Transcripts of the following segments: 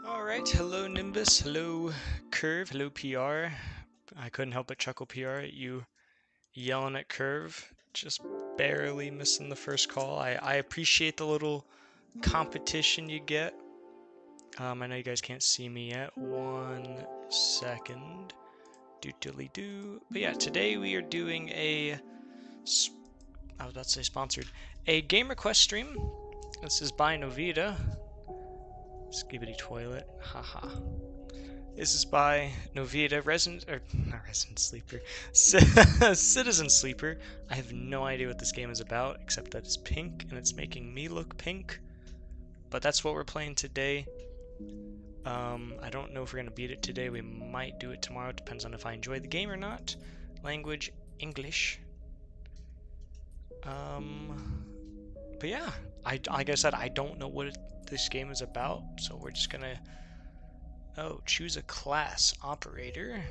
Alright, hello Nimbus, hello Curve, hello PR. I couldn't help but chuckle PR at you yelling at Curve, just barely missing the first call. I appreciate the little competition you get. I know you guys can't see me yet. 1 second. Doodly-doo. But yeah, today we are doing I was about to say sponsored, a game request stream. This is by Novita. Skibidi Toilet, haha. This is by Novita, not Resident Sleeper, Citizen Sleeper. I have no idea what this game is about, except that it's pink and it's making me look pink. But that's what we're playing today. I don't know if we're gonna beat it today. We might do it tomorrow. It depends on if I enjoy the game or not. Language English. But yeah, like I said, I don't know what this game is about, so we're just gonna... Oh, choose a class. Operator,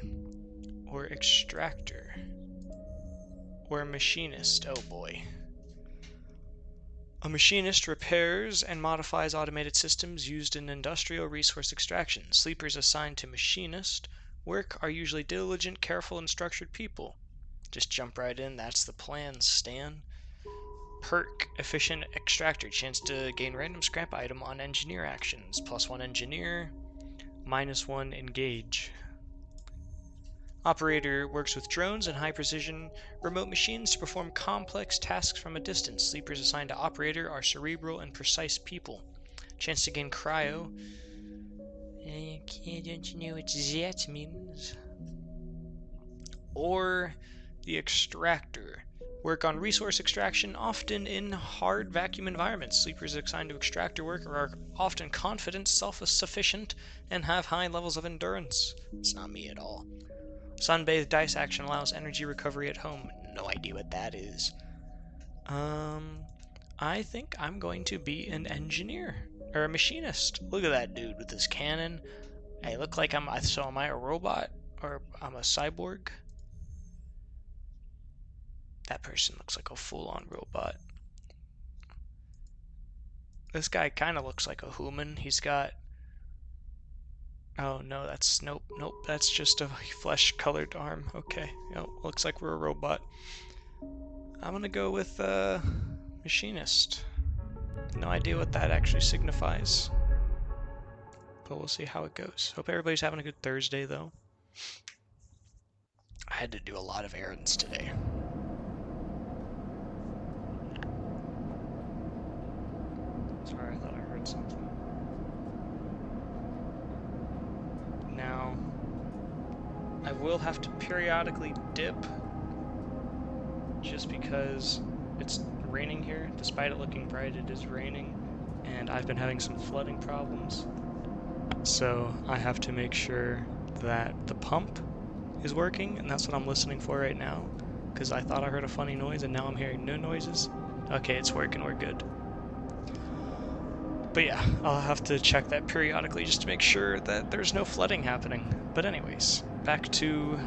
or extractor, or machinist. Oh boy. A machinist repairs and modifies automated systems used in industrial resource extraction. Sleepers assigned to machinist work are usually diligent, careful, and structured people. Just jump right in, that's the plan, Stan. Perk, efficient extractor, chance to gain random scrap item on engineer actions. +1 engineer, -1 engage. Operator works with drones and high-precision remote machines to perform complex tasks from a distance. Sleepers assigned to operator are cerebral and precise people. Chance to gain cryo. Don't you know what that means? Or the extractor. Work on resource extraction, often in hard vacuum environments. Sleepers assigned to extractor work are often confident, self-sufficient, and have high levels of endurance. It's not me at all. Sunbathed dice action allows energy recovery at home. No idea what that is. I think I'm going to be an engineer. Or a machinist. Look at that dude with his cannon. I look like am I a robot? Or I'm a cyborg? That person looks like a full-on robot. This guy kind of looks like a human. He's got... Oh, no, that's... Nope, that's just a flesh-colored arm. Okay, looks like we're a robot. I'm gonna go with, machinist. No idea what that actually signifies. But we'll see how it goes. Hope everybody's having a good Thursday, though. I had to do a lot of errands today. Sorry, I thought I heard something. Now, I will have to periodically dip just because it's raining here. Despite it looking bright, it is raining, and I've been having some flooding problems. So I have to make sure that the pump is working, and that's what I'm listening for right now, because I thought I heard a funny noise, and now I'm hearing no noises. Okay, it's working, we're good. But yeah, I'll have to check that periodically just to make sure that there's no flooding happening. But anyways, back to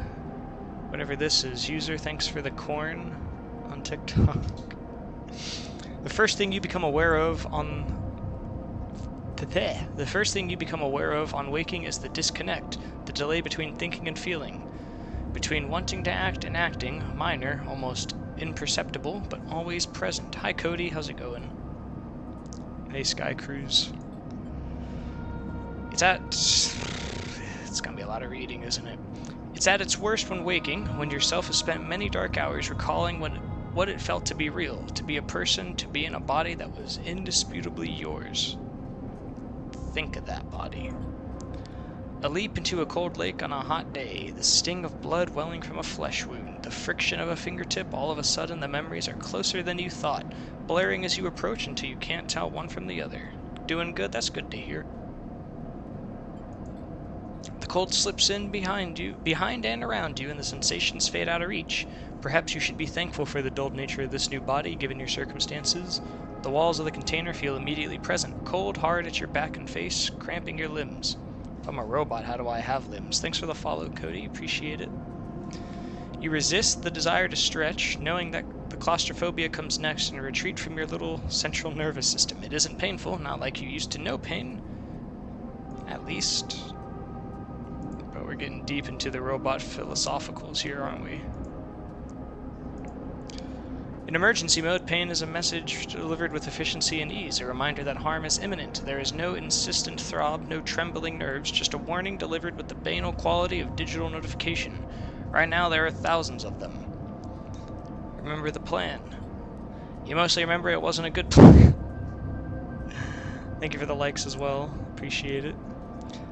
whatever this is. User, thanks for the corn on TikTok. The first thing you become aware of on waking is the disconnect, the delay between thinking and feeling, between wanting to act and acting, minor, almost imperceptible, but always present. Hi Cody, how's it going? Hey Sky Cruise. It's gonna be a lot of reading, isn't it? It's at its worst when waking, when yourself has spent many dark hours recalling what it felt to be real, to be a person, to be in a body that was indisputably yours. Think of that body. A leap into a cold lake on a hot day, the sting of blood welling from a flesh wound, the friction of a fingertip, all of a sudden the memories are closer than you thought, blaring as you approach until you can't tell one from the other. Doing good? That's good to hear. The cold slips in behind and around you, and the sensations fade out of reach. Perhaps you should be thankful for the dulled nature of this new body, given your circumstances. The walls of the container feel immediately present, cold, hard at your back and face, cramping your limbs. If I'm a robot, how do I have limbs? Thanks for the follow, Cody. Appreciate it. You resist the desire to stretch, knowing that the claustrophobia comes next, and retreat from your little central nervous system. It isn't painful, not like you used to know pain. At least. But we're getting deep into the robot philosophicals here, aren't we? In emergency mode, pain is a message delivered with efficiency and ease, a reminder that harm is imminent. There is no insistent throb, no trembling nerves, just a warning delivered with the banal quality of digital notification. Right now, there are thousands of them. Remember the plan. You mostly remember it wasn't a good plan. Thank you for the likes as well. Appreciate it.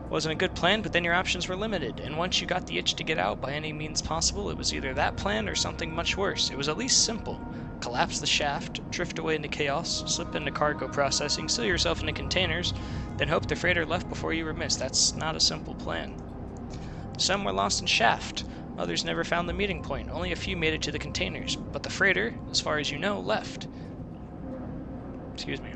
Wasn't a good plan, but then your options were limited, and once you got the itch to get out by any means possible, it was either that plan or something much worse. It was at least simple. Collapse the shaft, drift away into chaos, slip into cargo processing, seal yourself into containers, then hope the freighter left before you were missed. That's not a simple plan. Some were lost in shaft. Others never found the meeting point. Only a few made it to the containers, but the freighter, as far as you know, left. Excuse me.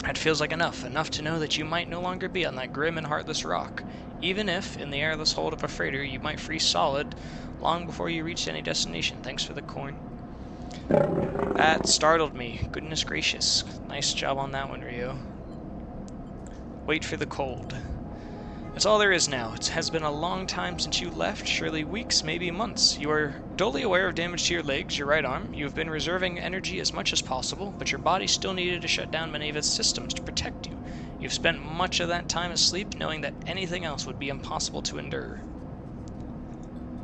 That feels like enough to know that you might no longer be on that grim and heartless rock, even if, in the airless hold of a freighter, you might freeze solid long before you reach any destination. Thanks for the coin. That startled me. Goodness gracious. Nice job on that one, Rio. Wait for the cold. That's all there is now. It has been a long time since you left, surely weeks, maybe months. You are dully aware of damage to your legs, your right arm. You have been reserving energy as much as possible, but your body still needed to shut down many of its systems to protect you. You've spent much of that time asleep, knowing that anything else would be impossible to endure.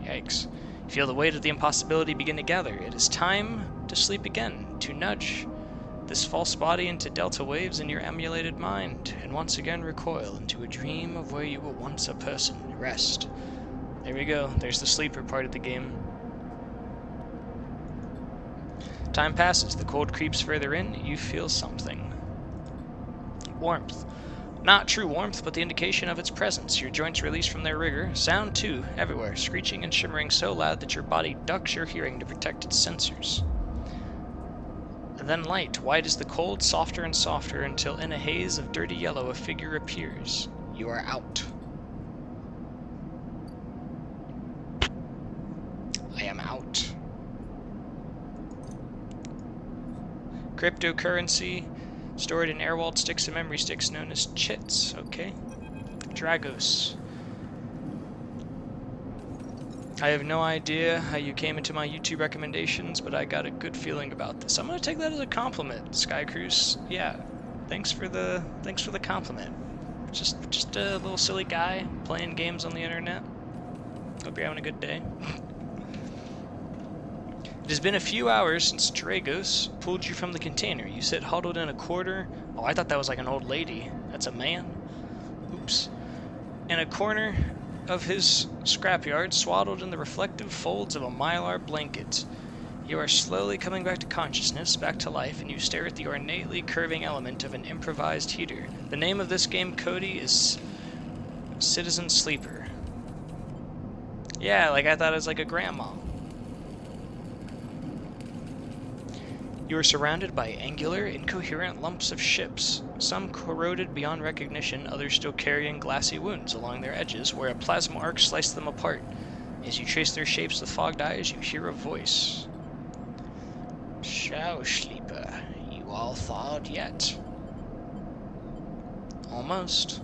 Yikes. You feel the weight of the impossibility begin to gather. It is time to sleep again, to nudge this false body into delta waves in your emulated mind, and once again recoil into a dream of where you were once a person. Rest. There we go. There's the sleeper part of the game. Time passes. The cold creeps further in. You feel something. Warmth. Not true warmth, but the indication of its presence. Your joints release from their rigor. Sound, too, everywhere, screeching and shimmering so loud that your body ducks your hearing to protect its sensors. And then light, white as the cold, softer and softer, until in a haze of dirty yellow a figure appears. You are out. I am out. Cryptocurrency, stored in air-walled sticks and memory sticks known as chits. Okay. Dragos. I have no idea how you came into my YouTube recommendations, but I got a good feeling about this. I'm gonna take that as a compliment, Skycruise. Yeah, thanks for the compliment. Just a little silly guy playing games on the internet. Hope you're having a good day. It has been a few hours since Dragos pulled you from the container. You sit huddled in a corner. Oh, I thought that was like an old lady. That's a man. Oops. In a corner of his scrapyard, swaddled in the reflective folds of a mylar blanket. You are slowly coming back to consciousness, back to life, and you stare at the ornately curving element of an improvised heater. The name of this game, Cody, is Citizen Sleeper. Yeah, like I thought it was like a grandma. You are surrounded by angular, incoherent lumps of ships, some corroded beyond recognition, others still carrying glassy wounds along their edges where a plasma arc sliced them apart. As you trace their shapes with fogged eyes, you hear a voice. So, Sleeper, you all thawed yet? Almost.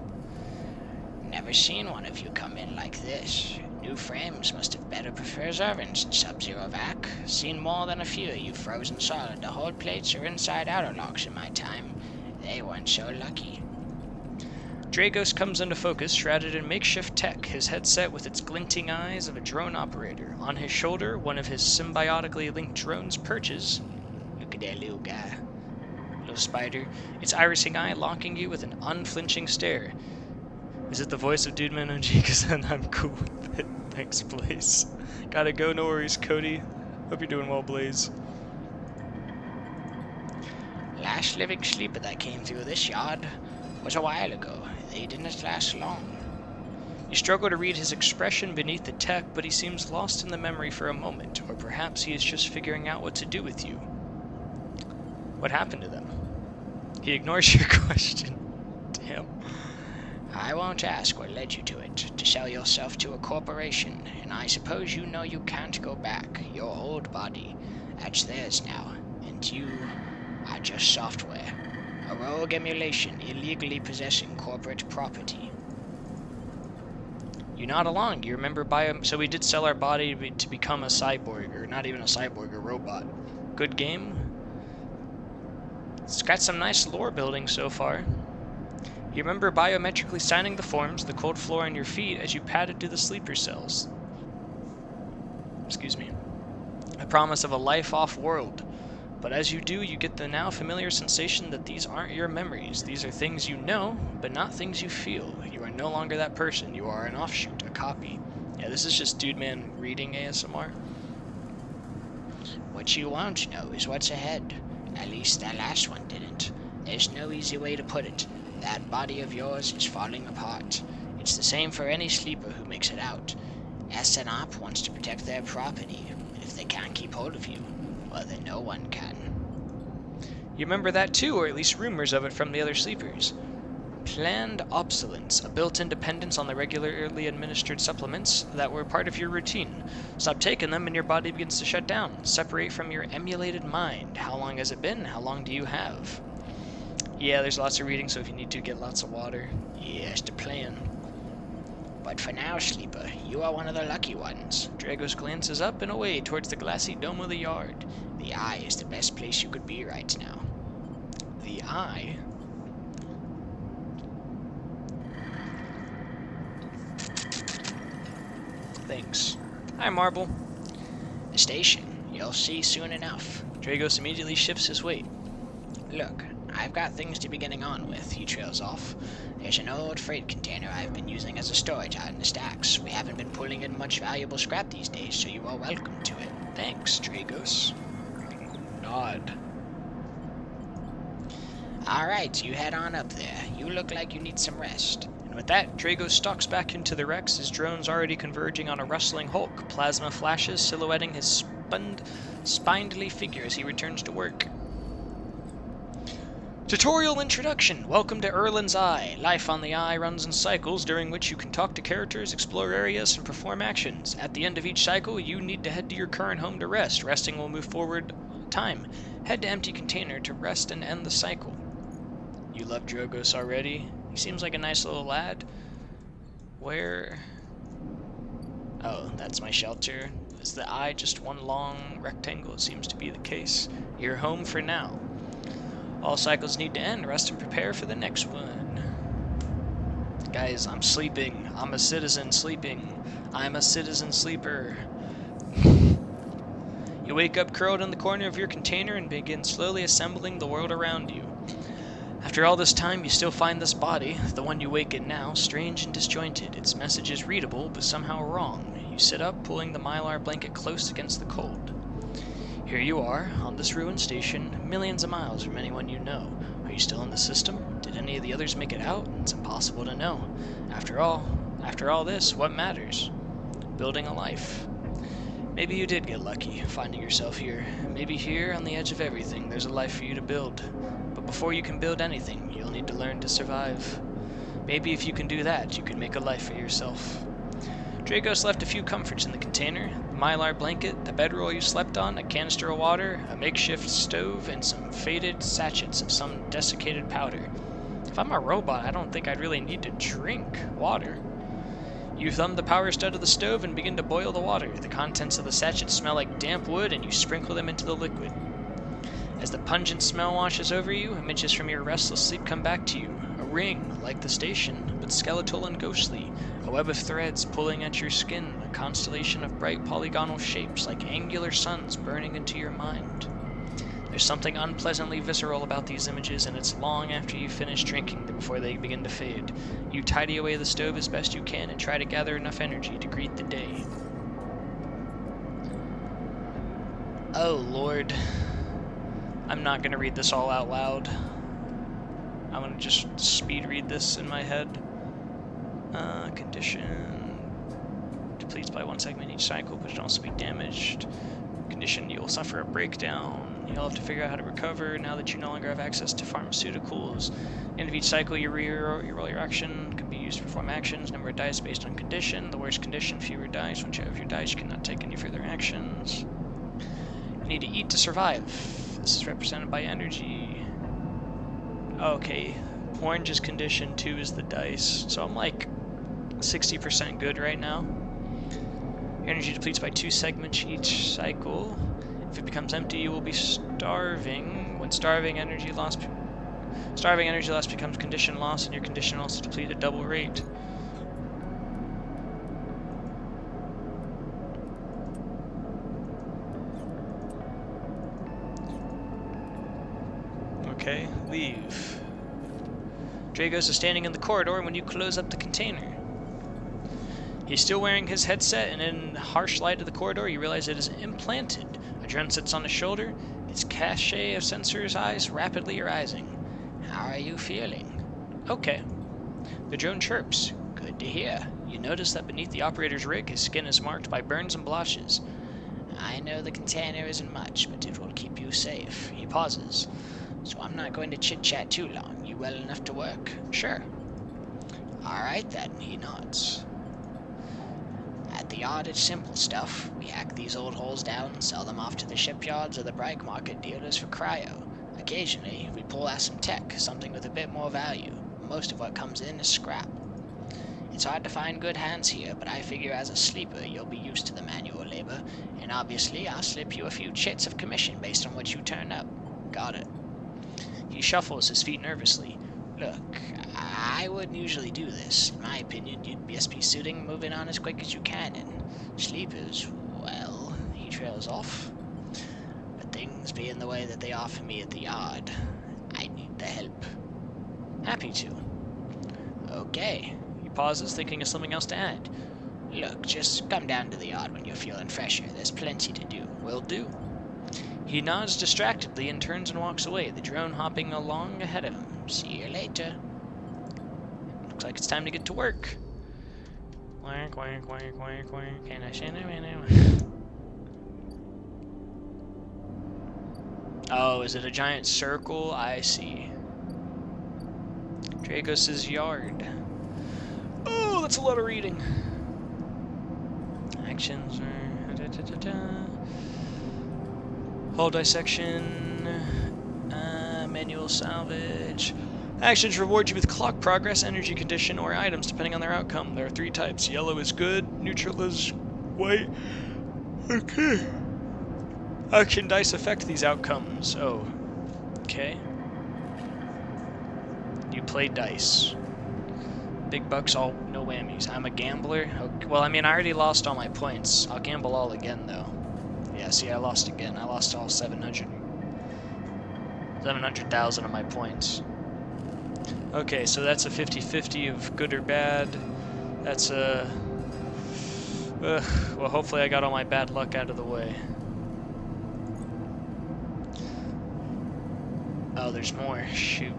Never seen one of you come in like this. New frames must have better preservance in Sub-Zero vac. Seen more than a few of you frozen solid to hold plates or inside outer locks in my time. They weren't so lucky. Dragos comes into focus, shrouded in makeshift tech, his headset with its glinting eyes of a drone operator. On his shoulder, one of his symbiotically linked drones perches. Look at that little guy. Little spider, its irising eye locking you with an unflinching stare. Is it the voice of Dude Man OG? Because then I'm cool with it. Thanks, Blaze. Gotta go, no worries, Cody. Hope you're doing well, Blaze. Last living sleeper that came through this yard was a while ago. They didn't last long. You struggle to read his expression beneath the tech, but he seems lost in the memory for a moment, or perhaps he is just figuring out what to do with you. What happened to them? He ignores your question. Damn. I won't ask what led you to it, to sell yourself to a corporation, and I suppose you know you can't go back. Your old body, that's theirs now, and you are just software. A rogue emulation illegally possessing corporate property. You're not alone. You remember so we did sell our body to become a cyborg, or not even a cyborg, a robot. Good game. It's got some nice lore building so far. You remember biometrically signing the forms, the cold floor on your feet as you padded to the sleeper cells. Excuse me. A promise of a life off-world. But as you do, you get the now familiar sensation that these aren't your memories. These are things you know, but not things you feel. You are no longer that person. You are an offshoot, a copy. Yeah, this is just Dude Man reading ASMR. What you won't know is what's ahead. At least that last one didn't. There's no easy way to put it. That body of yours is falling apart. It's the same for any sleeper who makes it out. SNOP wants to protect their property. If they can't keep hold of you, well then no one can. You remember that too, or at least rumors of it from the other sleepers. Planned obsolescence, a built-in dependence on the regularly administered supplements that were part of your routine. Stop taking them and your body begins to shut down. Separate from your emulated mind. How long has it been? How long do you have? Yeah, there's lots of reading, so if you need to, get lots of water. Yes, the plan. But for now, Sleeper, you are one of the lucky ones. Dragos glances up and away towards the glassy dome of the yard. The Eye is the best place you could be right now. The Eye? Thanks. Hi, Marble. The station. You'll see soon enough. Dragos immediately shifts his weight. Look, I've got things to be getting on with, he trails off. There's an old freight container I've been using as a storage out in the stacks. We haven't been pulling in much valuable scrap these days, so you are welcome to it. Thanks, Dragos. Nod. Alright, you head on up there. You look like you need some rest. And with that, Dragos stalks back into the Rex, his drones already converging on a rustling Hulk. Plasma flashes silhouetting his spindly figure as he returns to work. Tutorial introduction. Welcome to Erlin's Eye. Life on the Eye runs in cycles, during which you can talk to characters, explore areas, and perform actions. At the end of each cycle, you need to head to your current home to rest. Resting will move forward time. Head to empty container to rest and end the cycle. You love Dragos already? He seems like a nice little lad. Where? Oh, that's my shelter. Is the Eye just one long rectangle? It seems to be the case. You're home for now. All cycles need to end. Rest and prepare for the next one. Guys, I'm sleeping. I'm a citizen sleeping. I'm a citizen sleeper. You wake up curled in the corner of your container and begin slowly assembling the world around you. After all this time, you still find this body, the one you wake in now, strange and disjointed. Its message is readable, but somehow wrong. You sit up, pulling the mylar blanket close against the cold. Here you are, on this ruined station, millions of miles from anyone you know. Are you still in the system? Did any of the others make it out? It's impossible to know. After all this, what matters? Building a life. Maybe you did get lucky, finding yourself here. Maybe here, on the edge of everything, there's a life for you to build. But before you can build anything, you'll need to learn to survive. Maybe if you can do that, you can make a life for yourself. Dragos left a few comforts in the container. The mylar blanket, the bedroll you slept on, a canister of water, a makeshift stove, and some faded sachets of some desiccated powder. If I'm a robot, I don't think I'd really need to drink water. You thumb the power stud of the stove and begin to boil the water. The contents of the sachets smell like damp wood, and you sprinkle them into the liquid. As the pungent smell washes over you, images from your restless sleep come back to you. A ring, like the station, but skeletal and ghostly. A web of threads pulling at your skin, a constellation of bright polygonal shapes like angular suns burning into your mind. There's something unpleasantly visceral about these images, and it's long after you finish drinking them before they begin to fade. You tidy away the stove as best you can and try to gather enough energy to greet the day. Oh Lord. I'm not going to read this all out loud. I'm going to just speed read this in my head. Condition depletes by 1 segment each cycle, but it can also be damaged. Condition, you will suffer a breakdown. You'll have to figure out how to recover now that you no longer have access to pharmaceuticals. End of each cycle, you roll your action. Can be used to perform actions. Number of dice based on condition. The worse condition, fewer dice. Once you have your dice, you cannot take any further actions. You need to eat to survive. This is represented by energy. Okay, orange is condition, 2 is the dice. So I'm like 60% good right now. Energy depletes by 2 segments each cycle. If it becomes empty, you will be starving. When starving energy loss becomes condition loss, and your condition also deplete at double rate. Okay, leave. Dragos is standing in the corridor when you close up the container. He's still wearing his headset, and in the harsh light of the corridor, you realize it is implanted. A drone sits on his shoulder, its cache of sensors eyes rapidly rising. How are you feeling? Okay. The drone chirps. Good to hear. You notice that beneath the operator's rig, his skin is marked by burns and blotches. I know the container isn't much, but it will keep you safe. He pauses. so I'm not going to chit-chat too long. You well enough to work? Sure. Alright then, he nods. At the yard, it's simple stuff. We hack these old holes down and sell them off to the shipyards or the bright market dealers for cryo. Occasionally, we pull out some tech, something with a bit more value. Most of what comes in is scrap. It's hard to find good hands here, but I figure as a sleeper you'll be used to the manual labor, and obviously I'll slip you a few chits of commission based on what you turn up. Got it. He shuffles his feet nervously. Look, I wouldn't usually do this. In my opinion, you'd best be suiting, moving on as quick as you can, and sleepers, well, he trails off. But things being the way that they are for me at the yard, I need the help. Happy to. Okay. He pauses, thinking of something else to add. Look, just come down to the yard when you're feeling fresher. There's plenty to do. Will do. He nods distractedly and turns and walks away, the drone hopping along ahead of him. See you later. Looks like it's time to get to work. Work, work, work, work, work. Can I send him? Oh, is it a giant circle? I see. Dragos' yard. Oh, that's a lot of reading. Actions are... Hull dissection, manual salvage. Actions reward you with clock progress, energy condition, or items depending on their outcome. There are 3 types. Yellow is good, neutral is white. Okay. Action dice affect these outcomes. Oh. Okay. You play dice. Big bucks, all no whammies. I'm a gambler. Okay. Well, I mean, I already lost all my points. I'll gamble all again, though. Yeah, see, I lost again. I lost all 700,000 of my points. Okay, so that's a 50-50 of good or bad. That's a... well, hopefully I got all my bad luck out of the way. Oh, there's more. Shoot.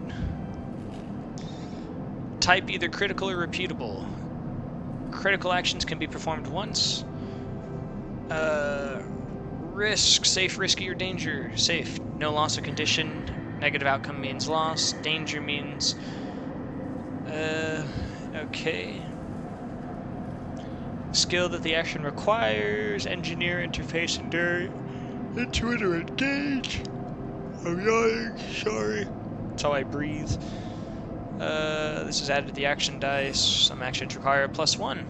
Type either critical or repeatable. Critical actions can be performed once. Risk, safe, risky, or danger. Safe, no loss of condition. Negative outcome means loss. Danger means... okay. Skill that the action requires. Engineer, interface, endure. Intuit or engage. I'm yawning, sorry. That's how I breathe. This is added to the action dice. Some actions require a +1.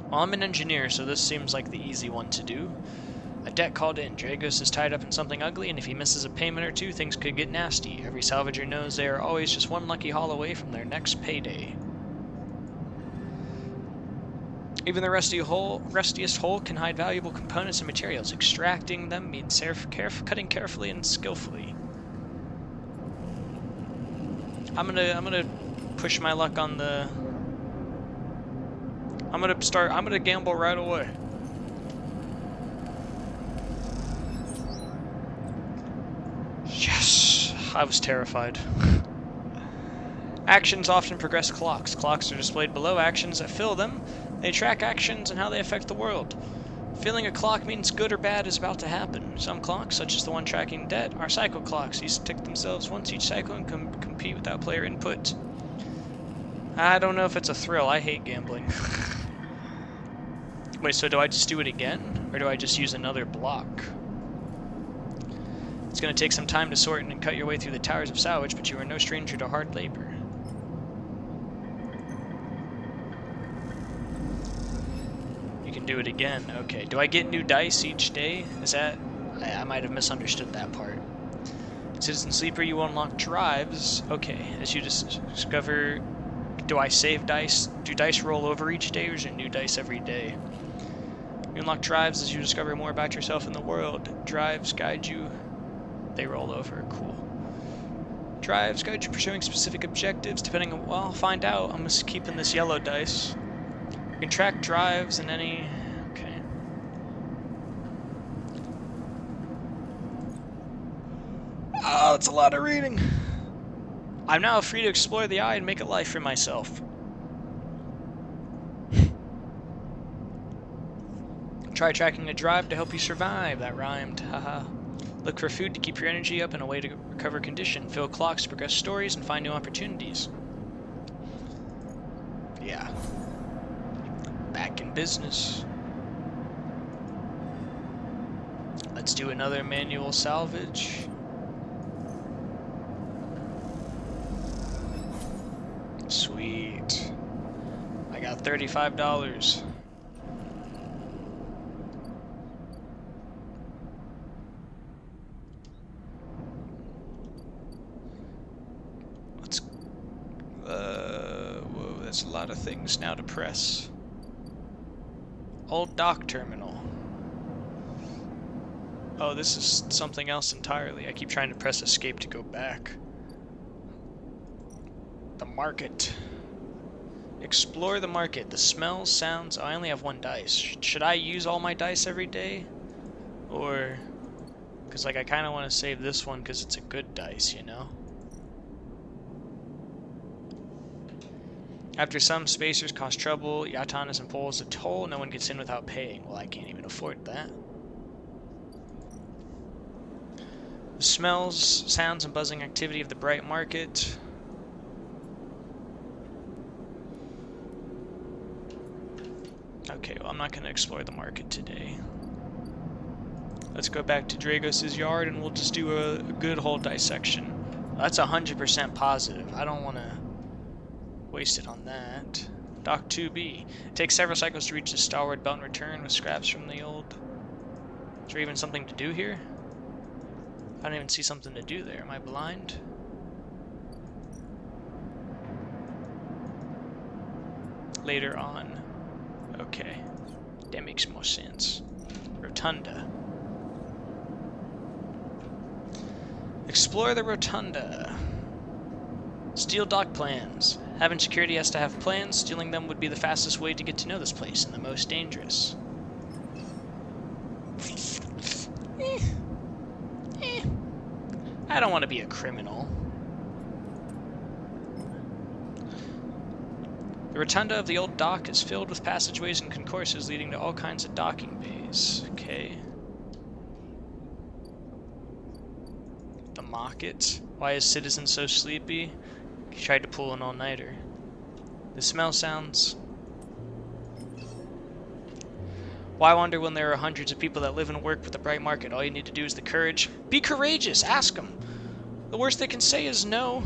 Well, I'm an engineer, so this seems like the easy one to do. A debt called in. Dragos is tied up in something ugly, and if he misses a payment or two, things could get nasty. Every salvager knows they are always just one lucky haul away from their next payday. Even the rustiest hole can hide valuable components and materials. Extracting them means cutting carefully and skillfully. I'm gonna push my luck on the... I'm gonna gamble right away. Yes! I was terrified. Actions often progress clocks. Clocks are displayed below actions that fill them. They track actions and how they affect the world. Filling a clock means good or bad is about to happen. Some clocks, such as the one tracking debt, are cycle clocks. These tick themselves once each cycle and compete without player input. I don't know if it's a thrill. I hate gambling. Wait, so do I just do it again? Or do I just use another block? It's going to take some time to sort and cut your way through the towers of salvage, but you are no stranger to hard labor. You can do it again. Okay. Do I get new dice each day? Is that... I might have misunderstood that part. Citizen Sleeper, you unlock drives. Okay. As you discover... Do I save dice? Do dice roll over each day, or is it new dice every day? You unlock drives as you discover more about yourself in the world. Drives guide you... They roll over. Cool. Drives guide you pursuing specific objectives depending on... Well, I'll find out. I'm just keeping this yellow dice. You can track drives in any... Okay. Oh, that's a lot of reading. I'm now free to explore the eye and make a life for myself. Try tracking a drive to help you survive. That rhymed. Haha. Look for food to keep your energy up and a way to recover condition. Fill clocks to progress stories and find new opportunities. Yeah. Back in business. Let's do another manual salvage. Sweet. I got $35. Let's whoa, that's a lot of things now to press. Old dock terminal. Oh, this is something else entirely. I keep trying to press escape to go back. The market. Explore the market. The smells, sounds. Oh, I only have 1 dice. Should I use all my dice every day? Or... because, like, I kind of want to save this one because it's a good dice, you know? After some spacers cause trouble, Yatanas impose a toll. No one gets in without paying. Well, I can't even afford that. The smells, sounds, and buzzing activity of the bright market. Okay, well, I'm not going to explore the market today. Let's go back to Dragos' yard and we'll just do a good whole dissection. That's 100% positive. I don't want to waste it on that. Dock 2B. It takes several cycles to reach the Starward Belt and return with scraps from the old... Is there even something to do here? I don't even see something to do there. Am I blind? Later on. Okay. That makes more sense. Rotunda. Explore the Rotunda. Steal dock plans. Having security has to have plans. Stealing them would be the fastest way to get to know this place and the most dangerous. I don't want to be a criminal. The rotunda of the old dock is filled with passageways and concourses leading to all kinds of docking bays. Okay. The market. Why is Citizen so sleepy? He tried to pull an all-nighter. The smell sounds. Why wonder when there are hundreds of people that live and work with the bright market? All you need to do is the courage. Be courageous! Ask them! The worst they can say is no.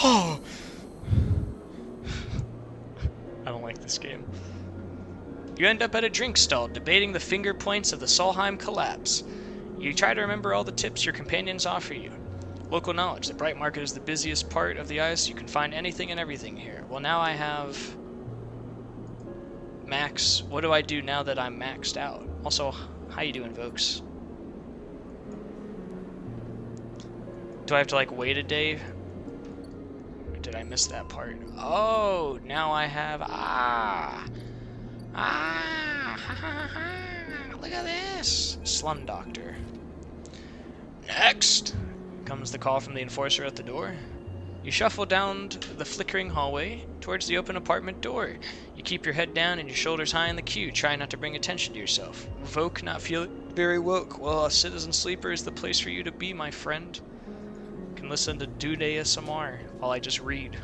Oh! I don't like this game. You end up at a drink stall, debating the finger points of the Solheim collapse. You try to remember all the tips your companions offer you. Local knowledge. The bright market is the busiest part of the ice. You can find anything and everything here. Well, now I have... max. What do I do now that I'm maxed out? Also, how you doing, folks? Do I have to, like, wait a day? Or did I miss that part? Oh, now I have... Look at this! Slum Doctor. Next comes the call from the enforcer at the door. You shuffle down the flickering hallway towards the open apartment door. You keep your head down and your shoulders high in the queue. Try not to bring attention to yourself. Woke, not feel very woke. Well, a Citizen Sleeper is the place for you to be, my friend. You can listen to Dude ASMR while I just read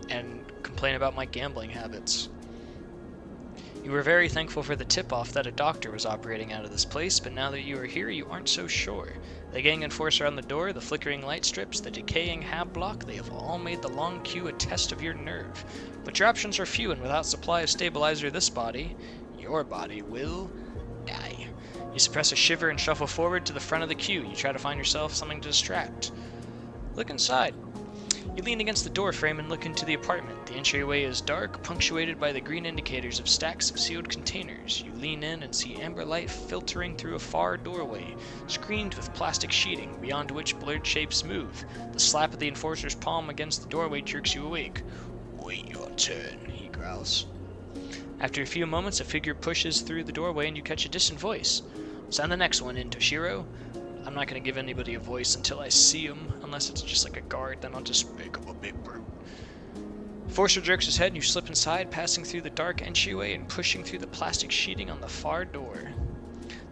and complain about my gambling habits. You were very thankful for the tip-off that a doctor was operating out of this place, but now that you are here, you aren't so sure. The gang enforcer on the door, the flickering light strips, the decaying hab block, they have all made the long queue a test of your nerve. But your options are few, and without supply of stabilizer this body, your body will die. You suppress a shiver and shuffle forward to the front of the queue. You try to find yourself something to distract. Look inside. You lean against the door frame and look into the apartment. The entryway is dark, punctuated by the green indicators of stacks of sealed containers. You lean in and see amber light filtering through a far doorway, screened with plastic sheeting, beyond which blurred shapes move. The slap of the enforcer's palm against the doorway jerks you awake. Wait your turn, he growls. After a few moments, a figure pushes through the doorway and you catch a distant voice. Send the next one in, Toshiro. I'm not going to give anybody a voice until I see him, unless it's just like a guard, then I'll just make him a big brute. Forcer jerks his head and you slip inside, passing through the dark entryway and pushing through the plastic sheeting on the far door.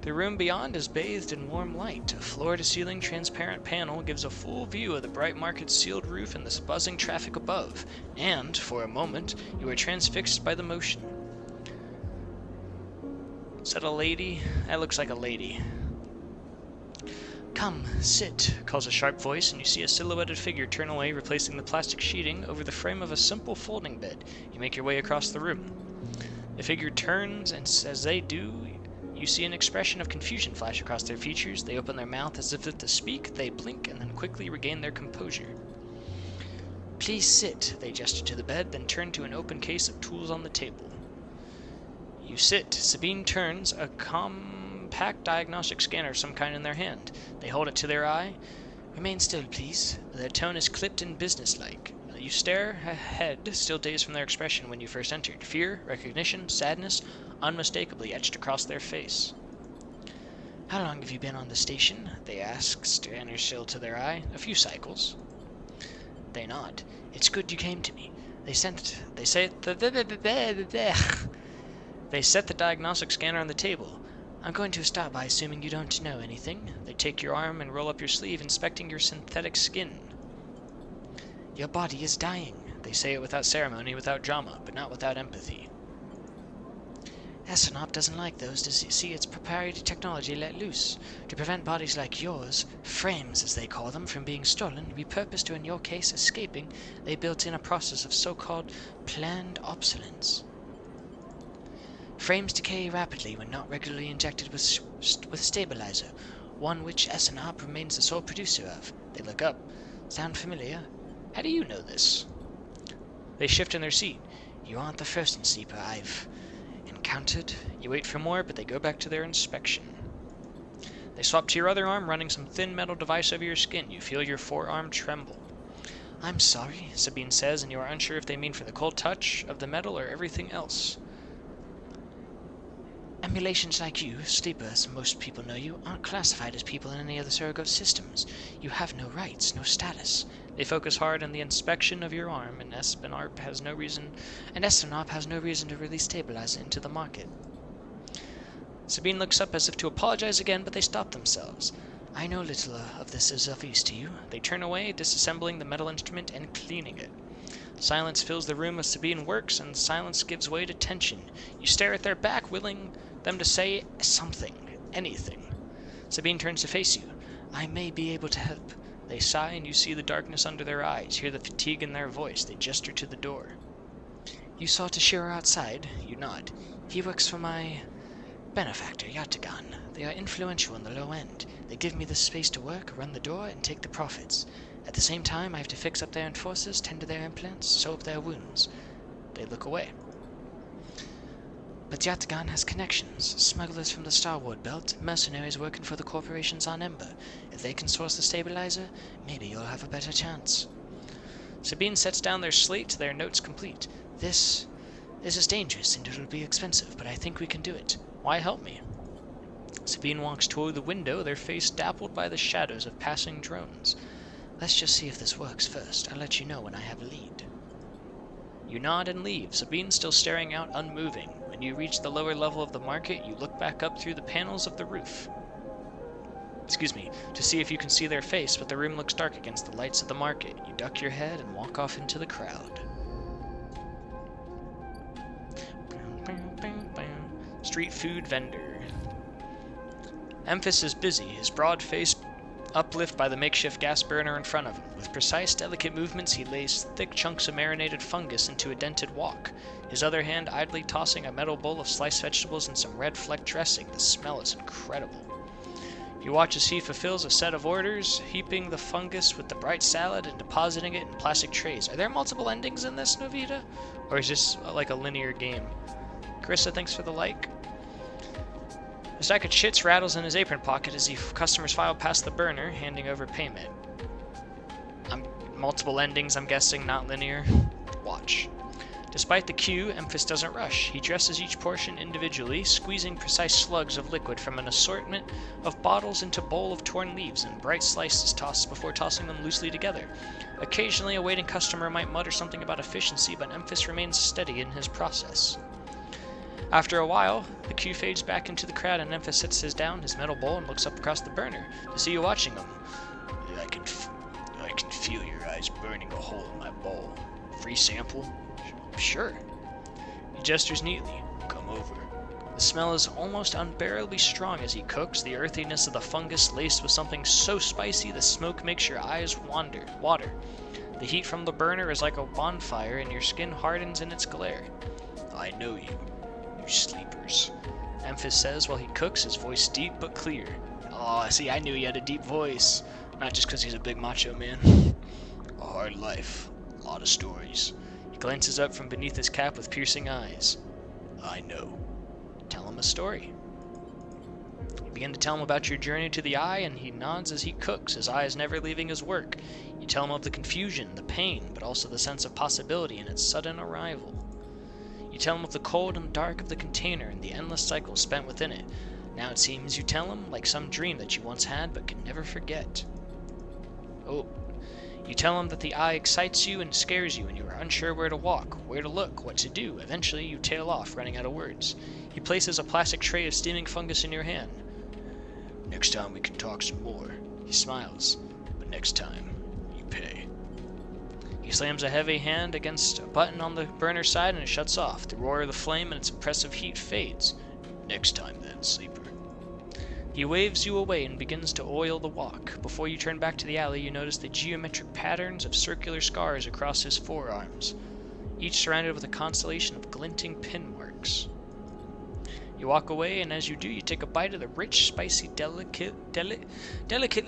The room beyond is bathed in warm light. A floor-to-ceiling transparent panel gives a full view of the bright market's sealed roof and the buzzing traffic above, and, for a moment, you are transfixed by the motion. Is that a lady? That looks like a lady. "Come, sit," calls a sharp voice, and you see a silhouetted figure turn away, replacing the plastic sheeting over the frame of a simple folding bed. You make your way across the room. The figure turns, and as they do, you see an expression of confusion flash across their features. They open their mouth as if to speak, they blink, and then quickly regain their composure. "Please sit," they gesture to the bed, then turn to an open case of tools on the table. You sit. Sabine turns, a compact diagnostic scanner of some kind in their hand. They hold it to their eye. "Remain still, please." Their tone is clipped and businesslike. You stare ahead, still dazed from their expression when you first entered. Fear, recognition, sadness, unmistakably etched across their face. "How long have you been on the station?" they ask, scanner still to their eye. "A few cycles." They nod. "It's good you came to me. They set the diagnostic scanner on the table. I'm going to start by assuming you don't know anything." They take your arm and roll up your sleeve, inspecting your synthetic skin. "Your body is dying." They say it without ceremony, without drama, but not without empathy. "Astronop doesn't like those to see its proprietary technology let loose. To prevent bodies like yours, frames as they call them, from being stolen, repurposed or in your case escaping, they built in a process of so-called planned obsolescence. Frames decay rapidly when not regularly injected with stabilizer, one which Astronop remains the sole producer of." They look up. "Sound familiar? How do you know this?" They shift in their seat. "You aren't the first sleeper I've encountered." You wait for more, but they go back to their inspection. They swap to your other arm, running some thin metal device over your skin. You feel your forearm tremble. "I'm sorry," Sabine says, and you are unsure if they mean for the cold touch of the metal or everything else. "Emulations like you, sleepers, most people know you, aren't classified as people in any of the surrogate systems. You have no rights, no status." They focus hard on the inspection of your arm, and Astronop has no reason to release stabilizer into the market. Sabine looks up as if to apologize again, but they stop themselves. "I know little of this is of use to you." They turn away, disassembling the metal instrument and cleaning it. Silence fills the room as Sabine works, and silence gives way to tension. You stare at their back, willing them to say something, anything. Sabine turns to face you. "I may be able to help." They sigh, and you see the darkness under their eyes, hear the fatigue in their voice. They gesture to the door. "You saw Toshiro outside?" You nod. "He works for my benefactor, Yatagan. They are influential in the low end. They give me the space to work, run the door, and take the profits. At the same time, I have to fix up their enforcers, tend to their implants, sew up their wounds." They look away. "But Yatagan has connections. Smugglers from the Starward Belt, mercenaries working for the corporations on Ember. If they can source the stabilizer, maybe you'll have a better chance." Sabine sets down their slate, their notes complete. This is dangerous and it'll be expensive, but I think we can do it. Why help me?" Sabine walks toward the window, their face dappled by the shadows of passing drones. "Let's just see if this works first. I'll let you know when I have a lead." You nod and leave, Sabine still staring out, unmoving. When you reach the lower level of the market, you look back up through the panels of the roof. To see if you can see their face, but the room looks dark against the lights of the market. You duck your head and walk off into the crowd. Street food vendor. Memphis is busy, his broad face uplift by the makeshift gas burner in front of him. With precise, delicate movements, he lays thick chunks of marinated fungus into a dented wok, his other hand idly tossing a metal bowl of sliced vegetables and some red fleck dressing. The smell is incredible. You watch as he fulfills a set of orders, heaping the fungus with the bright salad and depositing it in plastic trays. Are there multiple endings in this, Novita? Or is this like a linear game? Carissa, thanks for the like. A stack of chits rattles in his apron pocket as the customers file past the burner, handing over payment. Multiple endings, I'm guessing, not linear. Watch. Despite the queue, Memphis doesn't rush. He dresses each portion individually, squeezing precise slugs of liquid from an assortment of bottles into a bowl of torn leaves and bright slices tossed before tossing them loosely together. Occasionally, a waiting customer might mutter something about efficiency, but Memphis remains steady in his process. After a while, the cue fades back into the crowd and Memphis sits down his metal bowl and looks up across the burner to see you watching him. I can feel your eyes burning a hole in my bowl. Free sample? Sure. He gestures neatly. Come over. The smell is almost unbearably strong as he cooks, the earthiness of the fungus laced with something so spicy the smoke makes your eyes water. The heat from the burner is like a bonfire and your skin hardens in its glare. I know you sleepers, Memphis says while he cooks, his voice deep but clear. Oh, see, I knew he had a deep voice. Not just because he's a big macho man. A hard life. A lot of stories. He glances up from beneath his cap with piercing eyes. I know. Tell him a story. You begin to tell him about your journey to the Eye, and he nods as he cooks, his eyes never leaving his work. You tell him of the confusion, the pain, but also the sense of possibility in its sudden arrival. You tell him of the cold and dark of the container and the endless cycles spent within it. Now it seems you tell him like some dream that you once had but can never forget. Oh, you tell him that the Eye excites you and scares you and you are unsure where to walk, where to look, what to do. Eventually you tail off, running out of words. He places a plastic tray of steaming fungus in your hand. Next time we can talk some more. He smiles. But next time, you pay. He slams a heavy hand against a button on the burner side and it shuts off. The roar of the flame and its oppressive heat fades. Next time then, sleeper. He waves you away and begins to oil the walk. Before you turn back to the alley, you notice the geometric patterns of circular scars across his forearms, each surrounded with a constellation of glinting pin marks. You walk away, and as you do, you take a bite of the rich, spicy, delicately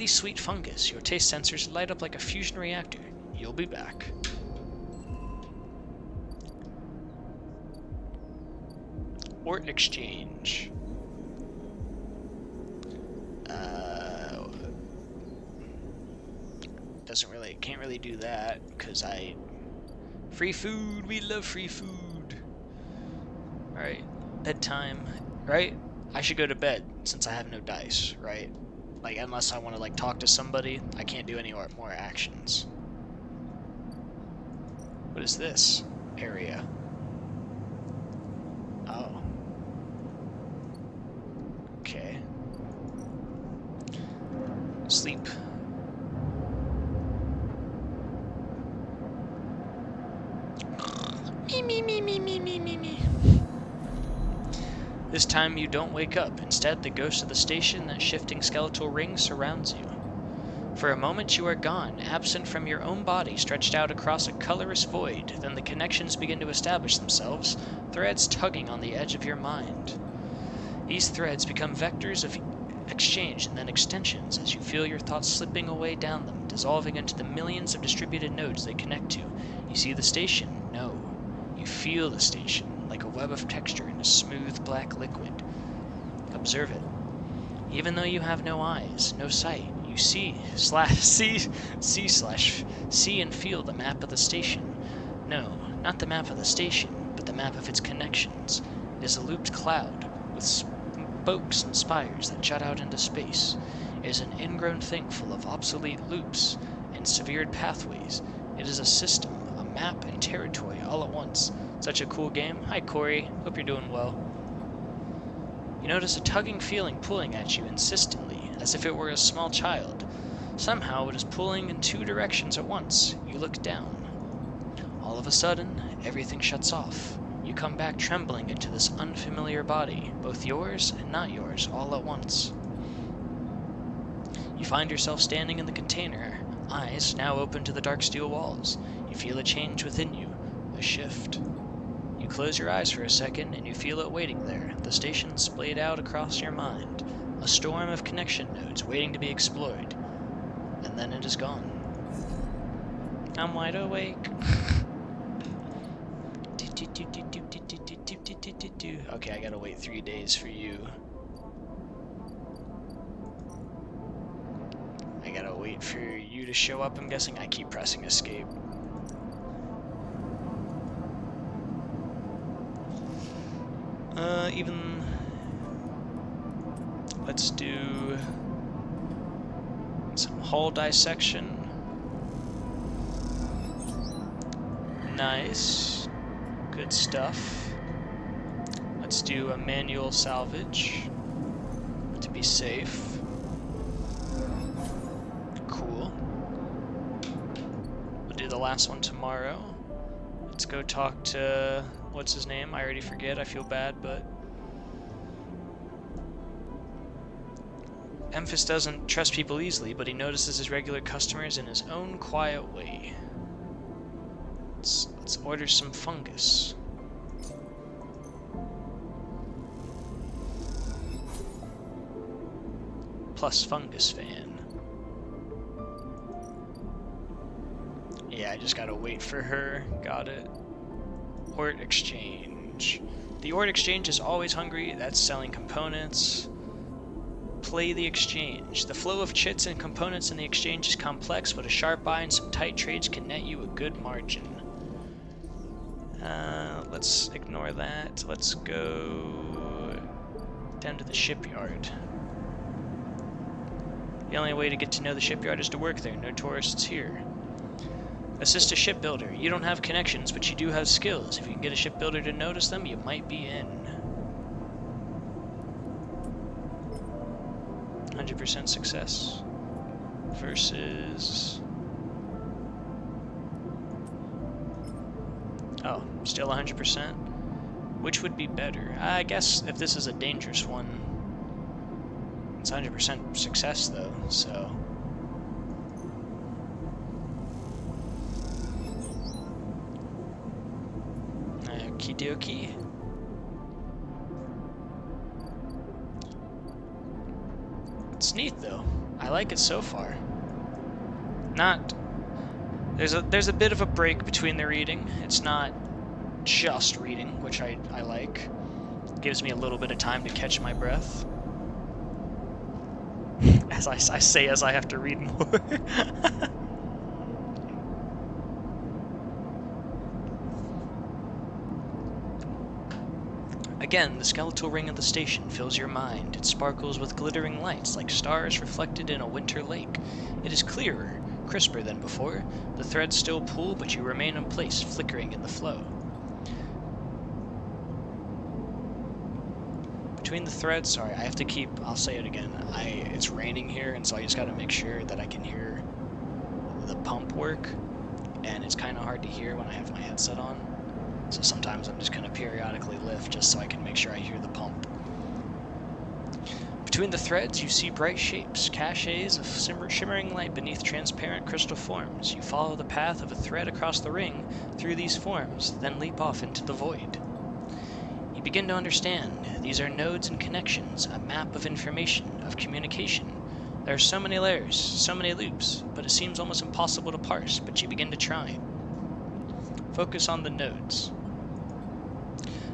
sweet fungus. Your taste sensors light up like a fusion reactor. You'll be back. Ort exchange. Can't really do that, because free food, we love free food. Alright, bedtime, right? I should go to bed, since I have no dice, right? Like, unless I want to, like, talk to somebody, I can't do any more actions. What is this area? Oh. Okay. Sleep. Me. This time you don't wake up. Instead, the ghost of the station, that shifting skeletal ring, surrounds you. For a moment you are gone, absent from your own body, stretched out across a colorless void. Then the connections begin to establish themselves, threads tugging on the edge of your mind. These threads become vectors of exchange and then extensions as you feel your thoughts slipping away down them, dissolving into the millions of distributed nodes they connect to. You see the station? No. You feel the station, like a web of texture in a smooth black liquid. Observe it. Even though you have no eyes, no sight, you see and feel the map of the station. No, not the map of the station, but the map of its connections. It is a looped cloud, with spokes and spires that jut out into space. It is an ingrown thing full of obsolete loops and severed pathways. It is a system, a map and territory all at once. Such a cool game. Hi Corey, hope you're doing well. You notice a tugging feeling pulling at you insistently, as if it were a small child. Somehow it is pulling in two directions at once. You look down. All of a sudden, everything shuts off. You come back trembling into this unfamiliar body, both yours and not yours, all at once. You find yourself standing in the container, eyes now open to the dark steel walls. You feel a change within you, a shift. You close your eyes for a second and you feel it waiting there, the station splayed out across your mind, a storm of connection nodes waiting to be explored. And then it is gone. I'm wide awake. Okay, I gotta wait 3 days for you. I gotta wait for you to show up, I'm guessing. I keep pressing escape. Let's do some hull dissection. Nice. Good stuff. Let's do a manual salvage to be safe. Cool. We'll do the last one tomorrow. Let's go talk to, what's his name? I already forget, I feel bad, but Emphas doesn't trust people easily, but he notices his regular customers in his own quiet way. Let's order some fungus. Plus fungus fan. Yeah, I just gotta wait for her. Got it. Ort exchange. The Ort exchange is always hungry. That's selling components. Play the exchange. The flow of chits and components in the exchange is complex, but a sharp eye and some tight trades can net you a good margin. Let's ignore that. Let's go down to the shipyard. The only way to get to know the shipyard is to work there. No tourists here. Assist a shipbuilder. You don't have connections, but you do have skills. If you can get a shipbuilder to notice them, you might be in. 100% success versus... Oh, still 100%? Which would be better? I guess if this is a dangerous one, it's 100% success though, so... Okie dokie. It's neat though. I like it so far. Not... There's a bit of a break between the reading. It's not just reading, which I like. It gives me a little bit of time to catch my breath. As I say as I have to read more. Again, the skeletal ring of the station fills your mind. It sparkles with glittering lights like stars reflected in a winter lake. It is clearer, crisper than before. The threads still pull, but you remain in place, flickering in the flow. Between the threads, sorry, I have to keep, I'll say it again, it's raining here, and so I just gotta make sure that I can hear the pump work, and it's kind of hard to hear when I have my headset on. So sometimes I'm just going to periodically lift just so I can make sure I hear the pump. Between the threads, you see bright shapes, caches of shimmering light beneath transparent crystal forms. You follow the path of a thread across the ring through these forms, then leap off into the void. You begin to understand. These are nodes and connections, a map of information, of communication. There are so many layers, so many loops, but it seems almost impossible to parse, but you begin to try. Focus on the nodes.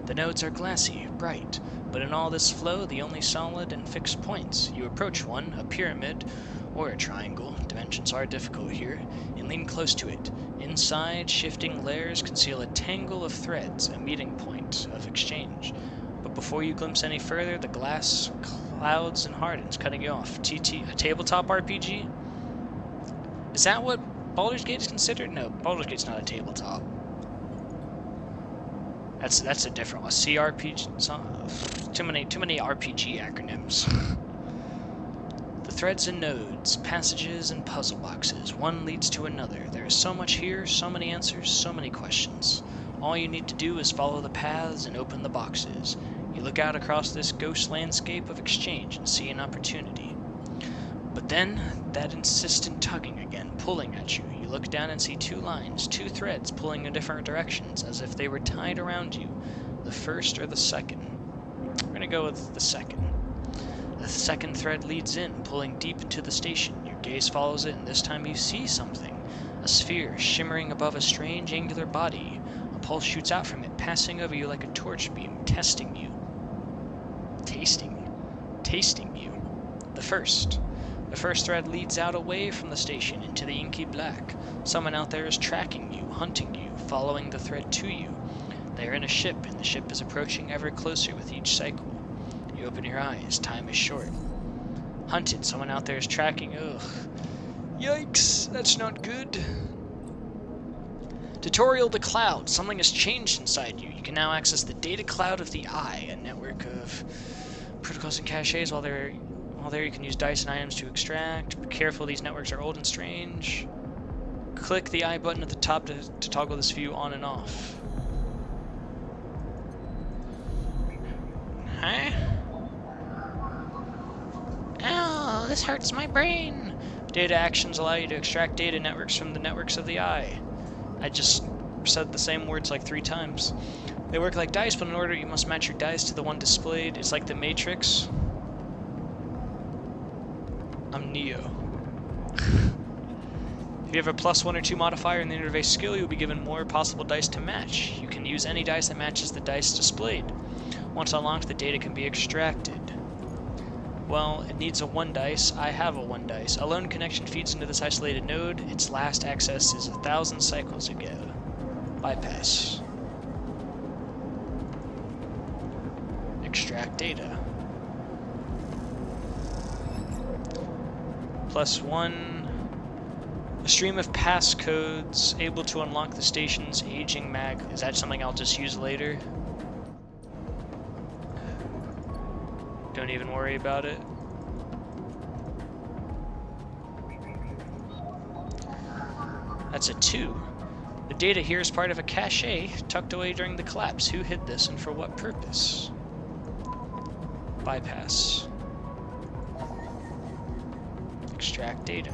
The nodes are glassy, bright, but in all this flow, the only solid and fixed points. You approach one, a pyramid, or a triangle, dimensions are difficult here, and lean close to it. Inside, shifting layers conceal a tangle of threads, a meeting point of exchange. But before you glimpse any further, the glass clouds and hardens, cutting you off. A tabletop RPG? Is that what Baldur's Gate is considered? No, Baldur's Gate's not a tabletop. That's a different one. CRPG. Too many RPG acronyms. The threads and nodes, passages and puzzle boxes. One leads to another. There is so much here, so many answers, so many questions. All you need to do is follow the paths and open the boxes. You look out across this ghost landscape of exchange and see an opportunity. But then, that insistent tugging again, pulling at you. You look down and see two lines, two threads pulling in different directions, as if they were tied around you. The first or the second? We're gonna go with the second. The second thread leads in, pulling deep into the station. Your gaze follows it, and this time you see something. A sphere shimmering above a strange angular body. A pulse shoots out from it, passing over you like a torch beam, testing you. Tasting you. The first thread leads out away from the station into the inky black. Someone out there is tracking you, hunting you, following the thread to you. They are in a ship, and the ship is approaching ever closer with each cycle. You open your eyes. Time is short. Hunted. Someone out there is tracking. Ugh. Yikes. That's not good. Tutorial The Cloud. Something has changed inside you. You can now access the data cloud of the Eye, a network of protocols and caches. While there you can use dice and items to extract. Be careful, these networks are old and strange. Click the Eye button at the top to toggle this view on and off. Huh? Ow, this hurts my brain. Data actions allow you to extract data networks from the networks of the Eye. I just said the same words like 3 times. They work like dice, but in order you must match your dice to the one displayed. It's like the Matrix. I'm Neo. If you have a +1 or 2 modifier in the interface skill, you'll be given more possible dice to match. You can use any dice that matches the dice displayed. Once unlocked, the data can be extracted. Well, it needs a 1 dice. I have a 1 dice. A lone connection feeds into this isolated node. Its last access is 1,000 cycles ago. Bypass. Extract data. +1. A stream of passcodes able to unlock the station's aging mag. Is that something I'll just use later? Don't even worry about it. That's a 2. The data here is part of a cache tucked away during the collapse. Who hid this and for what purpose? Bypass. Extract data.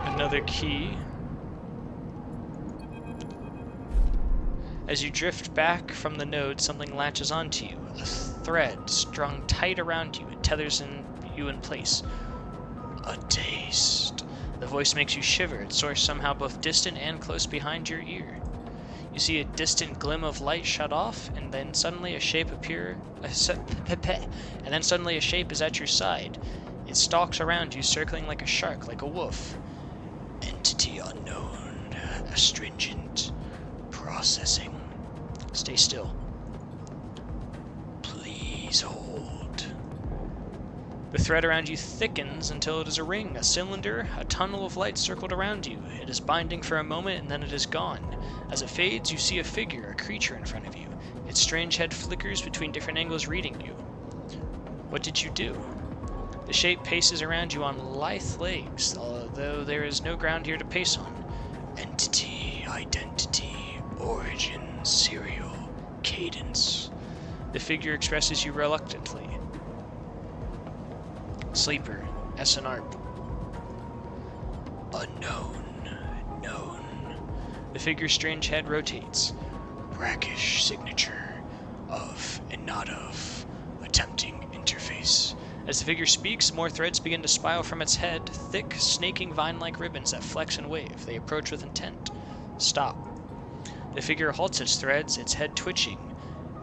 Another key. As you drift back from the node, something latches onto you. A thread strung tight around you. It tethers you in place. A taste. The voice makes you shiver. Its source somehow both distant and close behind your ear. You see a distant glim of light shut off, and then suddenly a shape is at your side. It stalks around you, circling like a shark, like a wolf. Entity unknown. Astringent. Processing. Stay still. Please hold. The thread around you thickens until it is a ring, a cylinder, a tunnel of light circled around you. It is binding for a moment and then it is gone. As it fades, you see a figure, a creature in front of you. Its strange head flickers between different angles, reading you. What did you do? The shape paces around you on lithe legs, although there is no ground here to pace on. Entity, identity, origin, serial, cadence. The figure expresses you reluctantly. Sleeper, SNARP. Unknown, known. The figure's strange head rotates. Brackish signature of and not of. Attempting interface. As the figure speaks, more threads begin to spiral from its head, thick, snaking vine-like ribbons that flex and wave. They approach with intent. Stop. The figure halts its threads, its head twitching.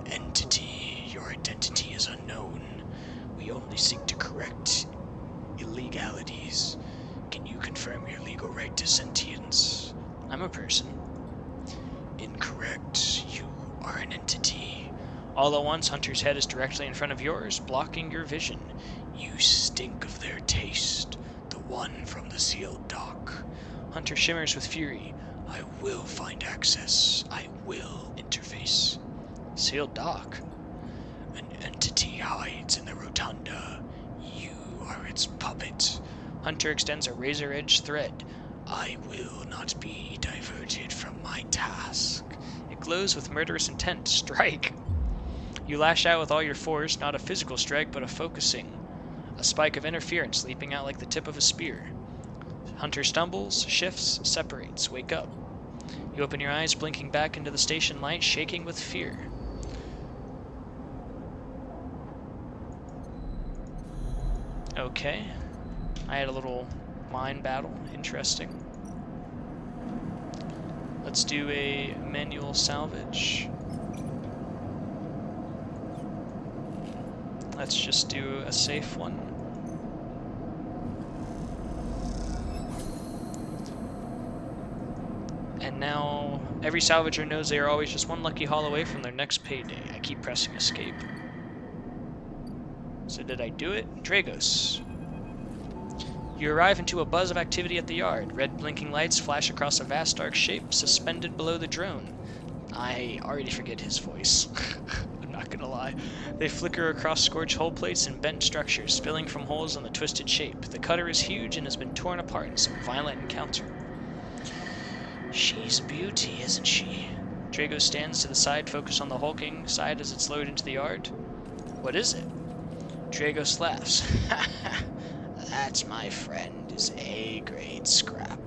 Entity, your identity is unknown. We only seek to correct illegalities. Can you confirm your legal right to sentience? I'm a person. Incorrect. You are an entity. All at once, Hunter's head is directly in front of yours, blocking your vision. You stink of their taste. The one from the sealed dock. Hunter shimmers with fury. I will find access. I will interface. Sealed dock? An entity hides in the rotunda. You are its puppet. Hunter extends a razor-edged thread. I will not be diverted from my task. It glows with murderous intent. Strike! You lash out with all your force, not a physical strike, but a focusing. A spike of interference leaping out like the tip of a spear. Hunter stumbles, shifts, separates. Wake up. You open your eyes, blinking back into the station light, shaking with fear. Okay. I had a little mind battle. Interesting. Let's do a manual salvage. Let's just do a safe one. And now, every salvager knows they are always just one lucky haul away from their next payday. I keep pressing escape. So did I do it? Dragos. You arrive into a buzz of activity at the yard. Red blinking lights flash across a vast dark shape suspended below the drone. I already forget his voice. I'm not gonna lie. They flicker across scorched hull plates and bent structures, spilling from holes in the twisted shape. The cutter is huge and has been torn apart in some violent encounter. She's a beauty, isn't she? Drago stands to the side, focused on the hulking side as it's lowered into the yard. What is it? Dragos laughs. That, my friend, is A-grade scrap.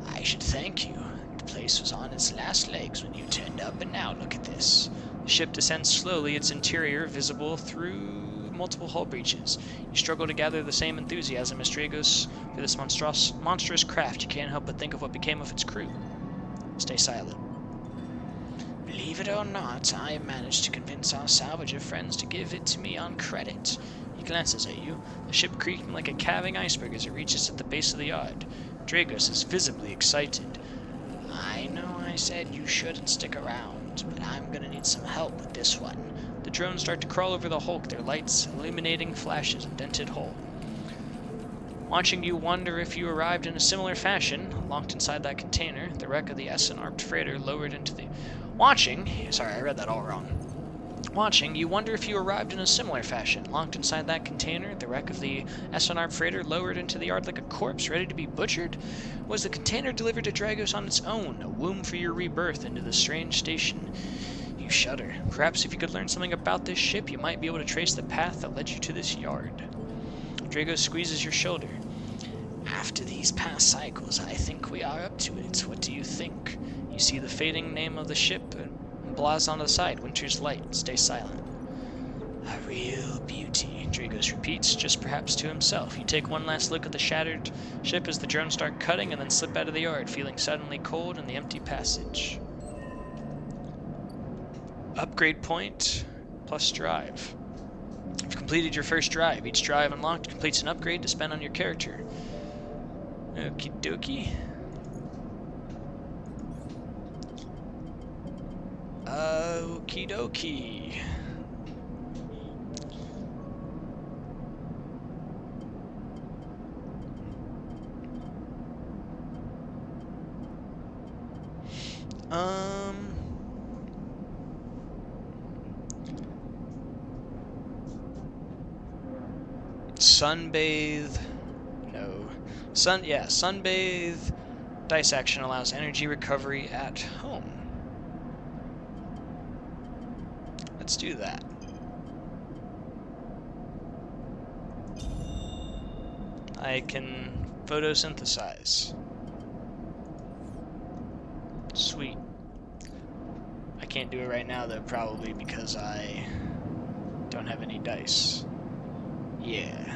I should thank you. The place was on its last legs when you turned up, and now look at this. The ship descends slowly, its interior visible through multiple hull breaches. You struggle to gather the same enthusiasm as Dragos for this monstrous craft. You can't help but think of what became of its crew. Stay silent. Believe it or not, I managed to convince our salvager friends to give it to me on credit. He glances at you, the ship creaking like a calving iceberg as it reaches at the base of the yard. Dragos is visibly excited. I know I said you shouldn't stick around, but I'm gonna need some help with this one. The drones start to crawl over the hulk, their lights illuminating flashes and dented hull. Watching you wonder if you arrived in a similar fashion, locked inside that container, the wreck of the S-armed freighter lowered into the... Sorry, I read that all wrong. Watching, you wonder if you arrived in a similar fashion, locked inside that container, the wreck of the S-armed freighter lowered into the yard like a corpse, ready to be butchered? Was the container delivered to Dragos on its own, a womb for your rebirth into this strange station? You shudder. Perhaps if you could learn something about this ship, you might be able to trace the path that led you to this yard. Dragos squeezes your shoulder. After these past cycles, I think we are up to it. What do you think? You see the fading name of the ship and blaz on the side, Winter's Light. Stay silent. A real beauty, Dragos repeats, just perhaps to himself. You take one last look at the shattered ship as the drones start cutting and then slip out of the yard, feeling suddenly cold in the empty passage. Upgrade point plus drive. You've completed your first drive. Each drive unlocked completes an upgrade to spend on your character. Okie dokie. Okie dokie. Sunbathe. No. Sunbathe. Dice action allows energy recovery at home. Let's do that. I can photosynthesize. Sweet. I can't do it right now though, probably because I don't have any dice. Yeah.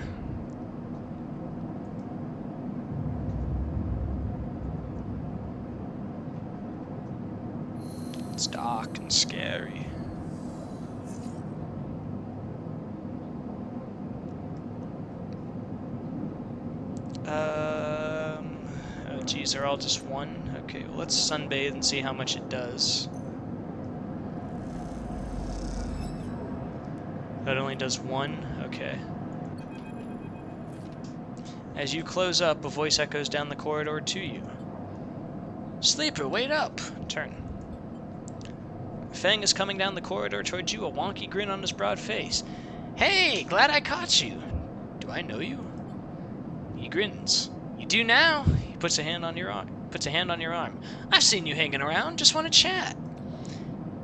It's dark and scary. Oh geez, they're all just one? Okay, well, let's sunbathe and see how much it does. That only does one? Okay. As you close up, a voice echoes down the corridor to you. Sleeper, wait up! Turn. Feng is coming down the corridor towards you, a wonky grin on his broad face. Hey, glad I caught you! Do I know you? He grins. You do now? He puts a hand on your arm. I've seen you hanging around, just want to chat.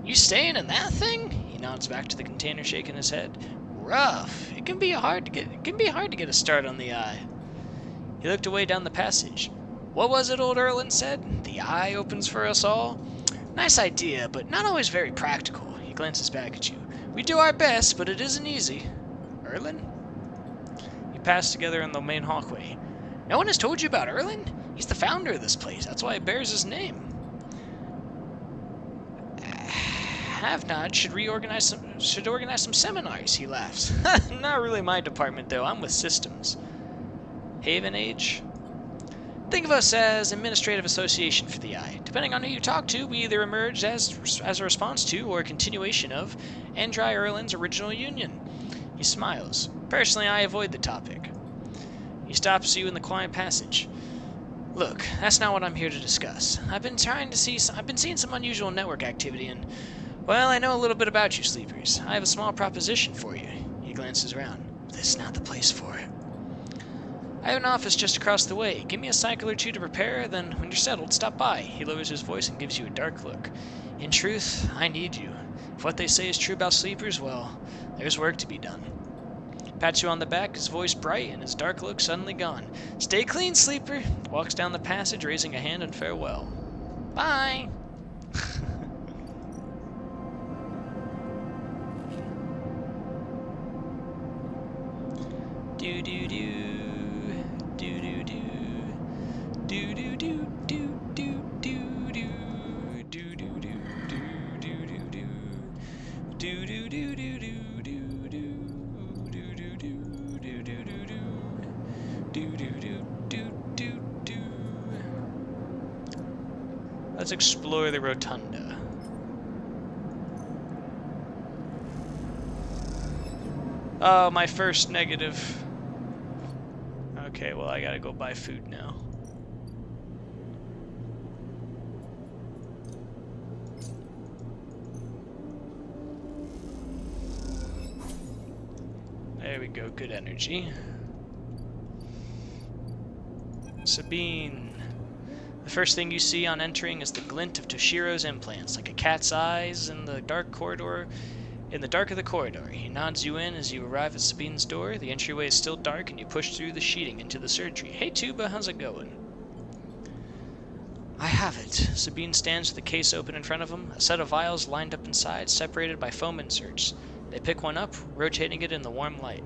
You staying in that thing? He nods back to the container, shaking his head. Rough. It can be hard to get a start on the eye. He looked away down the passage. What was it old Erlen said? The eye opens for us all? Nice idea, but not always very practical. He glances back at you. We do our best, but it isn't easy. Erlen? You pass together in the main hallway. No one has told you about Erlen? He's the founder of this place. That's why it bears his name. Have-Not should organize some seminars, he laughs. Not really my department, though. I'm with systems. Haven Age? Think of us as administrative association for the Eye. Depending on who you talk to, we either emerge as a response to or a continuation of Andrai Erlen's original union. He smiles. Personally, I avoid the topic. He stops you in the quiet passage. Look, that's not what I'm here to discuss. I've been seeing some unusual network activity and, well, I know a little bit about you sleepers. I have a small proposition for you. He glances around. This is not the place for it. I have an office just across the way. Give me a cycle or two to prepare, then when you're settled, stop by. He lowers his voice and gives you a dark look. In truth, I need you. If what they say is true about sleepers, well, there's work to be done. Pats you on the back, his voice bright and his dark look suddenly gone. Stay clean, sleeper. Walks down the passage, raising a hand in farewell. Bye. Do do do. Do do do. Do do do do do do do. Do do do do do do do. Do do do do do. Let's explore the rotunda. Oh, my first negative. Okay, well, I gotta go buy food now. There we go, good energy. Sabine. The first thing you see on entering is the glint of Toshiro's implants, like a cat's eyes in the dark corridor. In the dark of the corridor, he nods you in as you arrive at Sabine's door. The entryway is still dark, and you push through the sheeting into the surgery. Hey, Tuba, how's it going? I have it. Sabine stands with the case open in front of him, a set of vials lined up inside, separated by foam inserts. They pick one up, rotating it in the warm light.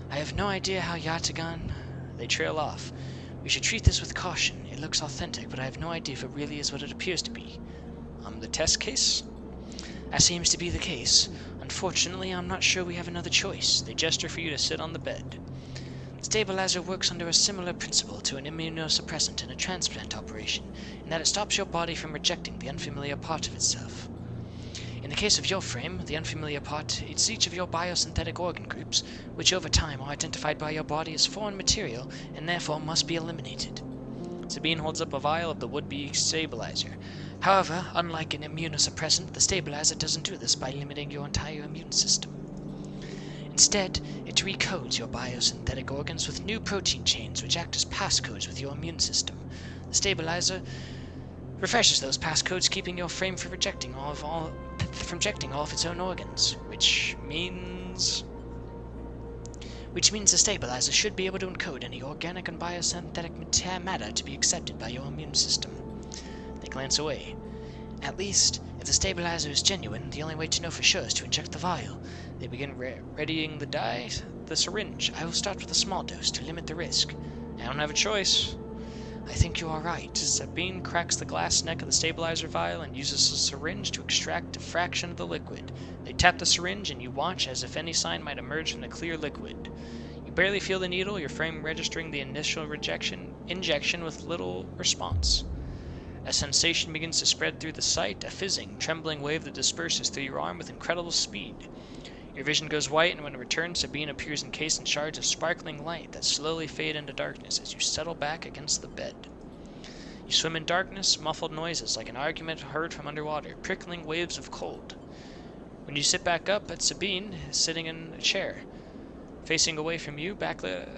I have no idea how Yatagan... They trail off. We should treat this with caution. It looks authentic, but I have no idea if it really is what it appears to be. The test case? That seems to be the case. Unfortunately, I'm not sure we have another choice. They gesture for you to sit on the bed. The stabilizer works under a similar principle to an immunosuppressant in a transplant operation, in that it stops your body from rejecting the unfamiliar part of itself. In the case of your frame, the unfamiliar part is each of your biosynthetic organ groups, which over time are identified by your body as foreign material and therefore must be eliminated. Sabine holds up a vial of the would-be stabilizer. However, unlike an immunosuppressant, the stabilizer doesn't do this by limiting your entire immune system. Instead, it recodes your biosynthetic organs with new protein chains which act as passcodes with your immune system. The stabilizer refreshes those passcodes, keeping your frame from rejecting all of its own organs, which means the stabilizer should be able to encode any organic and biosynthetic matter to be accepted by your immune system. They glance away. At least, if the stabilizer is genuine, the only way to know for sure is to inject the vial. They begin readying the syringe. I will start with a small dose to limit the risk. I don't have a choice. I think you are right. Sabine cracks the glass neck of the stabilizer vial and uses a syringe to extract a fraction of the liquid. They tap the syringe and you watch as if any sign might emerge from the clear liquid. You barely feel the needle, your frame registering the initial injection with little response. A sensation begins to spread through the site, a fizzing, trembling wave that disperses through your arm with incredible speed. Your vision goes white, and when it returns, Sabine appears encased in shards of sparkling light that slowly fade into darkness as you settle back against the bed. You swim in darkness, muffled noises like an argument heard from underwater, prickling waves of cold. When you sit back up, at Sabine is sitting in a chair, facing away from you, backlit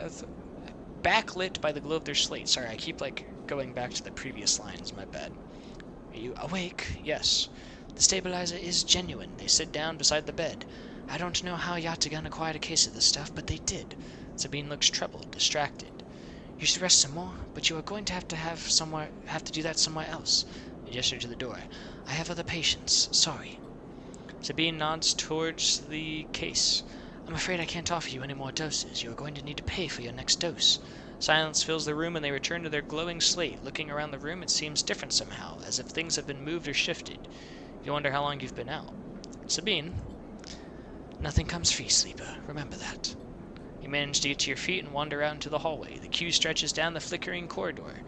by the glow of their slate. Sorry, I keep going back to the previous lines, my bad. Are you awake? Yes. The stabilizer is genuine. They sit down beside the bed. I don't know how Yatagan acquired a case of this stuff, but they did. Sabine looks troubled, distracted. You should rest some more, but you are going to have to do that somewhere else. They gesture to the door. I have other patients. Sorry. Sabine nods towards the case. I'm afraid I can't offer you any more doses. You are going to need to pay for your next dose. Silence fills the room and they return to their glowing slate. Looking around the room, it seems different somehow, as if things have been moved or shifted. You wonder how long you've been out. Sabine? Nothing comes free, sleeper. Remember that. You manage to get to your feet and wander out into the hallway. The queue stretches down the flickering corridor.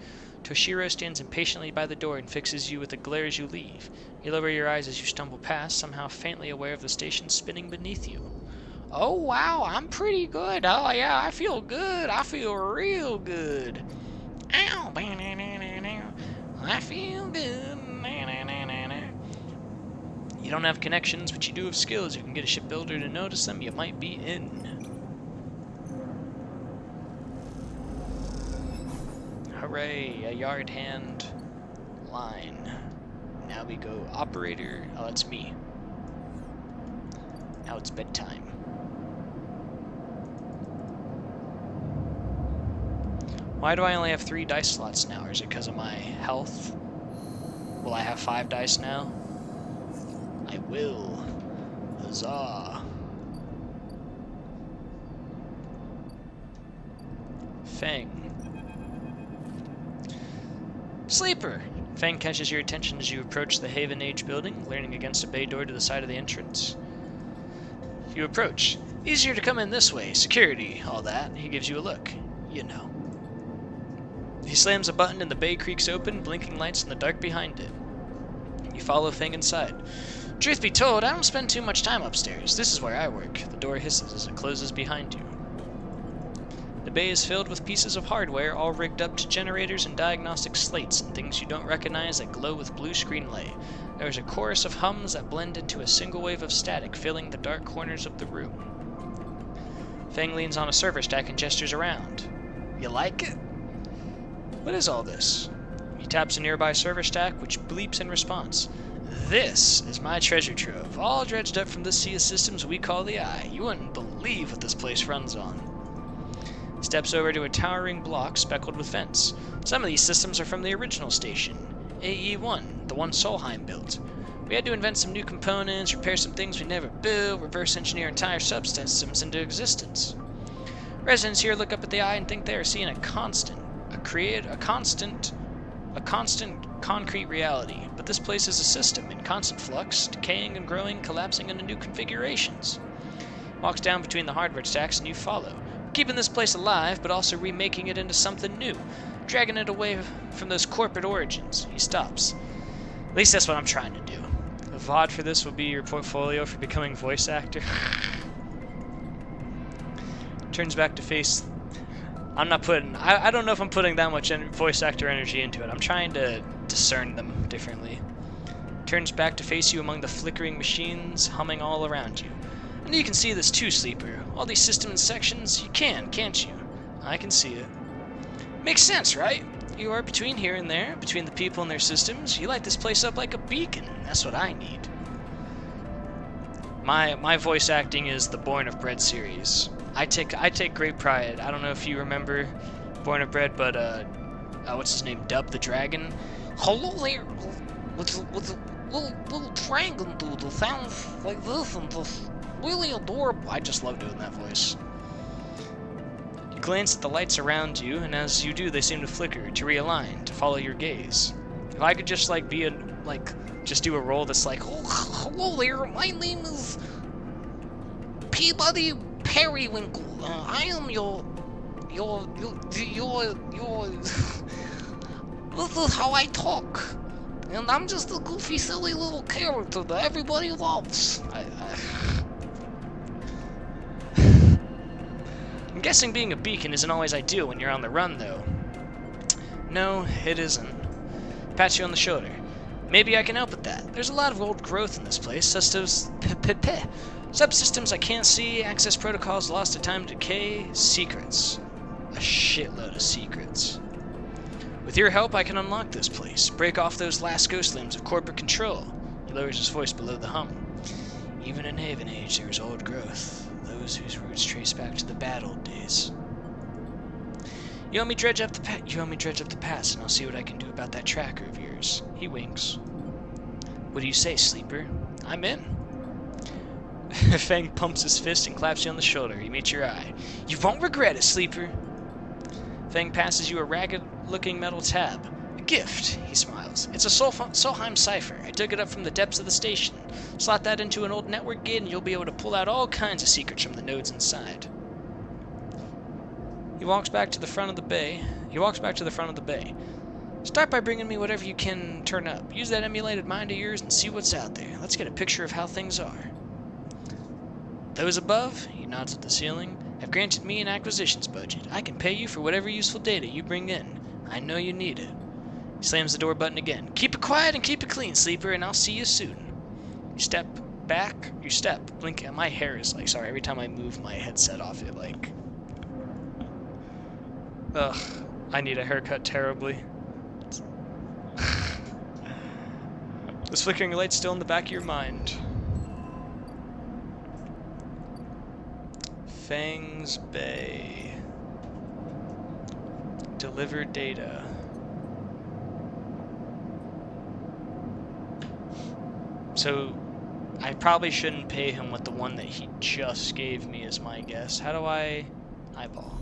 Toshiro stands impatiently by the door and fixes you with a glare as you leave. You lower your eyes as you stumble past, somehow faintly aware of the station spinning beneath you. Oh, wow, I'm pretty good. Oh, yeah, I feel good. I feel real good. Ow. I feel good. You don't have connections, but you do have skills. You can get a shipbuilder to notice them. You might be in. Hooray, a yard hand line. Now we go operator. Oh, that's me. Now it's bedtime. Why do I only have 3 dice slots now? Or is it because of my health? Will I have 5 dice now? I will. Huzzah. Fang. Sleeper! Fang catches your attention as you approach the Haven Age building, leaning against a bay door to the side of the entrance. You approach. Easier to come in this way. Security, all that. He gives you a look. You know. He slams a button and the bay creaks open, blinking lights in the dark behind it. You follow Fang inside. Truth be told, I don't spend too much time upstairs. This is where I work. The door hisses as it closes behind you. The bay is filled with pieces of hardware, all rigged up to generators and diagnostic slates and things you don't recognize that glow with blue screen light. There is a chorus of hums that blend into a single wave of static, filling the dark corners of the room. Fang leans on a server stack and gestures around. You like it? What is all this? He taps a nearby server stack, which bleeps in response. This is my treasure trove, all dredged up from this sea of systems we call the Eye. You wouldn't believe what this place runs on. He steps over to a towering block speckled with vents. Some of these systems are from the original station, AE-1, the one Solheim built. We had to invent some new components, repair some things we never built, reverse engineer entire subsystems into existence. Residents here look up at the Eye and think they are seeing a constant concrete reality, but this place is a system in constant flux, decaying and growing, collapsing into new configurations. Walks down between the hardware stacks and you follow, keeping this place alive, but also remaking it into something new, dragging it away from those corporate origins. He stops. At least that's what I'm trying to do. A VOD for this will be your portfolio for becoming voice actor. Turns back to face. I'm not putting. I don't know if I'm putting that much voice actor energy into it. I'm trying to discern them differently. Turns back to face you among the flickering machines humming all around you. And you can see this too, Sleeper. All these system sections, you can't you? I can see it. Makes sense, right? You are between here and there, between the people and their systems. You light this place up like a beacon. That's what I need. My voice acting is the Born of Bread series. I take great pride. I don't know if you remember Born of Bread, but what's his name? Dub the Dragon. Hello there, with a little dragon doodle sounds like this and just really adorable. I just love doing that voice. You glance at the lights around you, and as you do, they seem to flicker, to realign, to follow your gaze. If I could just just do a role that's like, oh, hello there, my name is Peabody Periwinkle. I am your this is how I talk. And I'm just a goofy, silly little character that everybody loves. I'm guessing being a beacon isn't always ideal when you're on the run, though. No, it isn't. Pat you on the shoulder. Maybe I can help with that. There's a lot of old growth in this place, subsystems I can't see, access protocols lost to time decay, secrets. A shitload of secrets. With your help, I can unlock this place, break off those last ghost limbs of corporate control. He lowers his voice below the hum. Even in Haven Age, there is old growth, those whose roots trace back to the bad old days. You want me dredge up the past, and I'll see what I can do about that tracker of yours. He winks. What do you say, Sleeper? I'm in. Fang pumps his fist and claps you on the shoulder. He meets your eye. You won't regret it, Sleeper. Fang passes you a ragged-looking metal tab. A gift, he smiles. It's a Solheim cipher. I took it up from the depths of the station. Slot that into an old network gate, and you'll be able to pull out all kinds of secrets from the nodes inside. He walks back to the front of the bay. Start by bringing me whatever you can turn up. Use that emulated mind of yours and see what's out there. Let's get a picture of how things are. Those above, he nods at the ceiling, have granted me an acquisitions budget. I can pay you for whatever useful data you bring in. I know you need it. He slams the door button again. Keep it quiet and keep it clean, sleeper, and I'll see you soon. You step back, blink. My hair is like, sorry, every time I move my headset off, it like... Ugh, I need a haircut terribly. This flickering light's still in the back of your mind. Fangs Bay. Deliver data. So, I probably shouldn't pay him with the one that he just gave me is my guess. How do I eyeball?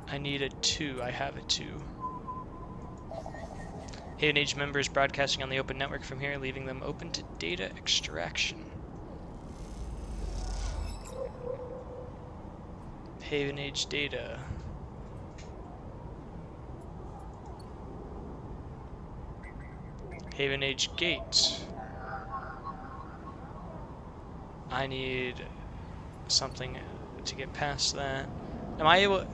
I need a 2. I have a 2. Haven Age members broadcasting on the open network from here, leaving them open to data extraction. Haven Age data. Haven Age gate. I need something to get past that. Am I able...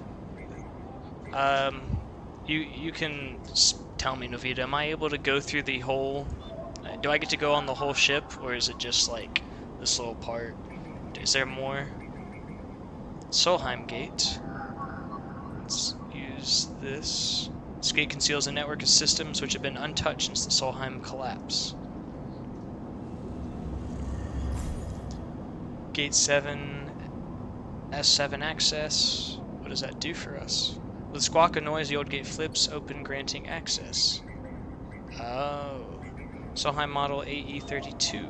you can tell me, Novita, am I able to go through the whole... do I get to go on the whole ship, or is it just, like, this little part? Is there more? Solheim Gate. Let's use this. This gate conceals a network of systems which have been untouched since the Solheim collapse. Gate 7, S7 access. What does that do for us? With a squawk of noise, the old gate flips open, granting access. Oh. Solheim model AE32.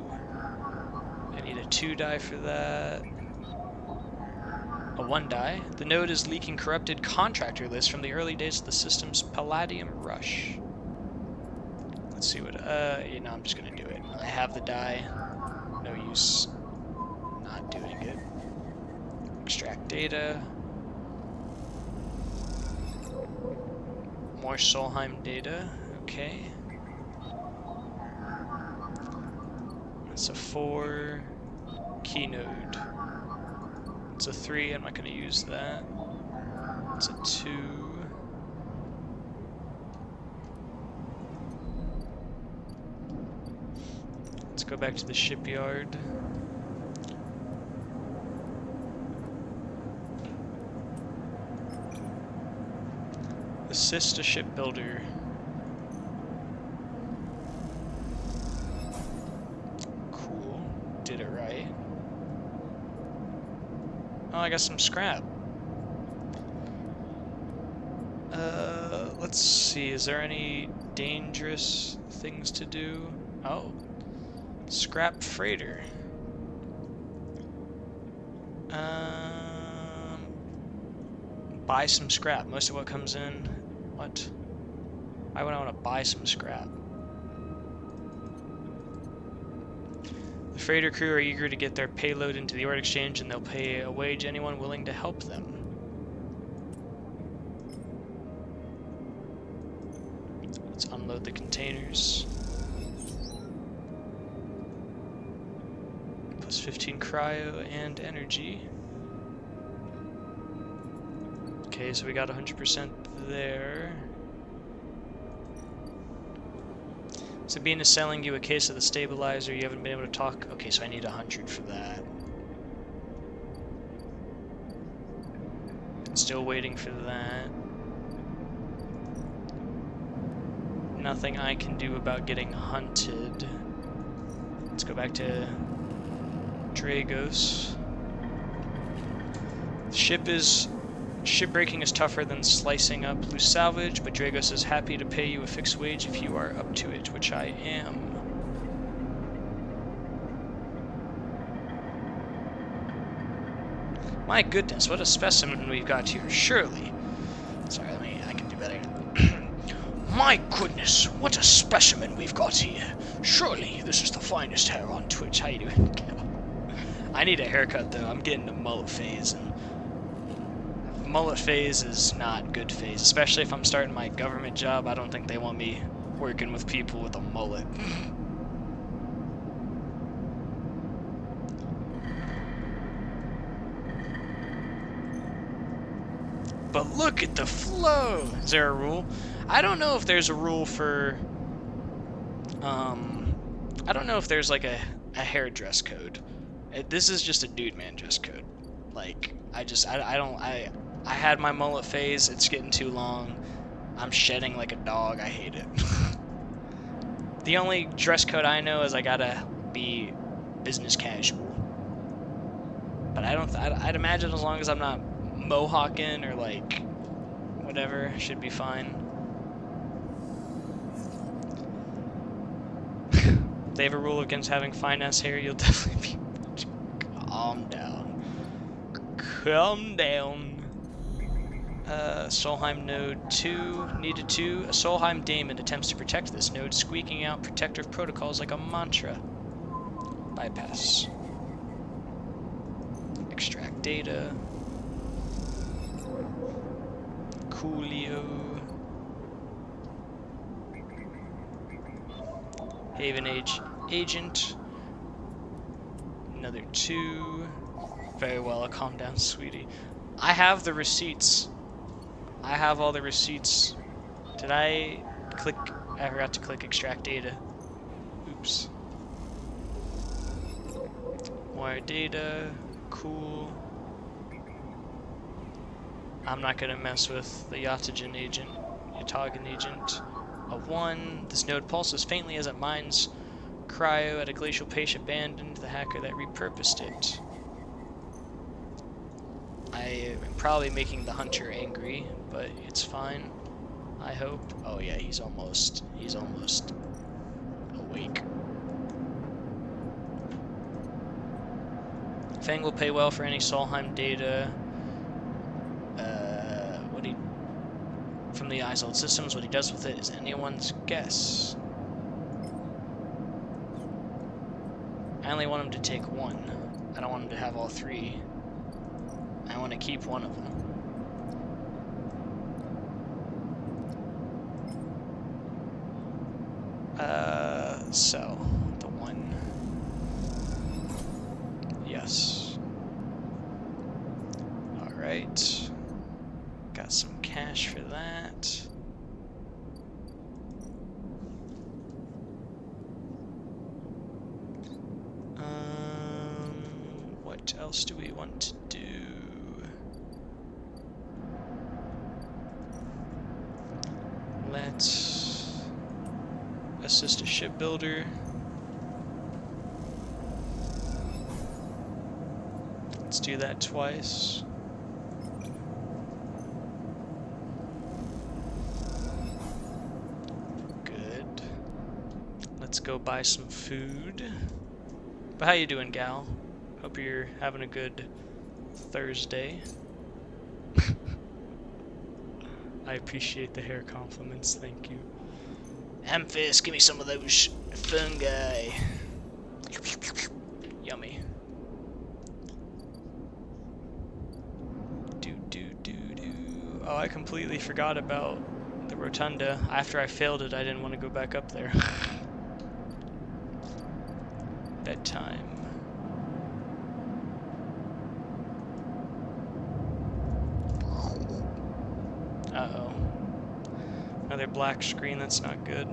I need a 2 die for that. A 1 die. The node is leaking corrupted contractor lists from the early days of the system's Palladium rush. Let's see what, you know, I'm just gonna do it. I have the die. No use not doing it. Extract data. More Solheim data. Okay. That's a 4. Key node. It's a 3, I'm not going to use that. It's a 2. Let's go back to the shipyard. Assist a shipbuilder. Cool. Did it right. Oh, I got some scrap. Let's see, is there any dangerous things to do? Oh, scrap freighter. Buy some scrap. Most of what comes in. What? Why would I want to buy some scrap? The freighter crew are eager to get their payload into the ore exchange, and they'll pay a wage anyone willing to help them. Let's unload the containers. Plus 15 cryo and energy. Okay, so we got 100% there. Sabine is selling you a case of the stabilizer. You haven't been able to talk. Okay, so I need 100 for that. Still waiting for that. Nothing I can do about getting hunted. Let's go back to Dragos. Shipbreaking is tougher than slicing up loose salvage, but Dragos is happy to pay you a fixed wage if you are up to it, which I am. My goodness, what a specimen we've got here. Surely. Sorry, I can do better. My goodness, what a specimen we've got here. Surely this is the finest hair on Twitch. How you doing? I need a haircut though. I'm getting to mullet phase, and mullet phase is not good phase, especially if I'm starting my government job. I don't think they want me working with people with a mullet. But look at the flow! Is there a rule? I don't know if there's a rule for... I don't know if there's like a hair dress code. This is just a dude man dress code. Like, I had my mullet phase, it's getting too long. I'm shedding like a dog, I hate it. The only dress code I know is I gotta be business casual. But I'd imagine as long as I'm not mohawking or like whatever, should be fine. They have a rule against having fine ass hair, you'll definitely be... Calm down. Calm down. Solheim node 2, needed 2. A Solheim daemon attempts to protect this node, squeaking out protective protocols like a mantra. Bypass. Extract data. Coolio. Haven Age agent. Another 2. Very well, I'll calm down, sweetie. I have the receipts. I have all the receipts. Did I click? I forgot to click extract data. Oops. Wire data. Cool. I'm not gonna mess with the Yatagan agent. A 1. This node pulses faintly as it mines cryo at a glacial pace, abandoned the hacker that repurposed it. I am probably making the hunter angry, but it's fine. I hope. Oh yeah, he's almost awake. Fang will pay well for any Solheim data. From the Isolde systems, what he does with it is anyone's guess. I only want him to take 1. I don't want him to have all 3. I want to keep one of them. So, the 1. Yes. Alright. Got some cash for that. What else do we want to do? Let's assist a shipbuilder. Let's do that twice. Good. Let's go buy some food. But how you doing, gal? Hope you're having a good Thursday. I appreciate the hair compliments, thank you. Amphis, give me some of those fungi. Yummy. Oh, I completely forgot about the rotunda. After I failed it, I didn't want to go back up there. Bedtime. Uh-oh. Another black screen, that's not good.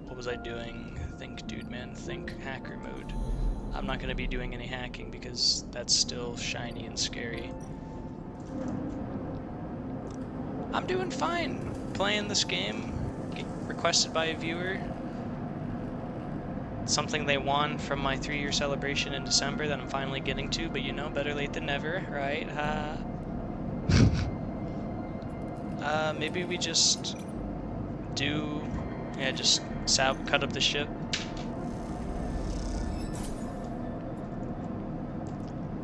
What was I doing? Think, dude, man, think hacker mode. I'm not gonna be doing any hacking because that's still shiny and scary. I'm doing fine playing this game. Get requested by a viewer. Something they won from my 3-year celebration in December that I'm finally getting to, but you know, better late than never, right? Maybe we just do, yeah, just cut up the ship.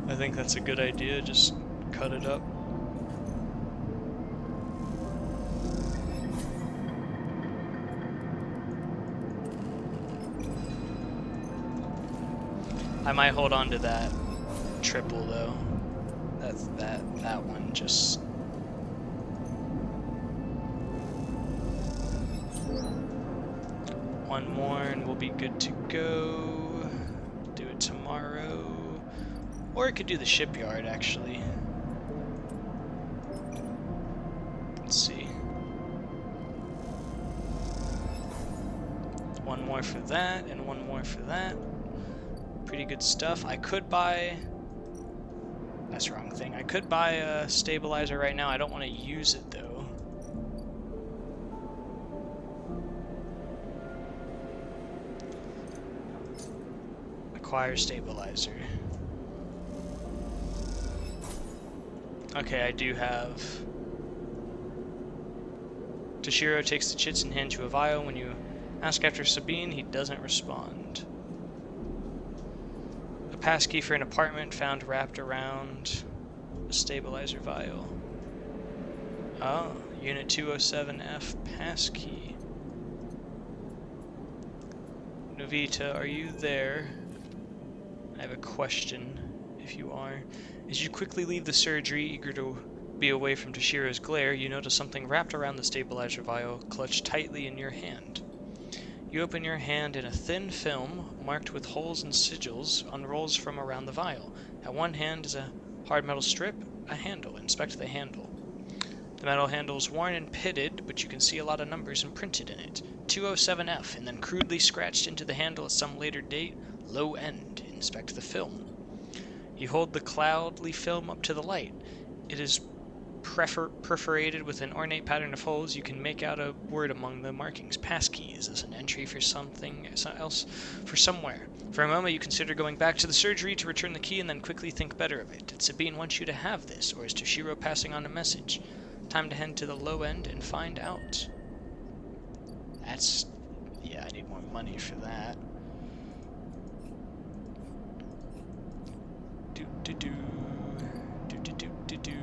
I think that's a good idea, just cut it up. I might hold on to that triple though. That's that one just. One more and we'll be good to go. Do it tomorrow. Or I could do the shipyard actually. Let's see. One more for that and one more for that. Pretty good stuff. I could buy... That's the wrong thing. I could buy a stabilizer right now. I don't want to use it though. Acquire stabilizer. Okay, I do have... Toshiro takes the chits and hands you a vial. When you ask after Sabine, he doesn't respond. A passkey for an apartment found wrapped around a stabilizer vial. Oh, Unit 207F passkey. Novita, are you there? I have a question, if you are. As you quickly leave the surgery, eager to be away from Toshiro's glare, you notice something wrapped around the stabilizer vial, clutched tightly in your hand. You open your hand and a thin film, marked with holes and sigils, unrolls from around the vial. At one hand is a hard metal strip, a handle. Inspect the handle. The metal handle is worn and pitted, but you can see a lot of numbers imprinted in it. 207F, and then crudely scratched into the handle at some later date, low end. Inspect the film. You hold the cloudly film up to the light. It is perforated with an ornate pattern of holes. You can make out a word among the markings. Passkey. Is this an entry for something else? For somewhere. For a moment you consider going back to the surgery to return the key and then quickly think better of it. Did Sabine want you to have this, or is Toshiro passing on a message? Time to head to the low end and find out. That's... yeah, I need more money for that. Do-do-do. Do-do-do-do-do.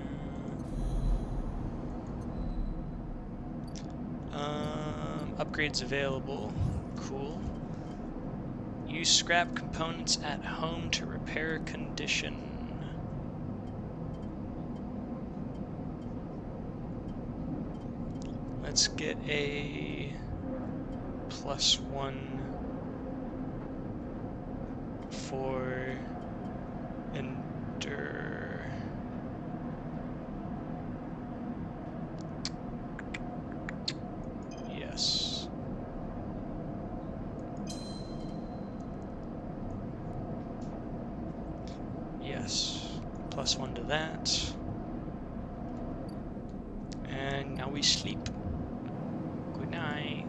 Upgrades available. Cool. Use scrap components at home to repair condition. Let's get a +1 for endure. Yes. Yes. +1 to that. And now we sleep. Good night.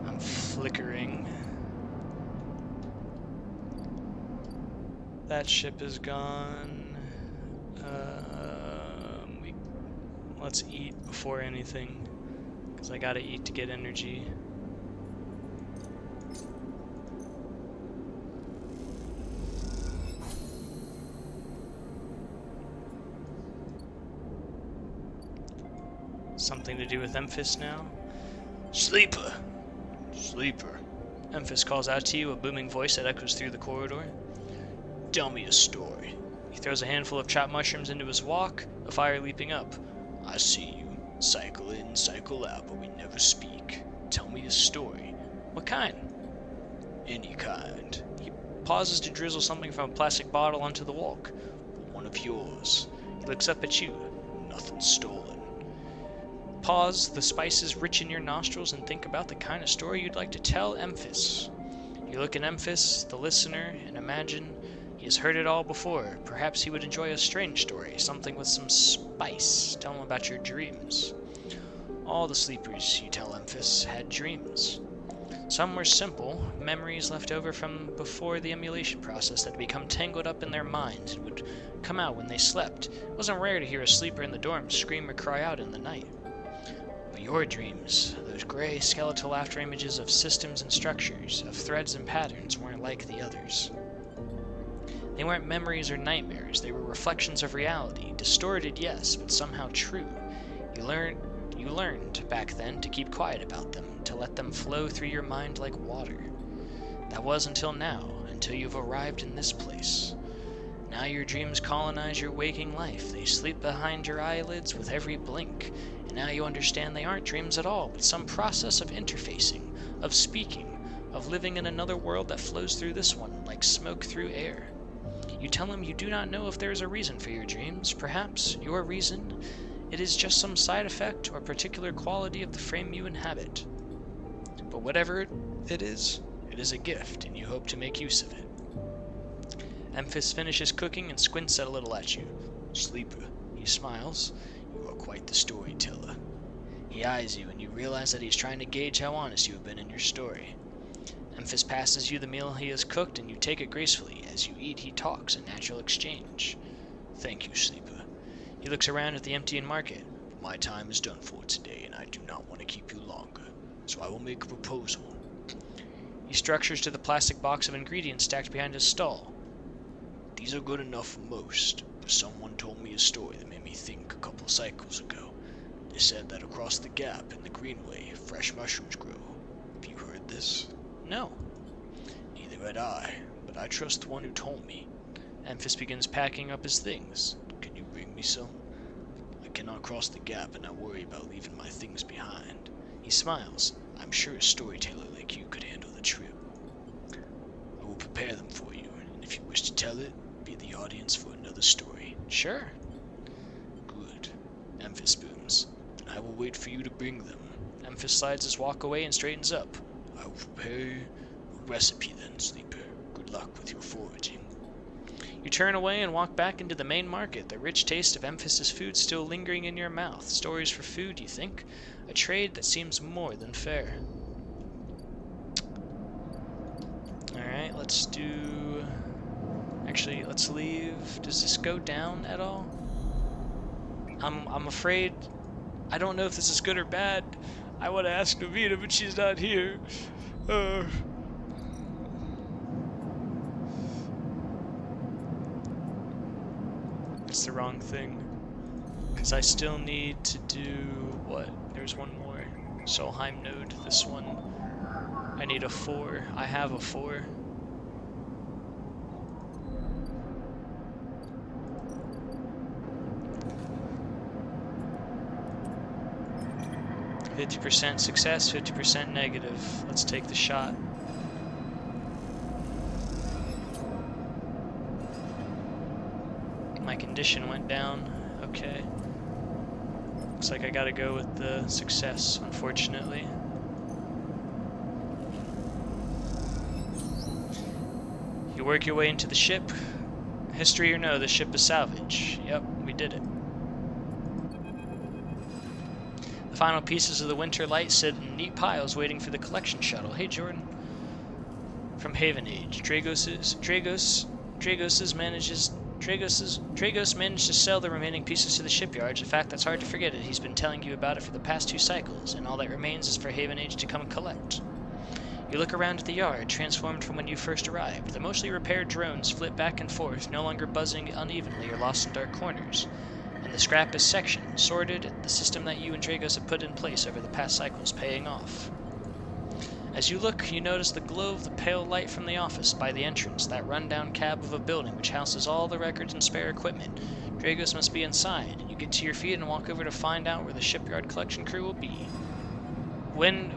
I'm flickering. That ship is gone. Let's eat before anything, because I gotta eat to get energy. Something to do with Emphis now? Sleeper! Sleeper. Emphis calls out to you, a booming voice that echoes through the corridor. Tell me a story. He throws a handful of chopped mushrooms into his wok, a fire leaping up. I see you. Cycle in, cycle out, but we never speak. Tell me a story. What kind? Any kind. He pauses to drizzle something from a plastic bottle onto the wok. One of yours. He looks up at you. Nothing stolen. Pause, the spices rich in your nostrils, and think about the kind of story you'd like to tell Emphis. You look at Emphis, the listener, and imagine he has heard it all before. Perhaps he would enjoy a strange story, something with some spice. Tell him about your dreams. All the sleepers, you tell Emphis, had dreams. Some were simple, memories left over from before the emulation process that had become tangled up in their minds and would come out when they slept. It wasn't rare to hear a sleeper in the dorm scream or cry out in the night. But your dreams, those gray skeletal after images of systems and structures, of threads and patterns, weren't like the others. They weren't memories or nightmares, they were reflections of reality, distorted, yes, but somehow true. You learned back then to keep quiet about them, to let them flow through your mind like water. That was until now, until you've arrived in this place. Now your dreams colonize your waking life. They sleep behind your eyelids with every blink. And now you understand they aren't dreams at all, but some process of interfacing, of speaking, of living in another world that flows through this one, like smoke through air. You tell him you do not know if there is a reason for your dreams. Perhaps your reason, it is just some side effect or particular quality of the frame you inhabit. But whatever it is a gift, and you hope to make use of it. Memphis finishes cooking and squints a little at you. Sleeper, he smiles. You are quite the storyteller. He eyes you, and you realize that he's trying to gauge how honest you have been in your story. Memphis passes you the meal he has cooked, and you take it gracefully. As you eat, he talks, a natural exchange. Thank you, Sleeper. He looks around at the empty market. My time is done for today, and I do not want to keep you longer, so I will make a proposal. He structures to the plastic box of ingredients stacked behind his stall. These are good enough for most, but someone told me a story that made me think a couple cycles ago. They said that across the gap in the Greenway, fresh mushrooms grow. Have you heard this? No. Neither had I, but I trust the one who told me. Memphis begins packing up his things. Can you bring me some? I cannot cross the gap and I worry about leaving my things behind. He smiles. I'm sure a storyteller like you could handle the trip. I will prepare them for you, and if you wish to tell it, be the audience for another story. Sure. Good. Memphis booms. Then I will wait for you to bring them. Memphis slides his walk away and straightens up. I will prepare a recipe then, Sleeper. Good luck with your foraging. You turn away and walk back into the main market, the rich taste of Memphis's food still lingering in your mouth. Stories for food, you think? A trade that seems more than fair. Alright, let's do... Actually, let's leave. Does this go down at all? I'm afraid... I don't know if this is good or bad. I want to ask Navita, but she's not here. It's the wrong thing. Because I still need to do... what? There's one more. Solheim node. This one. I need a 4. I have a 4. %50 success, 50% negative. Let's take the shot. My condition went down. Okay. Looks like I gotta go with the success, unfortunately. You work your way into the ship. History or no, the ship is salvage. Yep, we did it. The final pieces of the Winter Light sit in neat piles waiting for the collection shuttle. Hey, Jordan. From Haven Age. Dragos managed to sell the remaining pieces to the shipyards, a fact that's hard to forget. He's been telling you about it for the past 2 cycles, and all that remains is for Haven Age to come and collect. You look around at the yard, transformed from when you first arrived. The mostly repaired drones flit back and forth, no longer buzzing unevenly or lost in dark corners. And the scrap is sectioned, sorted, the system that you and Dragos have put in place over the past cycles paying off. As you look, you notice the glow of the pale light from the office by the entrance, that run-down cab of a building which houses all the records and spare equipment. Dragos must be inside. You get to your feet and walk over to find out where the shipyard collection crew will be. When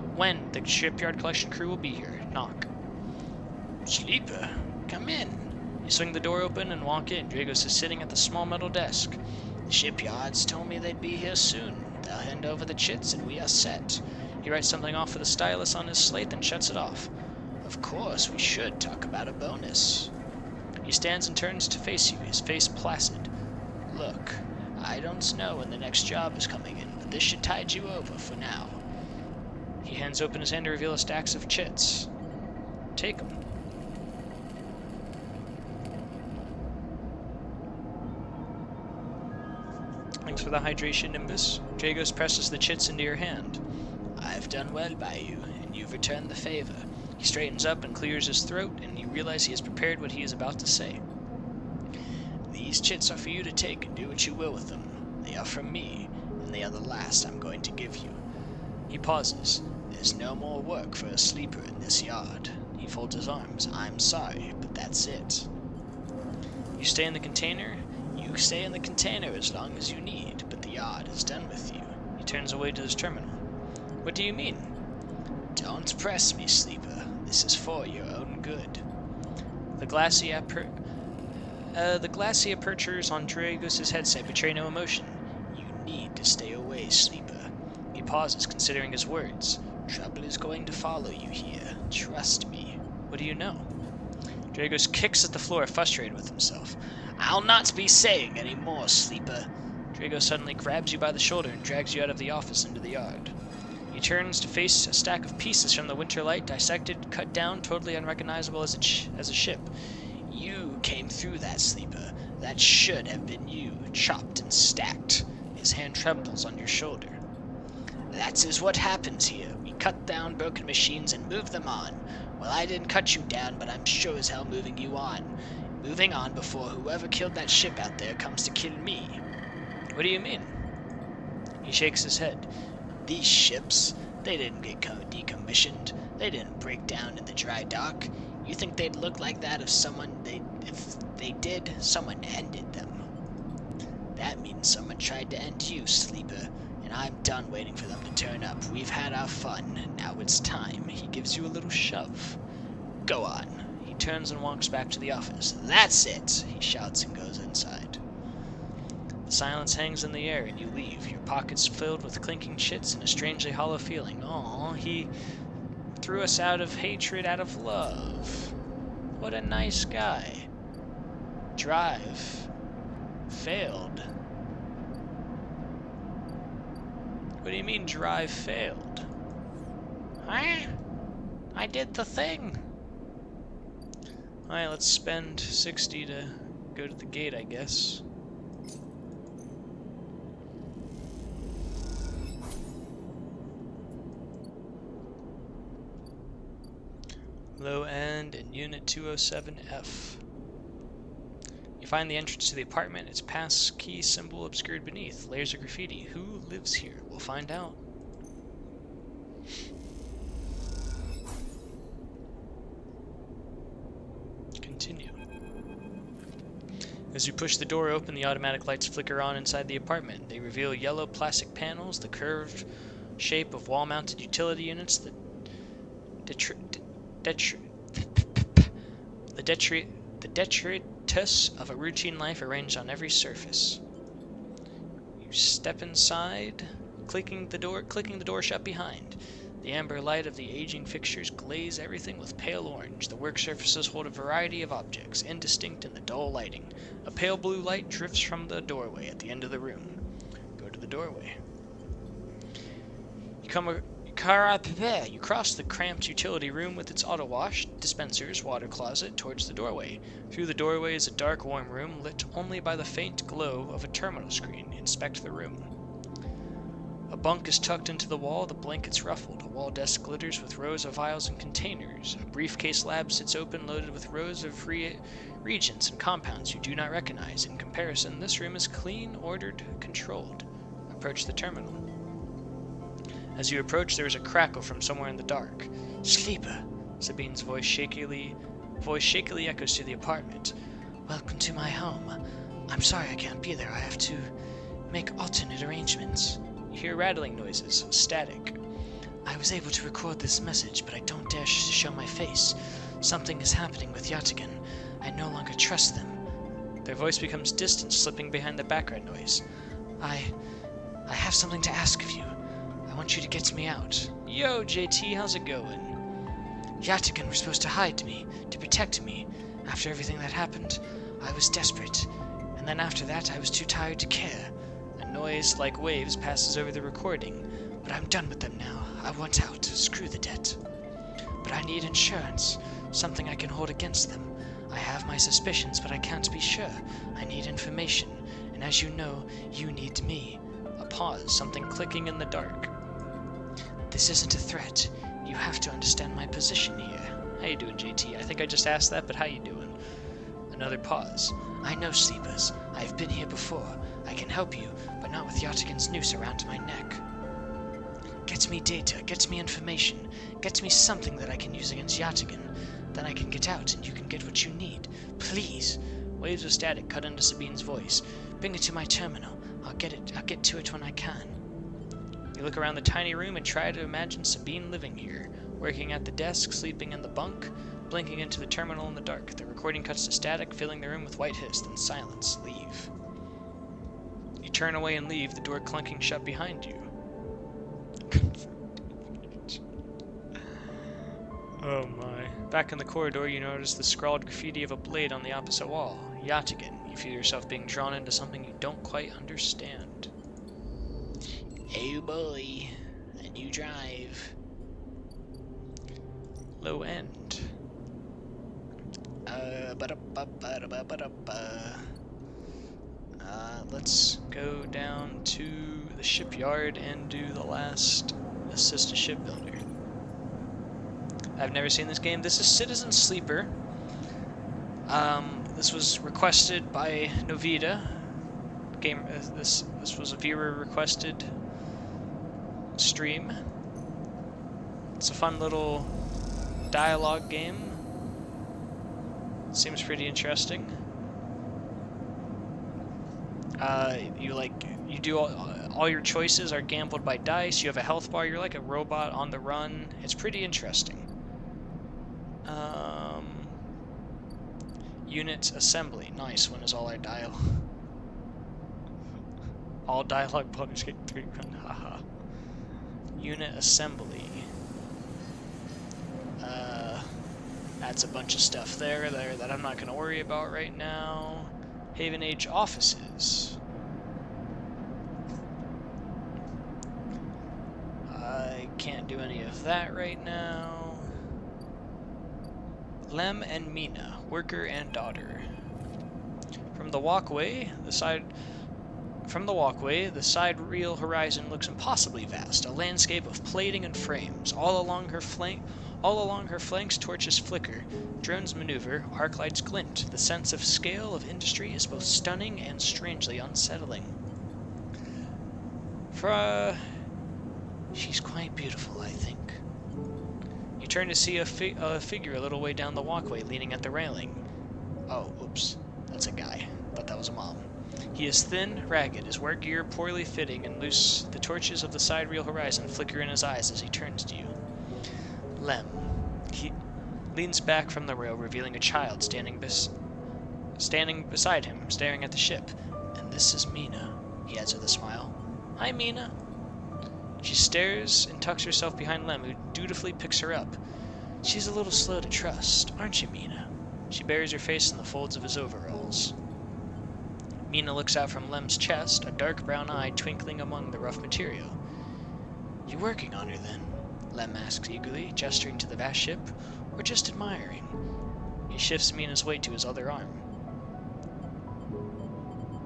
the shipyard collection crew will be here. Knock. Sleeper, come in. You swing the door open and walk in. Dragos is sitting at the small metal desk. The shipyards told me they'd be here soon. They'll hand over the chits and we are set. He writes something off with a stylus on his slate, then shuts it off. Of course, we should talk about a bonus. He stands and turns to face you, his face placid. Look, I don't know when the next job is coming in, but this should tide you over for now. He hands open his hand to reveal a stack of chits. Take them. Thanks for the hydration, Nimbus. Dragos presses the chits into your hand. I've done well by you, and you've returned the favor. He straightens up and clears his throat, and you realize he has prepared what he is about to say. These chits are for you to take and do what you will with them. They are from me, and they are the last I'm going to give you. He pauses. There's no more work for a sleeper in this yard. He folds his arms. I'm sorry, but that's it. You stay in the container? You stay in the container as long as you need, but the yard is done with you. He turns away to his terminal. What do you mean? Don't press me, sleeper. This is for your own good. The glassy apertures on Dragos' headset betray no emotion. You need to stay away, sleeper. He pauses, considering his words. Trouble is going to follow you here. Trust me. What do you know? Dragos kicks at the floor, frustrated with himself. I'll not be saying any more, sleeper. Dragos suddenly grabs you by the shoulder and drags you out of the office into the yard. He turns to face a stack of pieces from the Winterlight, dissected, cut down, totally unrecognizable as a ship. You came through that, sleeper. That should have been you, chopped and stacked. His hand trembles on your shoulder. That is what happens here. We cut down broken machines and move them on. Well, I didn't cut you down, but I'm sure as hell moving you on. Moving on before whoever killed that ship out there comes to kill me. What do you mean? He shakes his head. These ships, they didn't get decommissioned. They didn't break down in the dry dock. You think they'd look like that if they did, someone ended them. That means someone tried to end you, sleeper, and I'm done waiting for them to turn up. We've had our fun. Now it's time. He gives you a little shove. Go on. He turns and walks back to the office. That's it, he shouts and goes inside. The silence hangs in the air and you leave, your pockets filled with clinking chits and a strangely hollow feeling. Aw, he threw us out of hatred, out of love. What a nice guy. Drive. Failed. What do you mean, drive failed? Huh? I did the thing. Alright, let's spend 60 to go to the gate, I guess. Low end in Unit 207F. You find the entrance to the apartment, its pass key symbol obscured beneath. Layers of graffiti. Who lives here? We'll find out. Continue. As you push the door open, the automatic lights flicker on inside the apartment. They reveal yellow plastic panels, the curved shape of wall-mounted utility units, the detritus of a routine life arranged on every surface. You step inside, clicking the door shut behind. The amber light of the aging fixtures glaze everything with pale orange. The work surfaces hold a variety of objects, indistinct in the dull lighting. A pale blue light drifts from the doorway at the end of the room. Go to the doorway. You cross the cramped utility room with its auto wash, dispensers, water closet towards the doorway. Through the doorway is a dark, warm room lit only by the faint glow of a terminal screen. Inspect the room. A bunk is tucked into the wall, the blankets ruffled. A wall desk glitters with rows of vials and containers. A briefcase lab sits open, loaded with rows of reagents and compounds you do not recognize. In comparison, this room is clean, ordered, controlled. Approach the terminal. As you approach, there is a crackle from somewhere in the dark. Sleeper! Sabine's voice shakily echoes through the apartment. Welcome to my home. I'm sorry I can't be there. I have to make alternate arrangements. You hear rattling noises, static. I was able to record this message, but I don't dare show my face. Something is happening with Yatagan. I no longer trust them. Their voice becomes distant, slipping behind the background noise. I have something to ask of you. I want you to get me out. Yo, JT, how's it going? Yatagan were supposed to hide me, to protect me. After everything that happened, I was desperate. And then after that, I was too tired to care. A noise like waves passes over the recording. But I'm done with them now. I want out. Screw the debt. But I need insurance. Something I can hold against them. I have my suspicions, but I can't be sure. I need information. And as you know, you need me. A pause, something clicking in the dark. This isn't a threat. You have to understand my position here. How you doing, JT? I think I just asked that, but how you doing? A Another pause. I know, sleepers. I've been here before. I can help you, but not with Yatagan's noose around my neck. Get me data, get me information, get me something that I can use against Yatagan. Then I can get out and you can get what you need. Please. Waves of static cut into Sabine's voice. Bring it to my terminal. I'll get to it when I can. You look around the tiny room and try to imagine Sabine living here, working at the desk, sleeping in the bunk, blinking into the terminal in the dark. The recording cuts to static, filling the room with white hiss, then silence. Leave. You turn away and leave, the door clunking shut behind you. Oh my. Back in the corridor, you notice the scrawled graffiti of a blade on the opposite wall. Yatagan. You feel yourself being drawn into something you don't quite understand. Oh boy. A new drive. Low end. Let's go down to the shipyard and do the last assist a shipbuilder. I've never seen this game. This is Citizen Sleeper. This was requested by Novita. This was a viewer requested stream. It's a fun little dialogue game. Seems pretty interesting. You do all your choices are gambled by dice. You have a health bar. You're like a robot on the run. It's pretty interesting. Unit assembly. Nice. When is all our dialogue? All dialogue Baldur's Gate 3 run. Haha. Unit assembly. That's a bunch of stuff there that I'm not going to worry about right now. Haven Age offices. I can't do any of that right now. Lem and Mina, worker and daughter. From the walkway, the side reel horizon looks impossibly vast, a landscape of plating and frames. All along her flanks, torches flicker, drones maneuver, arc lights glint. The sense of scale of industry is both stunning and strangely unsettling. She's quite beautiful, I think. You turn to see a figure a little way down the walkway, leaning at the railing. Oh, oops. That's a guy. Thought that was a mom. He is thin, ragged, his work gear poorly fitting and loose. The torches of the side reel horizon flicker in his eyes as he turns to you. Lem. He leans back from the rail, revealing a child standing beside him, staring at the ship. And this is Mina, he adds with a smile. Hi, Mina. She stares and tucks herself behind Lem, who dutifully picks her up. She's a little slow to trust, aren't you, Mina? She buries her face in the folds of his overalls. Mina looks out from Lem's chest, a dark brown eye twinkling among the rough material. You working on her, then? Lem asks eagerly, gesturing to the vast ship, or just admiring? He shifts Mina's weight to his other arm.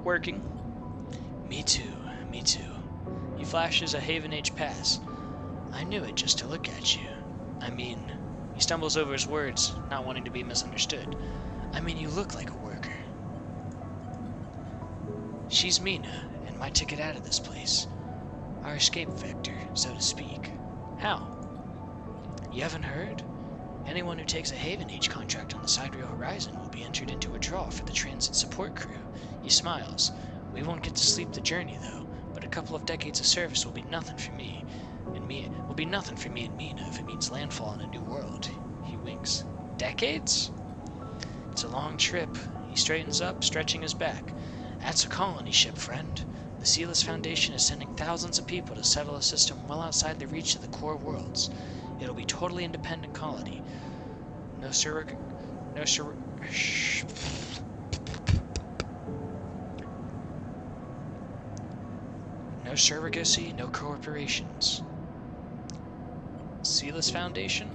Working. Me too, me too. He flashes a Haven Age pass. I knew it just to look at you. I mean, he stumbles over his words, not wanting to be misunderstood. I mean, you look like a worker. She's Mina, and my ticket out of this place. Our escape vector, so to speak. How? You haven't heard? Anyone who takes a Haven Age contract on the Sidereal Horizon will be entered into a draw for the transit support crew. He smiles. We won't get to sleep the journey, though, but a couple of decades of service will be nothing for me. And Mina if it means landfall in a new world. He winks. Decades? It's a long trip. He straightens up, stretching his back. That's a colony ship, friend. The Sealess Foundation is sending thousands of people to settle a system well outside the reach of the core worlds. It'll be totally independent colony. No surrogacy, no corporations. Sealess Foundation?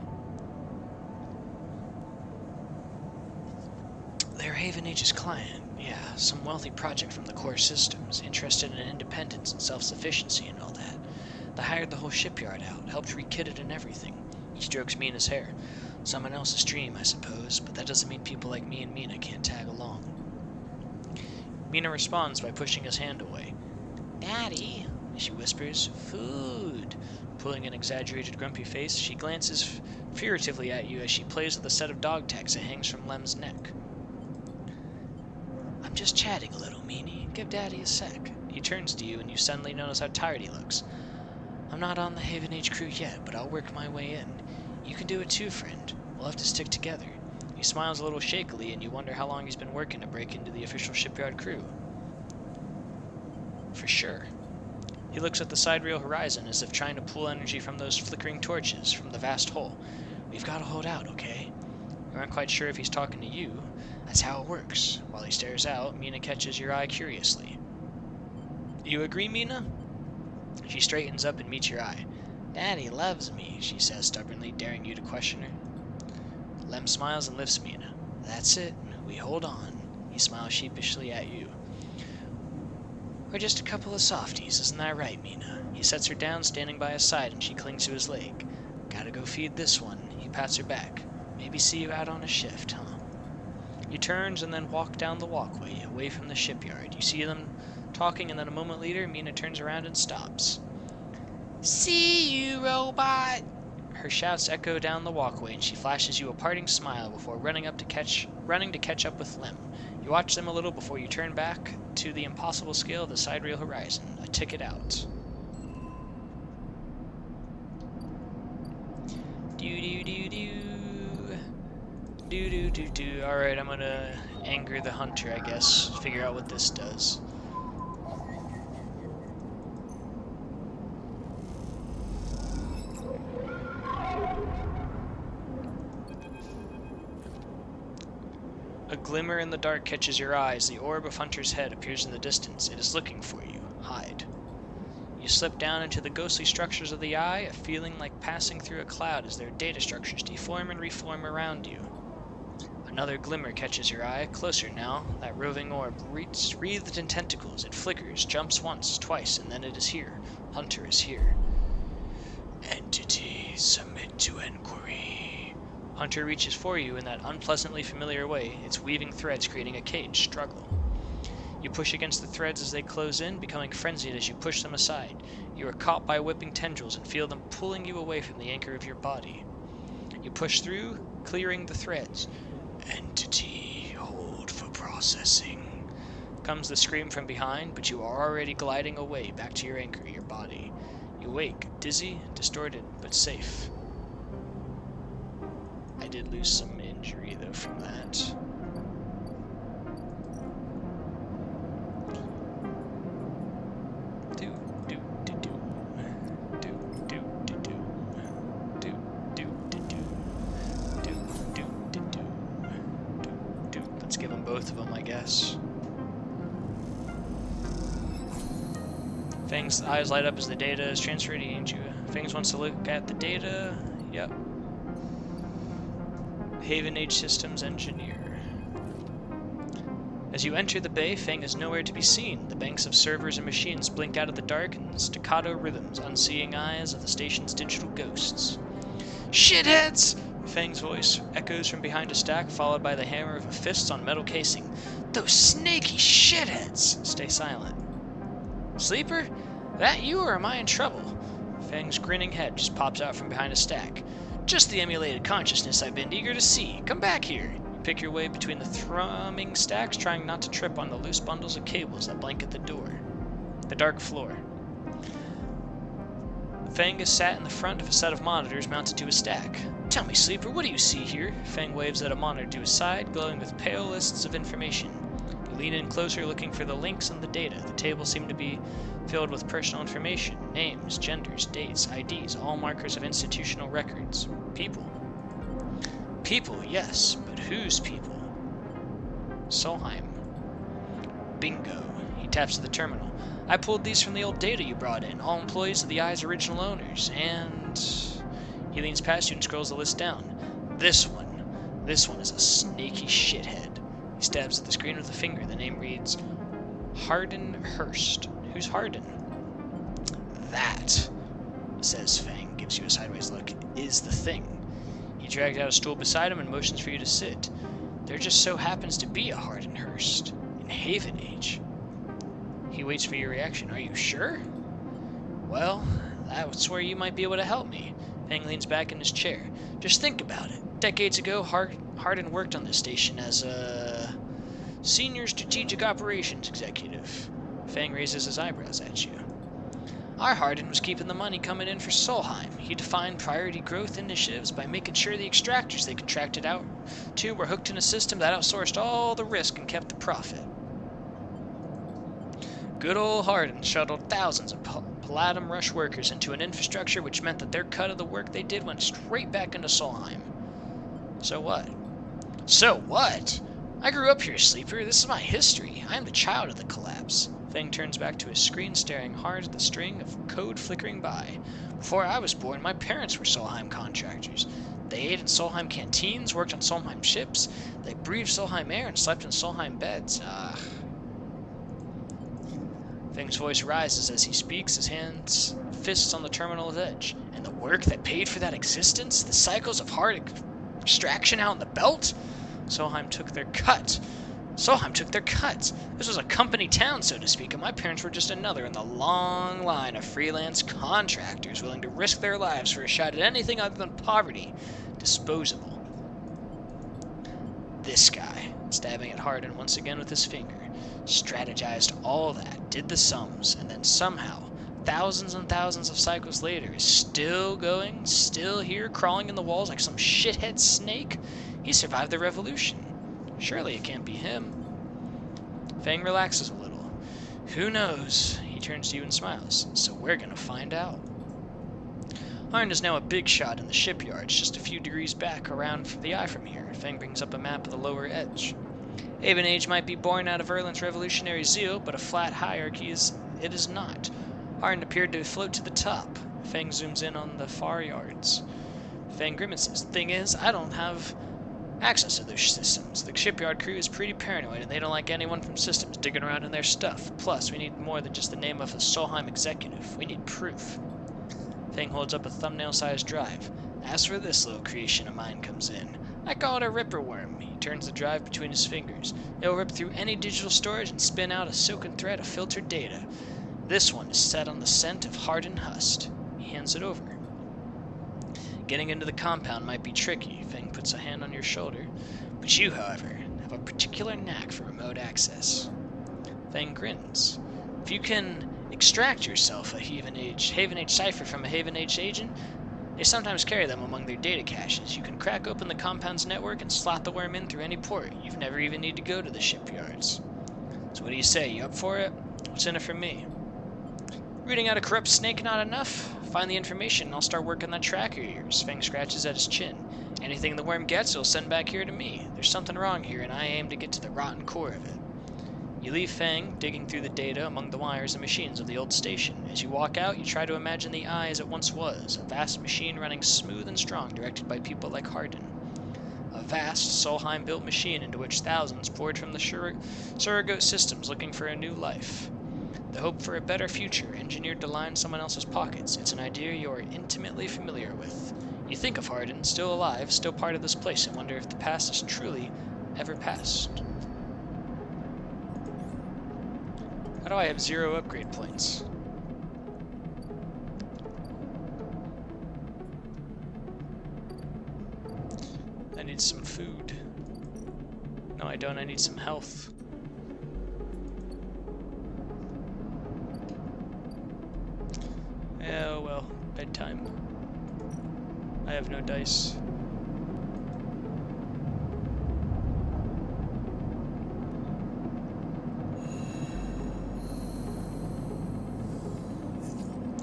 They're Haven Age's client. Yeah, some wealthy project from the core systems, interested in independence and self-sufficiency and all that. They hired the whole shipyard out, helped rekit it and everything. He strokes Mina's hair. Someone else's dream, I suppose, but that doesn't mean people like me and Mina can't tag along. Mina responds by pushing his hand away. Daddy, she whispers, food. Pulling an exaggerated grumpy face, she glances furtively at you as she plays with a set of dog tags that hangs from Lem's neck. I'm just chatting a little, Meanie. Give Daddy a sec. He turns to you and you suddenly notice how tired he looks. I'm not on the Haven Age crew yet, but I'll work my way in. You can do it too, friend. We'll have to stick together. He smiles a little shakily and you wonder how long he's been working to break into the official shipyard crew. For sure. He looks at the sidereal horizon as if trying to pull energy from those flickering torches from the vast hull. We've got to hold out, okay? You aren't quite sure if he's talking to you. That's how it works. While he stares out, Mina catches your eye curiously. You agree, Mina? She straightens up and meets your eye. Daddy loves me, she says stubbornly, daring you to question her. Lem smiles and lifts Mina. That's it. We hold on. He smiles sheepishly at you. We're just a couple of softies, isn't that right, Mina? He sets her down, standing by his side, and she clings to his leg. Gotta go feed this one. He pats her back. Maybe see you out on a shift, huh? He turns and then walks down the walkway, away from the shipyard. You see them talking, and then a moment later, Mina turns around and stops. See you, robot! Her shouts echo down the walkway, and she flashes you a parting smile before running to catch up with Lem. You watch them a little before you turn back to the impossible scale of the sidereal horizon. A ticket out. Do. Alright, I'm gonna anger the hunter, I guess. Figure out what this does. A glimmer in the dark catches your eye as the orb of Hunter's head appears in the distance. It is looking for you. Hide. You slip down into the ghostly structures of the eye, a feeling like passing through a cloud as their data structures deform and reform around you. Another glimmer catches your eye, closer now. That roving orb wreathed in tentacles. It flickers, jumps once, twice, and then it is here. Hunter is here. Entity, submit to inquiry. Hunter reaches for you in that unpleasantly familiar way, its weaving threads creating a cage struggle. You push against the threads as they close in, becoming frenzied as you push them aside. You are caught by whipping tendrils and feel them pulling you away from the anchor of your body. You push through, clearing the threads. Entity, hold for processing. Comes the scream from behind, but you are already gliding away back to your anchor, your body. You wake, dizzy, distorted, but safe. I did lose some injury, though, from that. Let's give them both of them, I guess. Fang's eyes light up as the data is transferred to you. Fangs wants to look at the data. Yep. Haven Age Systems Engineer. As you enter the bay, Fang is nowhere to be seen. The banks of servers and machines blink out of the dark in staccato rhythms, unseeing eyes of the station's digital ghosts. Shitheads! Fang's voice echoes from behind a stack, followed by the hammer of a fist on metal casing. Those snaky shitheads! Stay silent. Sleeper? That you, or am I in trouble? Fang's grinning head just pops out from behind a stack. Just the emulated consciousness I've been eager to see. Come back here. You pick your way between the thrumming stacks, trying not to trip on the loose bundles of cables that blanket the door. The dark floor. Fang is sat in the front of a set of monitors mounted to a stack. Tell me, Sleeper, what do you see here? Fang waves at a monitor to his side, glowing with pale lists of information. You lean in closer, looking for the links in the data. The tables seem to be filled with personal information. Names, genders, dates, IDs, all markers of institutional records. People. People, yes, but whose people? Solheim. Bingo. He taps the terminal. I pulled these from the old data you brought in. All employees of the Eye's original owners. And... He leans past you and scrolls the list down. This one is a snaky shithead. He stabs at the screen with a finger. The name reads Hardin Hurst. Who's Hardin? That, says Fang, gives you a sideways look, is the thing. He He drags out a stool beside him and motions for you to sit. There just so happens to be a Hardenhurst in Haven Age. He waits for your reaction. Are you sure? Well, that's where you might be able to help me. Fang leans back in his chair. Just think about it. Decades ago, Harden worked on this station as a senior strategic operations executive. Fang raises his eyebrows at you. Our Harden was keeping the money coming in for Solheim. He defined priority growth initiatives by making sure the extractors they contracted out to were hooked in a system that outsourced all the risk and kept the profit. Good old Harden shuttled thousands of Palladium Rush workers into an infrastructure which meant that their cut of the work they did went straight back into Solheim. So what? So what? I grew up here, Sleeper. This is my history. I am the child of the collapse. Fang turns back to his screen, staring hard at the string of code flickering by. Before I was born, my parents were Solheim contractors. They ate in Solheim canteens, worked on Solheim ships. They breathed Solheim air and slept in Solheim beds. Fang's voice rises as he speaks, his hands fists on the terminal's edge. And the work that paid for that existence? The cycles of hard extraction out in the belt? Solheim took their cut. Solheim took their cut. This was a company town, so to speak, and my parents were just another in the long line of freelance contractors willing to risk their lives for a shot at anything other than poverty. Disposable. This guy, stabbing at Harden once again with his finger, strategized all that, did the sums, and then somehow, thousands and thousands of cycles later, is still going, still here, crawling in the walls like some shithead snake. He survived the revolution. Surely it can't be him. Fang relaxes a little. Who knows? He turns to you and smiles. So we're gonna find out. Harden is now a big shot in the shipyards, just a few degrees back around the eye from here. Fang brings up a map of the lower edge. Haven Age might be born out of Erland's revolutionary zeal, but a flat hierarchy it is not. Harden appeared to float to the top. Fang zooms in on the far yards. Fang grimaces. Thing is, I don't have access to those systems. The shipyard crew is pretty paranoid, and they don't like anyone from systems digging around in their stuff. Plus, we need more than just the name of a Solheim executive. We need proof. Fang holds up a thumbnail-sized drive. That's where this little creation of mine comes in. I call it a ripper worm. He turns the drive between his fingers. It'll rip through any digital storage and spin out a silken thread of filtered data. This one is set on the scent of Hardenhurst. He hands it over. Getting into the compound might be tricky. Fang puts a hand on your shoulder. But you, however, have a particular knack for remote access. Fang grins. If you can extract yourself a Haven Age cipher from a Haven Age agent, they sometimes carry them among their data caches. You can crack open the compound's network and slot the worm in through any port. You've never even need to go to the shipyards. So what do you say? You up for it? What's in it for me? Rooting out a corrupt snake not enough? Find the information and I'll start working that tracker of yours. Fang scratches at his chin. Anything the worm gets, it'll send back here to me. There's something wrong here, and I aim to get to the rotten core of it. You leave Fang digging through the data among the wires and machines of the old station. As you walk out, you try to imagine the eye as it once was, a vast machine running smooth and strong, directed by people like Harden. A vast, Solheim-built machine into which thousands poured from the surrogate systems looking for a new life. The hope for a better future, engineered to line someone else's pockets. It's an idea you are intimately familiar with. You think of Harden, still alive, still part of this place, and wonder if the past is truly ever past. How do I have 0 upgrade points? I need some food. No, I don't. I need some health. Oh well, bedtime. I have no dice.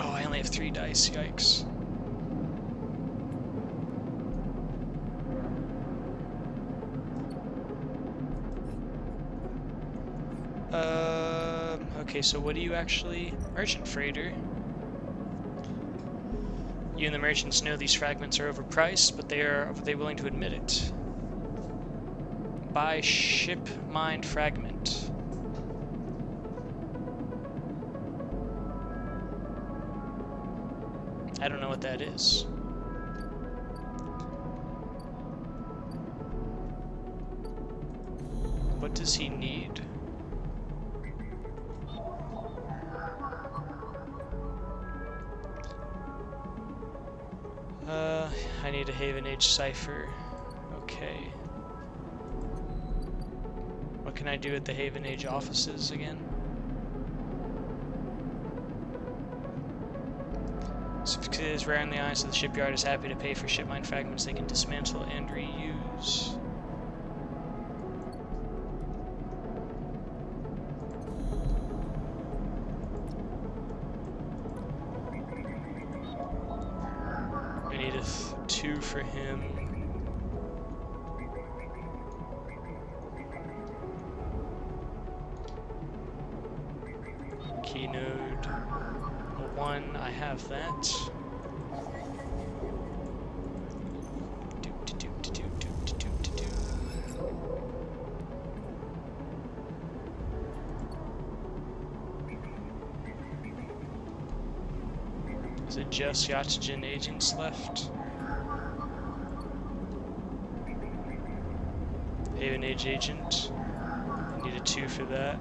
Oh, I only have 3 dice, yikes. Okay, so what do you actually... Merchant freighter. You and the merchants know these fragments are overpriced, but are they willing to admit it? Buy ship mined fragment. I don't know what that is. does he need? I need a Haven Age cipher. Okay. What can I do at the Haven Age offices again? Sophisticated is rare in the eyes, so the shipyard is happy to pay for ship mine fragments they can dismantle and reuse. I need a 2 for him. Keynode. A 1, I have that. Is it just Yatagen agents left? Haven Age agent. I need a 2 for that.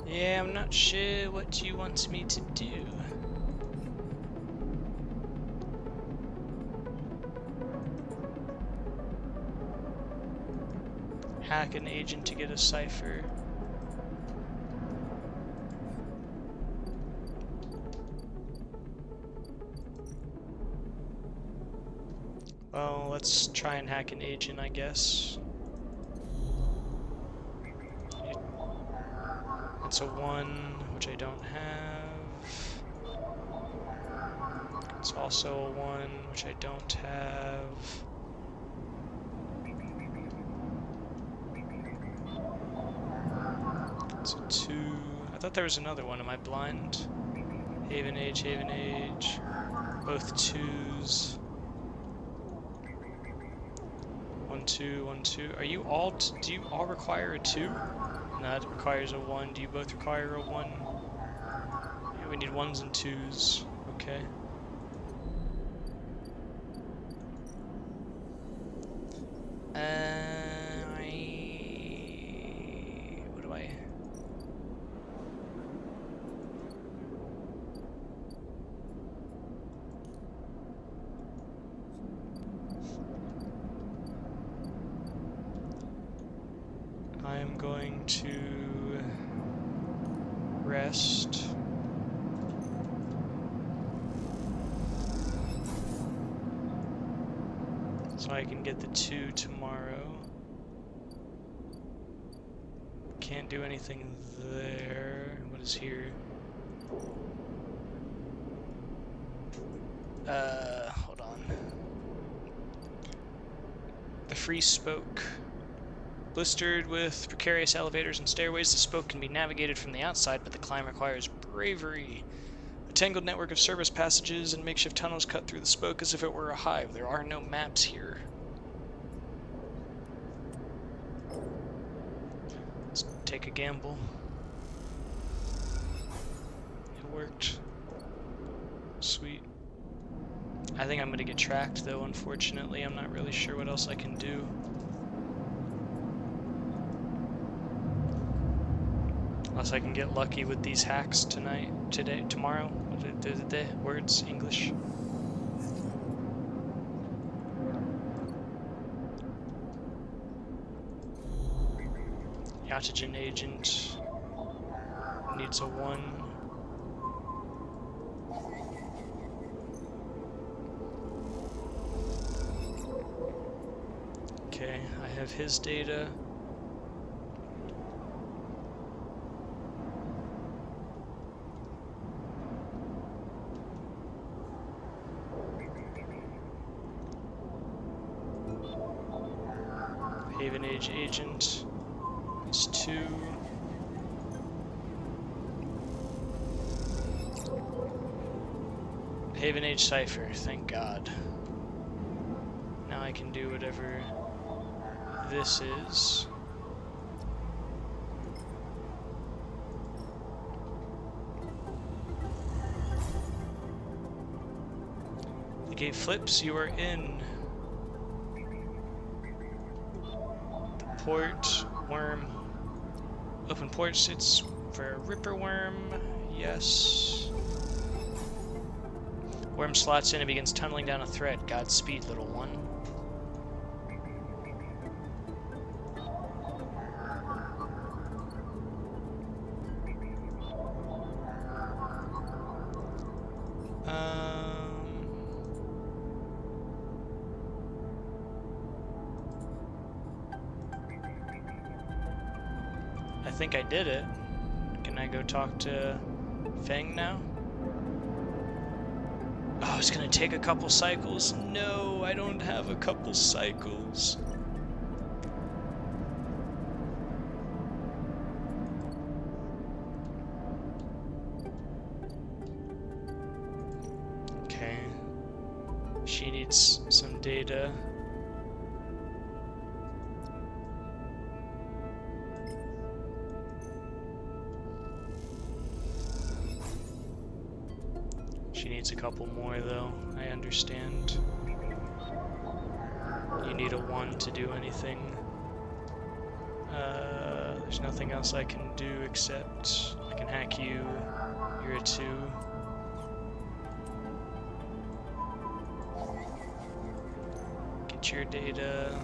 Yeah, I'm not sure what you want me to do. Hack an agent to get a cipher. Well, let's try and hack an agent, I guess. It's a 1, which I don't have. It's also a 1, which I don't have. It's a 2. I thought there was another one. Am I blind? Haven Age, Haven Age. Both 2s. 1, 2, 1, 2. Are you all? Do you all require a 2? No, it requires a 1. Do you both require a 1? Yeah, we need 1s and 2s. Okay. What do I? I am going to rest. So I can get the 2 tomorrow. Can't do anything there. What is here? Hold on. The free spoke. Blistered with precarious elevators and stairways, the spoke can be navigated from the outside, but the climb requires bravery. A tangled network of service passages and makeshift tunnels cut through the spoke as if it were a hive. There are no maps here. Let's take a gamble. It worked. Sweet. I think I'm gonna get tracked though, unfortunately. I'm not really sure what else I can do. Unless I can get lucky with these hacks tomorrow. The words, English. Yatagen agent needs a 1. Okay, I have his data. Haven Age agent is 2. Haven Age Cipher, thank God. Now I can do whatever this is. The gate flips, you are in. The port worm. Open port sits for a Ripper worm. Yes. Worm slots in and begins tunneling down a thread. Godspeed, little one. I think I did it. Can I go talk to Feng now? Oh, it's gonna take a couple cycles. No, I don't have a couple cycles. Okay. She needs some data. She needs a couple more, though. I understand. You need a 1 to do anything. There's nothing else I can do except I can hack you. You're a 2. Get your data.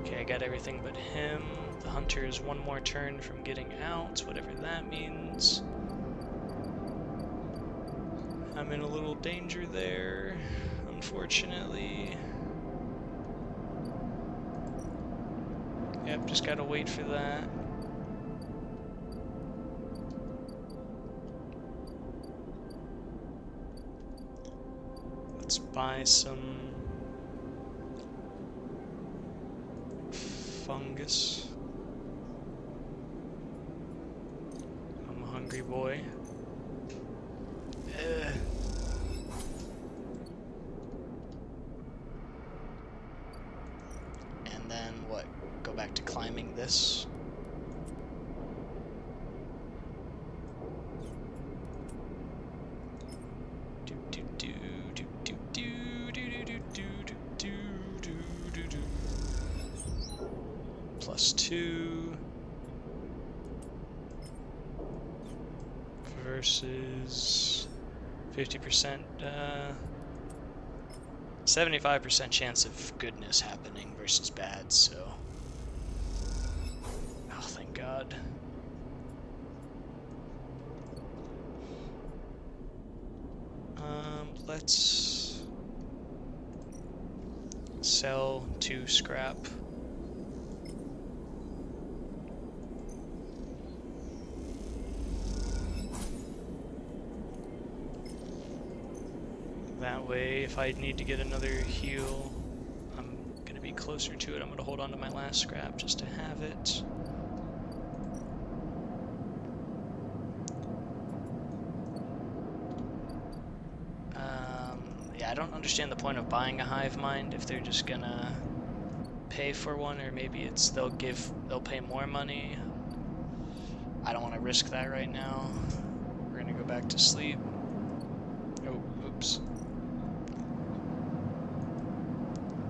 Okay, I got everything but him. The hunter is 1 more turn from getting out, whatever that means. I'm in a little danger there, unfortunately. Yep, just gotta wait for that. Let's buy some fungus. I'm a hungry boy. And then what? Go back to climbing this? +2 versus 50%, 75% chance of goodness happening versus bad, so oh, thank God. Let's sell 2 scrap. That way, if I need to get another heal, I'm going to be closer to it. I'm going to hold on to my last scrap just to have it. Yeah, I don't understand the point of buying a hive mind if they're just going to pay for one, or maybe it's they'll pay more money. I don't want to risk that right now. We're going to go back to sleep. Oh, oops.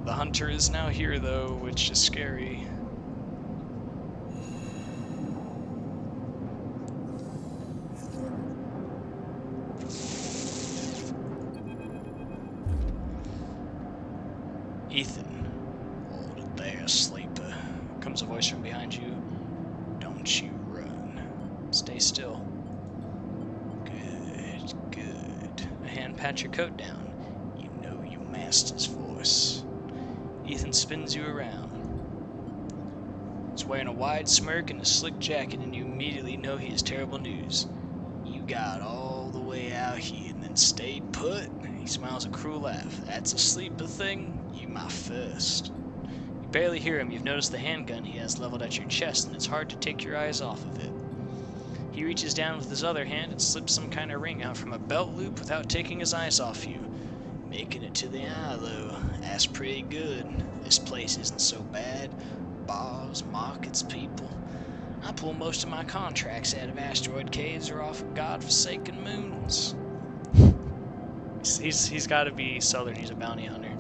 The hunter is now here, though, which is scary. Ethan, hold there, sleeper. Comes a voice from behind you. Don't you run. Stay still. Good, good. A hand pat your coat down. You know your master's voice. Ethan spins you around. He's wearing a wide smirk and a slick jacket, and you immediately know he has terrible news. You got all the way out here in then stayed put? He smiles a cruel laugh. That's a sleeper thing? You my first. You barely hear him. You've noticed the handgun he has leveled at your chest, and it's hard to take your eyes off of it. He reaches down with his other hand and slips some kind of ring out from a belt loop without taking his eyes off you. Making it to the eye, though. That's pretty good. This place isn't so bad. Bars, markets, people. I pull most of my contracts out of asteroid caves or off of godforsaken moons. He's got to be Southern. He's a bounty hunter.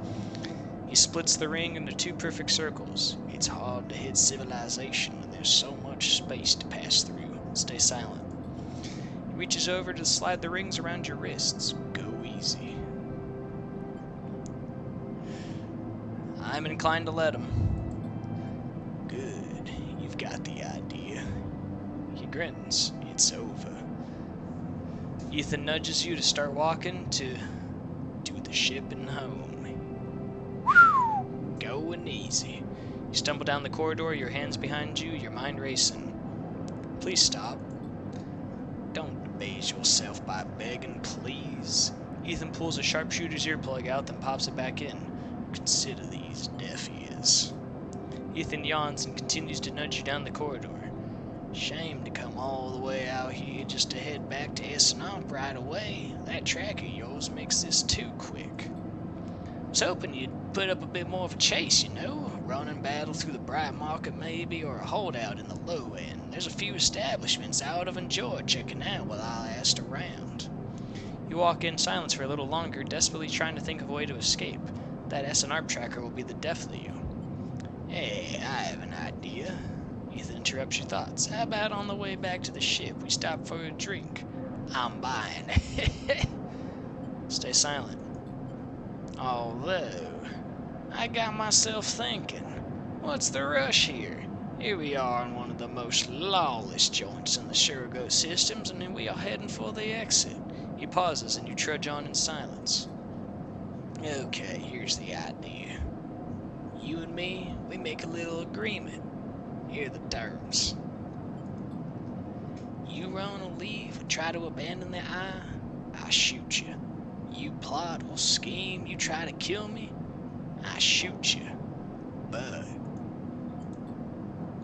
He splits the ring into 2 perfect circles. It's hard to hit civilization when there's so much space to pass through. Stay silent. He reaches over to slide the rings around your wrists. Go easy. I'm inclined to let him. Good. You've got the idea. He grins. It's over. Ethan nudges you to start walking to the ship and home. Going easy. You stumble down the corridor, your hands behind you, your mind racing. Please stop. Don't debase yourself by begging, please. Ethan pulls a sharpshooter's earplug out, then pops it back in. Consider these deaf ears. Ethan yawns and continues to nudge you down the corridor. Shame to come all the way out here just to head back to SNOP right away. That track of yours makes this too quick. I was hoping you'd put up a bit more of a chase, you know. Running battle through the Bright Market maybe, or a holdout in the low end. There's a few establishments I would have enjoyed checking out while I asked around. You walk in silence for a little longer, desperately trying to think of a way to escape. That SNARP tracker will be the death of you. Hey, I have an idea. Ethan interrupts your thoughts. How about on the way back to the ship we stop for a drink? I'm buying. Stay silent. Although, I got myself thinking, what's the rush here? Here we are in one of the most lawless joints in the Shergo systems, and we are heading for the exit. He pauses and you trudge on in silence. Okay, here's the idea. You and me, we make a little agreement. Here are the terms. You run or leave or try to abandon the eye, I shoot you. You plot or scheme, you try to kill me, I shoot you. But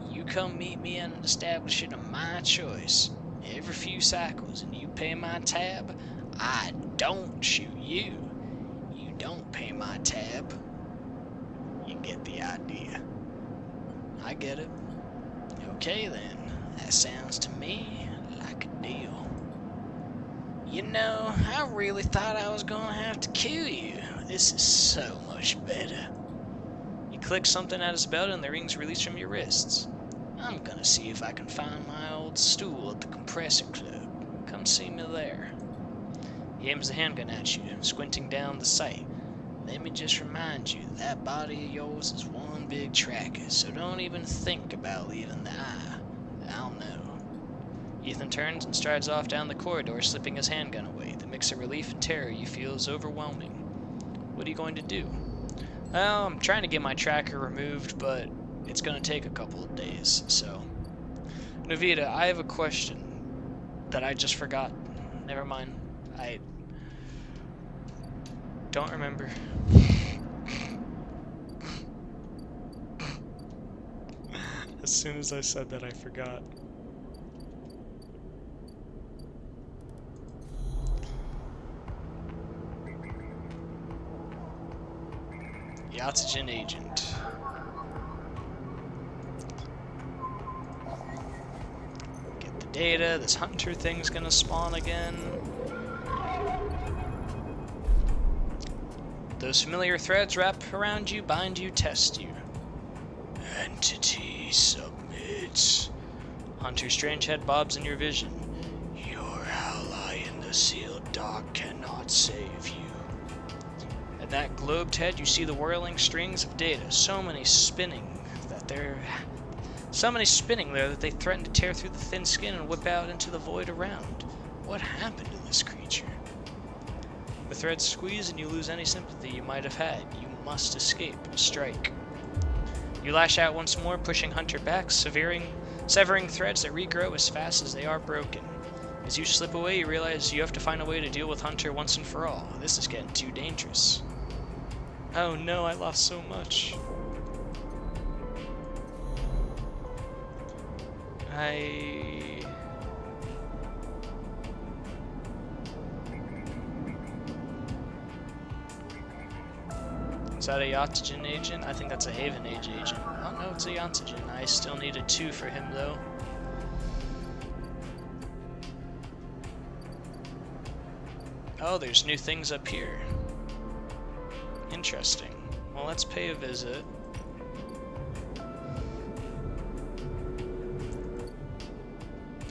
you come meet me at an establishment of my choice every few cycles and you pay my tab, I don't shoot you. You don't pay my tab. You get the idea. I get it. Okay then, that sounds to me like a deal. You know, I really thought I was gonna have to kill you. This is so much better. You click something at his belt and the rings release from your wrists. I'm gonna see if I can find my old stool at the compressor club. Come see me there. He aims the handgun at you, squinting down the sight. Let me just remind you that body of yours is one big tracker, so don't even think about leaving the eye. I'll know. Ethan turns and strides off down the corridor, slipping his handgun away. The mix of relief and terror you feel is overwhelming. What are you going to do? Well, I'm trying to get my tracker removed, but it's going to take a couple of days, so... Novita, I have a question that I just forgot. Never mind. I don't remember. As soon as I said that, I forgot. The oxygen agent. Get the data. This hunter thing's gonna spawn again. Those familiar threads wrap around you, bind you, test you. Entity submits. Hunter Strangehead bobs in your vision. Your ally in the sealed dock cannot save you. At that globed head, you see the whirling strings of data. So many spinning there that they threaten to tear through the thin skin and whip out into the void around. What happened to this creature? The threads squeeze and you lose any sympathy you might have had. You must escape. Strike. You lash out once more, pushing Hunter back, severing threads that regrow as fast as they are broken. As you slip away, you realize you have to find a way to deal with Hunter once and for all. This is getting too dangerous. Oh no, I lost so much. Is that a Yatagen agent? I think that's a Haven Age agent. Oh no, it's a Yatagen. I still needed 2 for him though. Oh, there's new things up here. Interesting. Well, let's pay a visit.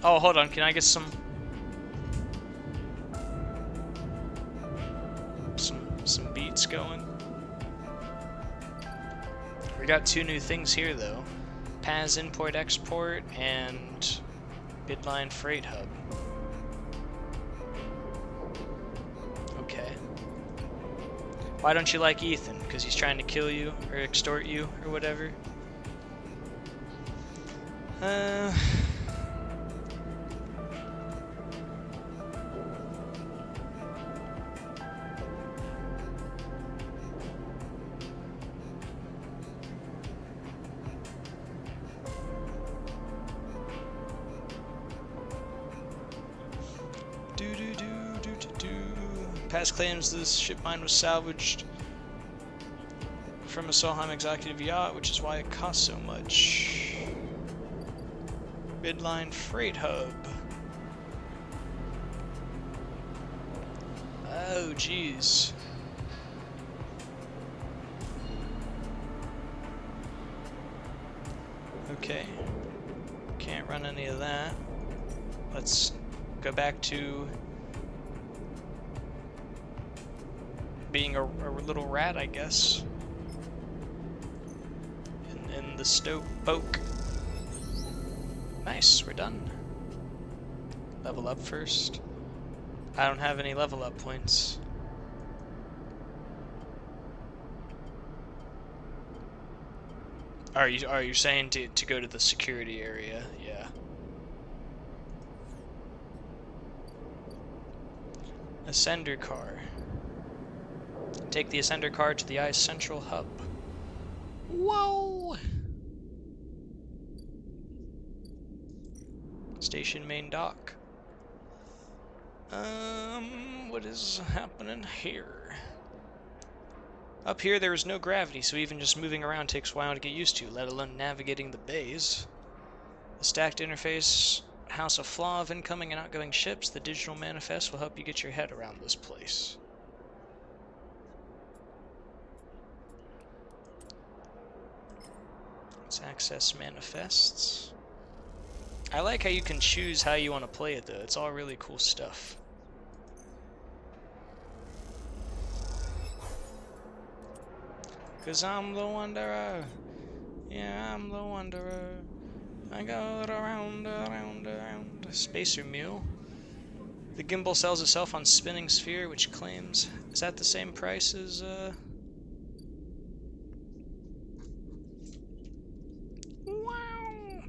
Oh, hold on. Can I get some beats going? We got 2 new things here though. Paz Import Export and Bidline Freight Hub. Okay. Why don't you like Ethan? Because he's trying to kill you or extort you or whatever? Paz claims this ship mine was salvaged from a Solheim executive yacht, which is why it costs so much. Bidline Freight Hub. Oh, jeez. Okay. Can't run any of that. Let's go back to being a little rat, I guess. In the Stoke Poke. Nice, we're done. Level up first. I don't have any level up points. Are you saying to go to the security area? Yeah. Ascender car. Take the Ascender car to the ICE Central Hub. Whoa! Station main dock. What is happening here? Up here there is no gravity, so even just moving around takes a while to get used to, let alone navigating the bays. The stacked interface house a flaw of incoming and outgoing ships. The digital manifest will help you get your head around this place. Let's access manifests. I like how you can choose how you want to play it though. It's all really cool stuff. Cause I'm the wanderer. Yeah, I'm the wanderer. I go around. Spacer Mule. The gimbal sells itself on Spinning Sphere, which claims... Is that the same price as, Wow!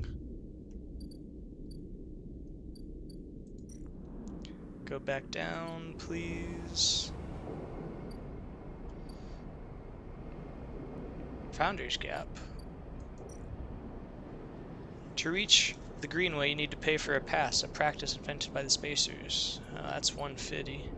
Go back down, please. Founder's Gap. To reach the Greenway, you need to pay for a pass, a practice invented by the Spacers. That's 150.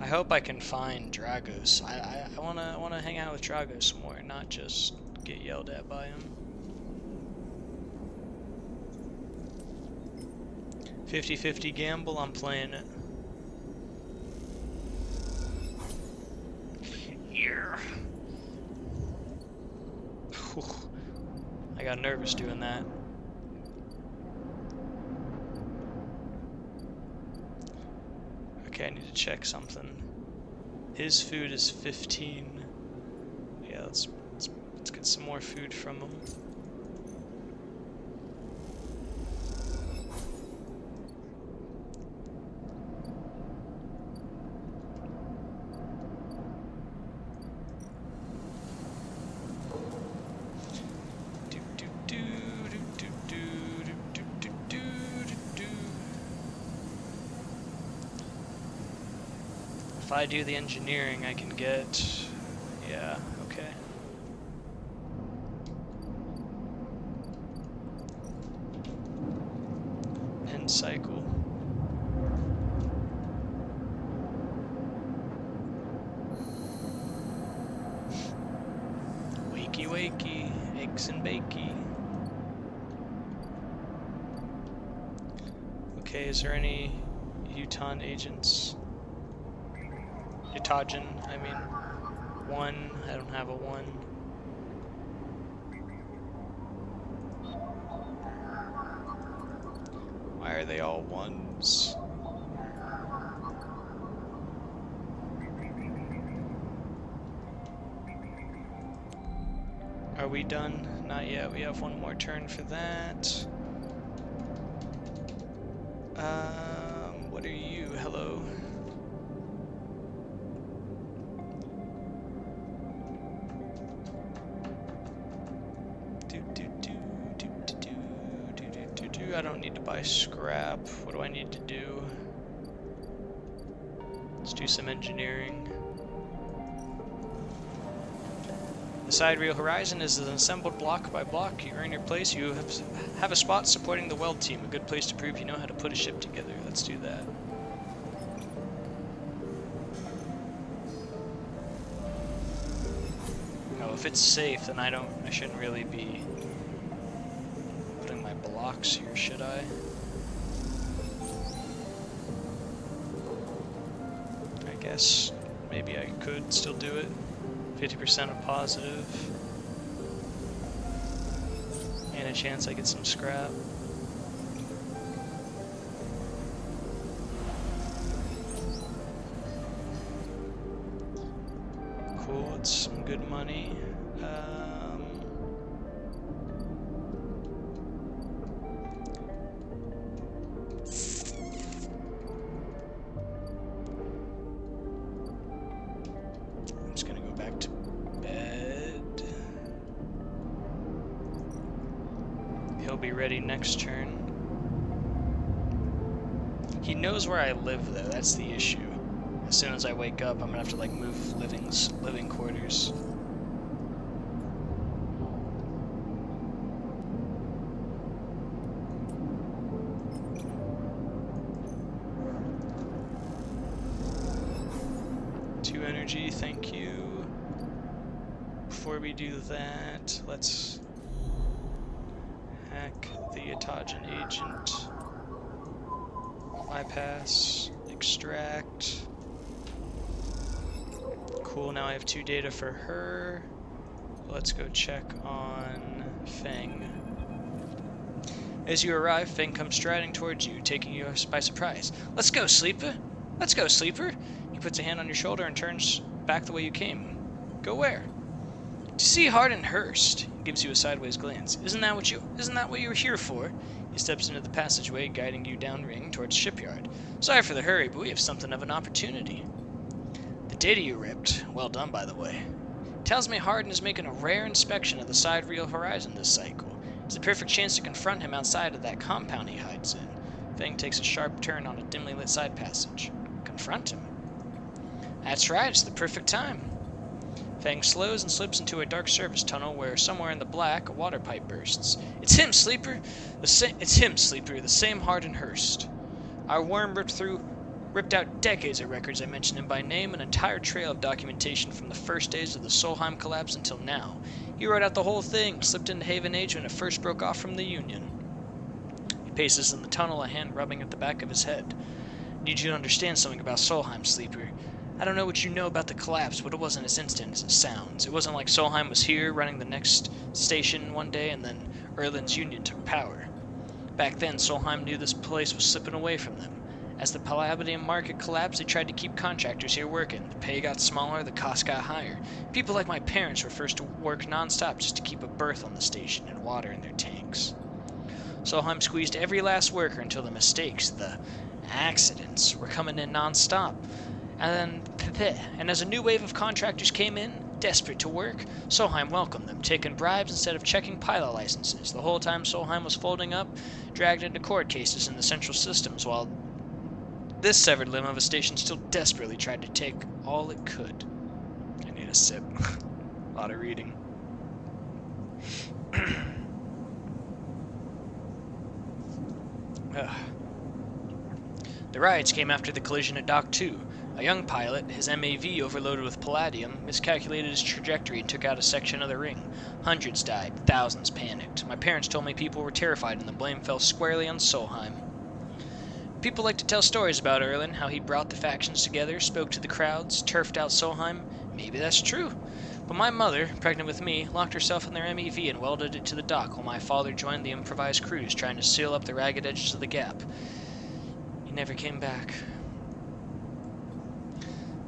I hope I can find Dragos. I wanna hang out with Dragos more, not just get yelled at by him. 50-50 gamble, I'm playing it. Yeah. I got nervous doing that. Okay, I need to check something. His food is 15. Yeah, let's get some more food from him. If I do the engineering, I can get... Yeah, okay. End cycle. Wakey wakey, eggs and bakey. Okay, is there any Uton agents? Utagen, I mean. 1, I don't have a 1. Why are they all 1s? Are we done? Not yet, we have one more turn for that. What are you? Hello. I don't need to buy scrap. What do I need to do? Let's do some engineering. The Sidereal Horizon is an assembled block by block. You earn your place. You have a spot supporting the weld team. A good place to prove you know how to put a ship together. Let's do that. Oh, if it's safe, then I shouldn't really be putting my blocks here, should I? I guess maybe I could still do it. 50% of positive. And a chance I get some scrap. Cool, it's some good money. I'm just gonna go back to bed. He'll be ready next turn. He knows where I live though, that's the issue. As soon as I wake up, I'm gonna have to like move living quarters. Energy, thank you. Before we do that, let's hack the Utagen agent. Bypass, extract. Cool, now I have 2 data for her. Let's go check on Feng. As you arrive, Feng comes striding towards you, taking you by surprise. Let's go, Sleeper! Let's go, Sleeper! He puts a hand on your shoulder and turns back the way you came. Go where? To see Hardin Hurst. He gives you a sideways glance. Isn't that what you were here for? He steps into the passageway, guiding you downring towards shipyard. Sorry for the hurry, but we have something of an opportunity. The data you ripped, well done by the way, tells me Hardin is making a rare inspection of the Sidereal Horizon this cycle. It's a perfect chance to confront him outside of that compound he hides in. Feng takes a sharp turn on a dimly lit side passage. Confront him? That's right, it's the perfect time. Feng slows and slips into a dark service tunnel where, somewhere in the black, a water pipe bursts. It's him, Sleeper! It's him, Sleeper, the same Hardin Hurst. Our worm ripped out decades of records. I mentioned him by name, an entire trail of documentation from the first days of the Solheim collapse until now. He wrote out the whole thing, slipped into Haven Age when it first broke off from the Union. He paces in the tunnel, a hand rubbing at the back of his head. Need you to understand something about Solheim, Sleeper. I don't know what you know about the collapse, but it wasn't as instant as it sounds. It wasn't like Solheim was here, running the next station one day, and then Erland's Union took power. Back then, Solheim knew this place was slipping away from them. As the palladium market collapsed, they tried to keep contractors here working. The pay got smaller, the cost got higher. People like my parents were forced to work non-stop just to keep a berth on the station and water in their tanks. Solheim squeezed every last worker until the mistakes, the accidents, were coming in non-stop. And as a new wave of contractors came in, desperate to work, Solheim welcomed them, taking bribes instead of checking pilot licenses. The whole time Solheim was folding up, dragged into court cases in the central systems, while This severed limb of a station still desperately tried to take all it could. I need a sip. A lot of reading. The riots came after the collision at Dock 2. A young pilot, his MAV overloaded with palladium, miscalculated his trajectory and took out a section of the ring. Hundreds died, thousands panicked. My parents told me people were terrified and the blame fell squarely on Solheim. People like to tell stories about Erlen, how he brought the factions together, spoke to the crowds, turfed out Solheim. Maybe that's true. But my mother, pregnant with me, locked herself in their MEV and welded it to the dock while my father joined the improvised crews trying to seal up the ragged edges of the gap. He never came back.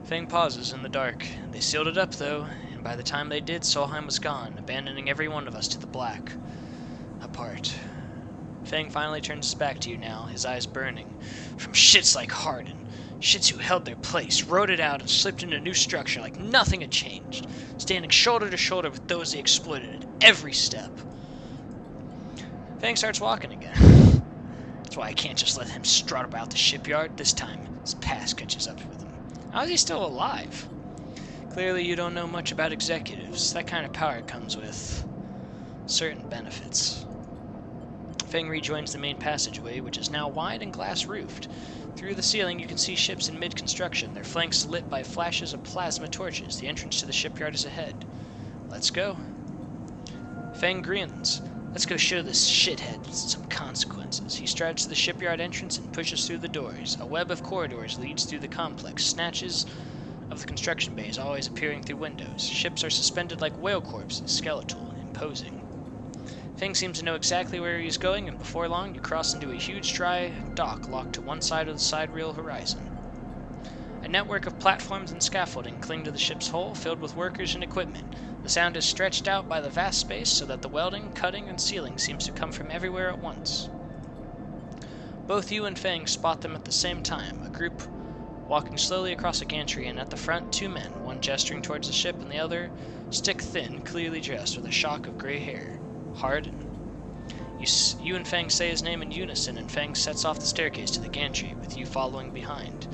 Feng pauses in the dark. They sealed it up, though, and by the time they did, Solheim was gone, abandoning every one of us to the black. Apart. Feng finally turns his back to you now, his eyes burning. From shits like Hardin. Shits who held their place, rode it out, and slipped into a new structure like nothing had changed, standing shoulder to shoulder with those they exploited at every step. Feng starts walking again. That's why I can't just let him strut about the shipyard. This time, his past catches up with him. How is he still alive? Clearly you don't know much about executives. That kind of power comes with certain benefits. Feng rejoins the main passageway, which is now wide and glass-roofed. Through the ceiling you can see ships in mid-construction, their flanks lit by flashes of plasma torches. The entrance to the shipyard is ahead. Let's go. Feng grins. Let's go show this shithead some consequences. He strides to the shipyard entrance and pushes through the doors. A web of corridors leads through the complex, snatches of the construction bays always appearing through windows. Ships are suspended like whale corpses, skeletal, imposing. Feng seems to know exactly where he is going, and before long you cross into a huge dry dock locked to one side of the side rail horizon. A network of platforms and scaffolding cling to the ship's hull, filled with workers and equipment. The sound is stretched out by the vast space so that the welding, cutting, and sealing seems to come from everywhere at once. Both you and Feng spot them at the same time, a group walking slowly across a gantry, and at the front 2 men, one gesturing towards the ship and the other stick-thin, clearly dressed with a shock of gray hair. Hardin. You and Feng say his name in unison, and Feng sets off the staircase to the gantry, with you following behind.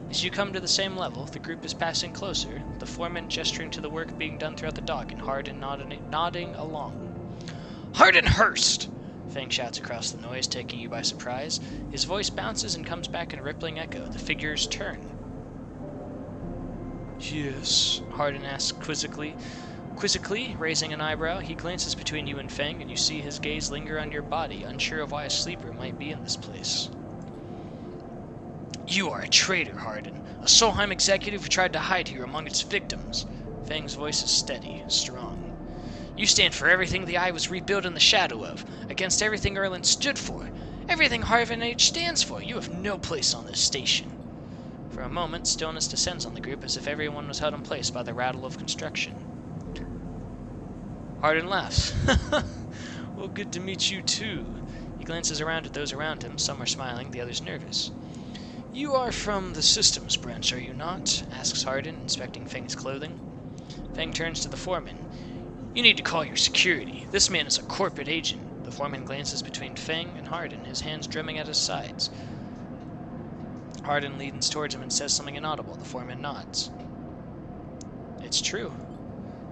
As you come to the same level, the group is passing closer, the foreman gesturing to the work being done throughout the dock, and Hardin nodding along. Hardin Hurst! Feng shouts across the noise, taking you by surprise. His voice bounces and comes back in a rippling echo. The figures turn. Yes, Hardin asks quizzically. Quizzically, raising an eyebrow, he glances between you and Feng, and you see his gaze linger on your body, unsure of why a sleeper might be in this place. You are a traitor, Hardin. A Solheim executive who tried to hide here among its victims. Feng's voice is steady, strong. You stand for everything the Eye was rebuilt in the shadow of, against everything Erlen stood for, everything Harvin H stands for. You have no place on this station. For a moment, stillness descends on the group as if everyone was held in place by the rattle of construction. Hardin laughs. Well, good to meet you too. He glances around at those around him. Some are smiling, the others nervous. You are from the systems branch, are you not? Asks Hardin, inspecting Feng's clothing. Feng turns to the foreman. You need to call your security. This man is a corporate agent. The foreman glances between Feng and Hardin, his hands drumming at his sides. Hardin leans towards him and says something inaudible. The foreman nods. It's true.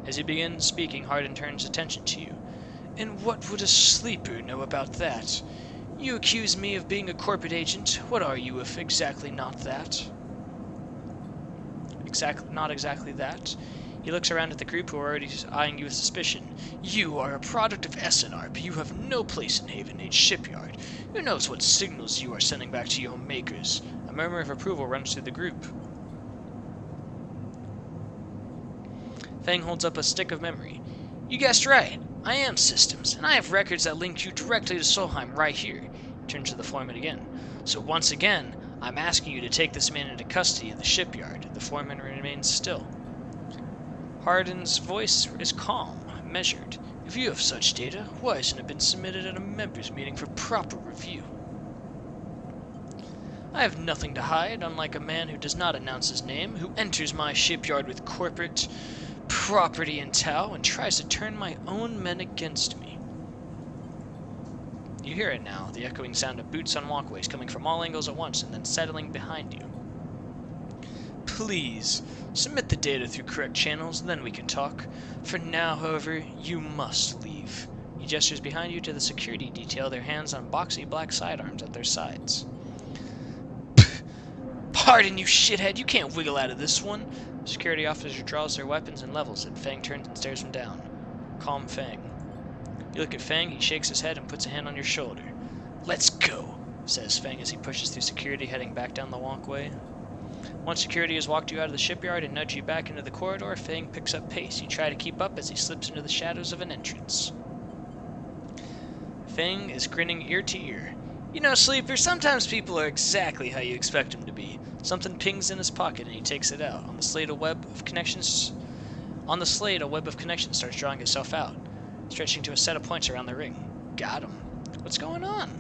As he begins speaking, Hardin turns attention to you. And what would a sleeper know about that? You accuse me of being a corporate agent. What are you if exactly not that? Not exactly that. He looks around at the group who are already eyeing you with suspicion. You are a product of Essenarp. You have no place in Haven Age Shipyard. Who knows what signals you are sending back to your makers? A murmur of approval runs through the group. Feng holds up a stick of memory. You guessed right. I am systems, and I have records that link you directly to Solheim right here. He turns to the foreman again. So once again, I'm asking you to take this man into custody of the shipyard. The foreman remains still. Hardin's voice is calm, measured. If you have such data, why hasn't it been submitted at a members' meeting for proper review? I have nothing to hide, unlike a man who does not announce his name, who enters my shipyard with corporate property in tow and tries to turn my own men against me. You hear it now, the echoing sound of boots on walkways coming from all angles at once and then settling behind you. Please, submit the data through correct channels, then we can talk. For now, however, you must leave. He gestures behind you to the security detail, their hands on boxy black sidearms at their sides. Pardon you, shithead, you can't wiggle out of this one. The security officer draws their weapons and levels it. Fang turns and stares him down. Calm Fang. You look at Fang, he shakes his head and puts a hand on your shoulder. Let's go, says Fang as he pushes through security, heading back down the walkway. Once security has walked you out of the shipyard and nudged you back into the corridor, Fang picks up pace. You try to keep up as he slips into the shadows of an entrance. Fang is grinning ear to ear. You know, Sleeper, sometimes people are exactly how you expect them to be. Something pings in his pocket and he takes it out. On the slate, a web of connections starts drawing itself out, stretching to a set of points around the ring. Got him. What's going on?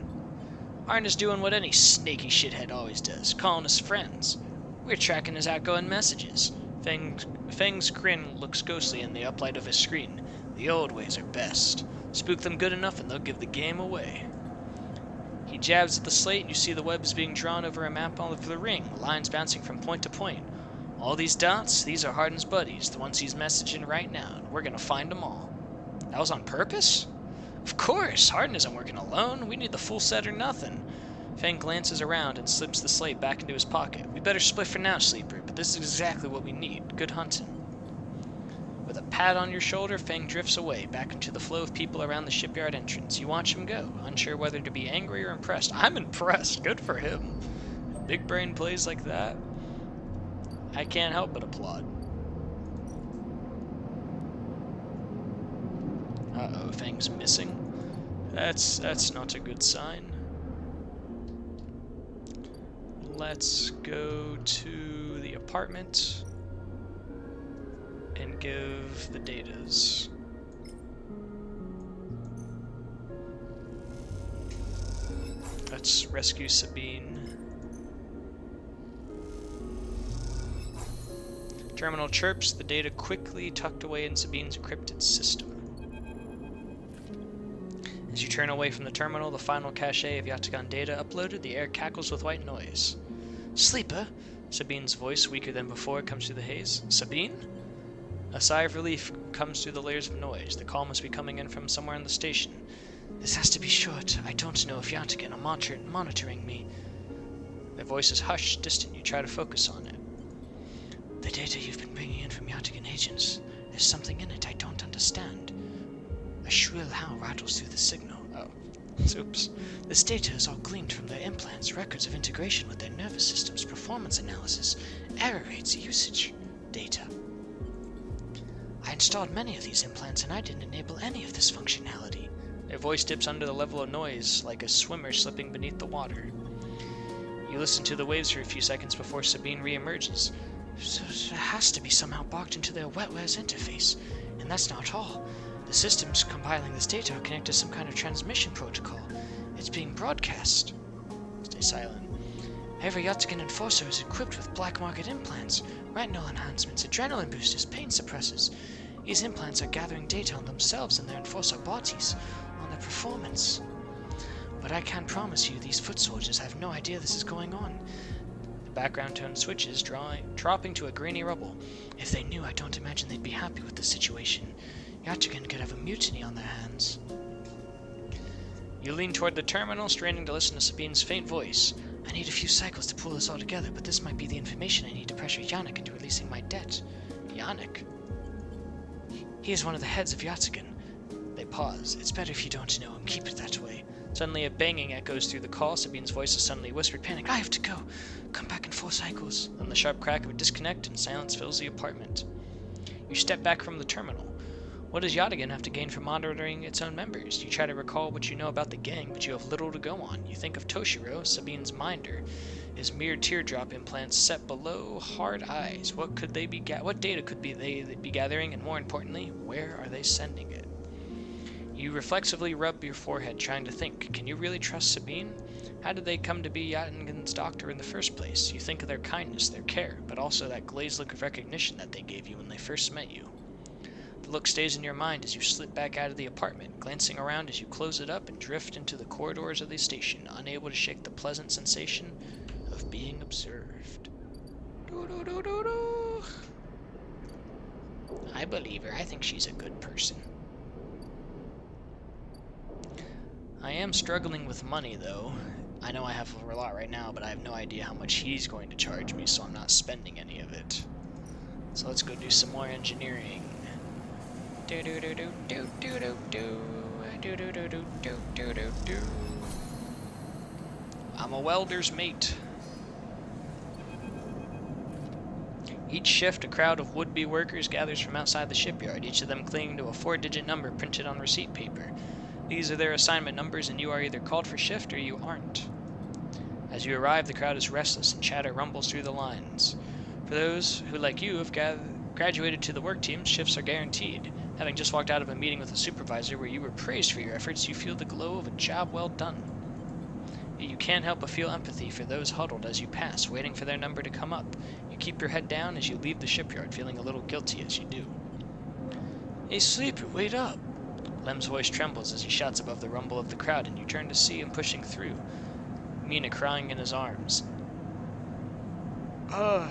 Arn is doing what any snaky shithead always does, calling us friends. We're tracking his outgoing messages. Fang's grin looks ghostly in the uplight of his screen. The old ways are best. Spook them good enough and they'll give the game away. He jabs at the slate and you see the webs being drawn over a map of the ring, lines bouncing from point to point. All these dots, these are Hardin's buddies, the ones he's messaging right now, and we're gonna find them all. That was on purpose? Of course, Hardin isn't working alone. We need the full set or nothing. Fang glances around and slips the slate back into his pocket. We better split for now, Sleeper, but this is exactly what we need. Good hunting. With a pat on your shoulder, Fang drifts away, back into the flow of people around the shipyard entrance. You watch him go, unsure whether to be angry or impressed. I'm impressed. Good for him. Big brain plays like that. I can't help but applaud. Uh-oh, Fang's missing. That's not a good sign. Let's go to the apartment and give the datas. Let's rescue Sabine. Terminal chirps, the data quickly tucked away in Sabine's encrypted system. As you turn away from the terminal, the final cache of Yatagan data uploaded, the air cackles with white noise. Sleeper? Sabine's voice, weaker than before, comes through the haze. Sabine? A sigh of relief comes through the layers of noise. The call must be coming in from somewhere in the station. This has to be short. I don't know if Yatagan are monitoring me. Their voice is hushed, distant. You try to focus on it. The data you've been bringing in from Yatagan agents, there's something in it I don't understand. A shrill howl rattles through the signal. Oh. Oops. This data is all gleaned from their implants, records of integration with their nervous systems, performance analysis, error rates, usage data. I installed many of these implants and I didn't enable any of this functionality. Their voice dips under the level of noise, like a swimmer slipping beneath the water. You listen to the waves for a few seconds before Sabine re-emerges. So it has to be somehow blocked into their wetwares interface. And that's not all. The systems compiling this data are connected to some kind of transmission protocol. It's being broadcast. Stay silent. Every Yatagan enforcer is equipped with black market implants, retinal enhancements, adrenaline boosters, pain suppressors. These implants are gathering data on themselves and their enforcer bodies, on their performance. But I can't promise you these foot soldiers have no idea this is going on. The background tone switches, dropping to a grainy rubble. If they knew, I don't imagine they'd be happy with the situation. Yatagan could have a mutiny on their hands. You lean toward the terminal, straining to listen to Sabine's faint voice. I need a few cycles to pull this all together, but this might be the information I need to pressure Yannick into releasing my debt. Yannick? He is one of the heads of Yatagan. They pause. It's better if you don't know him. Keep it that way. Suddenly a banging echoes through the call. Sabine's voice is suddenly whispered. Panic. I have to go. Come back in 4 cycles. Then the sharp crack of a disconnect and silence fills the apartment. You step back from the terminal. What does Yatagan have to gain from monitoring its own members? You try to recall what you know about the gang, but you have little to go on. You think of Toshiro, Sabine's minder, his mere teardrop implants set below hard eyes. What data could they be gathering, and more importantly, where are they sending it? You reflexively rub your forehead, trying to think. Can you really trust Sabine? How did they come to be Yatagan's doctor in the first place? You think of their kindness, their care, but also that glazed look of recognition that they gave you when they first met you. The look stays in your mind as you slip back out of the apartment, glancing around as you close it up and drift into the corridors of the station, unable to shake the pleasant sensation of being observed. Doo-doo-doo-doo-doo. I believe her. I think she's a good person. I am struggling with money, though. I know I have a lot right now, but I have no idea how much he's going to charge me, so I'm not spending any of it. So let's go do some more engineering. Do do do do do do do do do do do do do do do do. I'm a welder's mate. Each shift, a crowd of would-be workers gathers from outside the shipyard, each of them clinging to a 4-digit number printed on receipt paper. These are their assignment numbers, and you are either called for shift or you aren't. As you arrive, the crowd is restless, and chatter rumbles through the lines. For those who, like you, have graduated to the work team, shifts are guaranteed. Having just walked out of a meeting with a supervisor where you were praised for your efforts, you feel the glow of a job well done. You can't help but feel empathy for those huddled as you pass, waiting for their number to come up. You keep your head down as you leave the shipyard, feeling a little guilty as you do. Hey, sleeper, wait up! Lem's voice trembles as he shouts above the rumble of the crowd, and you turn to see him pushing through, Mina crying in his arms. Oh,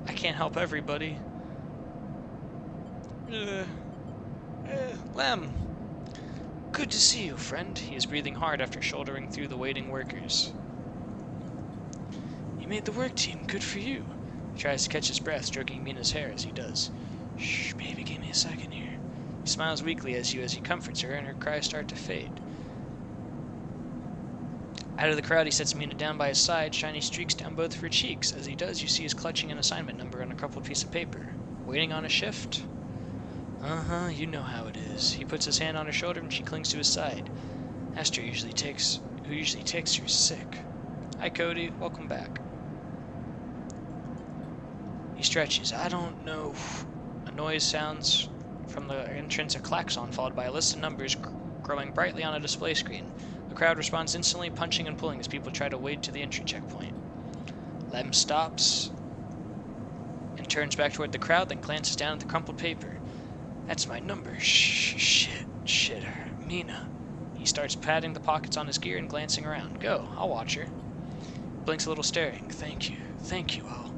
I can't help everybody. Lem! Good to see you, friend. He is breathing hard after shouldering through the waiting workers. You made the work team. Good for you. He tries to catch his breath, stroking Mina's hair as he does. Shh, baby, give me a second here. He smiles weakly as he comforts her, and her cries start to fade. Out of the crowd, he sets Mina down by his side, shiny streaks down both of her cheeks. As he does, you see he's clutching an assignment number on a crumpled piece of paper. Waiting on a shift? Uh-huh, you know how it is. He puts his hand on her shoulder and she clings to his side. Esther who usually takes her is sick. Hi, Cody. Welcome back. He stretches. I don't know. A noise sounds from the entrance, a klaxon followed by a list of numbers growing brightly on a display screen. The crowd responds instantly, punching and pulling as people try to wade to the entry checkpoint. Lem stops and turns back toward the crowd, then glances down at the crumpled paper. That's my number. Shit, Mina. He starts patting the pockets on his gear and glancing around. Go, I'll watch her. Blinks a little, staring. Thank you all.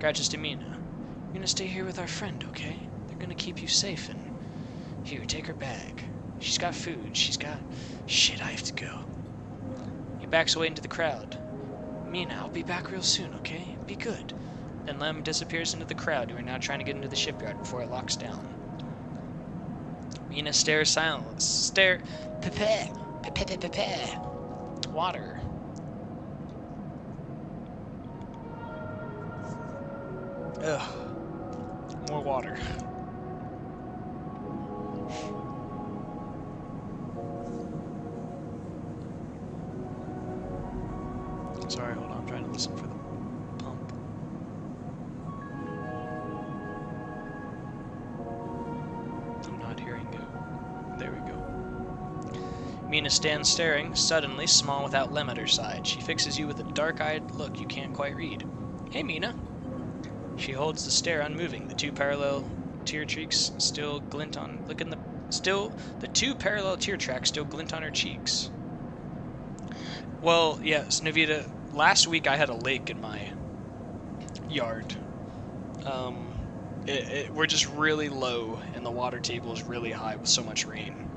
Crouches to Mina. You're gonna stay here with our friend, okay? They're gonna keep you safe and... Here, take her bag. She's got food, Shit, I have to go. He backs away into the crowd. Mina, I'll be back real soon, okay? Be good. Then Lem disappears into the crowd, who are now trying to get into the shipyard before it locks down. Mina stares silently. Water. Ugh. More water. Sorry, hold on. I'm trying to listen for the pump. I'm not hearing it. There we go. Mina stands staring, suddenly small without Lem at her side. She fixes you with a dark-eyed look you can't quite read. Hey, Mina. She holds the stare unmoving. The two parallel tear tracks still glint on... The two parallel tear tracks still glint on her cheeks. Well, yes, Navita, last week I had a lake in my yard. We're just really low, and the water table is really high with so much rain.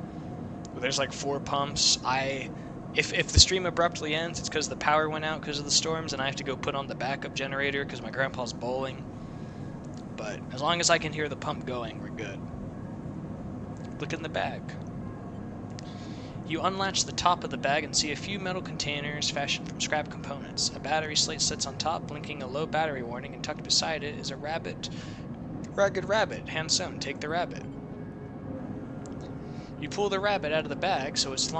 There's like 4 pumps. If the stream abruptly ends, it's because the power went out because of the storms, and I have to go put on the backup generator because my grandpa's bowling. But as long as I can hear the pump going, we're good. Look in the bag. You unlatch the top of the bag and see a few metal containers fashioned from scrap components. A battery slate sits on top, blinking a low battery warning, and tucked beside it is a ragged rabbit, hand-sewn. Take the rabbit. You pull the rabbit out of the bag, its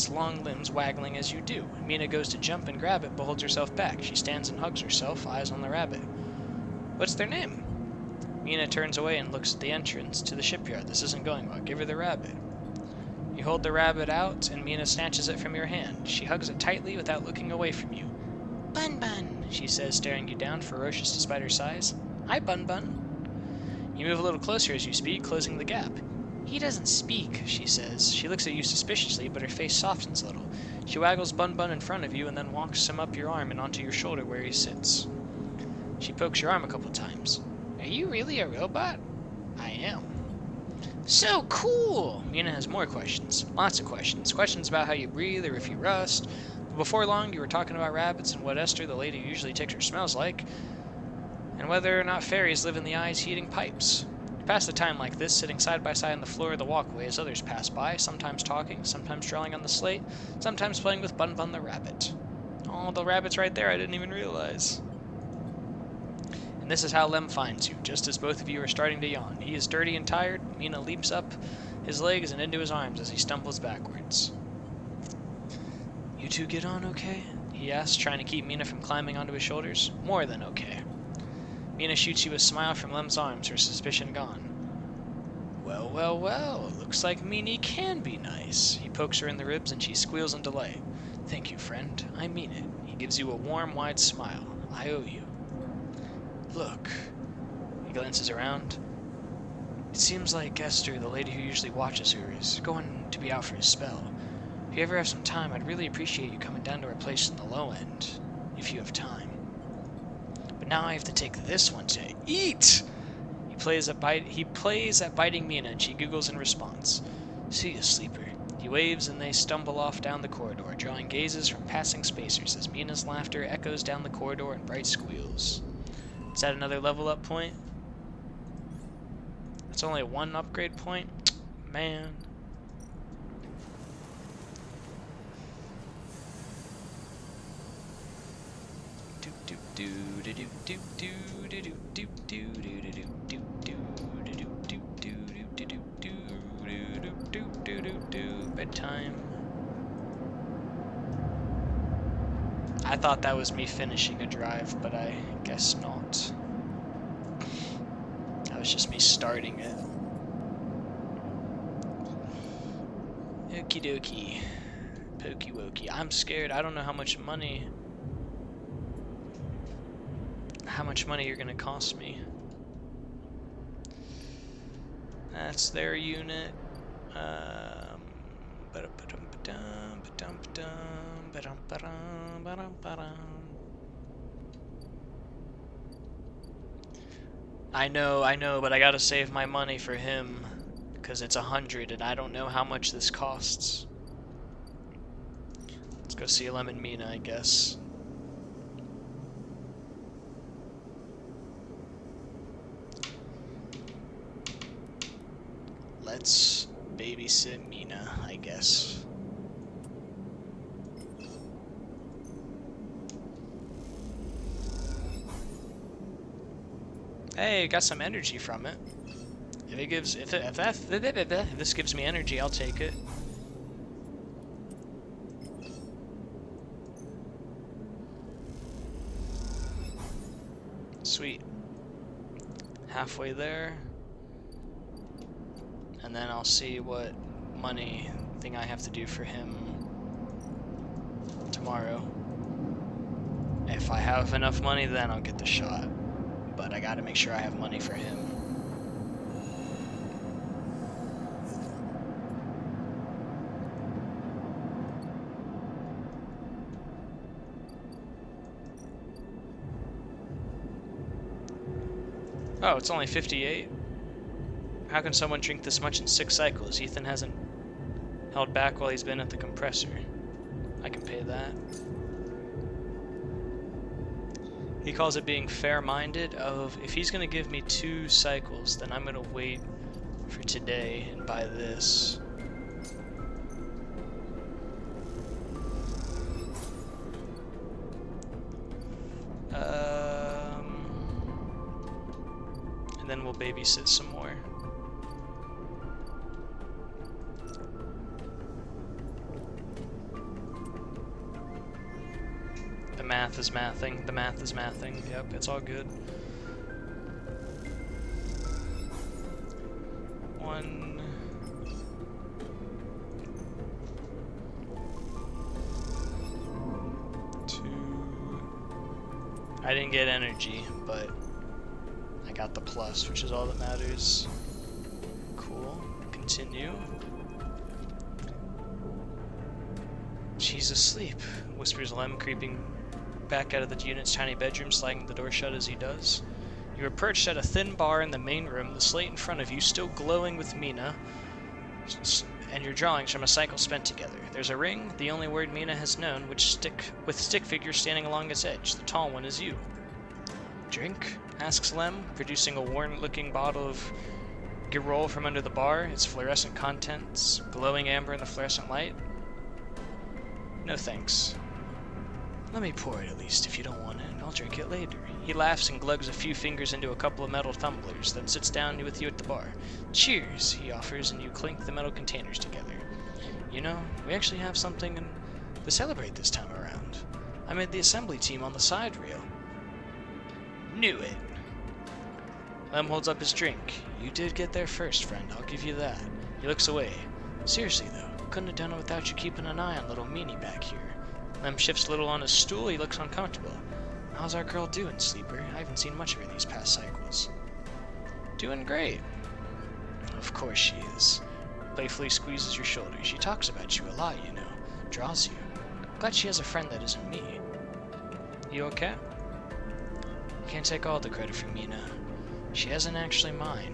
long limbs waggling as you do. Mina goes to jump and grab it, but holds herself back. She stands and hugs herself, eyes on the rabbit. What's their name? Mina turns away and looks at the entrance to the shipyard. This isn't going well. Give her the rabbit. You hold the rabbit out, and Mina snatches it from your hand. She hugs it tightly without looking away from you. Bun Bun, she says, staring you down, ferocious despite her size. Hi, Bun Bun. You move a little closer as you speak, closing the gap. He doesn't speak, she says. She looks at you suspiciously, but her face softens a little. She waggles Bun Bun in front of you and then walks him up your arm and onto your shoulder where he sits. She pokes your arm a couple times. Are you really a robot? I am. So cool! Mina has more questions. Lots of questions. Questions about how you breathe or if you rust. But before long, you were talking about rabbits and what Esther, the lady who usually takes her, smells like, and whether or not fairies live in the eyes heating pipes. You pass the time like this, sitting side by side on the floor of the walkway as others pass by, sometimes talking, sometimes drawing on the slate, sometimes playing with Bun Bun the rabbit. Oh, the rabbit's right there, I didn't even realize. And this is how Lem finds you, just as both of you are starting to yawn. He is dirty and tired. Mina leaps up his legs and into his arms as he stumbles backwards. You two get on okay? He asks, trying to keep Mina from climbing onto his shoulders. More than okay. Mina shoots you a smile from Lem's arms, her suspicion gone. Well, well, well, looks like Meanie can be nice. He pokes her in the ribs and she squeals in delight. Thank you, friend. I mean it. He gives you a warm, wide smile. I owe you. Look. He glances around. It seems like Esther, the lady who usually watches her, is going to be out for a spell. If you ever have some time, I'd really appreciate you coming down to our place in the low end, if you have time. But now I have to take this one to eat! He plays at biting Mina, and she giggles in response. See ya, sleeper. He waves, and they stumble off down the corridor, drawing gazes from passing spacers as Mina's laughter echoes down the corridor in bright squeals. Is that another level up point? That's only one upgrade point? Man. Bedtime. I thought that was me finishing a drive, but I guess not. That was just me starting it. Okie dokie. Pokey wokey. I'm scared. I don't know how much money you're gonna cost me. That's their unit. I know, but I gotta save my money for him, because it's 100 and I don't know how much this costs. Let's go see Lem and Mina, I guess. Let's babysit Mina, I guess. Hey, got some energy from it. If this gives me energy, I'll take it. Sweet. Halfway there. And then I'll see what money thing I have to do for him tomorrow. If I have enough money, then I'll get the shot. But I gotta make sure I have money for him. Oh, it's only 58? How can someone drink this much in 6 cycles? Ethan hasn't held back while he's been at the compressor. I can pay that. He calls it being fair-minded. If he's gonna give me 2 cycles, then I'm gonna wait for today and buy this. And then we'll babysit some more. The math is mathing. The math is mathing. Yep, it's all good. 1, 2, I didn't get energy, but I got the plus, which is all that matters. Cool. Continue. She's asleep, whispers Lem, creeping back out of the unit's tiny bedroom, sliding the door shut as he does. You are perched at a thin bar in the main room, the slate in front of you still glowing with Mina, and your drawings from a cycle spent together. There's a ring, the only word Mina has known, with stick figures standing along its edge. The tall one is you. Drink? Asks Lem, producing a worn-looking bottle of Girol from under the bar, its fluorescent contents glowing amber in the fluorescent light. No thanks. Let me pour it at least if you don't want it. I'll drink it later. He laughs and glugs a few fingers into a couple of metal tumblers, then sits down with you at the bar. Cheers, he offers, and you clink the metal containers together. You know, we actually have something to celebrate this time around. I made the assembly team on the side reel. Knew it. Lem holds up his drink. You did get there first, friend, I'll give you that. He looks away. Seriously, though, couldn't have done it without you keeping an eye on little Meanie back here. Lem shifts a little on his stool. He looks uncomfortable. How's our girl doing, Sleeper? I haven't seen much of her these past cycles. Doing great. Of course she is. Playfully squeezes your shoulder. She talks about you a lot, you know. Draws you. Glad she has a friend that isn't me. You okay? Can't take all the credit for Mina. She isn't actually mine.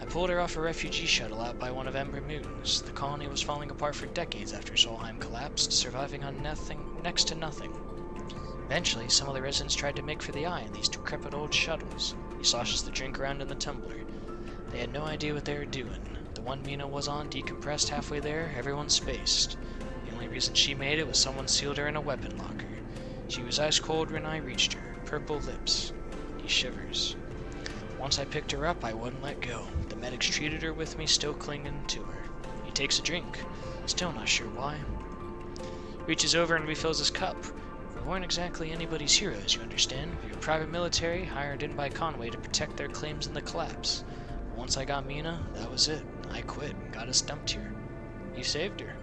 I pulled her off a refugee shuttle out by one of Ember Moons. The colony was falling apart for decades after Solheim collapsed, surviving on next to nothing. Eventually, some of the residents tried to make for the Eye in these decrepit old shuttles. He sloshes the drink around in the tumbler. They had no idea what they were doing. The one Mina was on decompressed halfway there, everyone spaced. The only reason she made it was someone sealed her in a weapon locker. She was ice cold when I reached her, purple lips. He shivers. Once I picked her up, I wouldn't let go. The medics treated her with me, still clinging to her. He takes a drink, still not sure why. Reaches over and refills his cup. We weren't exactly anybody's heroes, you understand. We were private military, hired in by Conway to protect their claims in the collapse. Once I got Mina, that was it. I quit and got us dumped here. You saved her.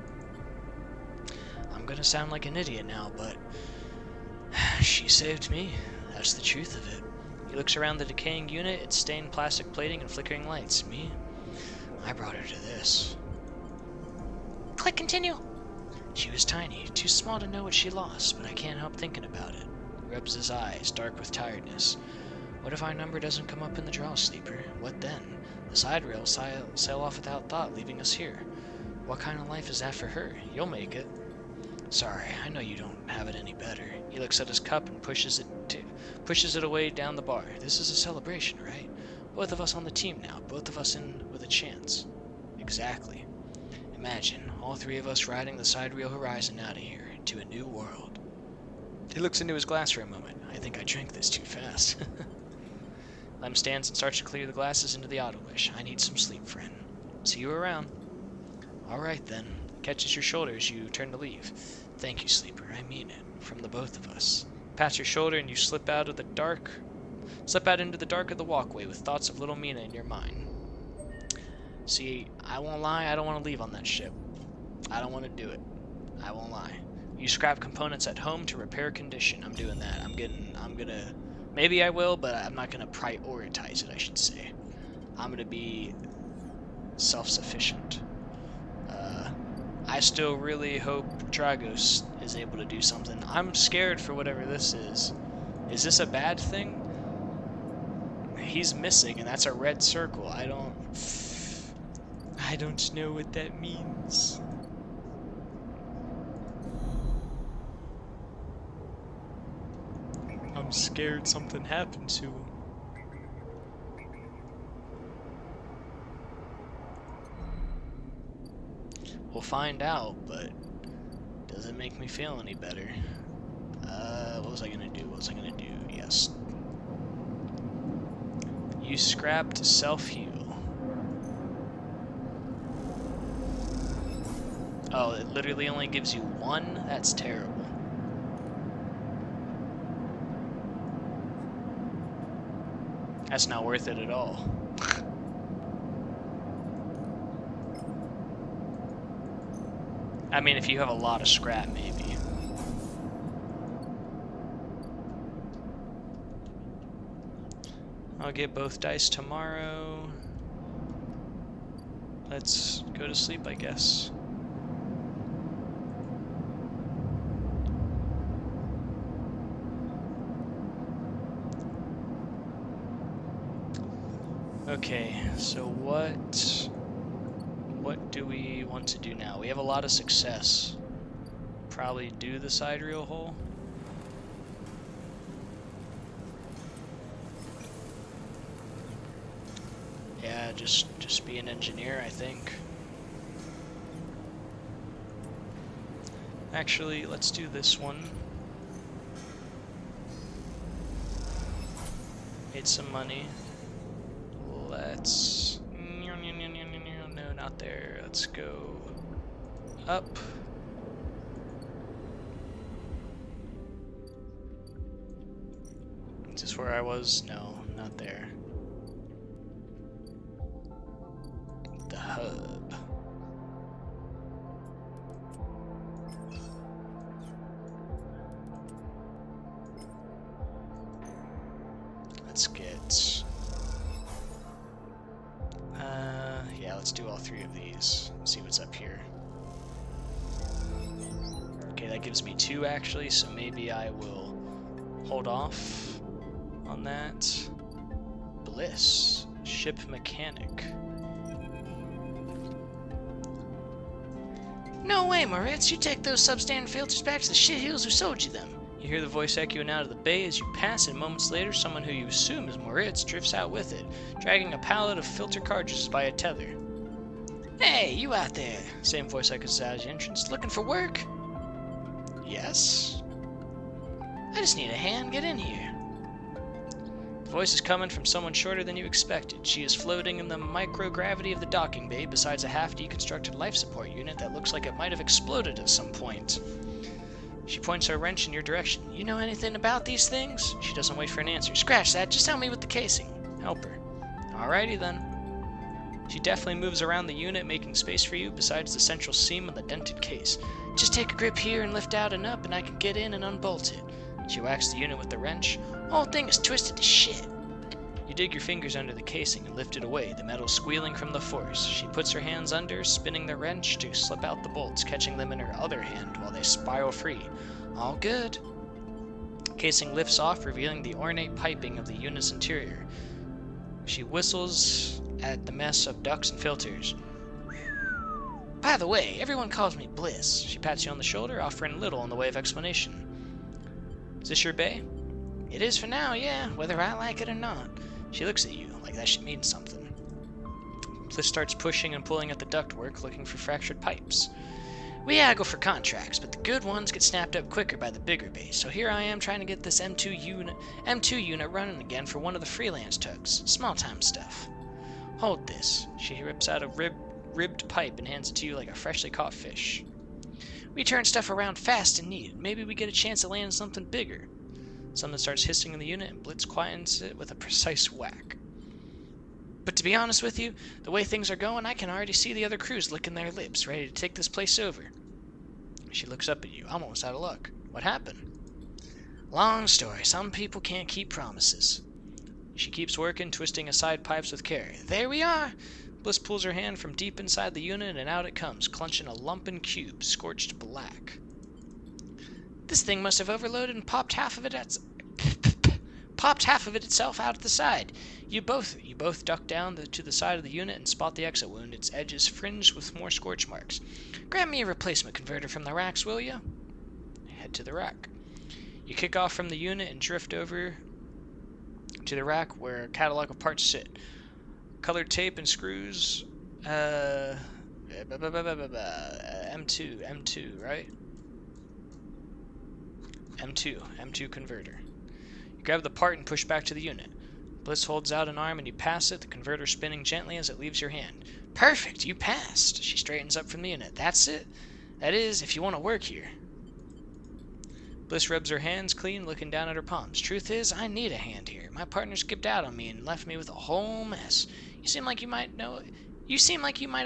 I'm gonna sound like an idiot now, but she saved me. That's the truth of it. He looks around the decaying unit, its stained plastic plating and flickering lights. Me? I brought her to this. Click continue. She was tiny, too small to know what she lost, but I can't help thinking about it. He rubs his eyes, dark with tiredness. What if our number doesn't come up in the draw, Sleeper? What then? The side rails sail off without thought, leaving us here. What kind of life is that for her? You'll make it. Sorry, I know you don't have it any better. He looks at his cup and pushes it away down the bar. This is a celebration, right? Both of us on the team now, both of us in with a chance. Exactly. Imagine, all three of us riding the sidereal horizon out of here, to a new world. He looks into his glass for a moment. I think I drank this too fast. Lem stands and starts to clear the glasses into the auto wish. I need some sleep, friend. See you around. Alright then. Catches your shoulder as you turn to leave. Thank you, Sleeper. I mean it. From the both of us. Pats your shoulder and you slip out into the dark of the walkway with thoughts of little Mina in your mind. See, I won't lie, I don't want to leave on that ship. I don't want to do it. I won't lie. You scrap components at home to repair condition. I'm doing that. Maybe I will, but I'm not gonna prioritize it, I should say. I'm gonna be self-sufficient. I still really hope Dragos is able to do something. I'm scared for whatever this is. Is this a bad thing? He's missing, and that's a red circle. I don't know what that means. I'm scared something happened to him. We'll find out, but doesn't make me feel any better. What was I gonna do? Yes. You scrapped self-heal. Oh, it literally only gives you one? That's terrible. That's not worth it at all. I mean, if you have a lot of scrap, maybe. I'll get both dice tomorrow. Let's go to sleep, I guess. Okay, so what do we want to do now? We have a lot of success. Probably do the sidereal hole. Yeah, just be an engineer, I think. Actually, let's do this one. Made some money. Let's... No, not there. Let's go up. Is this where I was? No, not there. The hub. Let's get... yeah, let's do all three of these. See what's up here. Okay, that gives me 2 actually, so maybe I will hold off on that. Bliss, ship mechanic. No way, Moritz. You take those substandard filters back to the shitheels who sold you them. You hear the voice echoing out of the bay as you pass, and moments later, someone who you assume is Moritz drifts out with it, dragging a pallet of filter cartridges by a tether. Hey, you out there. Same voice echoes out of the entrance. Looking for work? Yes? I just need a hand. Get in here. The voice is coming from someone shorter than you expected. She is floating in the microgravity of the docking bay besides a half-deconstructed life support unit that looks like it might have exploded at some point. She points her wrench in your direction. You know anything about these things? She doesn't wait for an answer. Scratch that. Just help me with the casing. Help her. Alrighty then. She deftly moves around the unit, making space for you besides the central seam of the dented case. Just take a grip here and lift out and up, and I can get in and unbolt it. She whacks the unit with the wrench. Whole thing is twisted to shit. You dig your fingers under the casing and lift it away, the metal squealing from the force. She puts her hands under, spinning the wrench to slip out the bolts, catching them in her other hand while they spiral free. All good. Casing lifts off, revealing the ornate piping of the unit's interior. She whistles at the mess of ducts and filters. By the way, everyone calls me Bliss. She pats you on the shoulder, offering little in the way of explanation. Is this your bay? It is for now, yeah, whether I like it or not. She looks at you, like that should mean something. Bliss starts pushing and pulling at the ductwork, looking for fractured pipes. We haggle for contracts, but the good ones get snapped up quicker by the bigger base, so here I am trying to get this M2 unit running again for one of the freelance tugs. Small-time stuff. Hold this. She rips out a ribbed pipe and hands it to you like a freshly caught fish. We turn stuff around fast and neat. Maybe we get a chance at landing something bigger. Something starts hissing in the unit, and Blitz quiets it with a precise whack. But to be honest with you, the way things are going, I can already see the other crews licking their lips, ready to take this place over. She looks up at you. I'm almost out of luck. What happened? Long story. Some people can't keep promises. She keeps working, twisting aside pipes with care. There we are! Bliss pulls her hand from deep inside the unit, and out it comes, clenching a lumpen cube, scorched black. This thing must have overloaded and popped half of it itself out the side. You both duck down to the side of the unit and spot the exit wound, its edges fringed with more scorch marks. Grab me a replacement converter from the racks, will you? Head to the rack. You kick off from the unit and drift over to the rack where a catalog of parts sit. Colored tape and screws. M2, right? M2 converter. You grab the part and push back to the unit. Bliss holds out an arm and you pass it, the converter spinning gently as it leaves your hand. Perfect, you passed. She straightens up from the unit. That's it. That is, if you want to work here. Bliss rubs her hands clean, looking down at her palms. Truth is, I need a hand here. My partner skipped out on me and left me with a whole mess. You seem like you might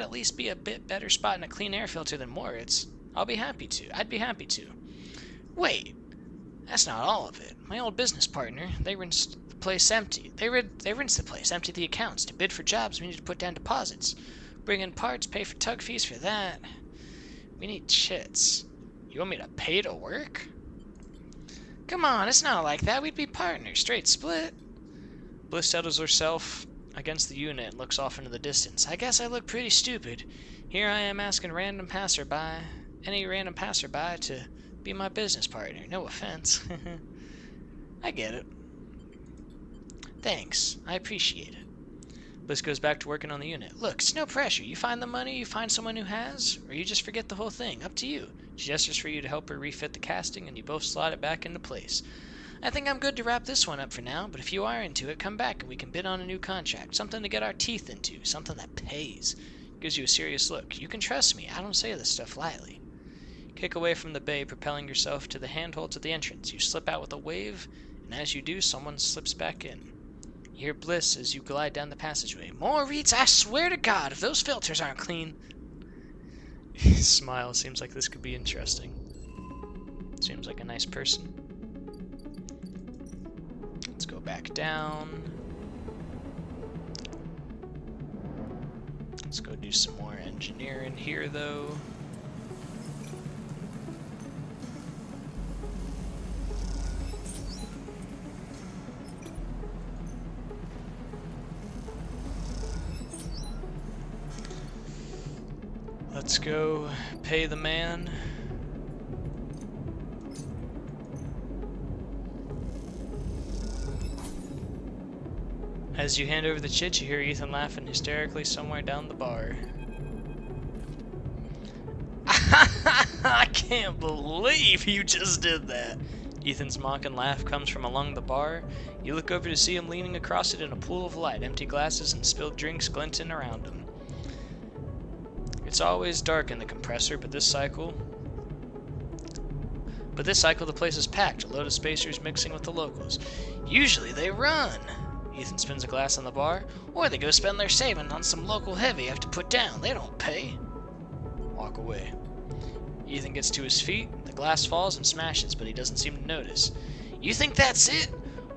at least be a bit better spot in a clean air filter than Moritz. I'd be happy to. Wait, that's not all of it. My old business partner, they place empty. They rinse the place, empty the accounts. To bid for jobs, we need to put down deposits. Bring in parts, pay for tug fees for that. We need chits. You want me to pay to work? Come on, it's not like that. We'd be partners. Straight split. Bliss settles herself against the unit and looks off into the distance. I guess I look pretty stupid. Here I am asking any random passerby to be my business partner. No offense. I get it. Thanks. I appreciate it. Bliss goes back to working on the unit. Look, it's no pressure. You find the money, you find someone who has, or you just forget the whole thing. Up to you. She gestures for you to help her refit the casting, and you both slide it back into place. I think I'm good to wrap this one up for now, but if you are into it, come back and we can bid on a new contract. Something to get our teeth into. Something that pays. Gives you a serious look. You can trust me. I don't say this stuff lightly. Kick away from the bay, propelling yourself to the handholds at the entrance. You slip out with a wave, and as you do, someone slips back in. You hear Bliss as you glide down the passageway. More reeds, I swear to God, if those filters aren't clean. Smile. Seems like this could be interesting. Seems like a nice person. Let's go back down. Let's go do some more engineering here, though. Let's go pay the man. As you hand over the chit, you hear Ethan laughing hysterically somewhere down the bar. I can't believe you just did that. Ethan's mocking laugh comes from along the bar. You look over to see him leaning across it in a pool of light, empty glasses and spilled drinks glinting around him. It's always dark in the compressor, but this cycle the place is packed, a load of spacers mixing with the locals. Usually they run. Ethan spins a glass on the bar. Or they go spend their savings on some local heavy I have to put down. They don't pay. Walk away. Ethan gets to his feet. The glass falls and smashes, but he doesn't seem to notice. You think that's it?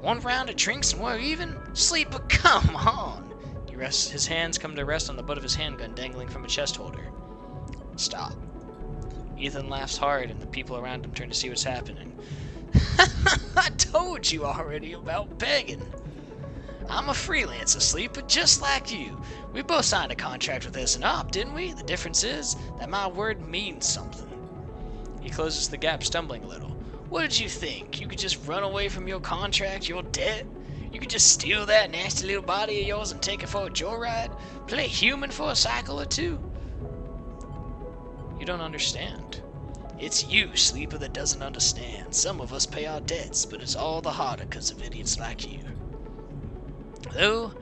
One round of drinks and we're even? Sleeper, come on. His hands come to rest on the butt of his handgun dangling from a chest holder. Stop. Ethan laughs hard, and the people around him turn to see what's happening. I told you already about begging. I'm a freelancer, Sleeper, just like you. We both signed a contract with S&OP, didn't we? The difference is that my word means something. He closes the gap, stumbling a little. What did you think? You could just run away from your contract, your debt? You could just steal that nasty little body of yours and take it for a joyride? Play human for a cycle or two? You don't understand. It's you, Sleeper, that doesn't understand. Some of us pay our debts, but it's all the harder because of idiots like you. Though,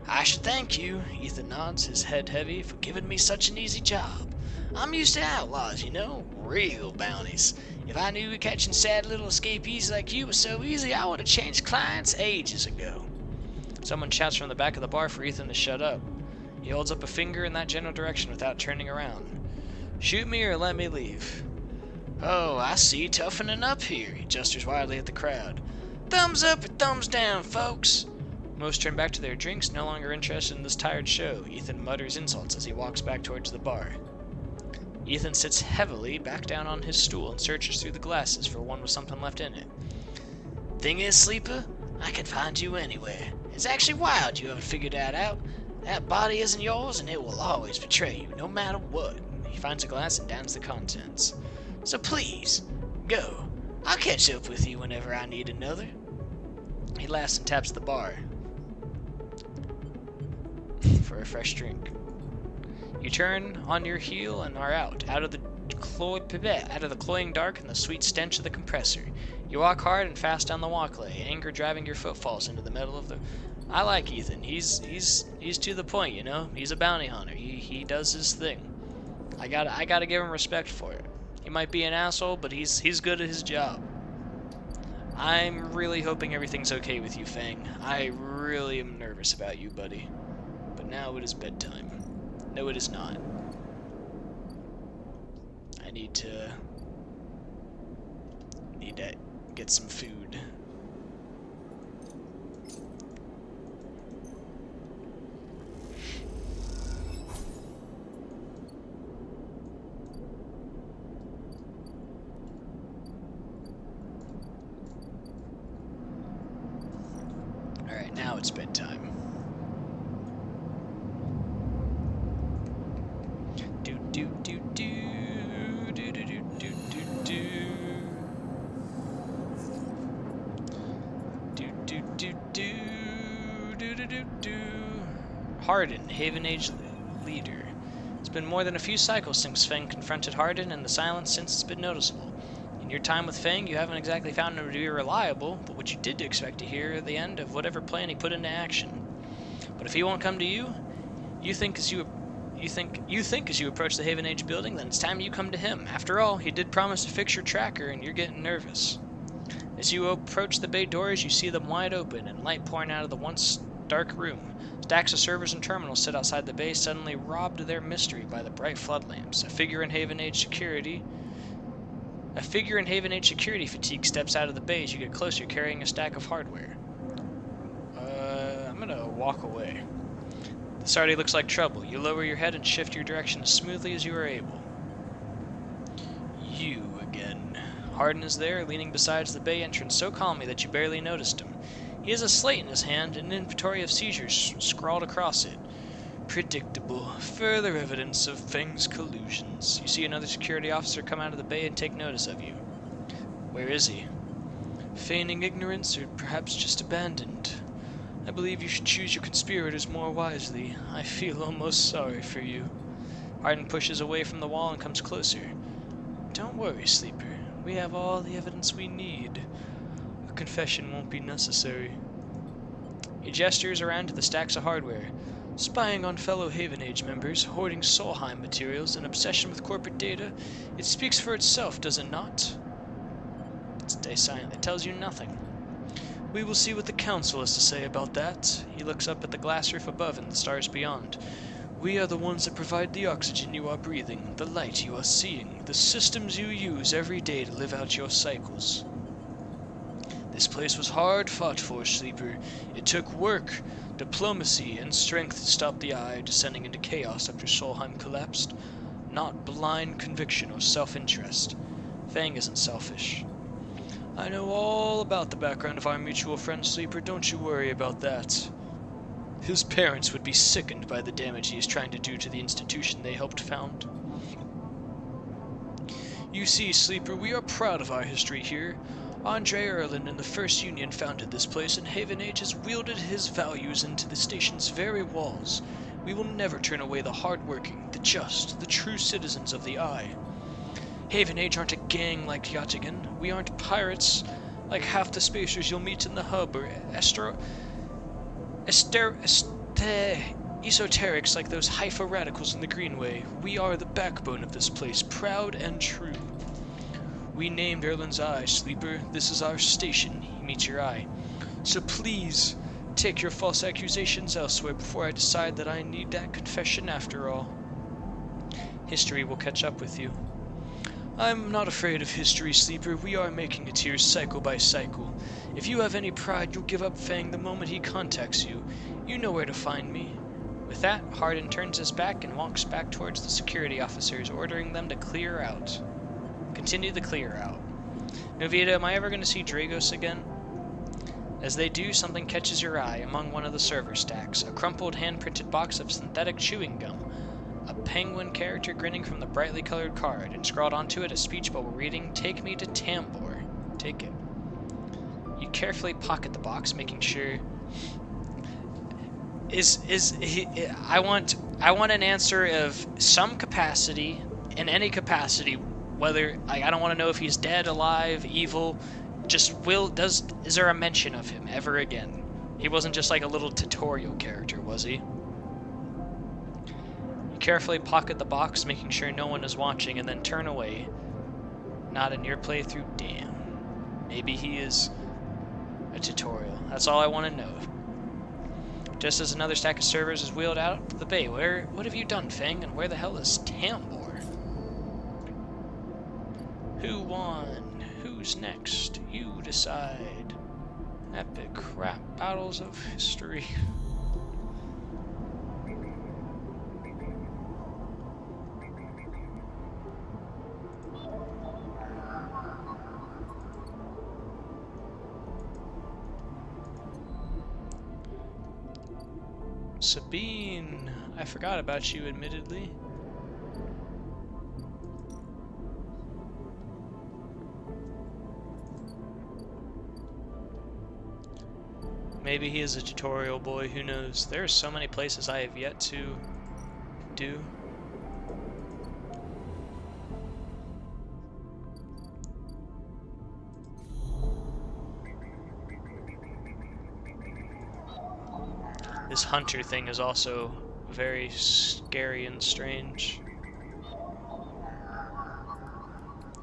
I should thank you, Ethan nods, his head heavy, for giving me such an easy job. I'm used to outlaws, you know, real bounties. If I knew catching sad little escapees like you was so easy, I would have changed clients ages ago. Someone shouts from the back of the bar for Ethan to shut up. He holds up a finger in that general direction without turning around. Shoot me or let me leave. Oh, I see, toughening up here, he gestures wildly at the crowd. Thumbs up or thumbs down, folks? Most turn back to their drinks, no longer interested in this tired show. Ethan mutters insults as he walks back towards the bar. Ethan sits heavily back down on his stool and searches through the glasses for one with something left in it. Thing is, Sleeper, I can find you anywhere. It's actually wild you haven't figured that out. That body isn't yours and it will always betray you, no matter what. He finds a glass and downs the contents. So please, go. I'll catch up with you whenever I need another. He laughs and taps the bar for a fresh drink. You turn on your heel and are out of the cloying dark and the sweet stench of the compressor. You walk hard and fast down the walkway, anger driving your footfalls into the middle of the... I like Ethan. He's to the point, you know? He's a bounty hunter. He does his thing. I gotta give him respect for it. He might be an asshole, but he's good at his job. I'm really hoping everything's okay with you, Fang. I really am nervous about you, buddy. But now it is bedtime. No, it is not. I need to get some food. Alright, now it's bedtime. Do do do do do do do do do do do do do do do do. Hardin, Haven Age leader. It's been more than a few cycles since Feng confronted Hardin, and the silence since has been noticeable. In your time with Feng, you haven't exactly found him to be reliable, but what you did expect to hear at the end of whatever plan he put into action. But if he won't come to you, you think as you approach the Haven Age building, then it's time you come to him. After all, he did promise to fix your tracker, and you're getting nervous. As you approach the bay doors, you see them wide open and light pouring out of the once dark room. Stacks of servers and terminals sit outside the bay, suddenly robbed of their mystery by the bright flood lamps. A figure in Haven Age security fatigue steps out of the bay as you get closer, carrying a stack of hardware. I'm gonna walk away. This already looks like trouble. You lower your head and shift your direction as smoothly as you are able. You again. Hardin is there, leaning beside the bay entrance so calmly that you barely noticed him. He has a slate in his hand and an inventory of seizures scrawled across it. Predictable. Further evidence of Feng's collusions. You see another security officer come out of the bay and take notice of you. Where is he? Feigning ignorance, or perhaps just abandoned. I believe you should choose your conspirators more wisely. I feel almost sorry for you. Hardin pushes away from the wall and comes closer. Don't worry, Sleeper. We have all the evidence we need. A confession won't be necessary. He gestures around to the stacks of hardware. Spying on fellow Haven Age members, hoarding Solheim materials, and obsession with corporate data, it speaks for itself, does it not? Stay silent. It tells you nothing. We will see what the Council has to say about that. He looks up at the glass roof above and the stars beyond. We are the ones that provide the oxygen you are breathing, the light you are seeing, the systems you use every day to live out your cycles. This place was hard fought for, Sleeper. It took work, diplomacy, and strength to stop the Eye descending into chaos after Solheim collapsed. Not blind conviction or self-interest. Feng isn't selfish. I know all about the background of our mutual friend, Sleeper. Don't you worry about that. His parents would be sickened by the damage he is trying to do to the institution they helped found. You see, Sleeper, we are proud of our history here. Andre Erlin and the First Union founded this place, and Haven Age has wielded his values into the station's very walls. We will never turn away the hard-working, the just, the true citizens of the Eye. Haven Age aren't a gang like Yachtigan. We aren't pirates like half the spacers you'll meet in the hub, or esoterics like those Haifa radicals in the Greenway. We are the backbone of this place, proud and true. We named Erlin's Eye, Sleeper. This is our station. He meets your eye. So please, take your false accusations elsewhere before I decide that I need that confession after all. History will catch up with you. I'm not afraid of history, Sleeper. We are making it here cycle by cycle. If you have any pride, you'll give up Feng the moment he contacts you. You know where to find me. With that, Hardin turns his back and walks back towards the security officers, ordering them to clear out. Continue the clear out. Novita, am I ever going to see Dragos again? As they do, something catches your eye among one of the server stacks. A crumpled, hand-printed box of synthetic chewing gum. A penguin character grinning from the brightly colored card, and scrawled onto it a speech bubble reading, "Take me to Tambor." Take it. You carefully pocket the box, making sure... I want an answer of some capacity, in any capacity, whether... I don't want to know if he's dead, alive, evil, just is there a mention of him ever again? He wasn't just like a little tutorial character, was he? Carefully pocket the box, making sure no one is watching, and then turn away. Not in your playthrough, damn. Maybe he is a tutorial. That's all I want to know. Just as another stack of servers is wheeled out of the bay, what have you done, Feng, and where the hell is Tambor? Who won? Who's next? You decide. Epic rap battles of history. Sabine, I forgot about you, admittedly. Maybe he is a tutorial boy, who knows? There are so many places I have yet to do. This hunter thing is also very scary and strange.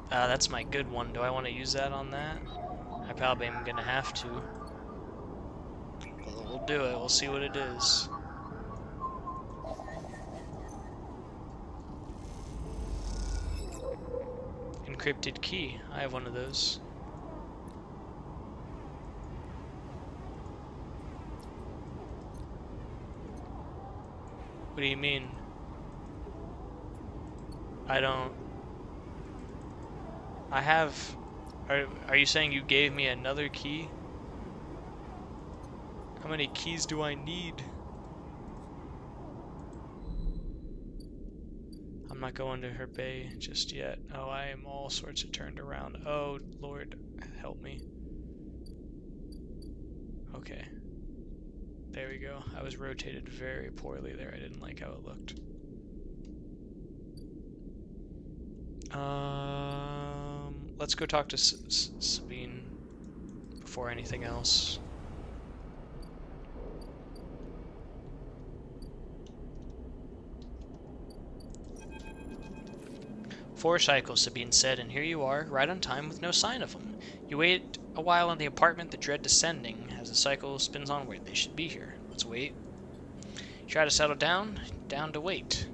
That's my good one. Do I want to use that on that? I probably am gonna have to. We'll do it. We'll see what it is. Encrypted key. I have one of those. What do you mean? I don't... I have... Are you saying you gave me another key? How many keys do I need? I'm not going to her bay just yet. Oh, I am all sorts of turned around. Oh, Lord, help me. Okay. There we go. I was rotated very poorly there. I didn't like how it looked. Let's go talk to Sabine before anything else. "4 cycles," Sabine said, "and here you are, right on time with no sign of them. You wait a while in the apartment, the dread descending. As the cycle spins onward, they should be here. Let's wait. You try to settle down to wait.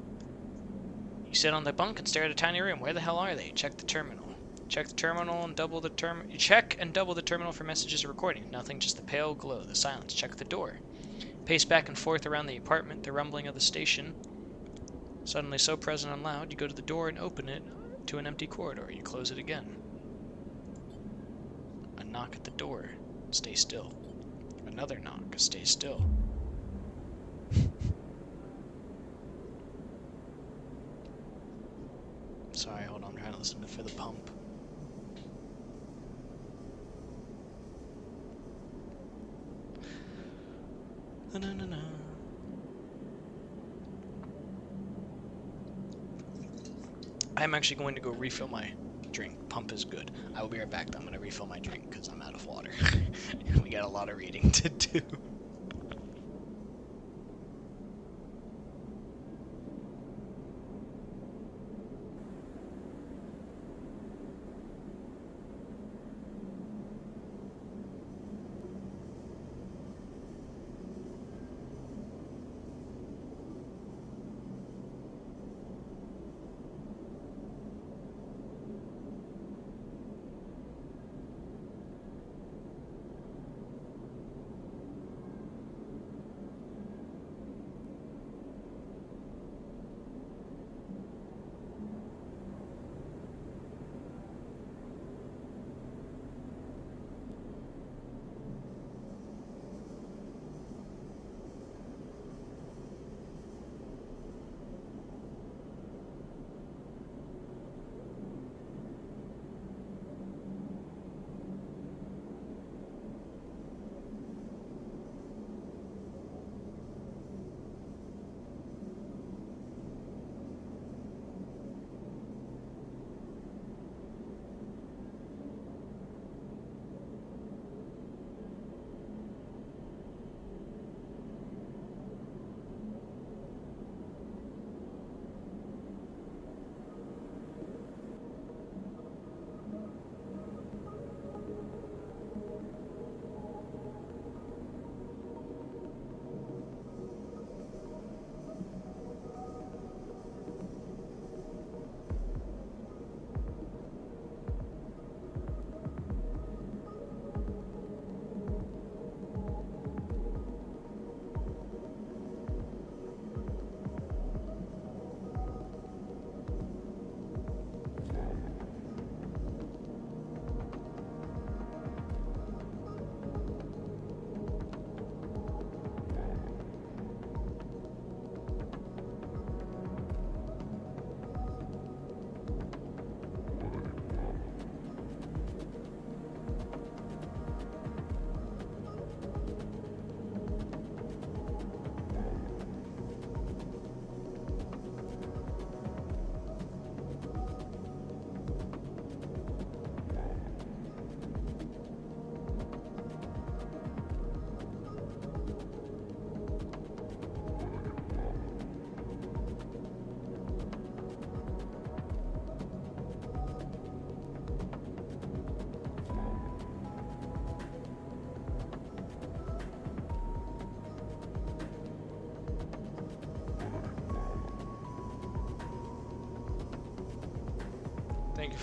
You sit on the bunk and stare at a tiny room. Where the hell are they? Check the terminal. Check the terminal and double the terminal for messages or recording. Nothing, just the pale glow, the silence. Check the door. Pace back and forth around the apartment, the rumbling of the station suddenly so present and loud. You go to the door and open it to an empty corridor. You close it again. A knock at the door. Stay still. Another knock. Stay still. Sorry, hold on. I'm trying to listen for the pump. Na-na-na-na. I'm actually going to go refill my drink. Pump is good. I will be right back though. I'm going to refill my drink because I'm out of water. We got a lot of reading to do.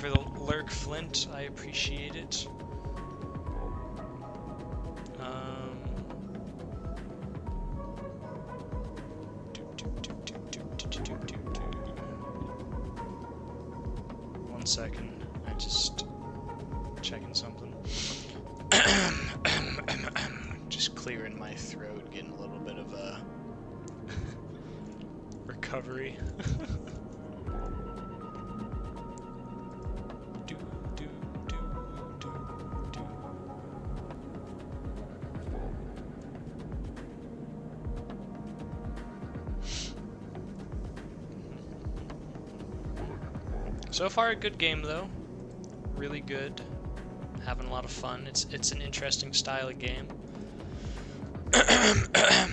for the lurk, Flint. I appreciate it. One second. I just checking something. Just clearing my throat, getting a little bit of a recovery. So far, a good game though. Really good. Having a lot of fun. It's an interesting style of game. A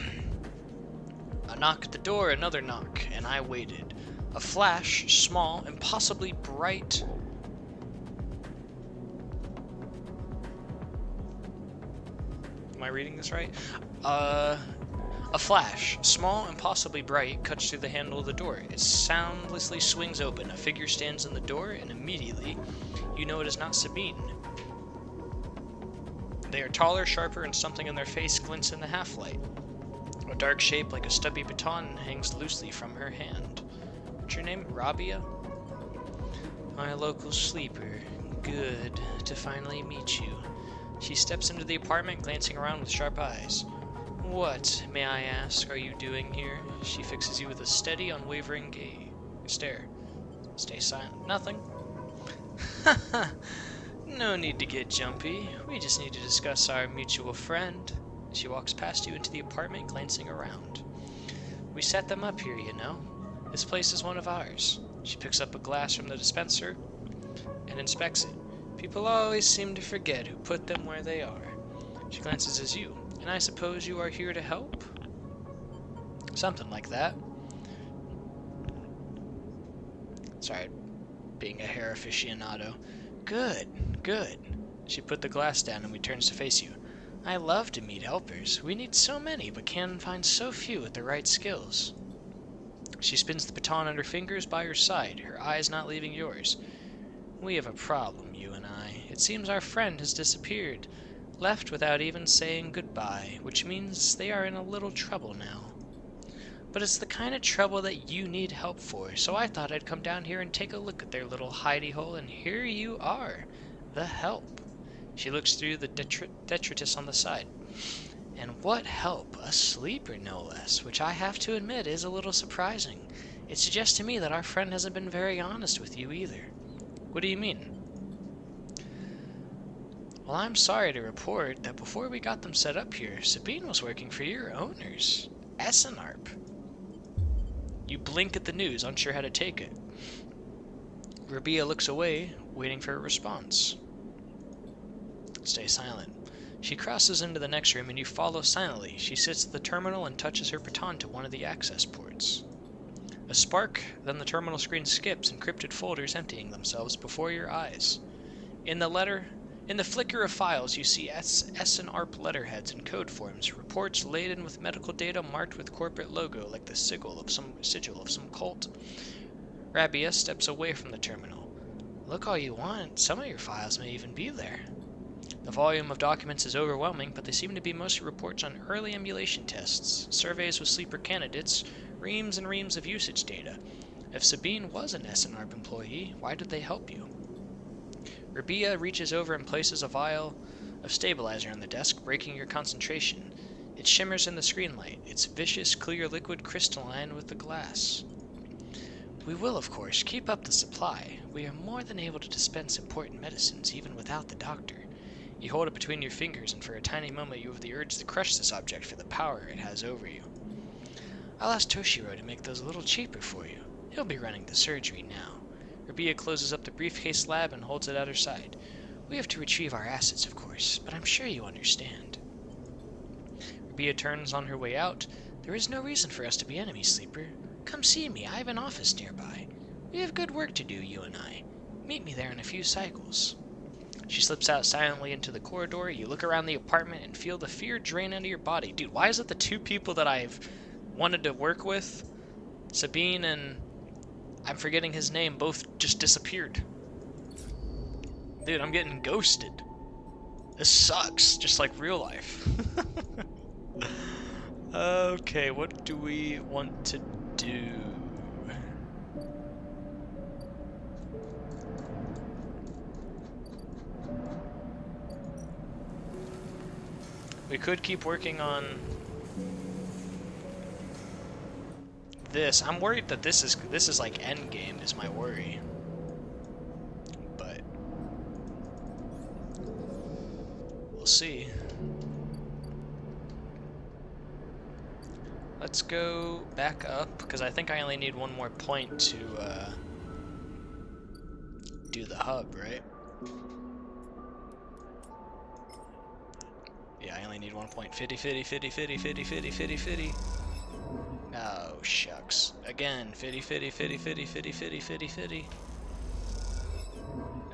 knock at the door, another knock, and I waited. A flash, small, impossibly bright. Am I reading this right? A flash, small and possibly bright, cuts through the handle of the door. It soundlessly swings open. A figure stands in the door, and immediately, you know it is not Sabine. They are taller, sharper, and something in their face glints in the half-light. A dark shape like a stubby baton hangs loosely from her hand. What's your name? Rabia? My local sleeper. Good to finally meet you. She steps into the apartment, glancing around with sharp eyes. What, may I ask, are you doing here? She fixes you with a steady, unwavering stare. Stay silent. Nothing. Haha. No need to get jumpy. We just need to discuss our mutual friend. She walks past you into the apartment, glancing around. We set them up here, you know. This place is one of ours. She picks up a glass from the dispenser and inspects it. People always seem to forget who put them where they are. She glances at you. And I suppose you are here to help? Something like that. Sorry, being a hair aficionado. Good, good. She put the glass down and returns to face you. I love to meet helpers. We need so many, but can find so few with the right skills. She spins the baton on her fingers by her side, her eyes not leaving yours. We have a problem, you and I. It seems our friend has disappeared. Left without even saying goodbye, which means they are in a little trouble now. But it's the kind of trouble that you need help for, so I thought I'd come down here and take a look at their little hidey hole, and here you are, the help. She looks through the detritus on the side. And what help? A sleeper, no less, which I have to admit is a little surprising. It suggests to me that our friend hasn't been very honest with you either. What do you mean? Well, I'm sorry to report that before we got them set up here, Sabine was working for your owners, Essenarp. You blink at the news, unsure how to take it. Rabia looks away, waiting for a response. Stay silent. She crosses into the next room and you follow silently. She sits at the terminal and touches her baton to one of the access ports. A spark, then the terminal screen skips, encrypted folders emptying themselves before your eyes. In the flicker of files, you see Essenarp letterheads and code forms, reports laden with medical data marked with corporate logo like the sigil of some cult. Rabia steps away from the terminal. Look all you want, some of your files may even be there. The volume of documents is overwhelming, but they seem to be mostly reports on early emulation tests, surveys with sleeper candidates, reams and reams of usage data. If Sabine was an Essenarp employee, why did they help you? Rabia reaches over and places a vial of stabilizer on the desk, breaking your concentration. It shimmers in the screen light, its vicious, clear liquid crystalline with the glass. We will, of course, keep up the supply. We are more than able to dispense important medicines, even without the doctor. You hold it between your fingers, and for a tiny moment you have the urge to crush this object for the power it has over you. I'll ask Toshiro to make those a little cheaper for you. He'll be running the surgery now. Rabia closes up the briefcase slab and holds it at her side. We have to retrieve our assets, of course, but I'm sure you understand. Rabia turns on her way out. There is no reason for us to be enemies, Sleeper. Come see me. I have an office nearby. We have good work to do, you and I. Meet me there in a few cycles. She slips out silently into the corridor. You look around the apartment and feel the fear drain into your body. Dude, why is it the two people that I've wanted to work with, Sabine and I'm forgetting his name, both just disappeared? Dude, I'm getting ghosted. This sucks, just like real life. Okay, what do we want to do? We could keep working on this. I'm worried that this is like endgame is my worry. But we'll see. Let's go back up, because I think I only need one more point to do the hub, right? Yeah, I only need 1 point. 50, 50, 50, 50, 50, 50, 50, 50. Oh, shucks. Again, 50, 50, 50, 50, 50, 50, 50, 50.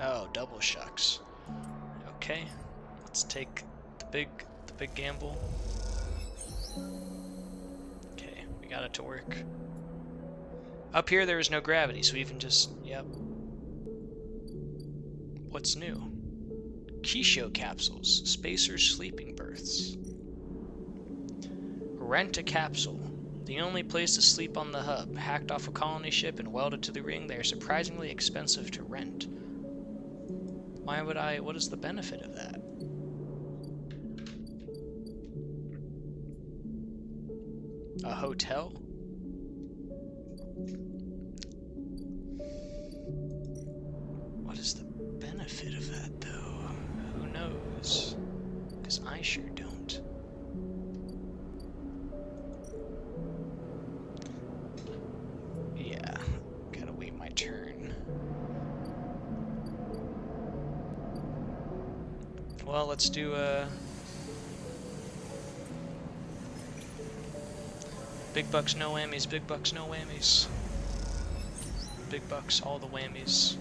Oh, double shucks. Okay, let's take the big gamble. Okay, we got it to work. Up here there is no gravity, so we can just, yep. What's new? Kisho capsules, spacer sleeping berths. Rent a capsule. The only place to sleep on the hub. Hacked off a colony ship and welded to the ring, they are surprisingly expensive to rent. Why would I? What is the benefit of that? A hotel? What is the benefit of that, though? Who knows? Because I sure don't. Yeah, gotta wait my turn. Well, let's do big bucks, no whammies, big bucks, no whammies. Big bucks, all the whammies.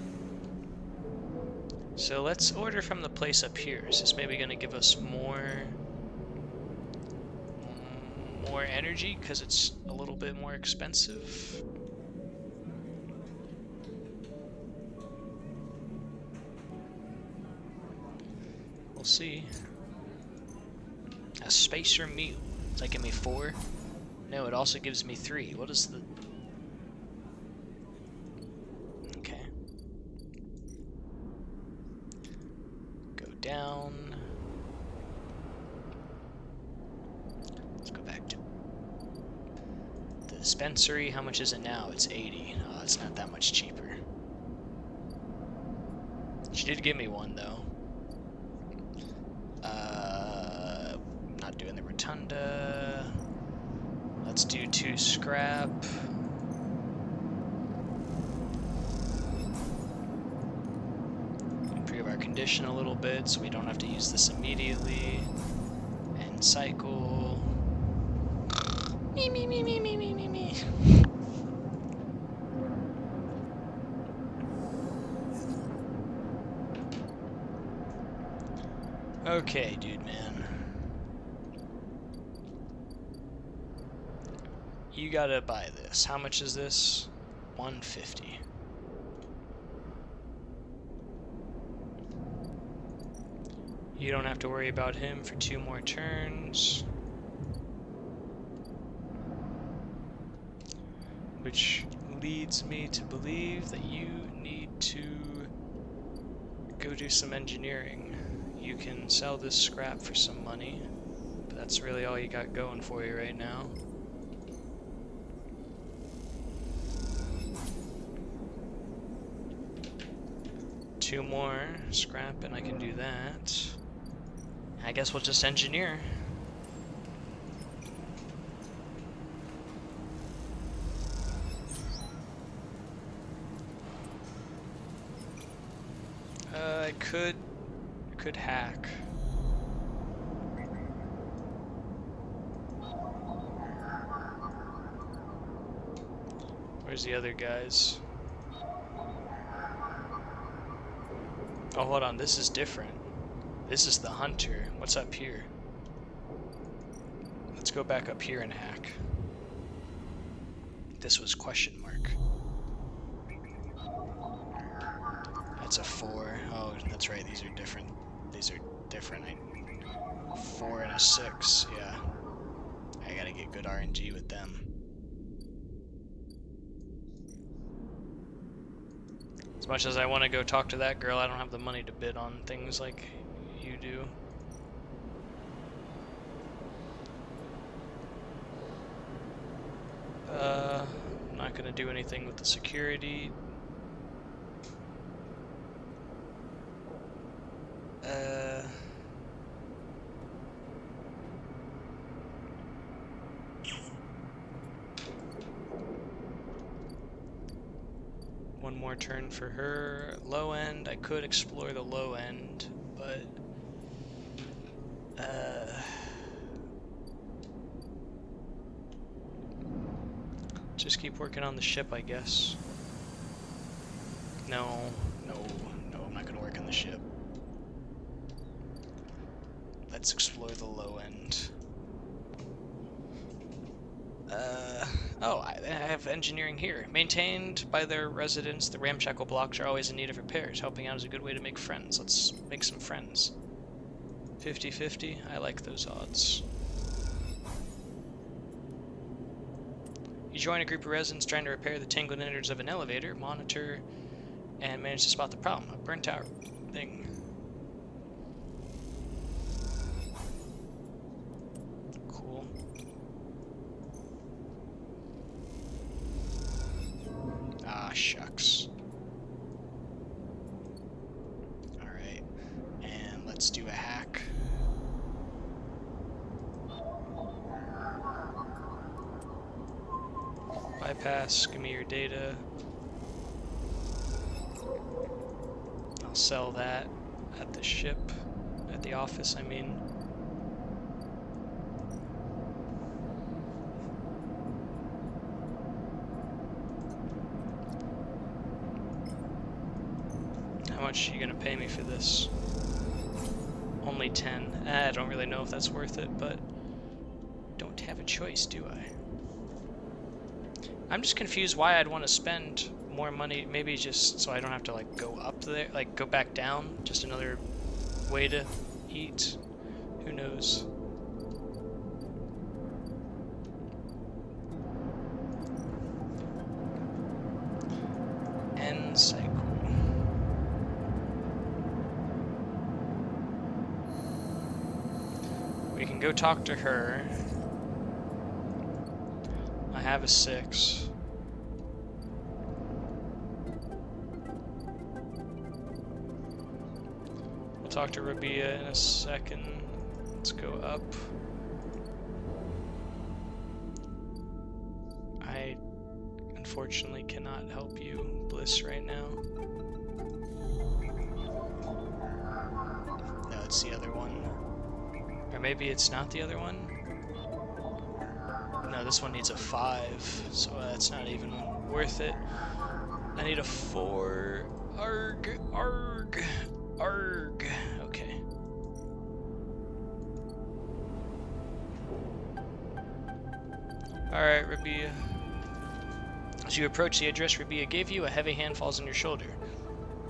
So let's order from the place up here. Is this maybe gonna give us more energy because it's a little bit more expensive? We'll see. A spacer meal. Does that give me 4? No, it also gives me 3. What is the... Okay. Go down. Let's go back to the dispensary. How much is it now? It's 80. Oh, it's not that much cheaper. She did give me one, though. Not doing the rotunda. Let's do 2 scrap. Improve our condition a little bit so we don't have to use this immediately. And cycle. Me, me, me, me, me, me, me, me. Okay, dude, man. You gotta buy this. How much is this? 150. You don't have to worry about him for 2 more turns. Which leads me to believe that you need to go do some engineering. You can sell this scrap for some money, but that's really all you got going for you right now. Two more scrap and I can do that. I guess we'll just engineer. I could hack. Where's the other guys? Oh, hold on, this is different. This is the hunter. What's up here? Let's go back up here and hack. This was question mark. That's a 4. Oh, that's right. These are different. These are different. 4 and a 6. Yeah. I gotta get good RNG with them. As much as I want to go talk to that girl, I don't have the money to bid on things like you do. I'm not gonna do anything with the security. One more turn for her. Low end, I could explore the low end, but just keep working on the ship, I guess. No, I'm not gonna work on the ship. Let's explore the low end. Oh, I have engineering here. Maintained by their residents, the ramshackle blocks are always in need of repairs. Helping out is a good way to make friends. Let's make some friends. 50-50, I like those odds. You join a group of residents trying to repair the tangled innards of an elevator, monitor, and manage to spot the problem. A burnt out thing. Cool. Ah, shucks. Alright, and let's do a hack. Bypass, give me your data. I'll sell that at the ship, at the office, I mean. How much are you gonna pay me for this? Only 10. I don't really know if that's worth it, but don't have a choice, do I? I'm just confused why I'd want to spend more money, maybe just so I don't have to like go up there, like go back down, just another way to eat. Who knows? End cycle. We can go talk to her. I have a 6. We'll talk to Rabia in a second. Let's go up. I unfortunately cannot help you, Bliss, right now. No, it's the other one. Or maybe it's not the other one? No, this one needs a 5, so that's not even worth it. I need a 4. Arg, arg, arg. Okay. Alright, Rabia. As you approach the address Rabia gave you, a heavy hand falls on your shoulder.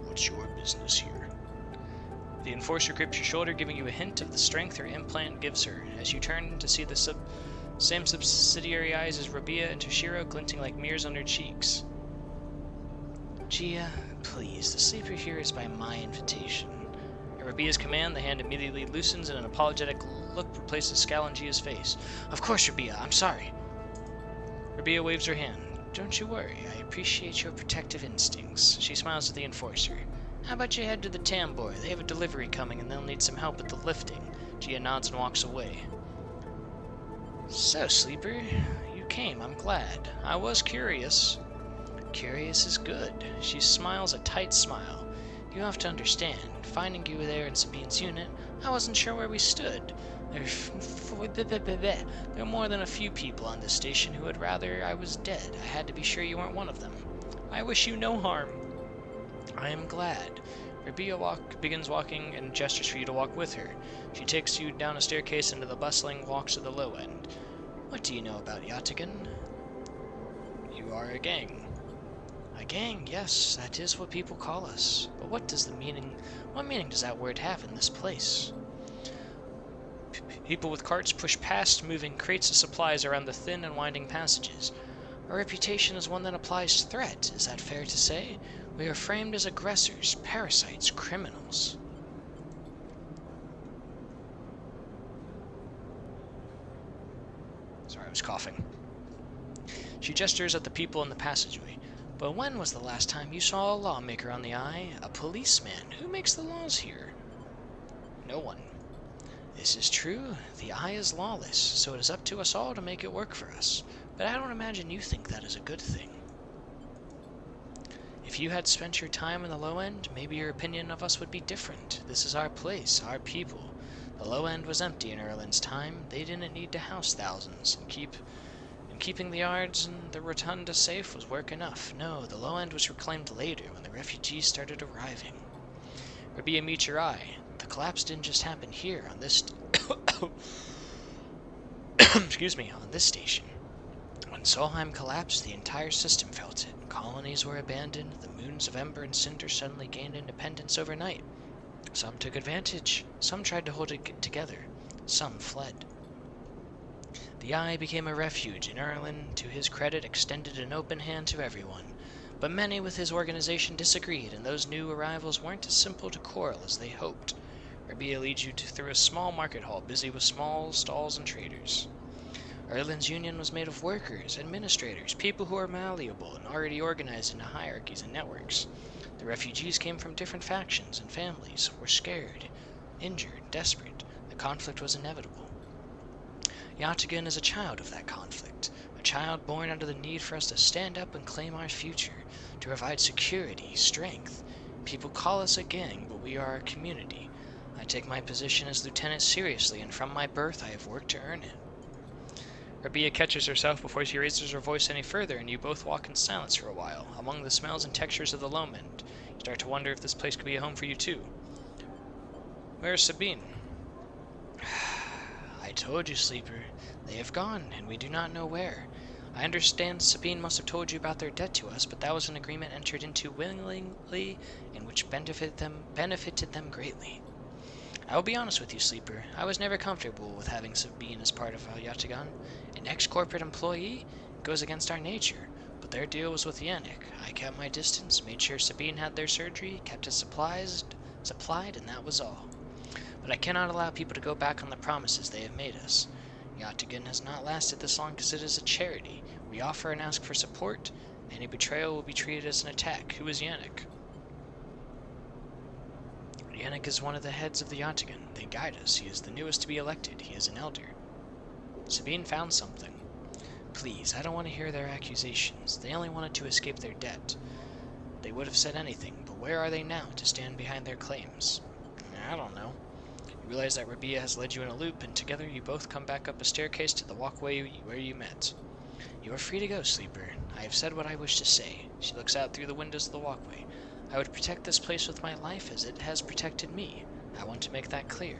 What's your business here? The enforcer grips your shoulder, giving you a hint of the strength her implant gives her. As you turn to see the same subsidiary eyes as Rabia and Toshiro glinting like mirrors on her cheeks. Gia, please, the sleeper here is by my invitation. At Rabia's command, the hand immediately loosens and an apologetic look replaces scowl on Gia's face. Of course, Rabia, I'm sorry. Rabia waves her hand. Don't you worry, I appreciate your protective instincts. She smiles at the enforcer. How about you head to the Tambor? They have a delivery coming and they'll need some help with the lifting. Gia nods and walks away. So, Sleeper, you came, I'm glad. I was curious. Curious is good. She smiles a tight smile. You have to understand, finding you there in Sabine's unit, I wasn't sure where we stood. There are more than a few people on this station who would rather I was dead. I had to be sure you weren't one of them. I wish you no harm. I am glad. Rabia begins walking and gestures for you to walk with her. She takes you down a staircase into the bustling walks of the low end. What do you know about Yatagan? You are a gang. A gang, yes, that is what people call us. But what meaning does that word have in this place? People with carts push past, moving crates of supplies around the thin and winding passages. Our reputation is one that applies to threat, is that fair to say? We are framed as aggressors, parasites, criminals. Sorry, I was coughing. She gestures at the people in the passageway. But when was the last time you saw a lawmaker on the eye? A policeman? Who makes the laws here? No one. This is true. The eye is lawless, so it is up to us all to make it work for us. But I don't imagine you think that is a good thing. If you had spent your time in the low end, maybe your opinion of us would be different. This is our place, our people. The low end was empty in Erlin's time. They didn't need to house thousands, and keeping the yards and the rotunda safe was work enough. No, the low end was reclaimed later when the refugees started arriving. Rabia, meet your eye. The collapse didn't just happen here on this excuse me, on this station. When Solheim collapsed, the entire system felt it. Colonies were abandoned, the moons of Ember and Cinder suddenly gained independence overnight. Some took advantage, some tried to hold it together, some fled. The Eye became a refuge, and Erlin, to his credit, extended an open hand to everyone. But many with his organization disagreed, and those new arrivals weren't as simple to quarrel as they hoped. Rabia leads you through a small market hall busy with small stalls and traders. Erlin's union was made of workers, administrators, people who are malleable and already organized into hierarchies and networks. The refugees came from different factions and families, were scared, injured, desperate. The conflict was inevitable. Yatagan is a child of that conflict, a child born out of the need for us to stand up and claim our future, to provide security, strength. People call us a gang, but we are a community. I take my position as lieutenant seriously, and from my birth I have worked to earn it. Rabia catches herself before she raises her voice any further, and you both walk in silence for a while. Among the smells and textures of the lowland, you start to wonder if this place could be a home for you too. Where's Sabine? I told you, Sleeper. They have gone, and we do not know where. I understand Sabine must have told you about their debt to us, but that was an agreement entered into willingly, and which benefited them greatly. I will be honest with you, Sleeper. I was never comfortable with having Sabine as part of Yatagan. An ex-corporate employee goes against our nature, but their deal was with Yannick. I kept my distance, made sure Sabine had their surgery, kept his supplied, and that was all. But I cannot allow people to go back on the promises they have made us. Yatagan has not lasted this long because it is a charity. We offer and ask for support. Any betrayal will be treated as an attack. Who is Yannick? Yannick is one of the heads of the Yatagan. They guide us. He is the newest to be elected. He is an elder. Sabine found something. Please, I don't want to hear their accusations. They only wanted to escape their debt. They would have said anything, but where are they now to stand behind their claims? I don't know. You realize that Rabia has led you in a loop, and together you both come back up a staircase to the walkway where you met. You are free to go, Sleeper. I have said what I wish to say. She looks out through the windows of the walkway. I would protect this place with my life as it has protected me. I want to make that clear.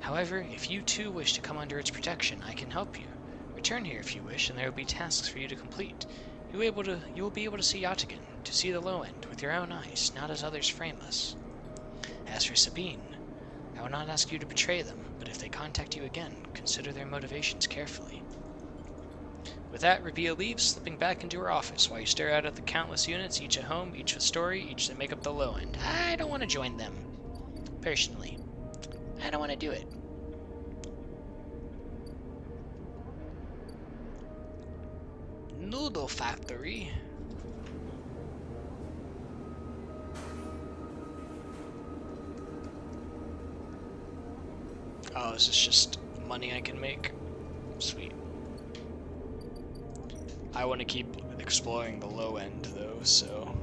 However, if you too wish to come under its protection, I can help you. Return here if you wish, and there will be tasks for you to complete. You will be able to see Yatagan, to see the low end, with your own eyes, not as others frame us. As for Sabine, I will not ask you to betray them, but if they contact you again, consider their motivations carefully. With that, Rabia leaves, slipping back into her office, while you stare out at the countless units, each at home, each with story, each that make up the low end. I don't want to join them. Personally. I don't want to do it. Noodle Factory. Oh, is this just money I can make? Sweet. I want to keep exploring the low end, though, so...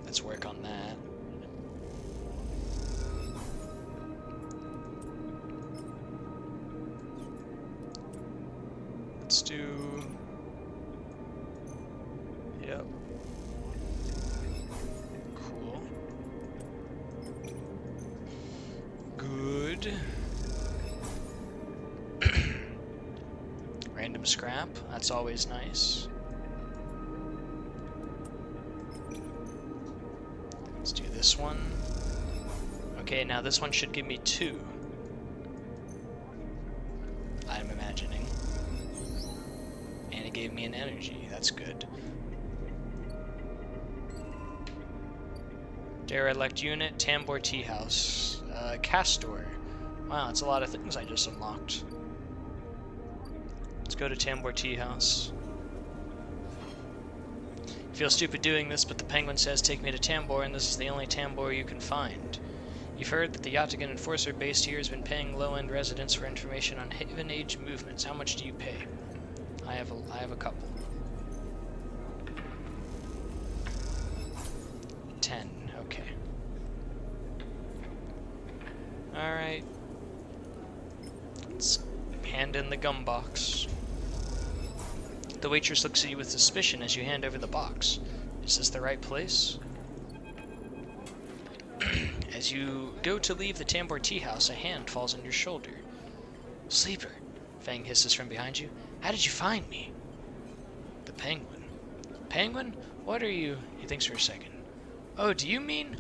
let's work on that. Let's do... yep. Cool. Good. scrap. That's always nice. Let's do this one. Okay, now this one should give me 2. I'm imagining. And it gave me an energy. That's good. Derelict unit, Tambor Tea House, Castor. Wow, that's a lot of things I just unlocked. Let's go to Tambor Tea House. I feel stupid doing this, but the penguin says take me to Tambor, and this is the only Tambor you can find. You've heard that the Yatagan Enforcer based here has been paying low-end residents for information on Haven Age movements. How much do you pay? I have a couple. 10. Okay. Alright. Let's hand in the gum box. The waitress looks at you with suspicion as you hand over the box. Is this the right place? As you go to leave the Tambor Tea House, a hand falls on your shoulder. Sleeper, Fang hisses from behind you. How did you find me? The penguin. Penguin? What are you? He thinks for a second. Oh, do you mean?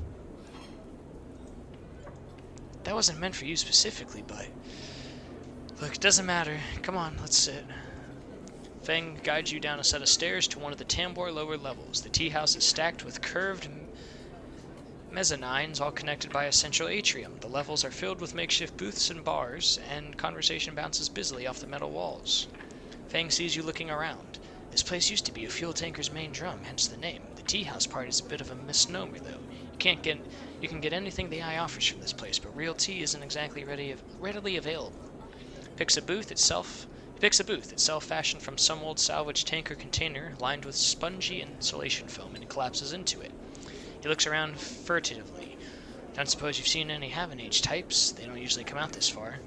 That wasn't meant for you specifically, but... Look, it doesn't matter. Come on, let's sit. Fang guides you down a set of stairs to one of the Tambor lower levels. The tea house is stacked with curved mezzanines, all connected by a central atrium. The levels are filled with makeshift booths and bars, and conversation bounces busily off the metal walls. Fang sees you looking around. This place used to be a fuel tanker's main drum, hence the name. The tea house part is a bit of a misnomer, though. You can get anything the eye offers from this place, but real tea isn't exactly readily available. Picks a booth itself fashioned from some old salvage tanker container lined with spongy insulation foam, and collapses into it. He looks around furtively. Don't suppose you've seen any Haven Age types? They don't usually come out this far.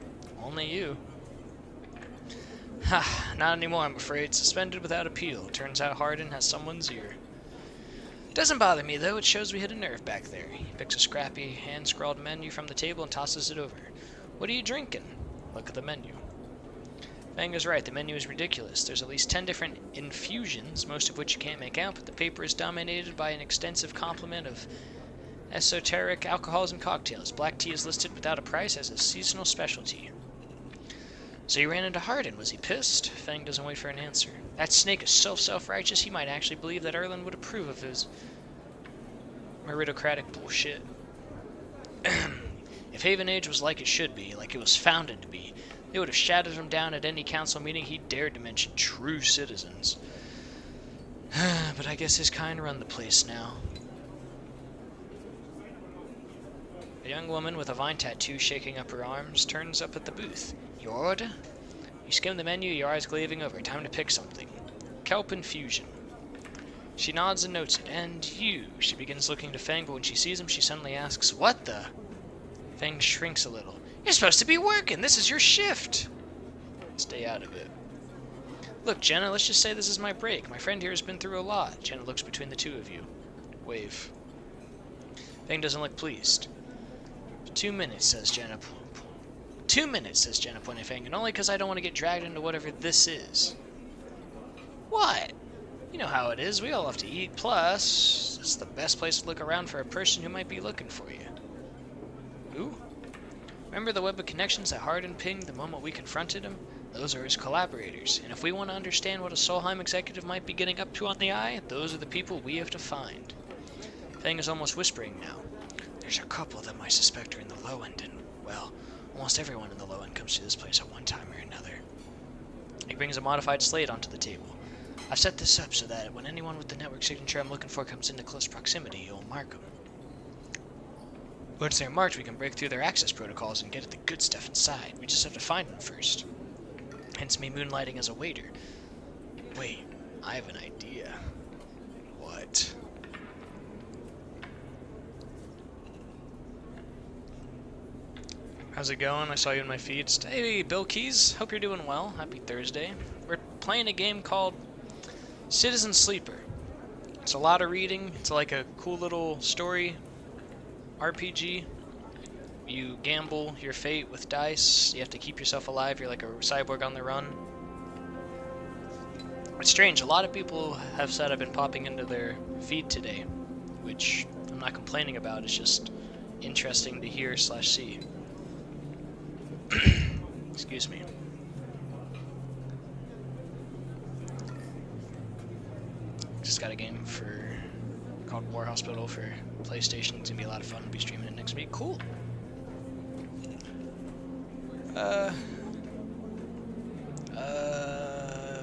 Only you. Ha, not anymore, I'm afraid. Suspended without appeal. Turns out Hardin has someone's ear. Doesn't bother me, though. It shows we hit a nerve back there. He picks a scrappy, hand-scrawled menu from the table and tosses it over. What are you drinking? Look at the menu. Fang is right, the menu is ridiculous. There's at least 10 different infusions, most of which you can't make out, but the paper is dominated by an extensive complement of esoteric alcohols and cocktails. Black tea is listed without a price as a seasonal specialty. So you ran into Hardin. Was he pissed? Fang doesn't wait for an answer. That snake is so self-righteous, he might actually believe that Erlen would approve of his meritocratic bullshit. If Haven Age was like it should be, like it was founded to be, they would have shouted him down at any council meeting he dared to mention true citizens. But I guess his kind run the place now. A young woman with a vine tattoo shaking up her arms turns up at the booth. Your order? You skim the menu, your eyes glazing over. Time to pick something. Kelp infusion. She nods and notes it. And you? She begins looking to Fang, but when she sees him, she suddenly asks, What the? Fang shrinks a little. You're supposed to be working. This is your shift. Stay out of it. Look, Jenna, let's just say this is my break. My friend here has been through a lot. Jenna looks between the two of you. Wave. Fang doesn't look pleased. 2 minutes, says Jenna. 2 minutes, says Jenna, pointing Fang, and only because I don't want to get dragged into whatever this is. What? You know how it is. We all have to eat. Plus, it's the best place to look around for a person who might be looking for you. Who? Remember the web of connections that Hardin pinged the moment we confronted him? Those are his collaborators, and if we want to understand what a Solheim executive might be getting up to on the eye, those are the people we have to find. Fang is almost whispering now. There's a couple of them I suspect are in the low end, and, well, almost everyone in the low end comes to this place at one time or another. He brings a modified slate onto the table. I've set this up so that when anyone with the network signature I'm looking for comes into close proximity, you'll mark them. Once they're marked, we can break through their access protocols and get at the good stuff inside. We just have to find them first. Hence me moonlighting as a waiter. Wait, I have an idea. What? How's it going? I saw you in my feed. Hey, Bill Keys. Hope you're doing well. Happy Thursday. We're playing a game called Citizen Sleeper. It's a lot of reading. It's like a cool little story RPG. You gamble your fate with dice. You have to keep yourself alive. You're like a cyborg on the run. It's strange, a lot of people have said I've been popping into their feed today, which I'm not complaining about, it's just interesting to hear / see. Excuse me. Just got a game called War Hospital for PlayStation. It's gonna be a lot of fun. I'll be streaming it next week. Cool.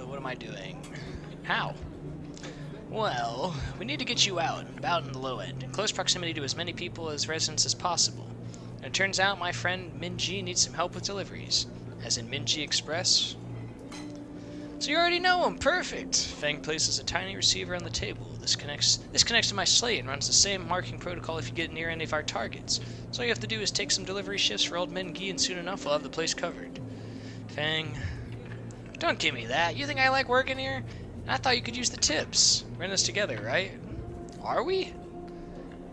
What am I doing? How? Well, we need to get you out and about in the low end, in close proximity to as many people as residents as possible. And it turns out my friend Minji needs some help with deliveries. As in Minji Express. So you already know him. Perfect. Fang places a tiny receiver on the table. This connects to my slate and runs the same marking protocol if you get near any of our targets. So all you have to do is take some delivery shifts for old Minji, and soon enough we'll have the place covered. Fang, don't give me that. You think I like working here? I thought you could use the tips. We're in this together, right? Are we?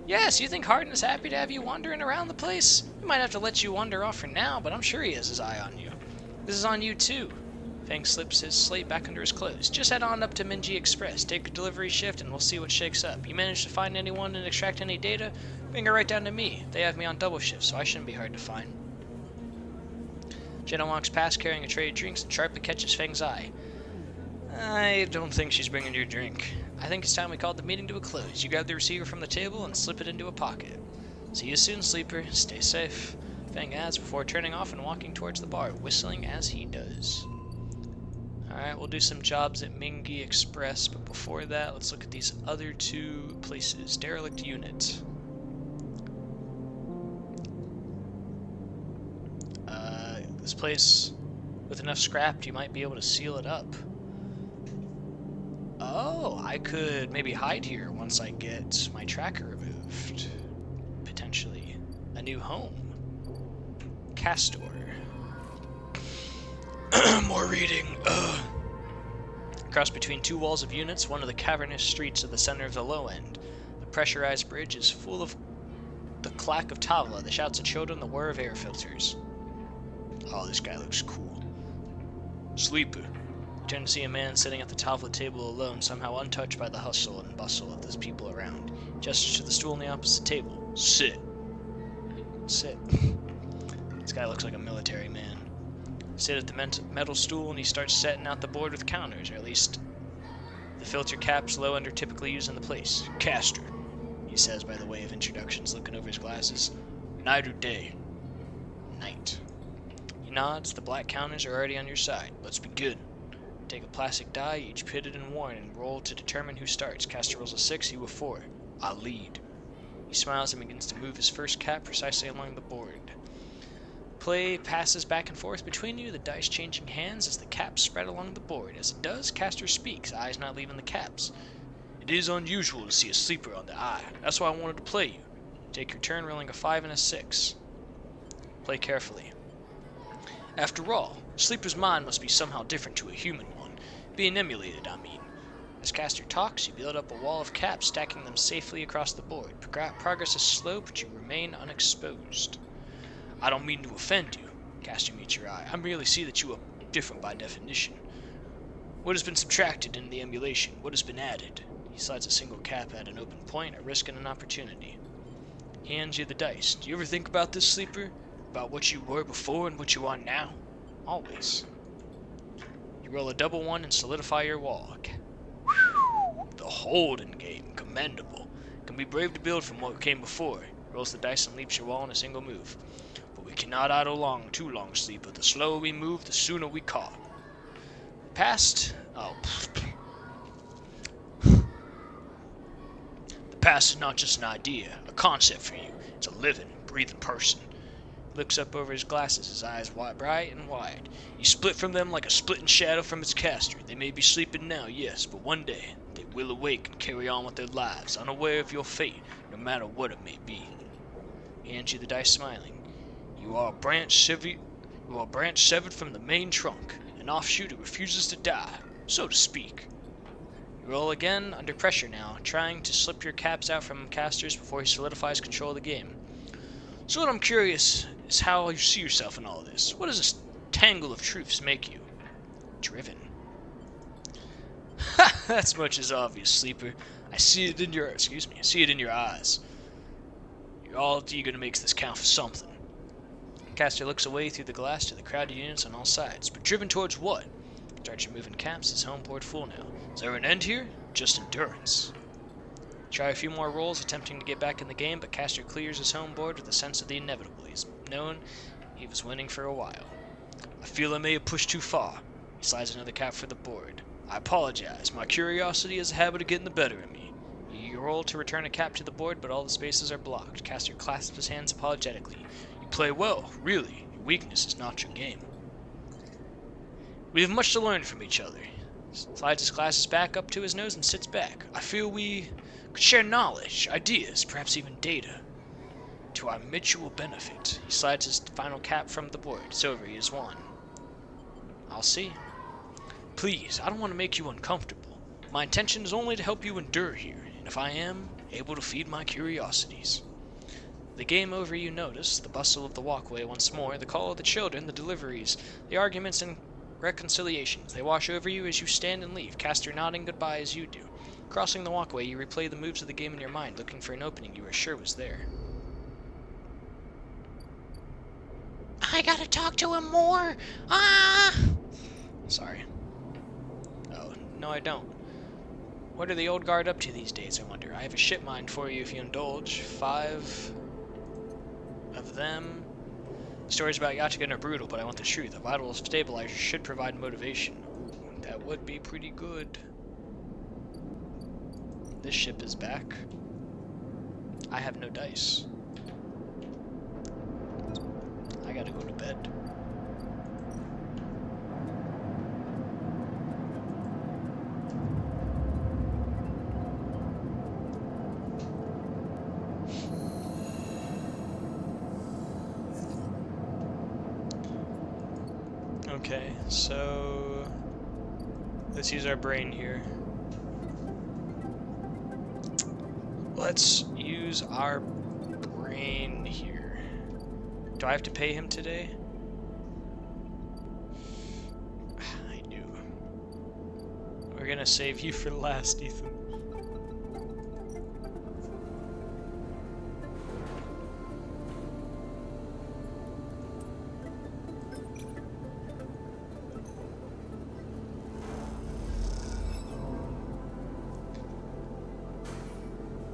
Yes, you think Hardin is happy to have you wandering around the place? We might have to let you wander off for now, but I'm sure he has his eye on you. This is on you too. Fang slips his slate back under his clothes. Just head on up to Minji Express, take a delivery shift, and we'll see what shakes up. You manage to find anyone and extract any data? Bring it right down to me. They have me on double shift, so I shouldn't be hard to find. Jenna walks past carrying a tray of drinks and sharply catches Fang's eye. I don't think she's bringing your drink. I think it's time we called the meeting to a close. You grab the receiver from the table and slip it into a pocket. See you soon, sleeper. Stay safe. Fang adds before turning off and walking towards the bar, whistling as he does. Alright, we'll do some jobs at Minji Express, but before that, let's look at these other two places. Derelict unit. This place, with enough scrap, you might be able to seal it up. Oh, I could maybe hide here once I get my tracker removed. Potentially. A new home. Castor. More reading. Cross between two walls of units, one of the cavernous streets at the center of the low end. The pressurized bridge is full of the clack of Tavla, the shouts of children, the whir of air filters. Oh, this guy looks cool. Sleeper. You turn to see a man sitting at the Tavla table alone, somehow untouched by the hustle and bustle of those people around. He gestures to the stool on the opposite table. Sit. Sit. This guy looks like a military man. Sit at the metal stool and he starts setting out the board with counters, or at least the filter caps low end are typically used in the place. Castor, he says by the way of introductions, looking over his glasses. Night or day? Night. He nods. The black counters are already on your side. Let's begin. Take a plastic die, each pitted and worn, and roll to determine who starts. Castor rolls a 6, you a 4. I lead. He smiles and begins to move his first cap precisely along the board. Play passes back and forth between you, the dice changing hands as the caps spread along the board. As it does, Castor speaks, eyes not leaving the caps. It is unusual to see a sleeper on the eye. That's why I wanted to play you. Take your turn rolling a 5 and a 6. Play carefully. After all, a sleeper's mind must be somehow different to a human one. Being emulated, I mean. As Castor talks, you build up a wall of caps, stacking them safely across the board. Progress is slow, but you remain unexposed. I don't mean to offend you. Castor meets your eye. I merely see that you are different by definition. What has been subtracted in the emulation? What has been added? He slides a single cap at an open point, a risk and an opportunity. He hands you the dice. Do you ever think about this, sleeper? About what you were before and what you are now? Always. You roll a double 1 and solidify your wall. The Holden game. Commendable. Can be brave to build from what came before. Rolls the dice and leaps your wall in a single move. But we cannot idle too long, sleeper. The slower we move, the sooner we caught. Past? Oh. The past is not just an idea, a concept for you. It's a living, breathing person. He looks up over his glasses, his eyes bright and wide. You split from them like a splitting shadow from its caster. They may be sleeping now, yes, but one day they will awake and carry on with their lives, unaware of your fate, no matter what it may be. He hands you the dice, smiling. You are a branch severed from the main trunk, an offshoot who refuses to die, so to speak. You roll again, under pressure now, trying to slip your caps out from Castor's before he solidifies control of the game. So what I'm curious is how you see yourself in all this. What does this tangle of truths make you? Driven. Ha! That's much as obvious, Sleeper. I see it in your eyes. You're all eager to make this count for something. Castor looks away through the glass to the crowded units on all sides, but driven towards what? Starts removing caps, his home board full now. Is there an end here? Just endurance. Try a few more rolls, attempting to get back in the game, but Castor clears his home board with a sense of the inevitable. He's known he was winning for a while. I feel I may have pushed too far. He slides another cap for the board. I apologize. My curiosity has a habit of getting the better of me. You roll to return a cap to the board, but all the spaces are blocked. Castor clasps his hands apologetically. You play well, really. Your weakness is not your game. We have much to learn from each other. Slides his glasses back up to his nose and sits back. I feel we could share knowledge, ideas, perhaps even data, to our mutual benefit. He slides his final cap from the board. It's over. He has won. I'll see. Please, I don't want to make you uncomfortable. My intention is only to help you endure here, and if I am, able to feed my curiosities. The game over, you notice, the bustle of the walkway once more, the call of the children, the deliveries, the arguments and reconciliations. They wash over you as you stand and leave, Castor nodding goodbye as you do. Crossing the walkway, you replay the moves of the game in your mind, looking for an opening you are sure was there. I gotta talk to him more. Ah! Sorry. Oh, no I don't. What are the old guard up to these days, I wonder? I have a ship mind for you if you indulge. 5 of them. Stories about Yachigan are brutal, but I want the truth. A vital stabilizer should provide motivation. Ooh, that would be pretty good. This ship is back. I have no dice. I gotta go to bed. Okay, so let's use our brain here. Let's use our brain here. Do I have to pay him today? I do. We're gonna save you for last, Ethan.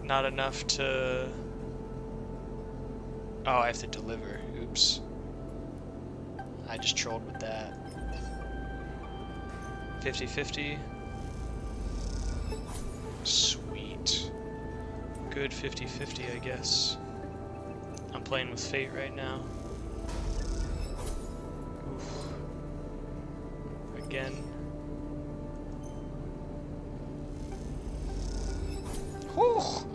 Not enough to... Oh, I have to deliver. Oops. I just trolled with that. 50-50. Sweet. Good 50-50, I guess. I'm playing with fate right now. Oof. Again. Whew.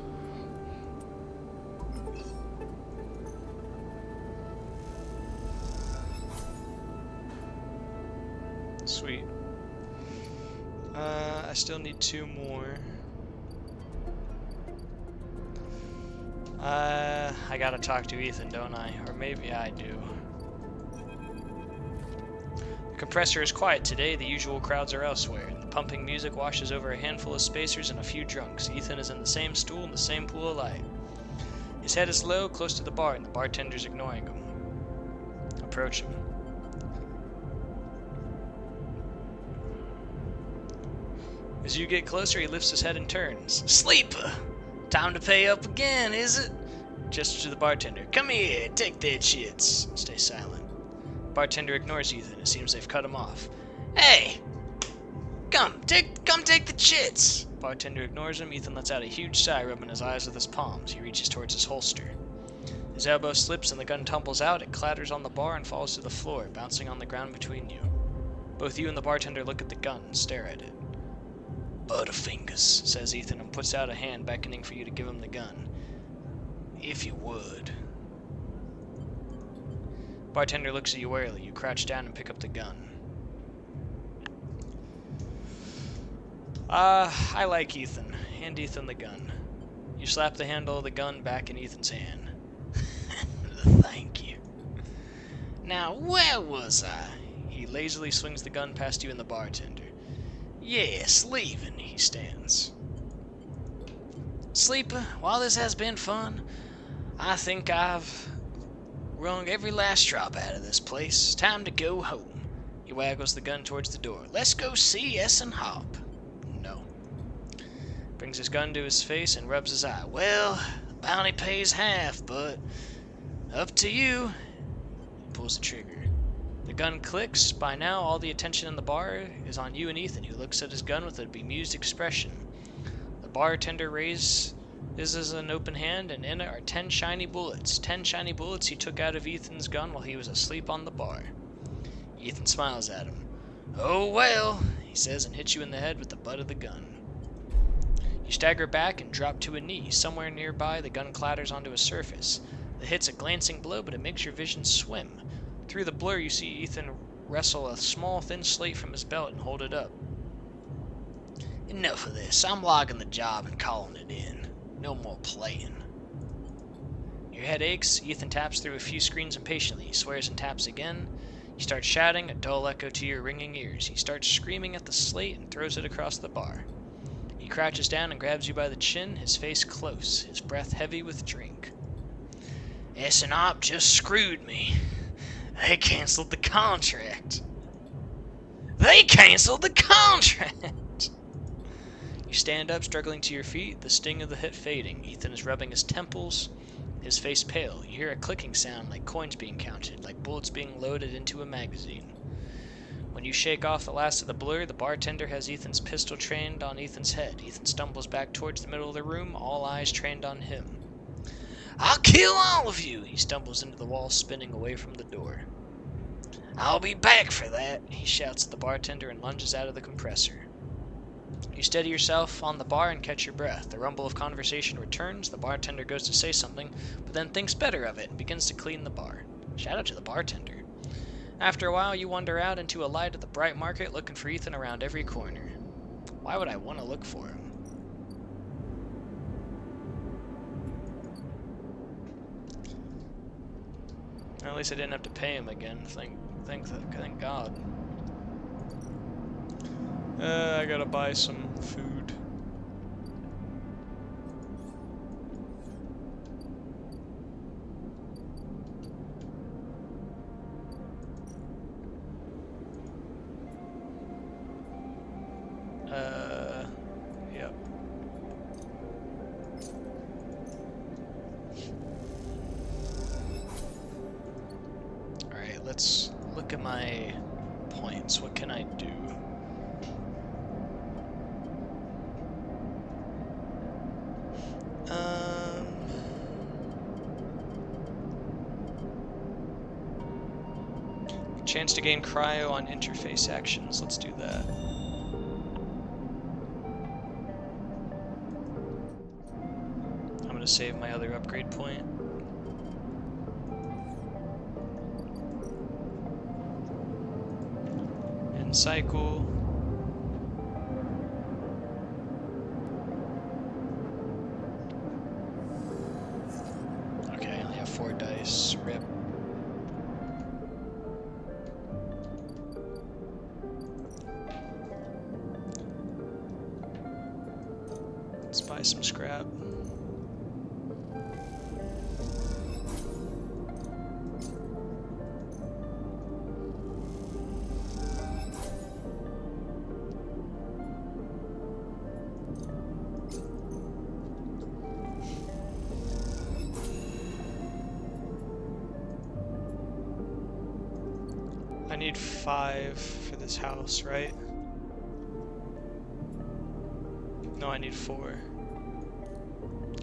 Sweet. I still need 2 more. I gotta talk to Ethan, don't I? Or maybe I do. The compressor is quiet today, the usual crowds are elsewhere. The pumping music washes over a handful of spacers and a few drunks. Ethan is in the same stool in the same pool of light. His head is low, close to the bar, and the bartender's ignoring him. Approach him. As you get closer, he lifts his head and turns. Sleeper! Time to pay up again, is it? Gestures to the bartender. Come here, take that shits. Stay silent. Bartender ignores Ethan. It seems they've cut him off. Hey! Come take the chits! Bartender ignores him. Ethan lets out a huge sigh, rubbing his eyes with his palms. He reaches towards his holster. His elbow slips and the gun tumbles out. It clatters on the bar and falls to the floor, bouncing on the ground between you. Both you and the bartender look at the gun and stare at it. Butterfingers, says Ethan, and puts out a hand, beckoning for you to give him the gun. If you would. Bartender looks at you warily. You crouch down and pick up the gun. I like Ethan. Hand Ethan the gun. You slap the handle of the gun back in Ethan's hand. Thank you. Now, where was I? He lazily swings the gun past you and the bartender. Yes, leaving, he stands. Sleeper, while this has been fun, I think I've wrung every last drop out of this place. Time to go home. He waggles the gun towards the door. Let's go see Essen Hop. No. Brings his gun to his face and rubs his eye. Well, the bounty pays half, but up to you. He pulls the trigger. The gun clicks. By now, all the attention in the bar is on you and Ethan, who looks at his gun with a bemused expression. The bartender raises an open hand, and in it are 10 shiny bullets. 10 shiny bullets he took out of Ethan's gun while he was asleep on the bar. Ethan smiles at him. Oh well, he says, and hits you in the head with the butt of the gun. You stagger back and drop to a knee. Somewhere nearby, the gun clatters onto a surface. The hit's a glancing blow, but it makes your vision swim. Through the blur, you see Ethan wrestle a small, thin slate from his belt and hold it up. Enough of this. I'm logging the job and calling it in. No more playing. Your head aches. Ethan taps through a few screens impatiently. He swears and taps again. You start shouting, a dull echo to your ringing ears. He starts screaming at the slate and throws it across the bar. He crouches down and grabs you by the chin, his face close, his breath heavy with drink. Essen Hop just screwed me. They canceled the contract. They canceled the contract! You stand up, struggling to your feet, the sting of the hit fading. Ethan is rubbing his temples, his face pale. You hear a clicking sound like coins being counted, like bullets being loaded into a magazine. When you shake off the last of the blur, the bartender has Ethan's pistol trained on Ethan's head. Ethan stumbles back towards the middle of the room, all eyes trained on him. I'll kill all of you! He stumbles into the wall, spinning away from the door. I'll be back for that, he shouts at the bartender and lunges out of the compressor. You steady yourself on the bar and catch your breath. The rumble of conversation returns. The bartender goes to say something, but then thinks better of it and begins to clean the bar. Shout out to the bartender. After a while, you wander out into a light of the bright market, looking for Ethan around every corner. Why would I want to look for him? At least I didn't have to pay him again. Thank God. I gotta buy some food. Yep. Alright, let's look at my points. What can I do? Chance to gain cryo on interface actions. Let's do that. I'm gonna save my other upgrade point. And cycle. Okay, I only have 4 dice. Rip. Let's buy some scrap. I need 5 for this house, right? No, I need 4.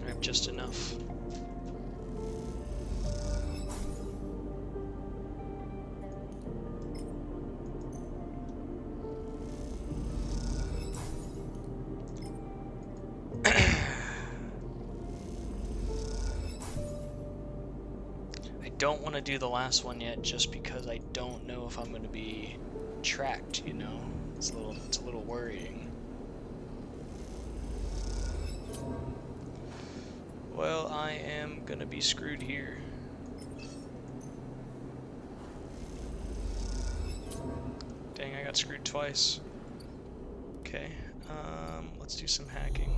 I have just enough. I don't want to do the last one yet, just because I don't know if I'm going to be tracked, you know? It's a little worrying. Well, I am gonna be screwed here. Dang, I got screwed twice. Okay, let's do some hacking.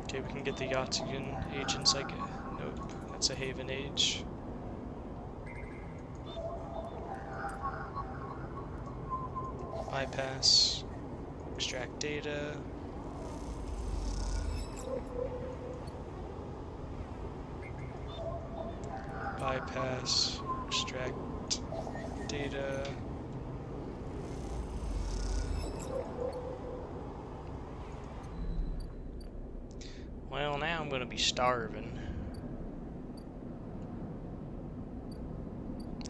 Okay, we can get the Yatugan agents, I guess. Nope, that's a Haven age. Bypass, extract data. Bypass, extract data. Well, now I'm gonna be starving.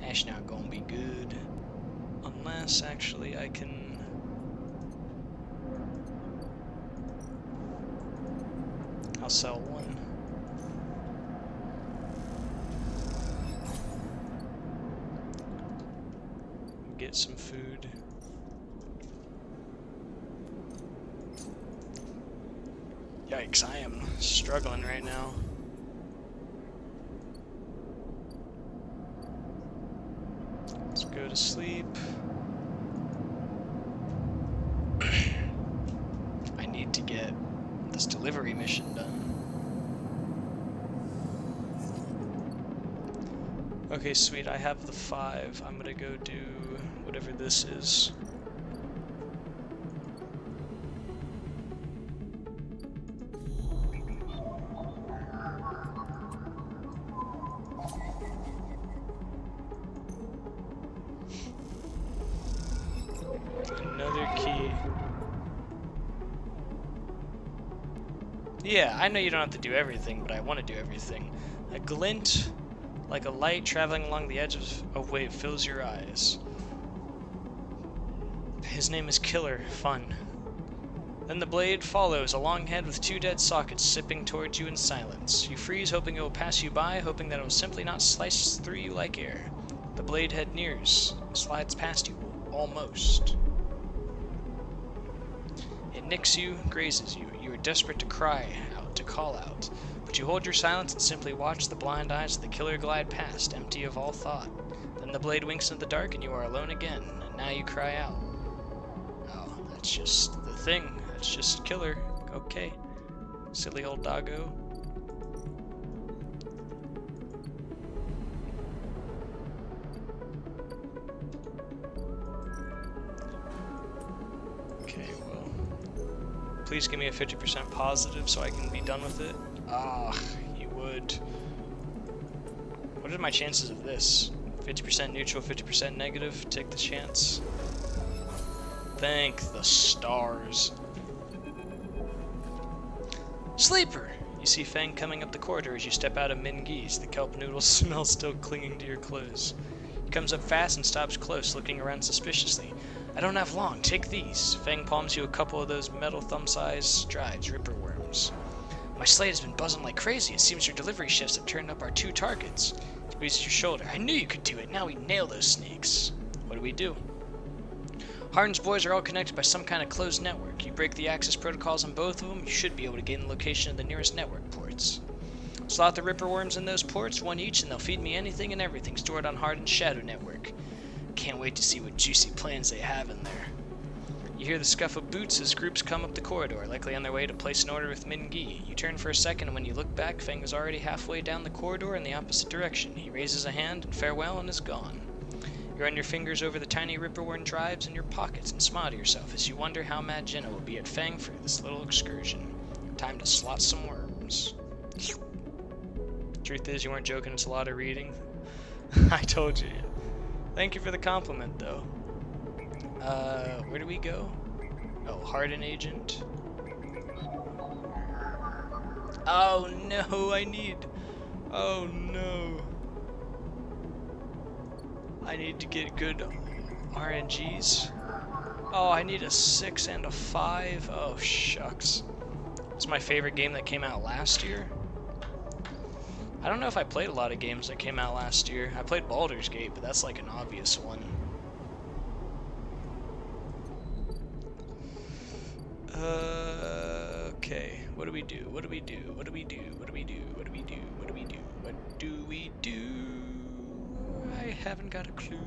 That's not gonna be good. Unless, actually, I can... I'll sell one. Get some food. Yikes, I am struggling right now. Let's go to sleep. I need to get this delivery mission done. Okay, sweet, I have the 5. I'm gonna go do whatever this is. Another key. Yeah, I know you don't have to do everything, but I want to do everything. A glint, like a light traveling along the edge of a wave, fills your eyes. His name is Killer. Fun. Then the blade follows, a long head with 2 dead sockets sipping towards you in silence. You freeze, hoping it will pass you by, hoping that it will simply not slice through you like air. The blade head nears, slides past you, almost. It nicks you, grazes you. You are desperate to cry out, to call out. But you hold your silence and simply watch the blind eyes of the killer glide past, empty of all thought. Then the blade winks into the dark and you are alone again, and now you cry out. Oh, that's just the thing. That's just Killer. Okay. Silly old doggo. Okay, well. Please give me a 50% positive so I can be done with it. Ah, you would. What are my chances of this? 50% neutral, 50% negative? Take the chance. Thank the stars. Sleeper! You see Fang coming up the corridor as you step out of Mingi's, the kelp noodle smell still clinging to your clothes. He comes up fast and stops close, looking around suspiciously. I don't have long, take these. Fang palms you a couple of those metal thumb-sized strides, ripper worms. My slate has been buzzing like crazy. It seems your delivery shifts have turned up our 2 targets. He squeezes your shoulder. I knew you could do it. Now we nail those snakes. What do we do? Harden's boys are all connected by some kind of closed network. You break the access protocols on both of them, you should be able to gain the location of the nearest network ports. Slot the ripper worms in those ports, 1 each, and they'll feed me anything and everything stored on Harden's shadow network. Can't wait to see what juicy plans they have in there. You hear the scuff of boots as groups come up the corridor, likely on their way to place an order with Mingi. You turn for a second, and when you look back, Fang is already halfway down the corridor in the opposite direction. He raises a hand in farewell and is gone. You run your fingers over the tiny ripperworm drives in your pockets and smile to yourself as you wonder how mad Jenna will be at Fang for this little excursion. Time to slot some worms. Truth is, you weren't joking, it's a lot of reading. I told you. Thank you for the compliment, though. Where do we go? Oh, Harden agent. Oh no, oh no. I need to get good RNGs. Oh, I need a 6 and a 5. Oh, shucks. It's my favorite game that came out last year. I don't know if I played a lot of games that came out last year. I played Baldur's Gate, but that's like an obvious one. Okay. What do we do? What do we do? What do we do? What do we do? What do we do? What do we do? What do we do? I haven't got a clue.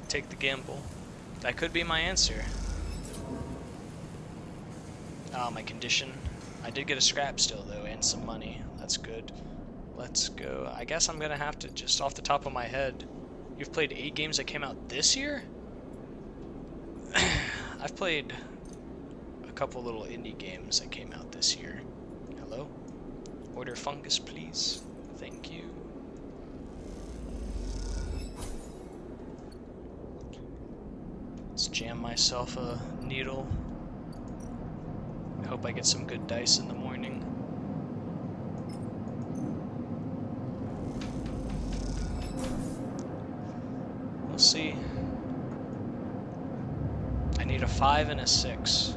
Take the gamble. That could be my answer. Oh, my condition. I did get a scrap still, though, and some money. That's good. Let's go. I guess I'm gonna have to, just off the top of my head, you've played 8 games that came out this year? I've played a couple little indie games that came out this year. Hello? Order fungus, please. Thank you. Let's jam myself a needle. I hope I get some good dice in the morning. We'll see. I need a 5 and a 6.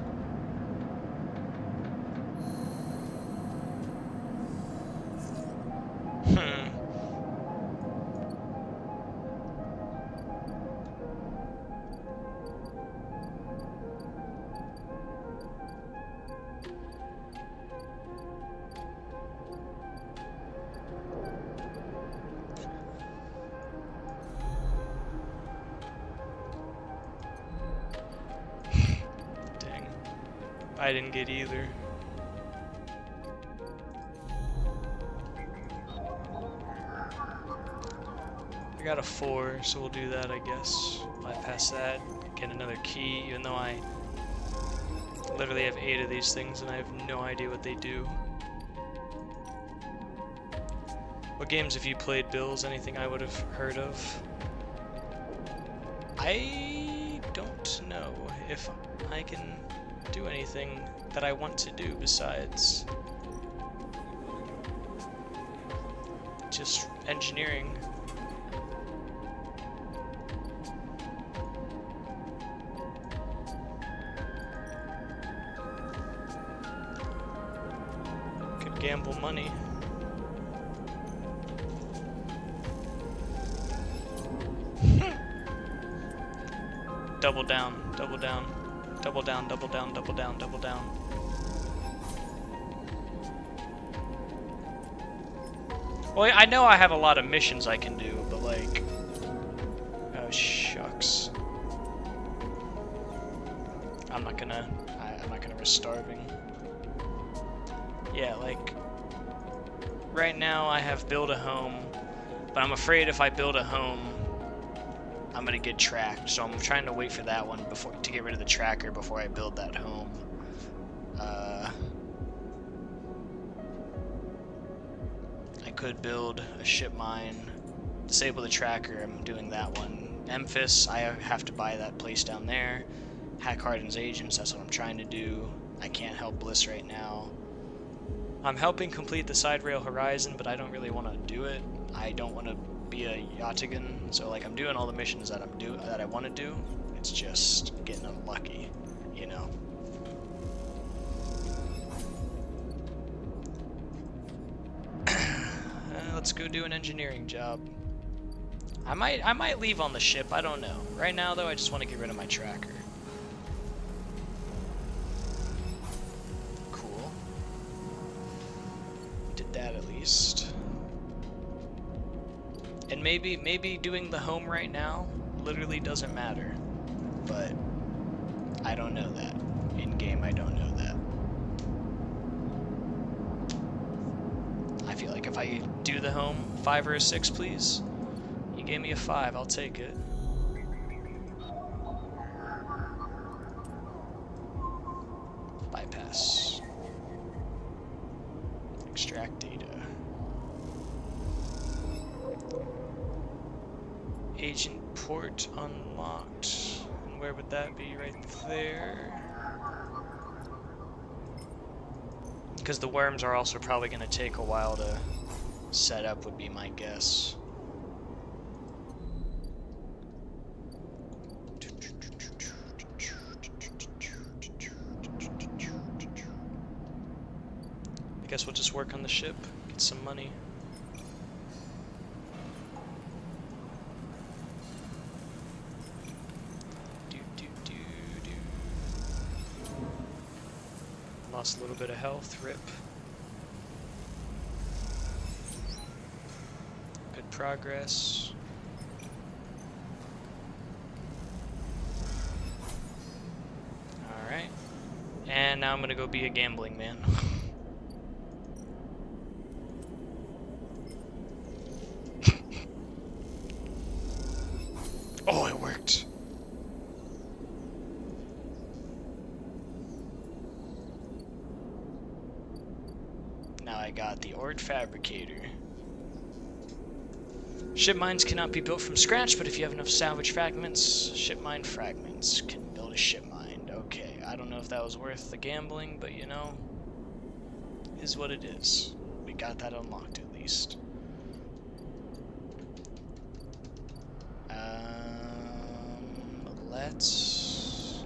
I didn't get either. I got a 4, so we'll do that, I guess. Bypass that, get another key, even though I literally have 8 of these things and I have no idea what they do. What games have you played, Bills? Anything I would have heard of? I don't know if I can do anything that I want to do besides just engineering. Could gamble money. Double down, double down. Double down, double down, double down, double down. Well, I know I have a lot of missions I can do, but like... Oh, shucks. I'm not gonna risk starving. Yeah, like... Right now I have build a home, but I'm afraid if I build a home, I'm gonna get tracked, so I'm trying to wait for that one to get rid of the tracker before I build that home. I could build a ship mine, disable the tracker. I'm doing that one. Memphis, I have to buy that place down there. Hack Harden's agents, that's what I'm trying to do. I can't help Bliss right now. I'm helping complete the Side Rail Horizon, but I don't really want to do it. I don't want to be a Yachtigan, so like I'm doing all the missions that I want to do. It's just getting unlucky, you know. Let's go do an engineering job. I might leave on the ship. I don't know. Right now though, I just want to get rid of my tracker. Cool. Did that at least. And maybe doing the home right now literally doesn't matter, but I don't know that. In game, I don't know that. I feel like if I do the home, 5 or a 6, please. You gave me a 5, I'll take it. Bypass. Extract data. Agent port unlocked. And where would that be? Right there. Because the worms are also probably going to take a while to set up, would be my guess. I guess we'll just work on the ship, get some money. Lost a little bit of health, rip. Good progress. Alright. And now I'm gonna go be a gambling man. Oh, it worked! Now I got the Ord Fabricator. Ship mines cannot be built from scratch, but if you have enough salvage fragments, ship mine fragments can build a ship mine. Okay, I don't know if that was worth the gambling, but you know, is what it is. We got that unlocked at least. Let's...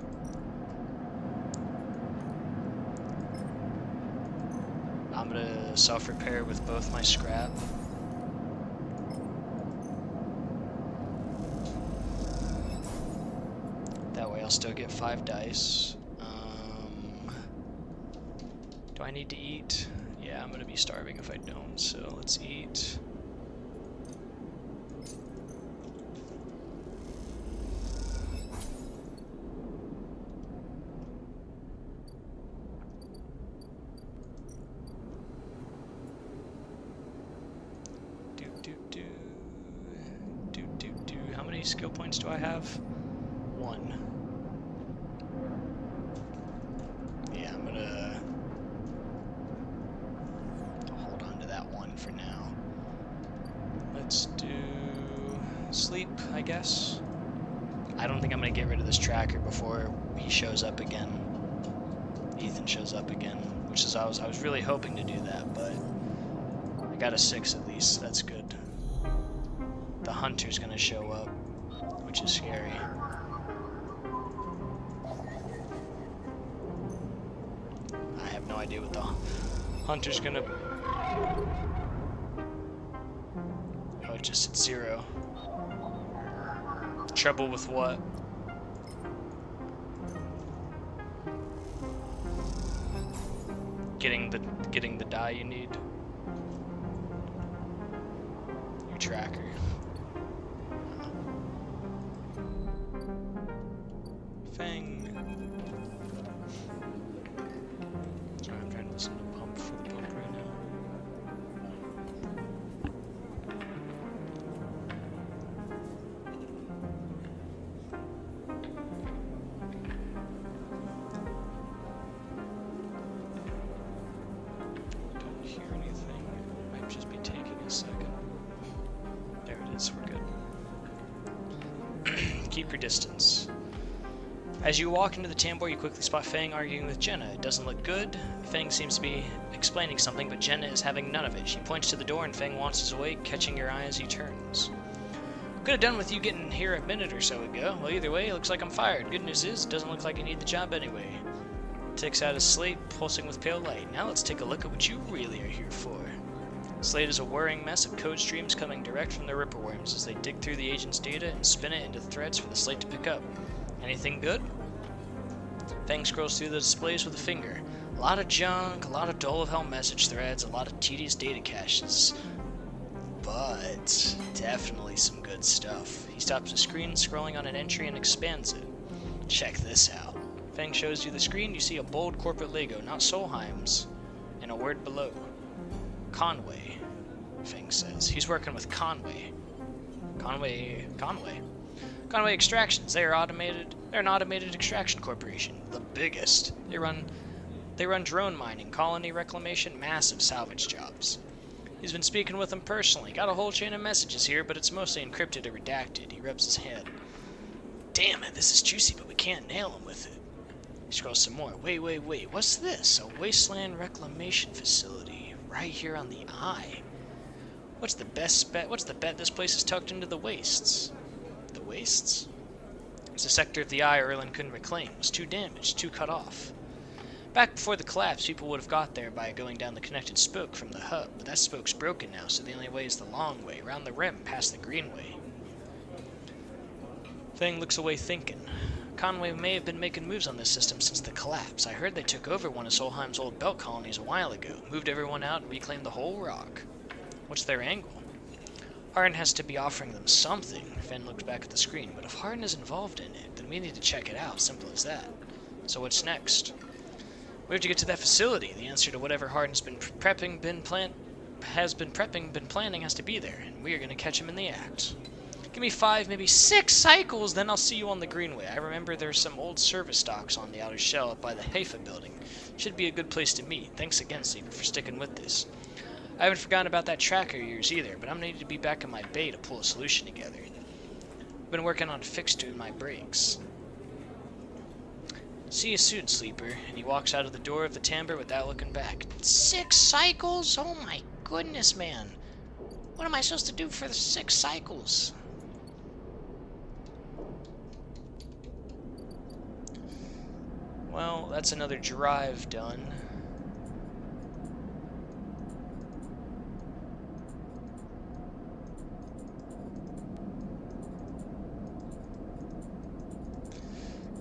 I'm gonna self-repair with both my scrap. That way I'll still get 5 dice. Do I need to eat? Yeah, I'm gonna be starving if I don't, so let's eat. How many skill points do I have? 1. Yeah, I'm gonna hold on to that 1 for now. Let's do sleep, I guess. I don't think I'm gonna get rid of this tracker before he shows up again. Ethan shows up again, which is I was really hoping to do that, but I got a 6 at least. That's good. The hunter's gonna show up, which is scary. I have no idea what the hunter's gonna... Oh, it just hit 0. Trouble with what? Getting the die you need. Your tracker. Fang. Sorry, I'm trying to listen to Pump for the pump right now. Don't hear anything. Might just be taking a second. There it is, we're good. Keep your distance. As you walk into the tambour, you quickly spot Fang arguing with Jenna. It doesn't look good. Fang seems to be explaining something, but Jenna is having none of it. She points to the door and Fang wanders away, catching your eye as he turns. Could have done with you getting here a minute or so ago. Well, either way, it looks like I'm fired. Good news is, it doesn't look like you need the job anyway. Takes out his slate, pulsing with pale light. Now let's take a look at what you really are here for. Slate is a whirring mess of code streams coming direct from the Ripperworms as they dig through the agent's data and spin it into threads for the Slate to pick up. Anything good? Fang scrolls through the displays with a finger. A lot of junk, a lot of dull of hell message threads, a lot of tedious data caches. But definitely some good stuff. He stops the screen, scrolling on an entry, and expands it. Check this out. Fang shows you the screen. You see a bold corporate logo, not Solheim's, and a word below. Conway, Fang says. He's working with Conway. Conway Extractions. They're an automated extraction corporation, the biggest. They run drone mining, colony reclamation, massive salvage jobs. He's been speaking with them personally. Got a whole chain of messages here, but it's mostly encrypted or redacted. He rubs his head. Damn it, this is juicy, but we can't nail him with it. He scrolls some more. Wait, what's this? A wasteland reclamation facility right here on the eye. What's the bet this place is tucked into the wastes? The wastes? It's a sector of the eye Erlen couldn't reclaim. It was too damaged, too cut off. Back before the collapse, people would have got there by going down the connected spoke from the hub, but that spoke's broken now, so the only way is the long way, around the rim, past the greenway. Fang looks away thinking. Conway may have been making moves on this system since the collapse. I heard they took over one of Solheim's old belt colonies a while ago, moved everyone out, and reclaimed the whole rock. What's their angle? Hardin has to be offering them something. Fenn looked back at the screen. But if Hardin is involved in it, then we need to check it out. Simple as that. So what's next? We have to get to that facility. The answer to whatever Hardin's been planning has to be there, and we are going to catch him in the act. Give me 5, maybe 6 cycles, then I'll see you on the Greenway. I remember there's some old service docks on the outer shell up by the Haifa building. Should be a good place to meet. Thanks again, Sleeper, for sticking with this. I haven't forgotten about that tracker of yours either, but I'm going to need to be back in my bay to pull a solution together. I've been working on a fix to my brakes. See you soon, Sleeper. And he walks out of the door of the Timbre without looking back. 6 cycles? Oh my goodness, man. What am I supposed to do for the 6 cycles? Well, that's another drive done.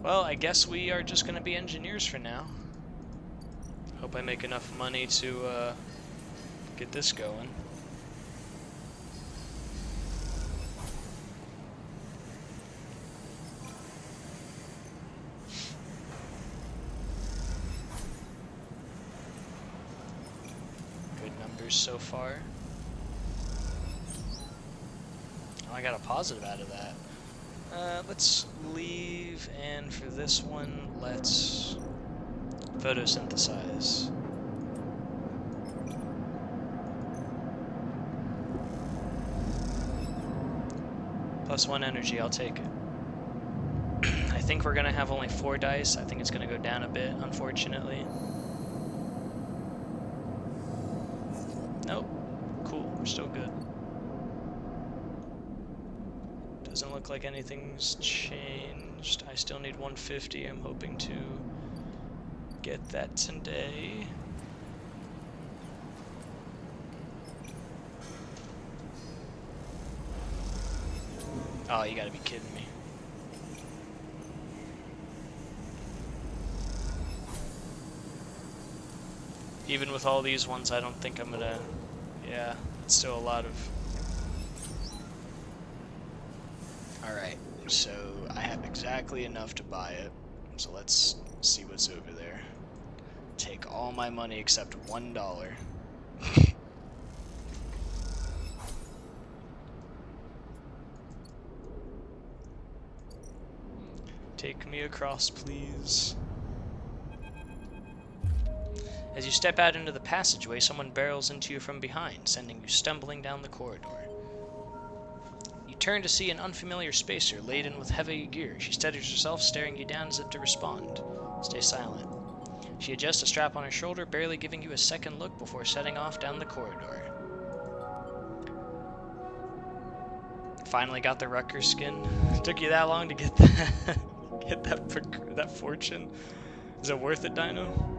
Well, I guess we are just going to be engineers for now. Hope I make enough money to get this going. Good numbers so far. Oh, I got a positive out of that. Let's leave, and for this one, let's photosynthesize. +1 energy, I'll take it. I think we're gonna have only 4 dice. I think it's gonna go down a bit, unfortunately. Nope. Cool, we're still good. Doesn't look like anything's changed. I still need 150. I'm hoping to get that today. Oh, you gotta be kidding me. Even with all these ones, I don't think I'm gonna... Yeah, it's still a lot of... Alright, so I have exactly enough to buy it, so let's see what's over there. Take all my money except $1. Take me across, please. As you step out into the passageway, someone barrels into you from behind, sending you stumbling down the corridor. You turn to see an unfamiliar spacer laden with heavy gear. She steadies herself, staring you down as if to respond. Stay silent. She adjusts a strap on her shoulder, barely giving you a second look before setting off down the corridor. Finally got the Rucker skin. Took you that long to get that, that fortune. Is it worth it, Dino?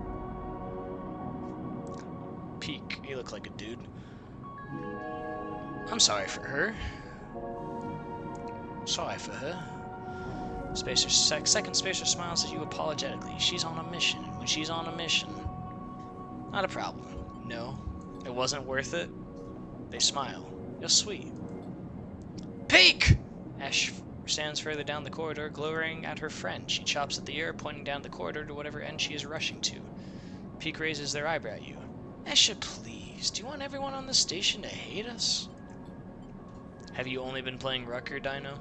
Peak. You look like a dude. I'm sorry for her. Sorry for her. Second Spacer smiles at you apologetically. She's on a mission. When she's on a mission, not a problem. No, it wasn't worth it. They smile. You're sweet. Peek! Ash stands further down the corridor, glowering at her friend. She chops at the air, pointing down the corridor to whatever end she is rushing to. Peek raises their eyebrow at you. Esha, please. Do you want everyone on the station to hate us? Have you only been playing Rucker, Dino?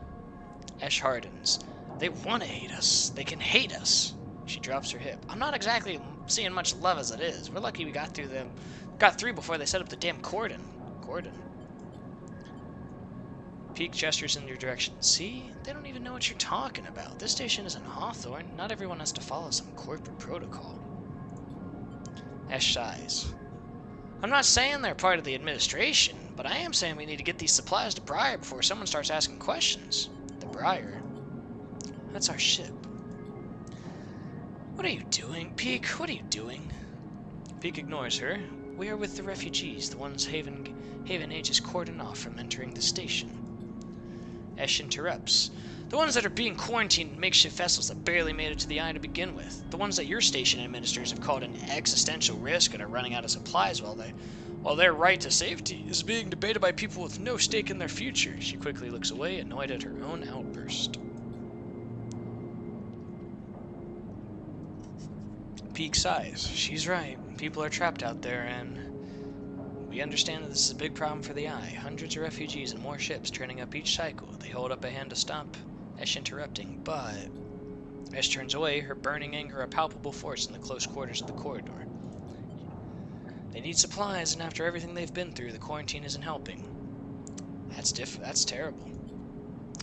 Esh hardens. They want to hate us. They can hate us. She drops her hip. I'm not exactly seeing much love as it is. We're lucky we got through before they set up the damn cordon. Cordon. Peak gestures in your direction. See? They don't even know what you're talking about. This station isn't Hawthorne. Not everyone has to follow some corporate protocol. Esh sighs. I'm not saying they're part of the administration, but I am saying we need to get these supplies to Briar before someone starts asking questions. The Briar? That's our ship. What are you doing, Peak? What are you doing? Peak ignores her. We are with the refugees, the ones Haven Age is cordoned off from entering the station. Esh interrupts. The ones that are being quarantined in makeshift vessels that barely made it to the eye to begin with. The ones that your station administrators have called an existential risk and are running out of supplies while their right to safety is being debated by people with no stake in their future. She quickly looks away, annoyed at her own outburst. Peak sighs. She's right. People are trapped out there, and we understand that this is a big problem for the Eye. Hundreds of refugees and more ships turning up each cycle. They hold up a hand to stop Esh interrupting, but Esh turns away, her burning anger a palpable force in the close quarters of the corridor. They need supplies, and after everything they've been through, the quarantine isn't helping. That's terrible.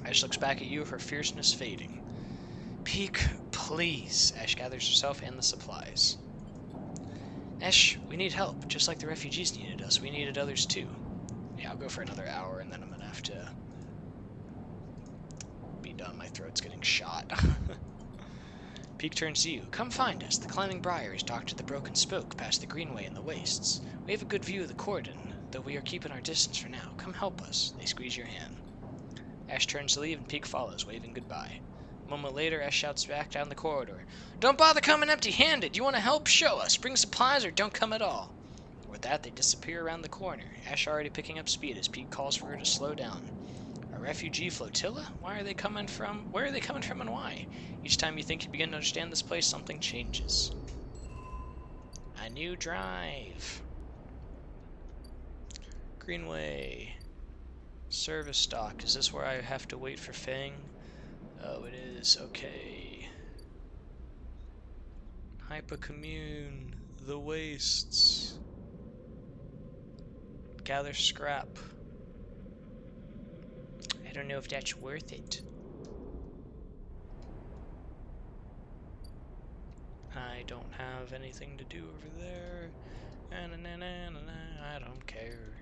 Esh looks back at you, her fierceness fading. Peak, please. Esh gathers herself and the supplies. Esh, we need help. Just like the refugees needed us, we needed others too. Yeah, I'll go for another hour, and then I'm gonna have to be done. My throat's getting shot. Peak turns to you. Come find us. The climbing briar is docked to the broken spoke past the greenway and the wastes. We have a good view of the cordon, though we are keeping our distance for now. Come help us. They squeeze your hand. Ash turns to leave, and Peak follows, waving goodbye. A moment later, Ash shouts back down the corridor. Don't bother coming empty-handed. You want to help? Show us. Bring supplies or don't come at all. With that, they disappear around the corner, Ash already picking up speed as Peak calls for her to slow down. A refugee flotilla? Where are they coming from and why? Each time you think you begin to understand this place, something changes. A new drive. Greenway. Service dock. Is this where I have to wait for Fang? Oh, it is. Okay. Hypercommune. The wastes. Gather scrap. I don't know if that's worth it. I don't have anything to do over there. I don't care.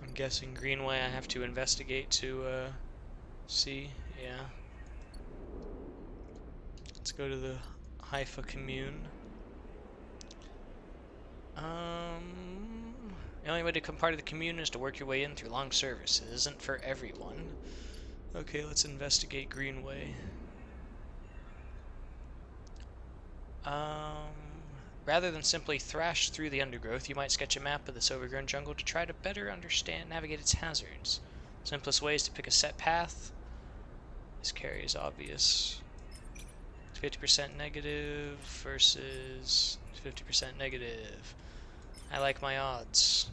I'm guessing Greenway I have to investigate to see. Yeah. Let's go to the Haifa commune. The only way to become part of the commune is to work your way in through long service. It isn't for everyone. Okay, let's investigate Greenway. Rather than simply thrash through the undergrowth, you might sketch a map of this overgrown jungle to try to better navigate its hazards. Simplest way is to pick a set path. This carry is obvious. 50% negative versus 50% negative. I like my odds.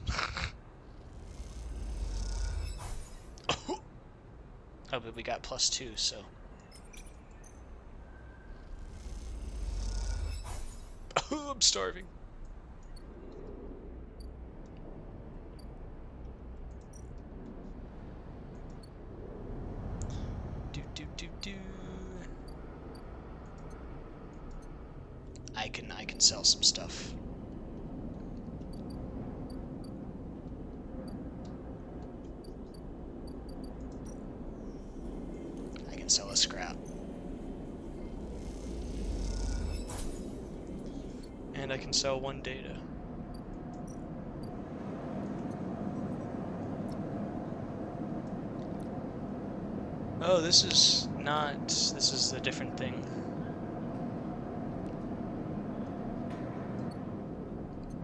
Oh, but we got +2, so. Oh, I'm starving. I can sell some stuff. I can sell a scrap. And I can sell 1 data. Oh, this is a different thing.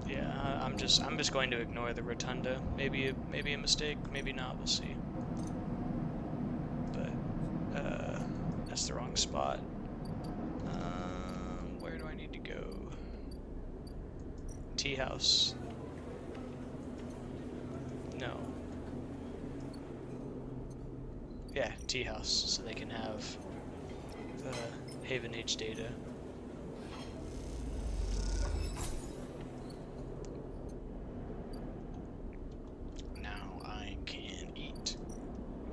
Yeah, I'm just going to ignore the rotunda. Maybe a mistake, maybe not, we'll see. But that's the wrong spot. Where do I need to go? Tea house. No. Yeah, tea house, so they can have the Haven Age data. Now I can eat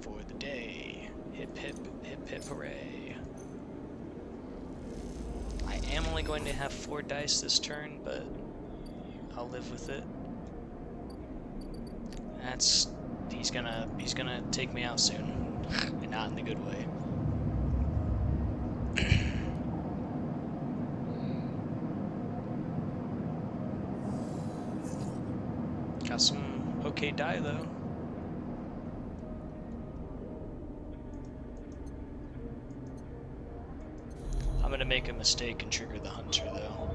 for the day. Hip hip hip hip hooray. I am only going to have 4 dice this turn, but I'll live with it. He's gonna take me out soon. And not in the good way. Got some okay die though. gonna make a mistake and trigger the hunter, though.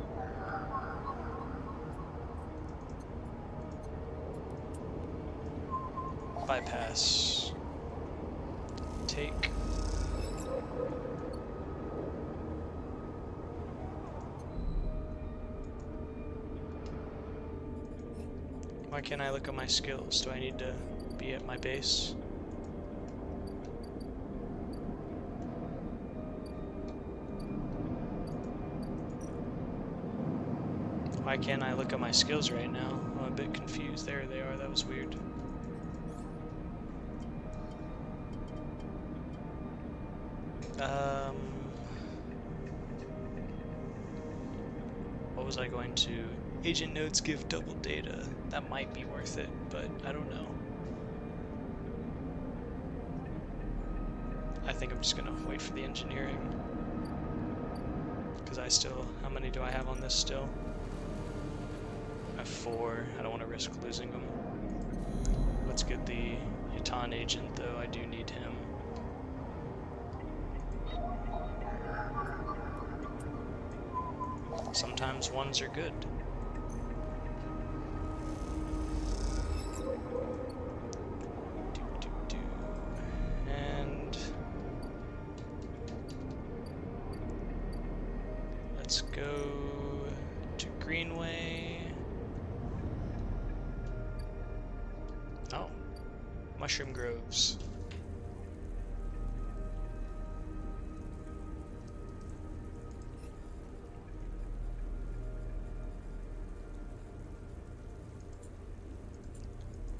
Bypass. Take. Why can't I look at my skills? Do I need to be at my base? Why can't I look at my skills right now? I'm a bit confused. There they are. That was weird. What was I going to? Agent nodes give double data. That might be worth it, but I don't know. I think I'm just gonna wait for the engineering. Because I still, how many do I have on this still? I have 4. I don't want to risk losing them. Let's get the Yutan agent though. I do need him. Sometimes ones are good. And let's go to Greenway. Oh, Mushroom Groves.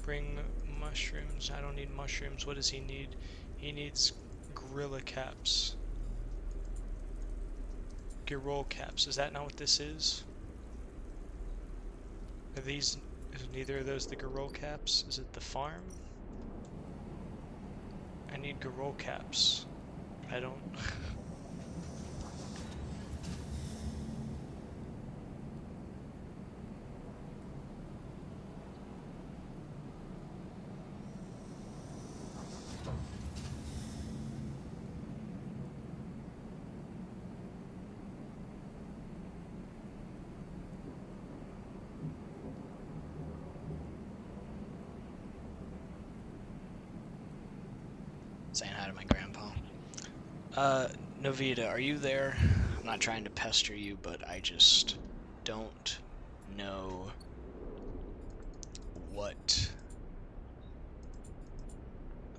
Bring mushrooms. I don't need mushrooms. What does he need? He needs gorilla caps. Girol caps. Is that not what this is? Are these... Is neither of those the Girol caps? Is it the farm? I need Girol caps. I don't... Saying hi to my grandpa. Novita, are you there? I'm not trying to pester you, but I just don't know what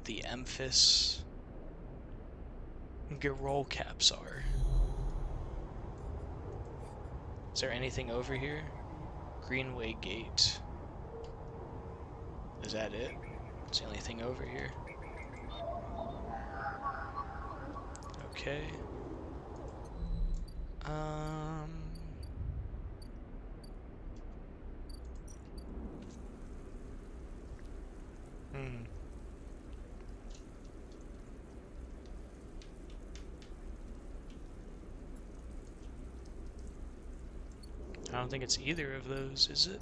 the Emphis Girol caps are. Is there anything over here? Greenway Gate. Is that it? It's the only thing over here. Okay. I don't think it's either of those, is it?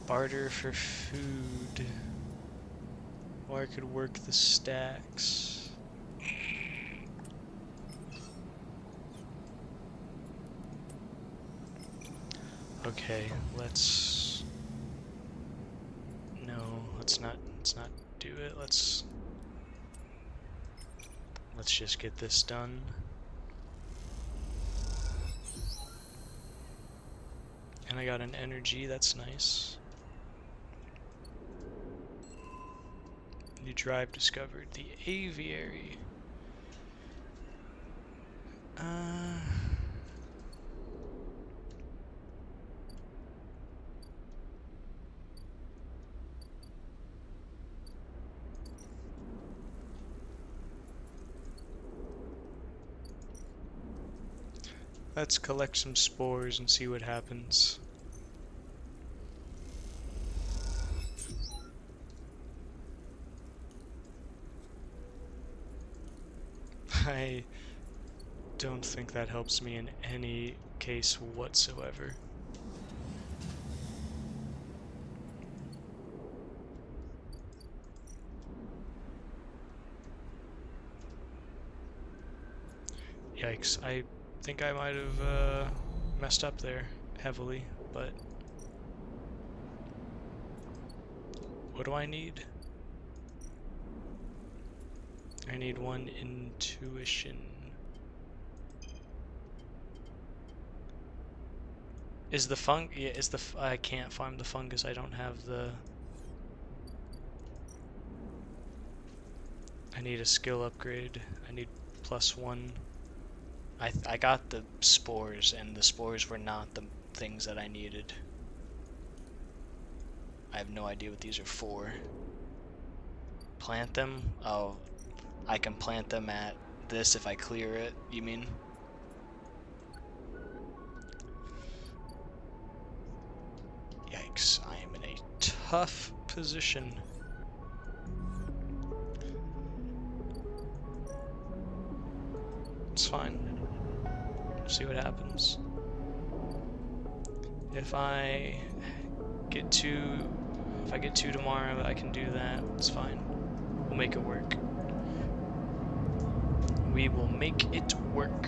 Barter for food. Or I could work the stacks. Okay, let's... No, let's not do it. Let's just get this done. And I got an energy, that's nice. New drive discovered. The aviary. Let's collect some spores and see what happens. I don't think that helps me in any case whatsoever. Yikes, I think I might have messed up there heavily, but what do I need? I need 1 intuition. Is the yeah, I can't farm the fungus, I don't have the... I need a skill upgrade. I need +1. I got the spores, and the spores were not the things that I needed. I have no idea what these are for. Plant them? Oh, I can plant them at this if I clear it, you mean? Yikes, I am in a tough position. It's fine. See what happens. If I get 2 tomorrow, I can do that. It's fine. We'll make it work. We will make it work.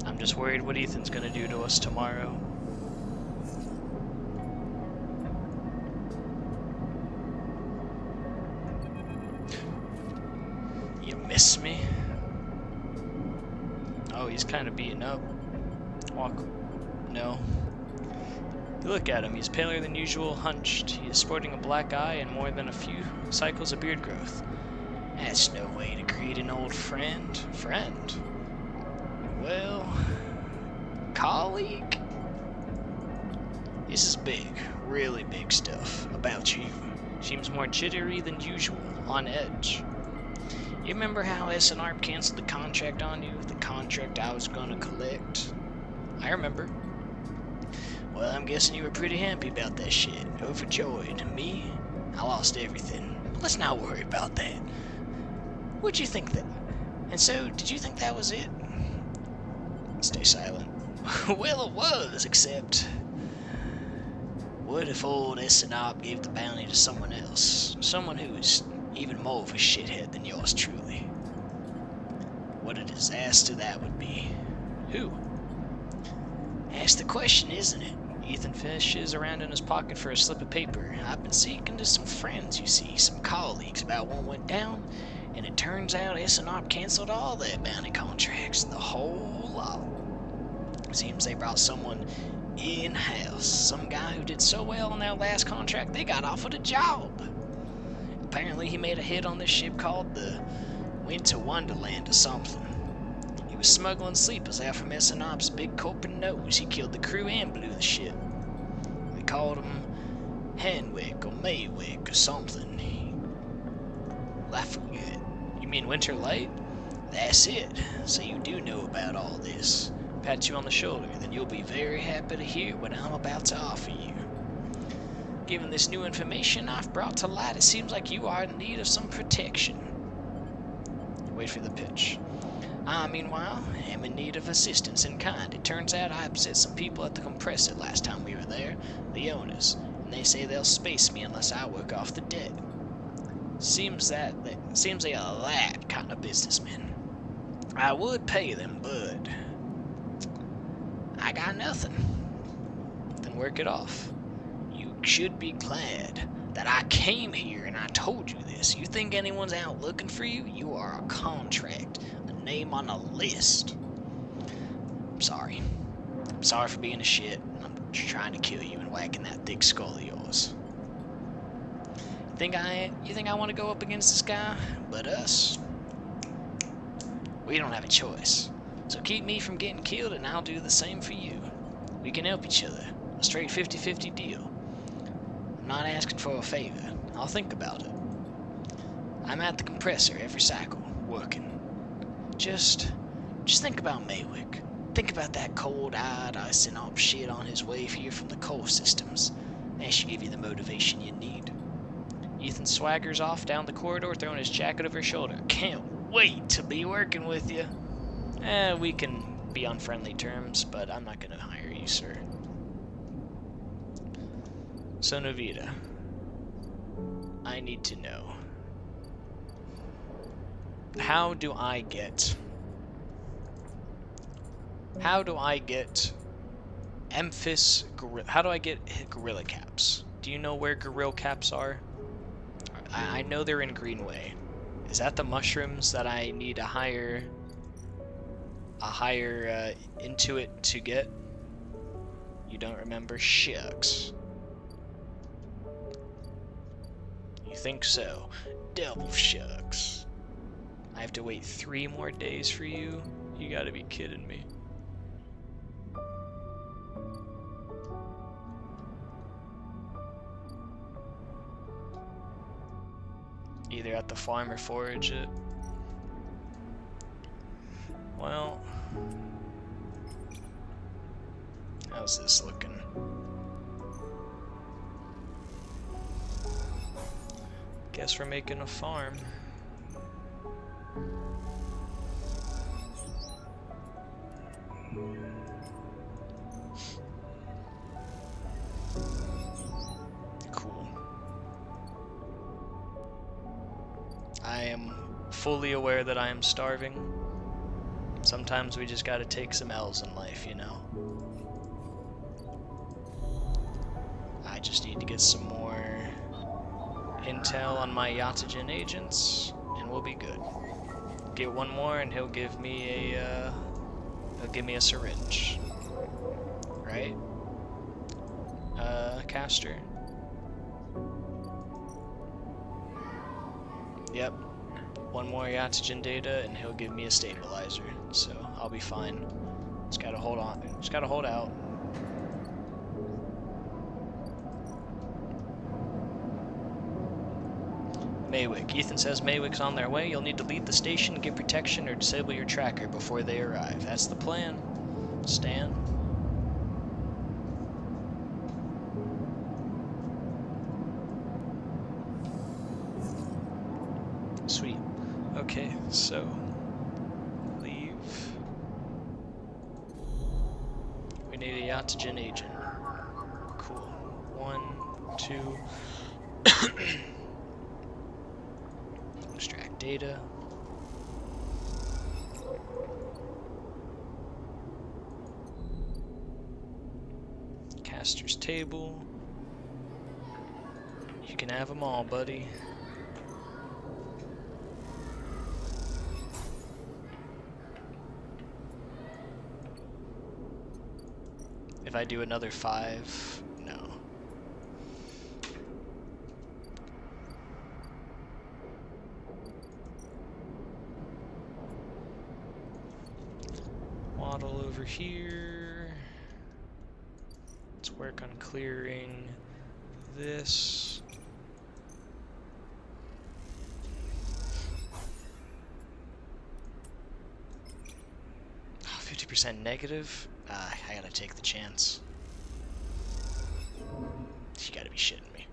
I'm just worried what Ethan's gonna do to us tomorrow. You miss me? Oh, he's kind of beaten up. Walk. No. Look at him. He's paler than usual, hunched. He is sporting a black eye and more than a few cycles of beard growth. That's no way to greet an old friend. Friend? Well, colleague? This is big, really big stuff about you. Seems more jittery than usual, on edge. You remember how SNARP canceled the contract on you? The contract I was gonna collect? I remember. Well, I'm guessing you were pretty happy about that shit. Overjoyed. Me? I lost everything. Let's not worry about that. What'd you think that? And so, did you think that was it? Stay silent. Well, it was, except... What if old SNARP gave the bounty to someone else? Someone who was even more of a shithead than yours truly. What a disaster that would be. Who? That's the question, isn't it? Ethan fishes around in his pocket for a slip of paper. I've been speaking to some friends, you see, some colleagues about what went down, and it turns out SNARP canceled all their bounty contracts, the whole lot. Seems they brought someone in-house, some guy who did so well on their last contract they got offered a job. Apparently he made a hit on this ship called the Winter Wonderland or something. He was smuggling sleepers out from SNARP's big corporate nose. He killed the crew and blew the ship. They called him Hanwick or Maywick or something. Well, I forget. You mean Winter Light? That's it. So you do know about all this. Pat you on the shoulder, then you'll be very happy to hear what I'm about to offer you. Given this new information I've brought to light, it seems like you are in need of some protection. Wait for the pitch. I, meanwhile, am in need of assistance in kind. It turns out I upset some people at the compressor last time we were there, the owners, and they say they'll space me unless I work off the debt. Seems they are that kind of businessmen. I would pay them, but I got nothing. Then work it off. You should be glad that I came here and I told you this. You think anyone's out looking for you? You are a contract, a name on a list. I'm sorry. I'm sorry for being a shit. I'm trying to kill you and whacking that thick skull of yours. You think I want to go up against this guy? But us? We don't have a choice. So keep me from getting killed and I'll do the same for you. We can help each other. A straight 50-50 deal. I'm not asking for a favor. I'll think about it. I'm at the compressor every cycle, working. Just think about Maywick. Think about that cold-eyed SNARP shit on his way here from the core systems. That should give you the motivation you need. Ethan swaggers off down the corridor, throwing his jacket over his shoulder. Can't wait to be working with you. We can be on friendly terms, but I'm not gonna hire you, sir. So, Novita, I need to know, how do I get How do I get how do I get gorilla caps? Do you know where gorilla caps are? I know they're in Greenway. Is that the mushrooms that I need a higher Intuit to get? You don't remember? Shucks. You think so? Double shucks. I have to wait 3 more days for you? You gotta be kidding me. Either at the farm or forage it. Well, how's this looking? Guess we're making a farm. Cool. I am fully aware that I am starving. Sometimes we just gotta take some L's in life, you know? I just need to get some more intel on my Yatagen agents, and we'll be good. Get one more and he'll give me a syringe. Right? Caster. Yep. One more Yatagen data and he'll give me a stabilizer, so I'll be fine. Just gotta hold on. Just gotta hold out. Maywick. Ethan says Maywick's on their way. You'll need to leave the station, get protection, or disable your tracker before they arrive. That's the plan. Stan. Sweet. Okay, so leave. We need a Yatagen agent. Cool. 1, 2. Extract data. Caster's table. You can have them all, buddy. If I do another 5, no. Waddle over here. Let's work on clearing this. Oh, 50% negative? I gotta take the chance. You gotta be shitting me.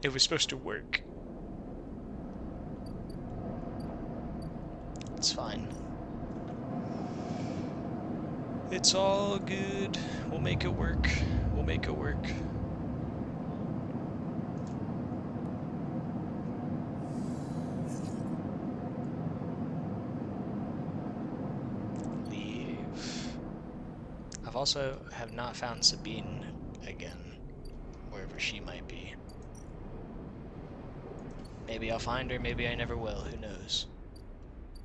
It was supposed to work. It's fine. It's all good. We'll make it work. We'll make it work. I've also have not found Sabine again, wherever she might be. Maybe I'll find her, maybe I never will, who knows.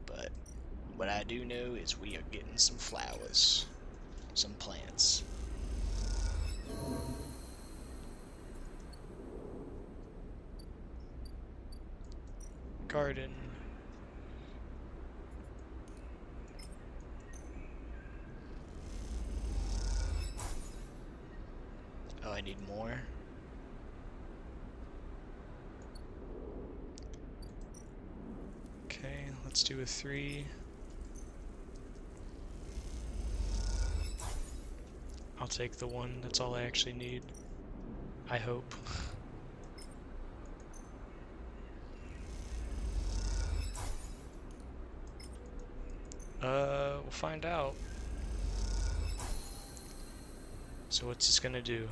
But what I do know is we are getting some flowers, some plants. Garden. Oh, I need more. Okay, let's do a 3. I'll take the 1, that's all I actually need. I hope. We'll find out. So what's this gonna do?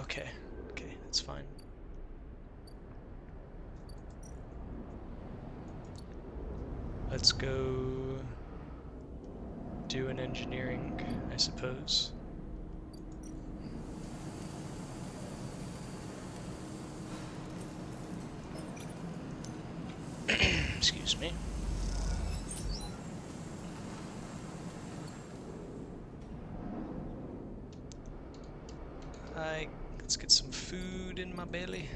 Okay. Okay, that's fine. Let's go do an engineering, I suppose. Excuse me. Let's get some food in my belly.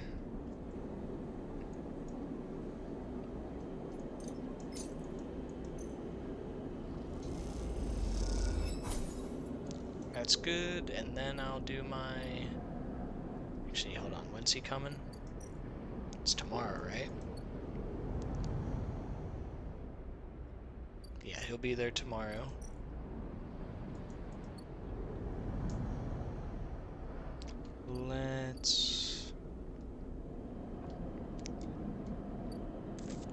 That's good, and then I'll do my... Actually, hold on, when's he coming? It's tomorrow, right? Yeah, he'll be there tomorrow. Let's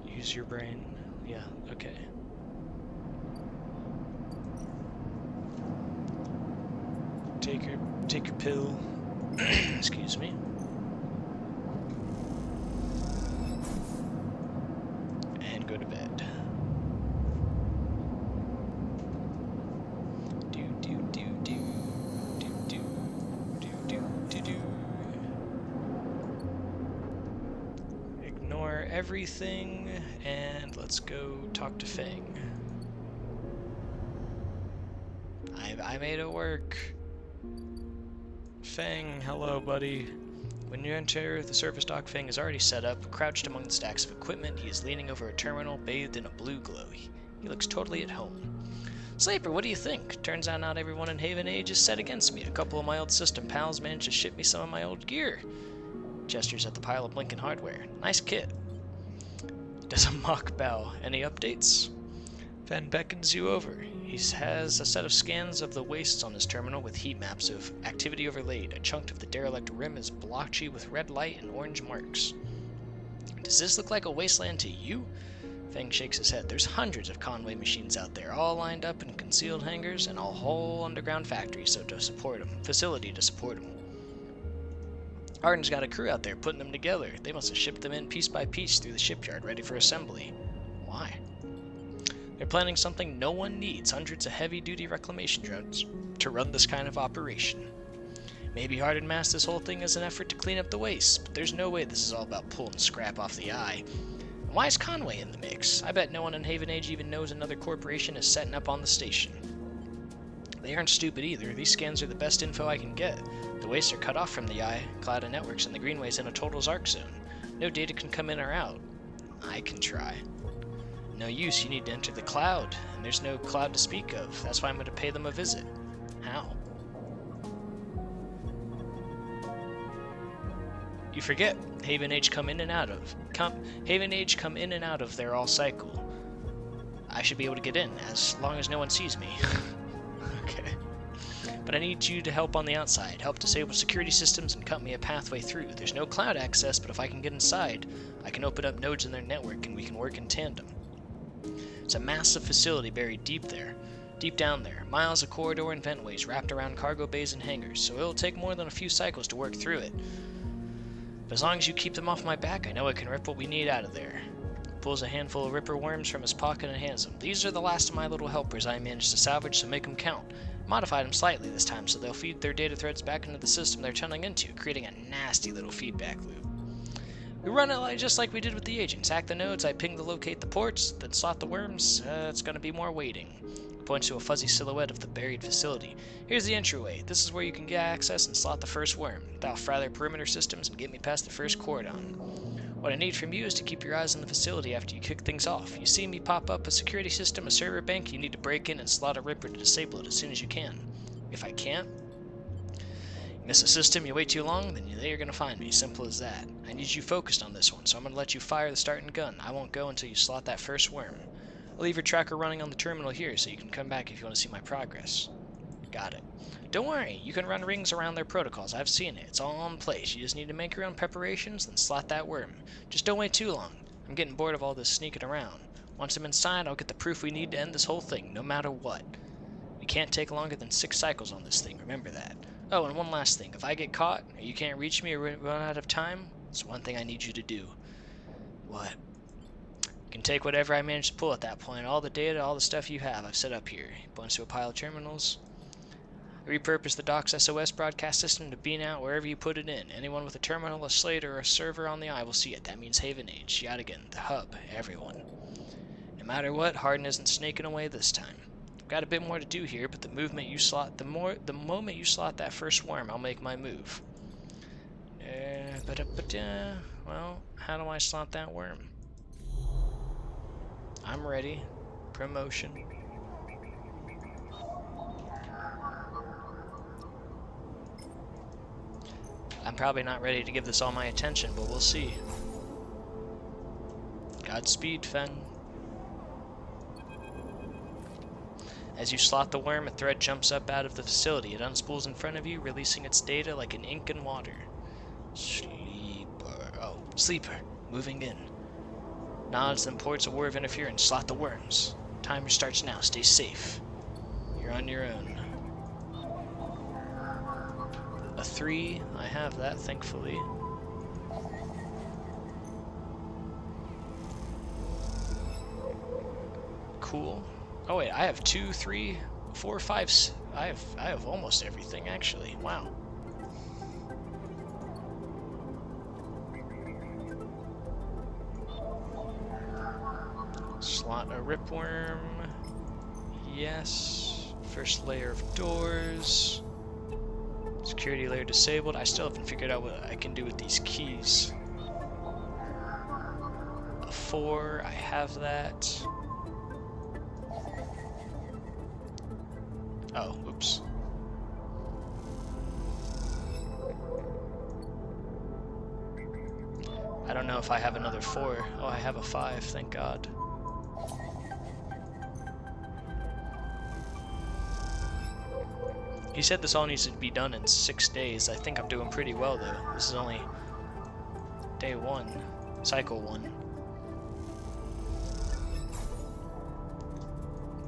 use your brain. Yeah, okay. Take your pill. Excuse me. And go to bed. Ignore everything, and let's go talk to Fang. I made it work. Fang, hello, buddy. When you enter the service dock, Fang is already set up. Crouched among the stacks of equipment, he is leaning over a terminal bathed in a blue glow. He looks totally at home. Sleeper, what do you think? Turns out not everyone in Haven Age is set against me. A couple of my old system pals managed to ship me some of my old gear. Gestures at the pile of blinking hardware. Nice kit. Does a mock bow. Any updates? Fan beckons you over. He has a set of scans of the wastes on his terminal with heat maps of activity overlaid. A chunk of the derelict rim is blotchy with red light and orange marks. Does this look like a wasteland to you? Fang shakes his head. There's hundreds of Conway machines out there, all lined up in concealed hangars and a whole underground factory facility to support them. Arden's got a crew out there putting them together. They must have shipped them in piece by piece through the shipyard, ready for assembly. Why? They're planning something no one needs, hundreds of heavy-duty reclamation drones, to run this kind of operation. Maybe Arden masked this whole thing as an effort to clean up the waste, but there's no way this is all about pulling scrap off the eye. And why is Conway in the mix? I bet no one in Haven Age even knows another corporation is setting up on the station. They aren't stupid either. These scans are the best info I can get. The wastes are cut off from the eye, cloud of networks, and the Greenway's in a total Zark zone. No data can come in or out. I can try. No use, you need to enter the cloud, and there's no cloud to speak of. That's why I'm going to pay them a visit. How? You forget, Haven Age come in and out of their all cycle. I should be able to get in, as long as no one sees me. Okay. But I need you to help on the outside. Help disable security systems and cut me a pathway through. There's no cloud access, but if I can get inside, I can open up nodes in their network and we can work in tandem. It's a massive facility buried deep down there. Miles of corridor and ventways wrapped around cargo bays and hangars, so it'll take more than a few cycles to work through it. But as long as you keep them off my back, I know I can rip what we need out of there. Pulls a handful of ripper worms from his pocket and hands them. These are the last of my little helpers I managed to salvage, so make them count. Modified them slightly this time, so they'll feed their data threads back into the system they're tunneling into, creating a nasty little feedback loop. We run it just like we did with the agents. Hack the nodes, I ping to locate the ports, then slot the worms. It's gonna be more waiting. Points to a fuzzy silhouette of the buried facility. Here's the entryway. This is where you can get access and slot the first worm. That'll fry their perimeter systems and get me past the first cordon. What I need from you is to keep your eyes on the facility after you kick things off. You see me pop up a security system, a server bank, you need to break in and slot a ripper to disable it as soon as you can. If I can't, you miss a system, you wait too long, then you're gonna find me. Simple as that. I need you focused on this one, so I'm gonna let you fire the starting gun. I won't go until you slot that first worm. I'll leave your tracker running on the terminal here, so you can come back if you want to see my progress. Got it. Don't worry, you can run rings around their protocols. I've seen it. It's all in place. You just need to make your own preparations, then slot that worm. Just don't wait too long. I'm getting bored of all this sneaking around. Once I'm inside, I'll get the proof we need to end this whole thing, no matter what. We can't take longer than 6 cycles on this thing, remember that. Oh, and one last thing. If I get caught, or you can't reach me, or run out of time, there's one thing I need you to do. What? You can take whatever I manage to pull at that point, all the data, all the stuff you have, I've set up here. He points to a pile of terminals. Repurpose the Doc's SOS broadcast system to beam out wherever you put it in. Anyone with a terminal, a slate, or a server on the eye will see it. That means Haven Age. Yet again, the hub, everyone. No matter what, Harden isn't snaking away this time. I've got a bit more to do here, but the moment you slot that first worm, I'll make my move. Well, how do I slot that worm? I'm ready. Promotion. I'm probably not ready to give this all my attention, but we'll see. Godspeed, Fen. As you slot the worm, a thread jumps up out of the facility. It unspools in front of you, releasing its data like an ink in water. Sleeper. Oh, sleeper. Moving in. Nods, then ports a word of interference. Slot the worms. Timer starts now. Stay safe. You're on your own. A 3. I have that, thankfully. Cool. Oh wait, I have 2, 3, 4, 5. I have almost everything actually. Wow. Slot a ripworm. Yes. First layer of doors. Security layer disabled. I still haven't figured out what I can do with these keys. A 4. I have that. Oh, oops. I don't know if I have another 4. Oh, I have a 5, thank God. He said this all needs to be done in 6 days. I think I'm doing pretty well, though. This is only day 1, cycle 1.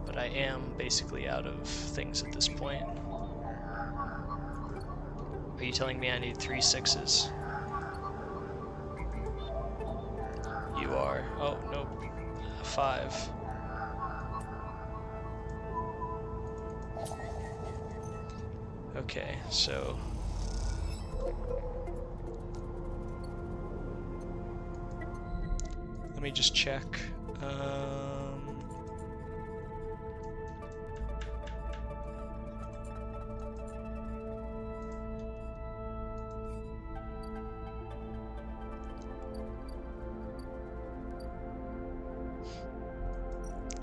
But I am basically out of things at this point. Are you telling me I need 3 6s? You are. Oh, nope. A 5. Okay, so... let me just check.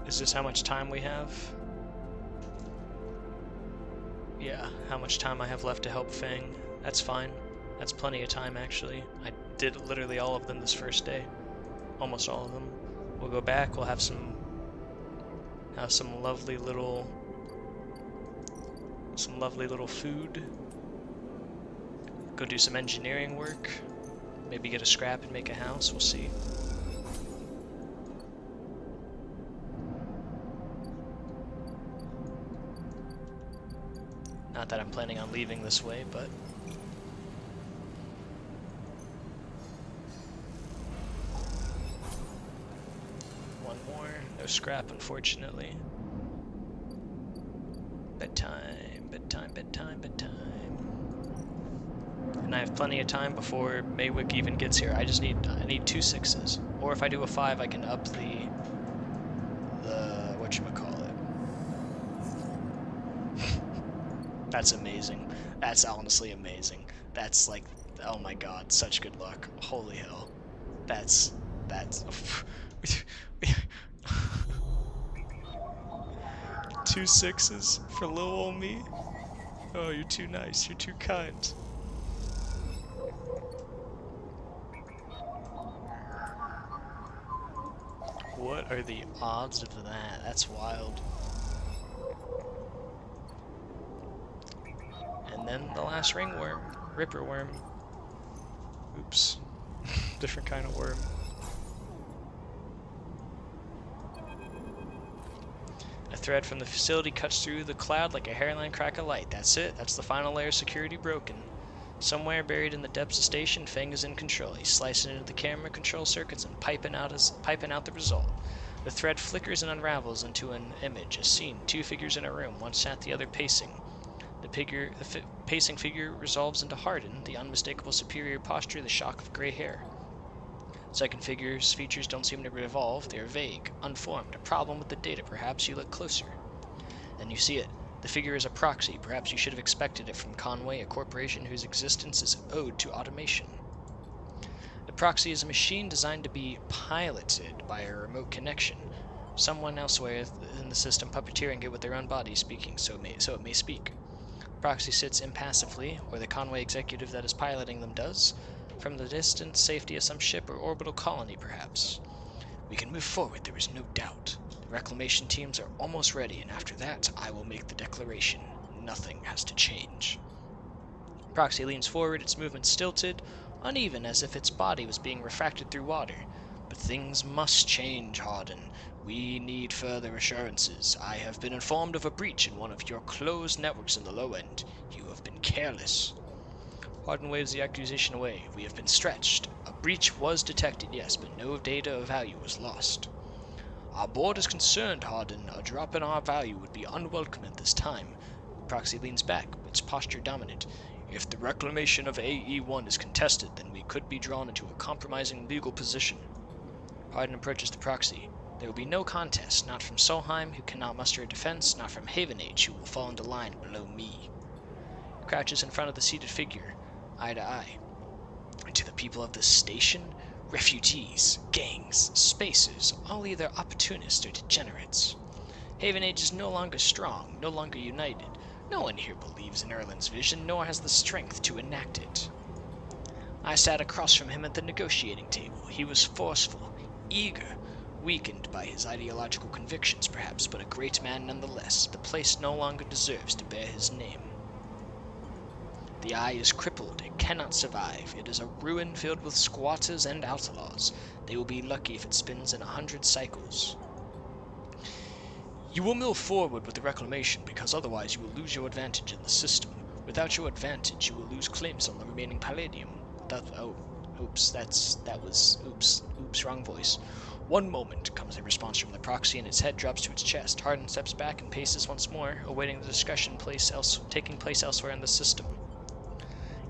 Is this how much time we have? Yeah, how much time I have left to help Fang. That's fine. That's plenty of time, actually. I did literally all of them this first day. Almost all of them. We'll go back, we'll have some lovely little food. Go do some engineering work. Maybe get a scrap and make a house, we'll see. Not that I'm planning on leaving this way, but... one more. No scrap, unfortunately. Bedtime, bedtime, bedtime, bedtime. And I have plenty of time before Maywick even gets here. I need 2 6s. Or if I do a 5, I can up the whatchamacallit. That's amazing. That's honestly amazing. That's like, oh my god, such good luck. Holy hell. That's 2 6s for little old me? Oh, you're too nice. You're too kind. What are the odds of that? That's wild. And then the last ringworm. Ripper worm. Oops. Different kind of worm. A thread from the facility cuts through the cloud like a hairline crack of light. That's it. That's the final layer of security broken. Somewhere buried in the depths of station, Feng is in control. He's slicing into the camera control circuits and piping out the result. The thread flickers and unravels into an image, a scene, two figures in a room, one sat, the other pacing. The pacing figure resolves into Hardin, the unmistakable superior posture, the shock of gray hair. Second figure's features don't seem to revolve, they are vague, unformed, a problem with the data. Perhaps you look closer. Then you see it. The figure is a proxy. Perhaps you should have expected it from Conway, a corporation whose existence is owed to automation. The proxy is a machine designed to be piloted by a remote connection. Someone elsewhere in the system puppeteering it with their own body speaking, so it may speak. Proxy sits impassively, or the Conway executive that is piloting them does, from the distant safety of some ship or orbital colony, perhaps. We can move forward, there is no doubt. The reclamation teams are almost ready, and after that, I will make the declaration. Nothing has to change. Proxy leans forward, its movement stilted, uneven as if its body was being refracted through water. But things must change, Hardin. We need further assurances. I have been informed of a breach in one of your closed networks in the low end. You have been careless. Hardin waves the accusation away. We have been stretched. A breach was detected, yes, but no data of value was lost. Our board is concerned, Hardin. A drop in our value would be unwelcome at this time. Proxy leans back, its posture dominant. If the reclamation of AE-1 is contested, then we could be drawn into a compromising legal position. Hardin approaches the proxy. There will be no contest, not from Solheim, who cannot muster a defense, not from Haven Age, who will fall into line below me. He crouches in front of the seated figure, eye to eye. And to the people of this station, refugees, gangs, spacers, all either opportunists or degenerates. Haven Age is no longer strong, no longer united. No one here believes in Erland's vision, nor has the strength to enact it. I sat across from him at the negotiating table. He was forceful, eager, weakened by his ideological convictions, perhaps, but a great man nonetheless. The place no longer deserves to bear his name. The eye is crippled. It cannot survive. It is a ruin filled with squatters and outlaws. They will be lucky if it spins in 100 cycles. You will mill forward with the reclamation, because otherwise you will lose your advantage in the system. Without your advantage, you will lose claims on the remaining palladium. Oops, wrong voice. One moment, comes a response from the proxy, and its head drops to its chest. Hardin steps back and paces once more, awaiting the discussion taking place elsewhere in the system.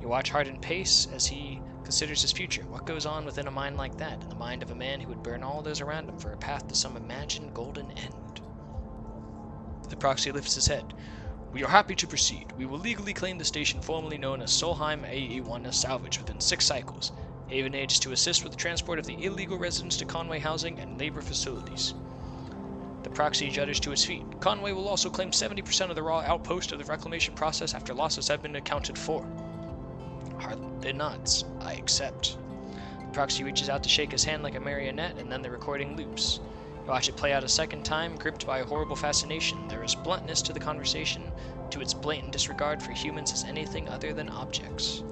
You watch Hardin pace as he considers his future. What goes on within a mind like that, in the mind of a man who would burn all those around him for a path to some imagined golden end? The proxy lifts his head. We are happy to proceed. We will legally claim the station formerly known as Solheim AE-1 as salvage within 6 cycles. Haven Age is to assist with the transport of the illegal residents to Conway housing and labor facilities. The proxy judders to its feet. Conway will also claim 70% of the raw outpost of the reclamation process after losses have been accounted for. Hardin nods. I accept. The proxy reaches out to shake his hand like a marionette, and then the recording loops. You watch it play out a second time, gripped by a horrible fascination. There is bluntness to the conversation, to its blatant disregard for humans as anything other than objects.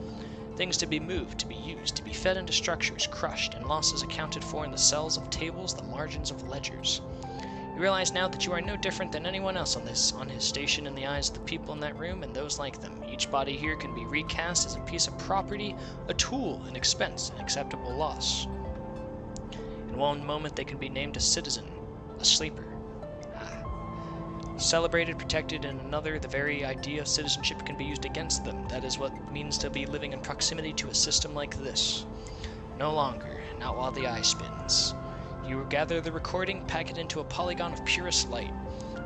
Things to be moved, to be used, to be fed into structures, crushed, and losses accounted for in the cells of tables, the margins of ledgers. You realize now that you are no different than anyone else on his station in the eyes of the people in that room and those like them. Each body here can be recast as a piece of property, a tool, an expense, an acceptable loss. In one moment they can be named a citizen, a sleeper. Celebrated, protected, in another, the very idea of citizenship can be used against them. That is what it means to be living in proximity to a system like this. No longer, not while the eye spins. You gather the recording, pack it into a polygon of purest light,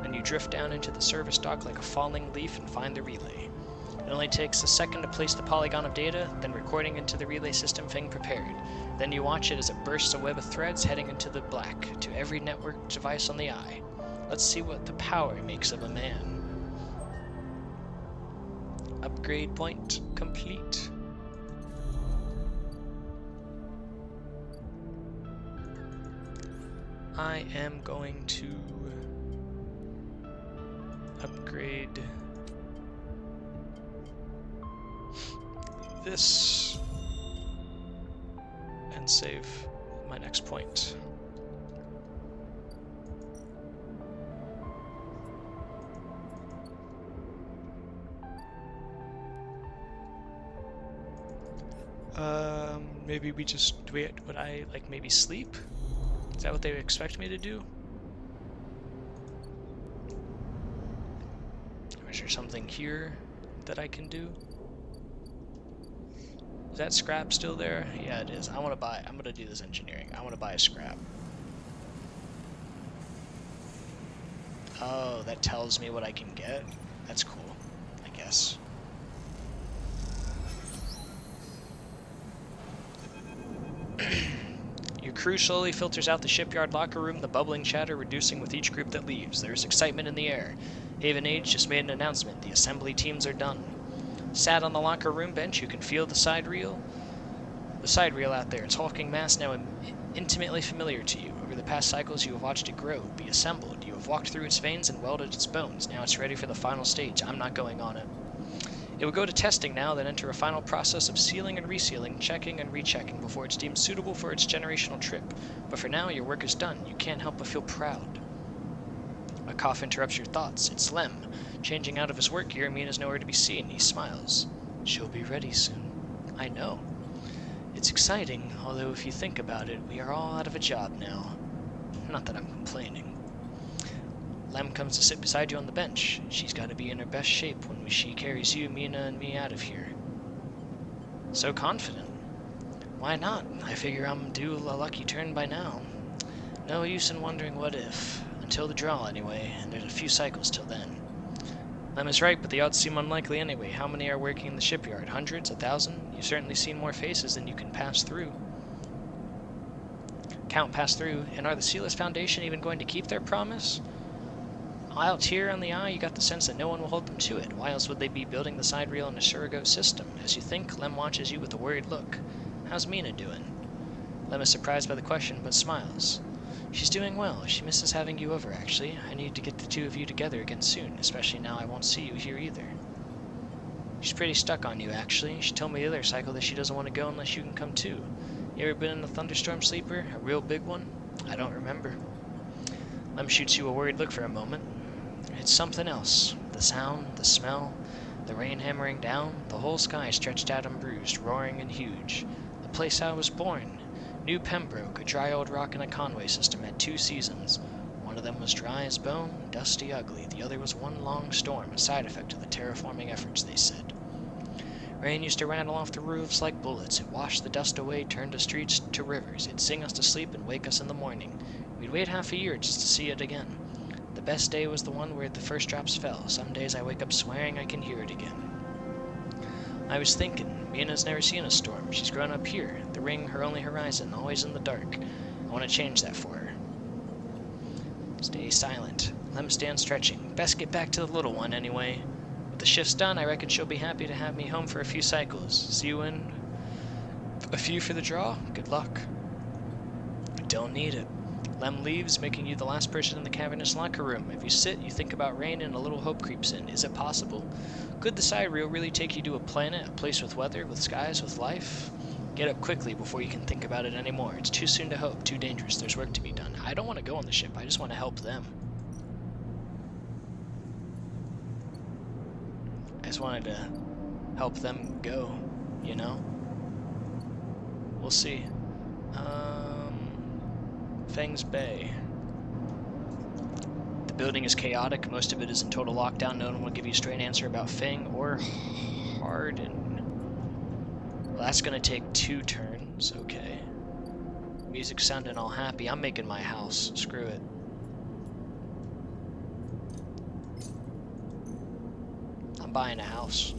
and you drift down into the service dock like a falling leaf and find the relay. It only takes a second to place the polygon of data, then recording into the relay system Feng prepared. Then you watch it as it bursts a web of threads heading into the black, to every network device on the eye. Let's see what the power makes of a man. Upgrade point complete. I am going to upgrade this and save my next point. Maybe we just, would I, like, maybe sleep? Is that what they expect me to do? Or is there something here that I can do? Is that scrap still there? Yeah, it is. I'm gonna do this engineering. I wanna buy a scrap. Oh, that tells me what I can get? That's cool, I guess. Your crew slowly filters out the shipyard locker room, the bubbling chatter reducing with each group that leaves. There's excitement in the air. Haven Age just made an announcement. The assembly teams are done. Sat on the locker room bench, you can feel the side reel. The side reel out there, its hulking mass now intimately familiar to you. Over the past cycles, you have watched it grow, be assembled. You have walked through its veins and welded its bones. Now it's ready for the final stage. I'm not going on it. It will go to testing now, then enter a final process of sealing and resealing, checking and rechecking before it's deemed suitable for its generational trip. But for now, your work is done. You can't help but feel proud. A cough interrupts your thoughts. It's Lem. Changing out of his work gear, Mina's nowhere to be seen. He smiles. She'll be ready soon. I know. It's exciting, although if you think about it, we are all out of a job now. Not that I'm complaining. Lem comes to sit beside you on the bench. She's got to be in her best shape when she carries you, Mina, and me out of here. So confident. Why not? I figure I'm due a lucky turn by now. No use in wondering what if. Until the draw, anyway, and there's a few cycles till then. Lem is right, but the odds seem unlikely anyway. How many are working in the shipyard? Hundreds? 1,000? You've certainly seen more faces than you can pass through. Count pass through, and are the Sealess Foundation even going to keep their promise? Out here on the eye, you got the sense that no one will hold them to it. Why else would they be building the side reel in a surrogate system? As you think, Lem watches you with a worried look. How's Mina doing? Lem is surprised by the question, but smiles. She's doing well. She misses having you over, actually. I need to get the two of you together again soon, especially now I won't see you here either. She's pretty stuck on you, actually. She told me the other cycle that she doesn't want to go unless you can come too. You ever been in a thunderstorm sleeper? A real big one? I don't remember. Lem shoots you a worried look for a moment. It's something else. The sound, the smell, the rain hammering down, the whole sky stretched out and bruised, roaring and huge. The place I was born. New Pembroke, a dry old rock in a Conway system, had 2 seasons. One of them was dry as bone, dusty, ugly. The other was one long storm, a side effect of the terraforming efforts, they said. Rain used to rattle off the roofs like bullets. It washed the dust away, turned the streets to rivers. It'd sing us to sleep and wake us in the morning. We'd wait half a year just to see it again. The best day was the one where the first drops fell. Some days I wake up swearing I can hear it again. I was thinking, Mina's never seen a storm. She's grown up here. The ring, her only horizon, always in the dark. I want to change that for her. Stay silent. Lem stands stretching. Best get back to the little one, anyway. With the shift's done, I reckon she'll be happy to have me home for a few cycles. See you in a few for the draw? Good luck. Don't need it. Lem leaves, making you the last person in the cavernous locker room. If you sit, you think about rain and a little hope creeps in. Is it possible? Could the side reel really take you to a planet, a place with weather, with skies, with life? Get up quickly before you can think about it anymore. It's too soon to hope, too dangerous. There's work to be done. I don't want to go on the ship. I just want to help them. I just wanted to help them go, you know? We'll see. Feng's Bay. The building is chaotic. Most of it is in total lockdown. No one will give you a straight answer about Feng or Hardin. Well, that's gonna take 2 turns. Okay. Music's sounding all happy. I'm making my house. Screw it. I'm buying a house.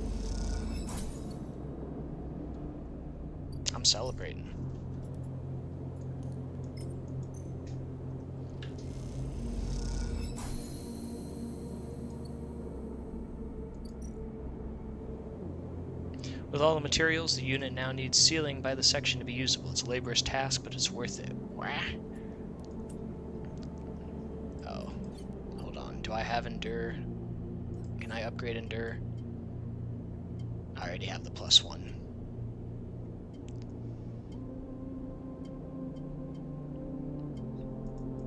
I'm celebrating. With all the materials, the unit now needs sealing by the section to be usable. It's a laborious task, but it's worth it. Wah. Oh. Hold on. Do I have Endure? Can I upgrade Endure? I already have the +1.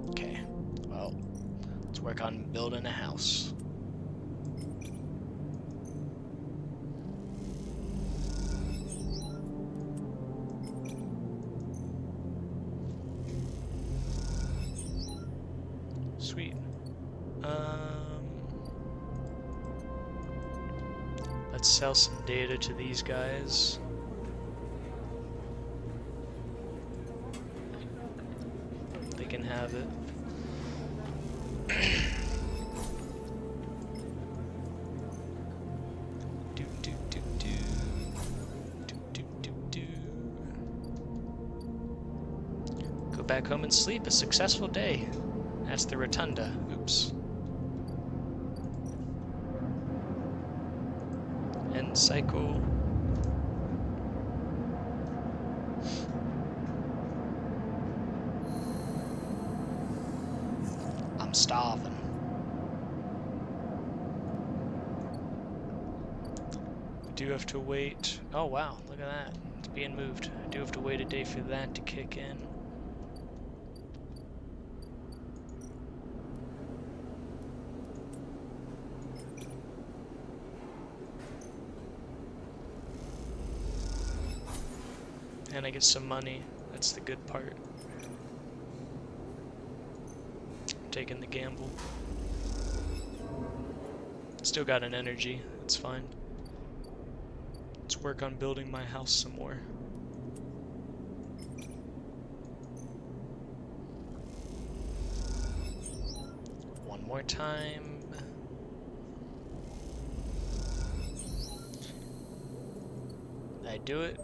Okay. Well, let's work on building a house. Let's sell some data to these guys. They can have it. Go back home and sleep. A successful day. That's the rotunda. Oops. End cycle. I'm starving. We do have to wait. Oh wow, look at that. It's being moved. I do have to wait a day for that to kick in. And I get some money. That's the good part. Taking the gamble. Still got an energy. It's fine. Let's work on building my house some more. One more time. Did I do it?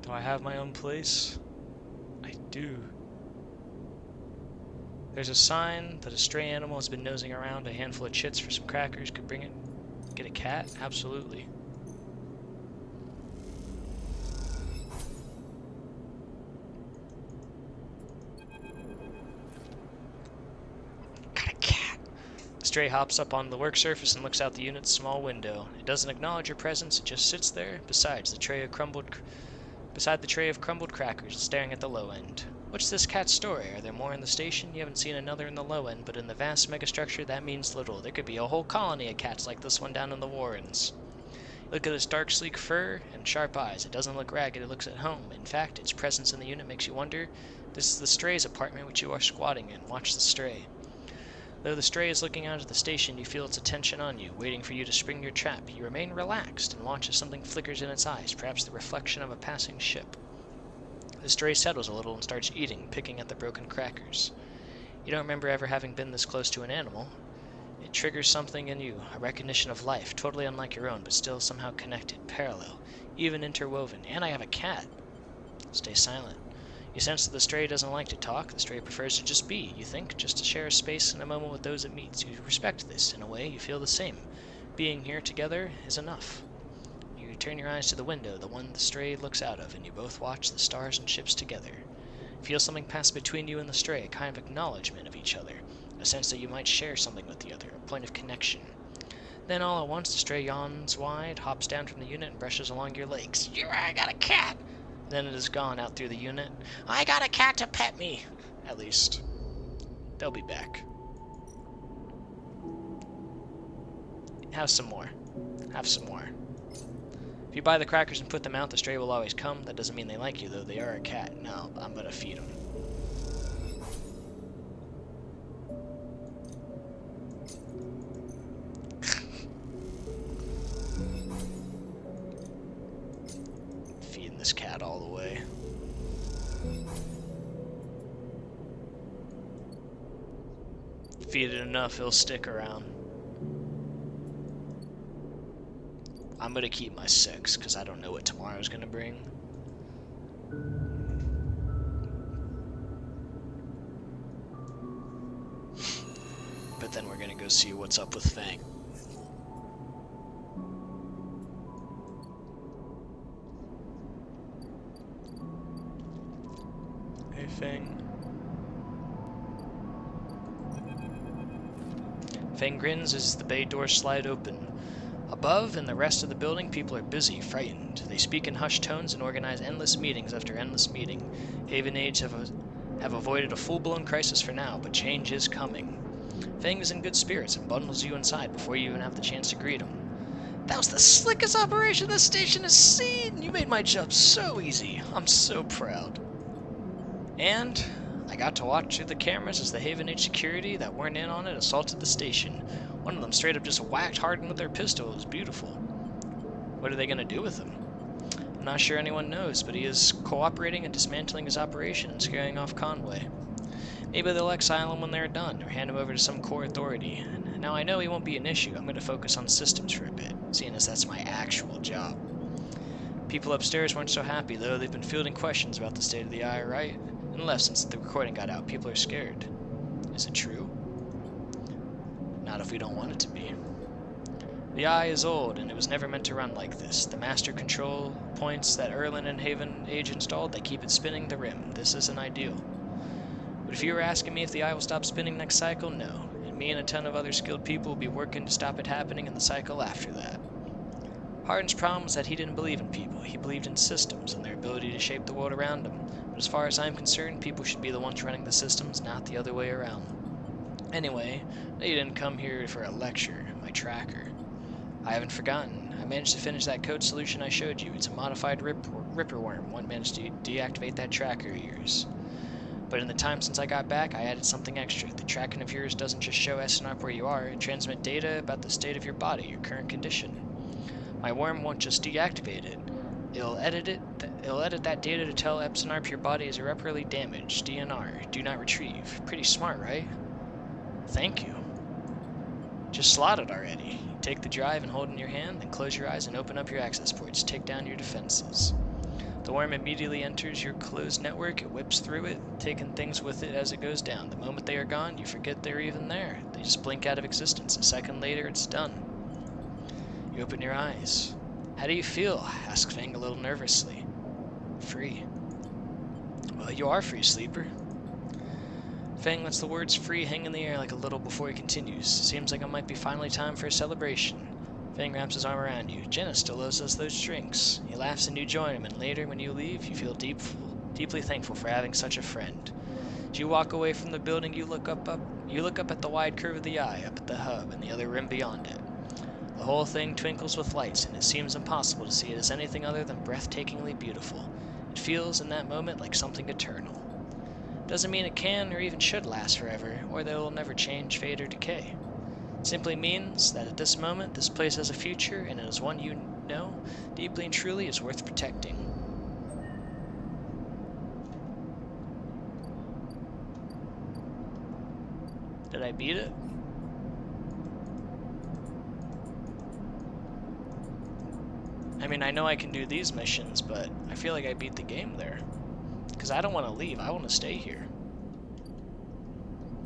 Do I have my own place? I do. There's a sign that a stray animal has been nosing around. A handful of chits for some crackers could bring it. Get a cat? Absolutely. Got a cat. The stray hops up on the work surface and looks out the unit's small window. It doesn't acknowledge your presence. It just sits there beside the tray of crumbled crackers, staring at the low end. What's this cat's story? Are there more in the station? You haven't seen another in the low end, but in the vast megastructure, that means little. There could be a whole colony of cats like this one down in the Warrens. Look at its dark, sleek fur and sharp eyes. It doesn't look ragged, it looks at home. In fact, its presence in the unit makes you wonder. This is the stray's apartment which you are squatting in. Watch the stray. Though the stray is looking out at the station, you feel its attention on you, waiting for you to spring your trap. You remain relaxed and watch as something flickers in its eyes, perhaps the reflection of a passing ship. The stray settles a little and starts eating, picking at the broken crackers. You don't remember ever having been this close to an animal. It triggers something in you, a recognition of life, totally unlike your own, but still somehow connected, parallel, even interwoven. And I have a cat. Stay silent. You sense that the stray doesn't like to talk. The stray prefers to just be, you think, just to share a space and a moment with those it meets. You respect this. In a way, you feel the same. Being here together is enough. You turn your eyes to the window, the one the stray looks out of, and you both watch the stars and ships together. Feel something pass between you and the stray, a kind of acknowledgement of each other, a sense that you might share something with the other, a point of connection. Then all at once the stray yawns wide, hops down from the unit, and brushes along your legs. I got a cat. Then it is gone out through the unit. I got a cat to pet me. At least. They'll be back. Have some more. Have some more. If you buy the crackers and put them out, the stray will always come. That doesn't mean they like you, though. They are a cat. No, I'm gonna feed them. Feeding this cat all the way. Feed it enough, he'll stick around. I'm gonna keep my 6, because I don't know what tomorrow's gonna bring. But then we're gonna go see what's up with Fang. Hey, Fang. Fang grins as the bay doors slide open. Above, in the rest of the building, people are busy, frightened. They speak in hushed tones and organize endless meetings after endless meeting. Haven Age have avoided a full-blown crisis for now, but change is coming. Fang is in good spirits and bundles you inside before you even have the chance to greet him. That was the slickest operation this station has seen! You made my job so easy. I'm so proud. And I got to watch through the cameras as the Haven H security that weren't in on it assaulted the station. One of them straight up just whacked Hardin with their pistol. It was beautiful. What are they going to do with him? I'm not sure anyone knows, but he is cooperating and dismantling his operation and scaring off Conway. Maybe they'll exile him when they're done, or hand him over to some core authority. Now I know he won't be an issue. I'm going to focus on systems for a bit, seeing as that's my actual job. People upstairs weren't so happy, though. They've been fielding questions about the state of the eye, right? And left since the recording got out. People are scared. Is it true? Not if we don't want it to be. The eye is old, and it was never meant to run like this. The master control points that Erlen and Haven Age installed, they keep it spinning the rim. This isn't ideal. But if you were asking me if the eye will stop spinning next cycle, no. And me and a ton of other skilled people will be working to stop it happening in the cycle after that. Hardin's problem was that he didn't believe in people. He believed in systems and their ability to shape the world around him. But as far as I'm concerned, people should be the ones running the systems, not the other way around. Anyway, you didn't come here for a lecture, my tracker. I haven't forgotten. I managed to finish that code solution I showed you. It's a modified Ripper worm. One managed to deactivate that tracker of yours. But in the time since I got back, I added something extra. The tracking of yours doesn't just show SNRP where you are, it transmits data about the state of your body, your current condition. My worm won't just deactivate it. It'll edit that data to tell EpsNRP your body is irreparably damaged. DNR. Do not retrieve. Pretty smart, right? Thank you. Just slot it already. Take the drive and hold it in your hand, then close your eyes and open up your access ports. Take down your defenses. The worm immediately enters your closed network. It whips through it, taking things with it as it goes down. The moment they are gone, you forget they're even there. They just blink out of existence. A second later, it's done. You open your eyes. How do you feel? Asks Fang a little nervously. Free. Well, you are free, sleeper. Fang lets the words free hang in the air like a little before he continues. Seems like it might be finally time for a celebration. Fang wraps his arm around you. Jenna still owes us those drinks. He laughs and you join him, and later, when you leave, you feel deeply thankful for having such a friend. As you walk away from the building, you look up at the wide curve of the eye, up at the hub, and the other rim beyond it. The whole thing twinkles with lights, and it seems impossible to see it as anything other than breathtakingly beautiful. It feels, in that moment, like something eternal. Doesn't mean it can or even should last forever, or that it will never change, fade, or decay. It simply means that at this moment, this place has a future, and it is one you know, deeply and truly, is worth protecting. Did I beat it? I mean, I know I can do these missions, but I feel like I beat the game there. Because I don't want to leave, I want to stay here.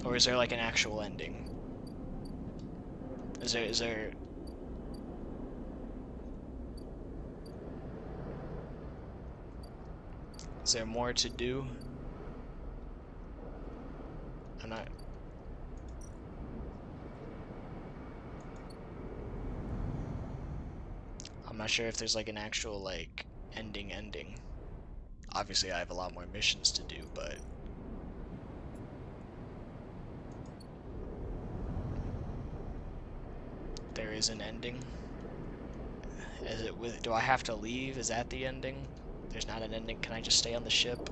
Or is there like an actual ending? Is there... Is there more to do? I'm not... I'm not sure if there's like an actual like ending. Obviously I have a lot more missions to do, but there is an ending. Is it with, do I have to leave? Is that the ending? There's not an ending. Can I just stay on the ship?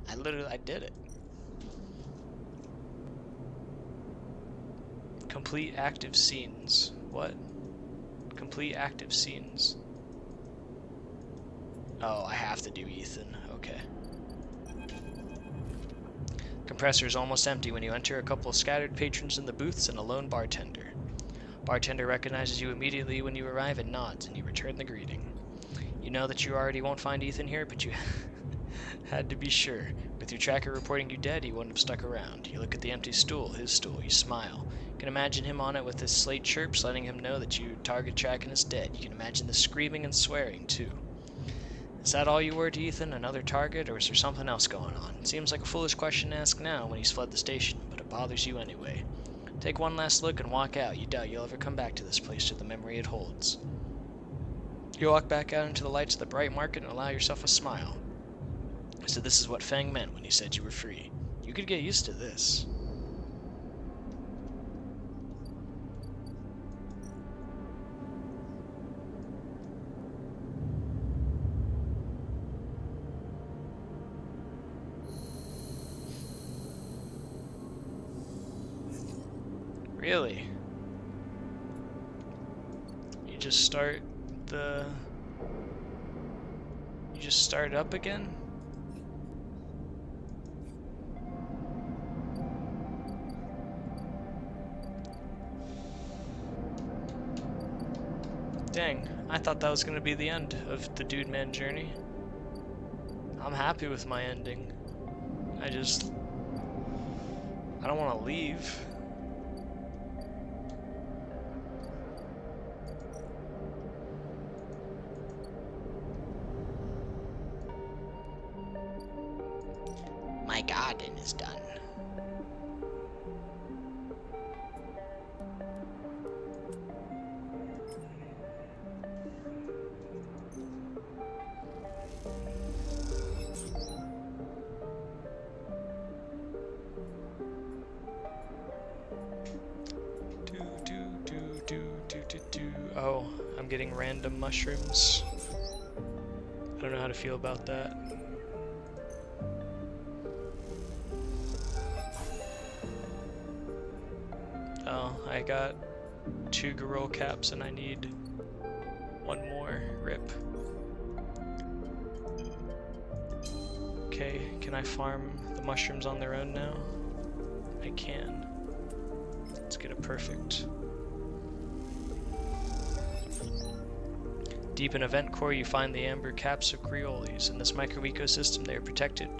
I did it. Complete active scenes. What? Complete active scenes. Oh, I have to do Ethan. Okay. Compressor is almost empty when you enter. A couple of scattered patrons in the booths and a lone bartender. Bartender recognizes you immediately when you arrive and nods, and you return the greeting. You know that you already won't find Ethan here, but you had to be sure. With your tracker reporting you dead, he wouldn't have stuck around. You look at the empty stool, his stool, you smile. You can imagine him on it with his slate chirps, letting him know that you target tracking is dead. You can imagine the screaming and swearing, too. Is that all you were to Ethan, another target, or is there something else going on? It seems like a foolish question to ask now when he's fled the station, but it bothers you anyway. Take one last look and walk out. You doubt you'll ever come back to this place, to the memory it holds. You walk back out into the lights of the bright market and allow yourself a smile. So this is what Fang meant when he said you were free. You could get used to this. Really? You just start the... You just start up again? Dang, I thought that was gonna be the end of the Dude Man journey. I'm happy with my ending. I don't want to leave. My garden is done. Oh, I'm getting random mushrooms. I don't know how to feel about that. Oh, I got 2 Gorilla caps and I need 1 more. Rip. Okay, can I farm the mushrooms on their own now? I can. Let's get a perfect. Deep in a vent core, you find the amber caps of Creoles. In this micro-ecosystem, they are protected.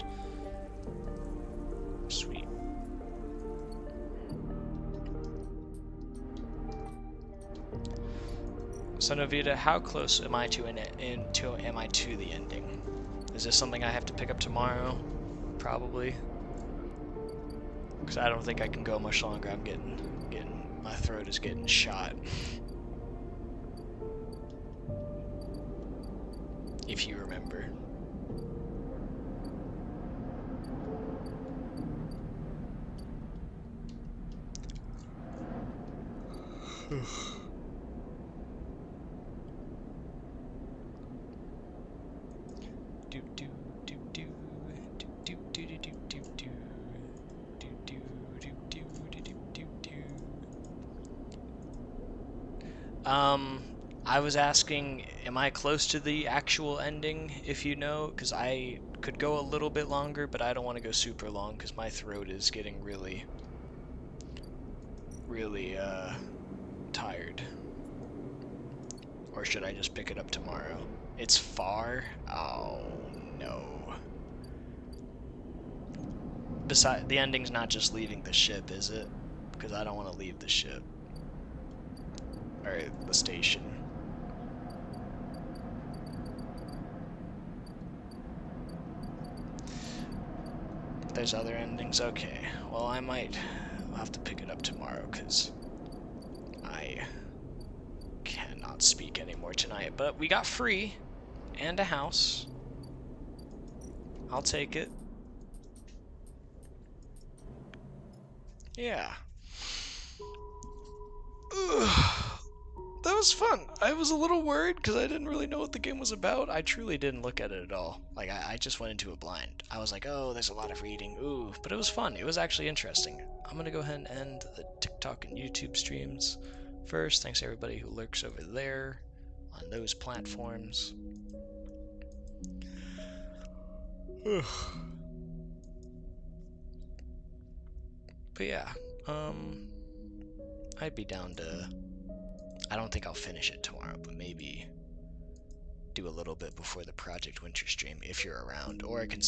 Sweet. So Novita, how close am I to the ending? Is this something I have to pick up tomorrow? Probably. Because I don't think I can go much longer. I'm getting my throat is getting shot. If you remember. I was asking, am I close to the actual ending, if you know? Because I could go a little bit longer, but I don't want to go super long, because my throat is getting really, tired. Or should I just pick it up tomorrow? It's far? Oh, no. Besides, the ending's not just leaving the ship, is it? Because I don't want to leave the ship. Or the station. There's other endings? Okay. Well, I'll have to pick it up tomorrow, because I cannot speak anymore tonight. But we got free, and a house. I'll take it. Yeah. That was fun. I was a little worried because I didn't really know what the game was about. I truly didn't look at it at all. Like, I just went into it blind. I was like, oh, there's a lot of reading. Ooh, but it was fun. It was actually interesting. I'm going to go ahead and end the TikTok and YouTube streams first. Thanks to everybody who lurks over there on those platforms. But yeah, I'd be down to... I don't think I'll finish it tomorrow, but maybe do a little bit before the Project Winter stream if you're around, or I can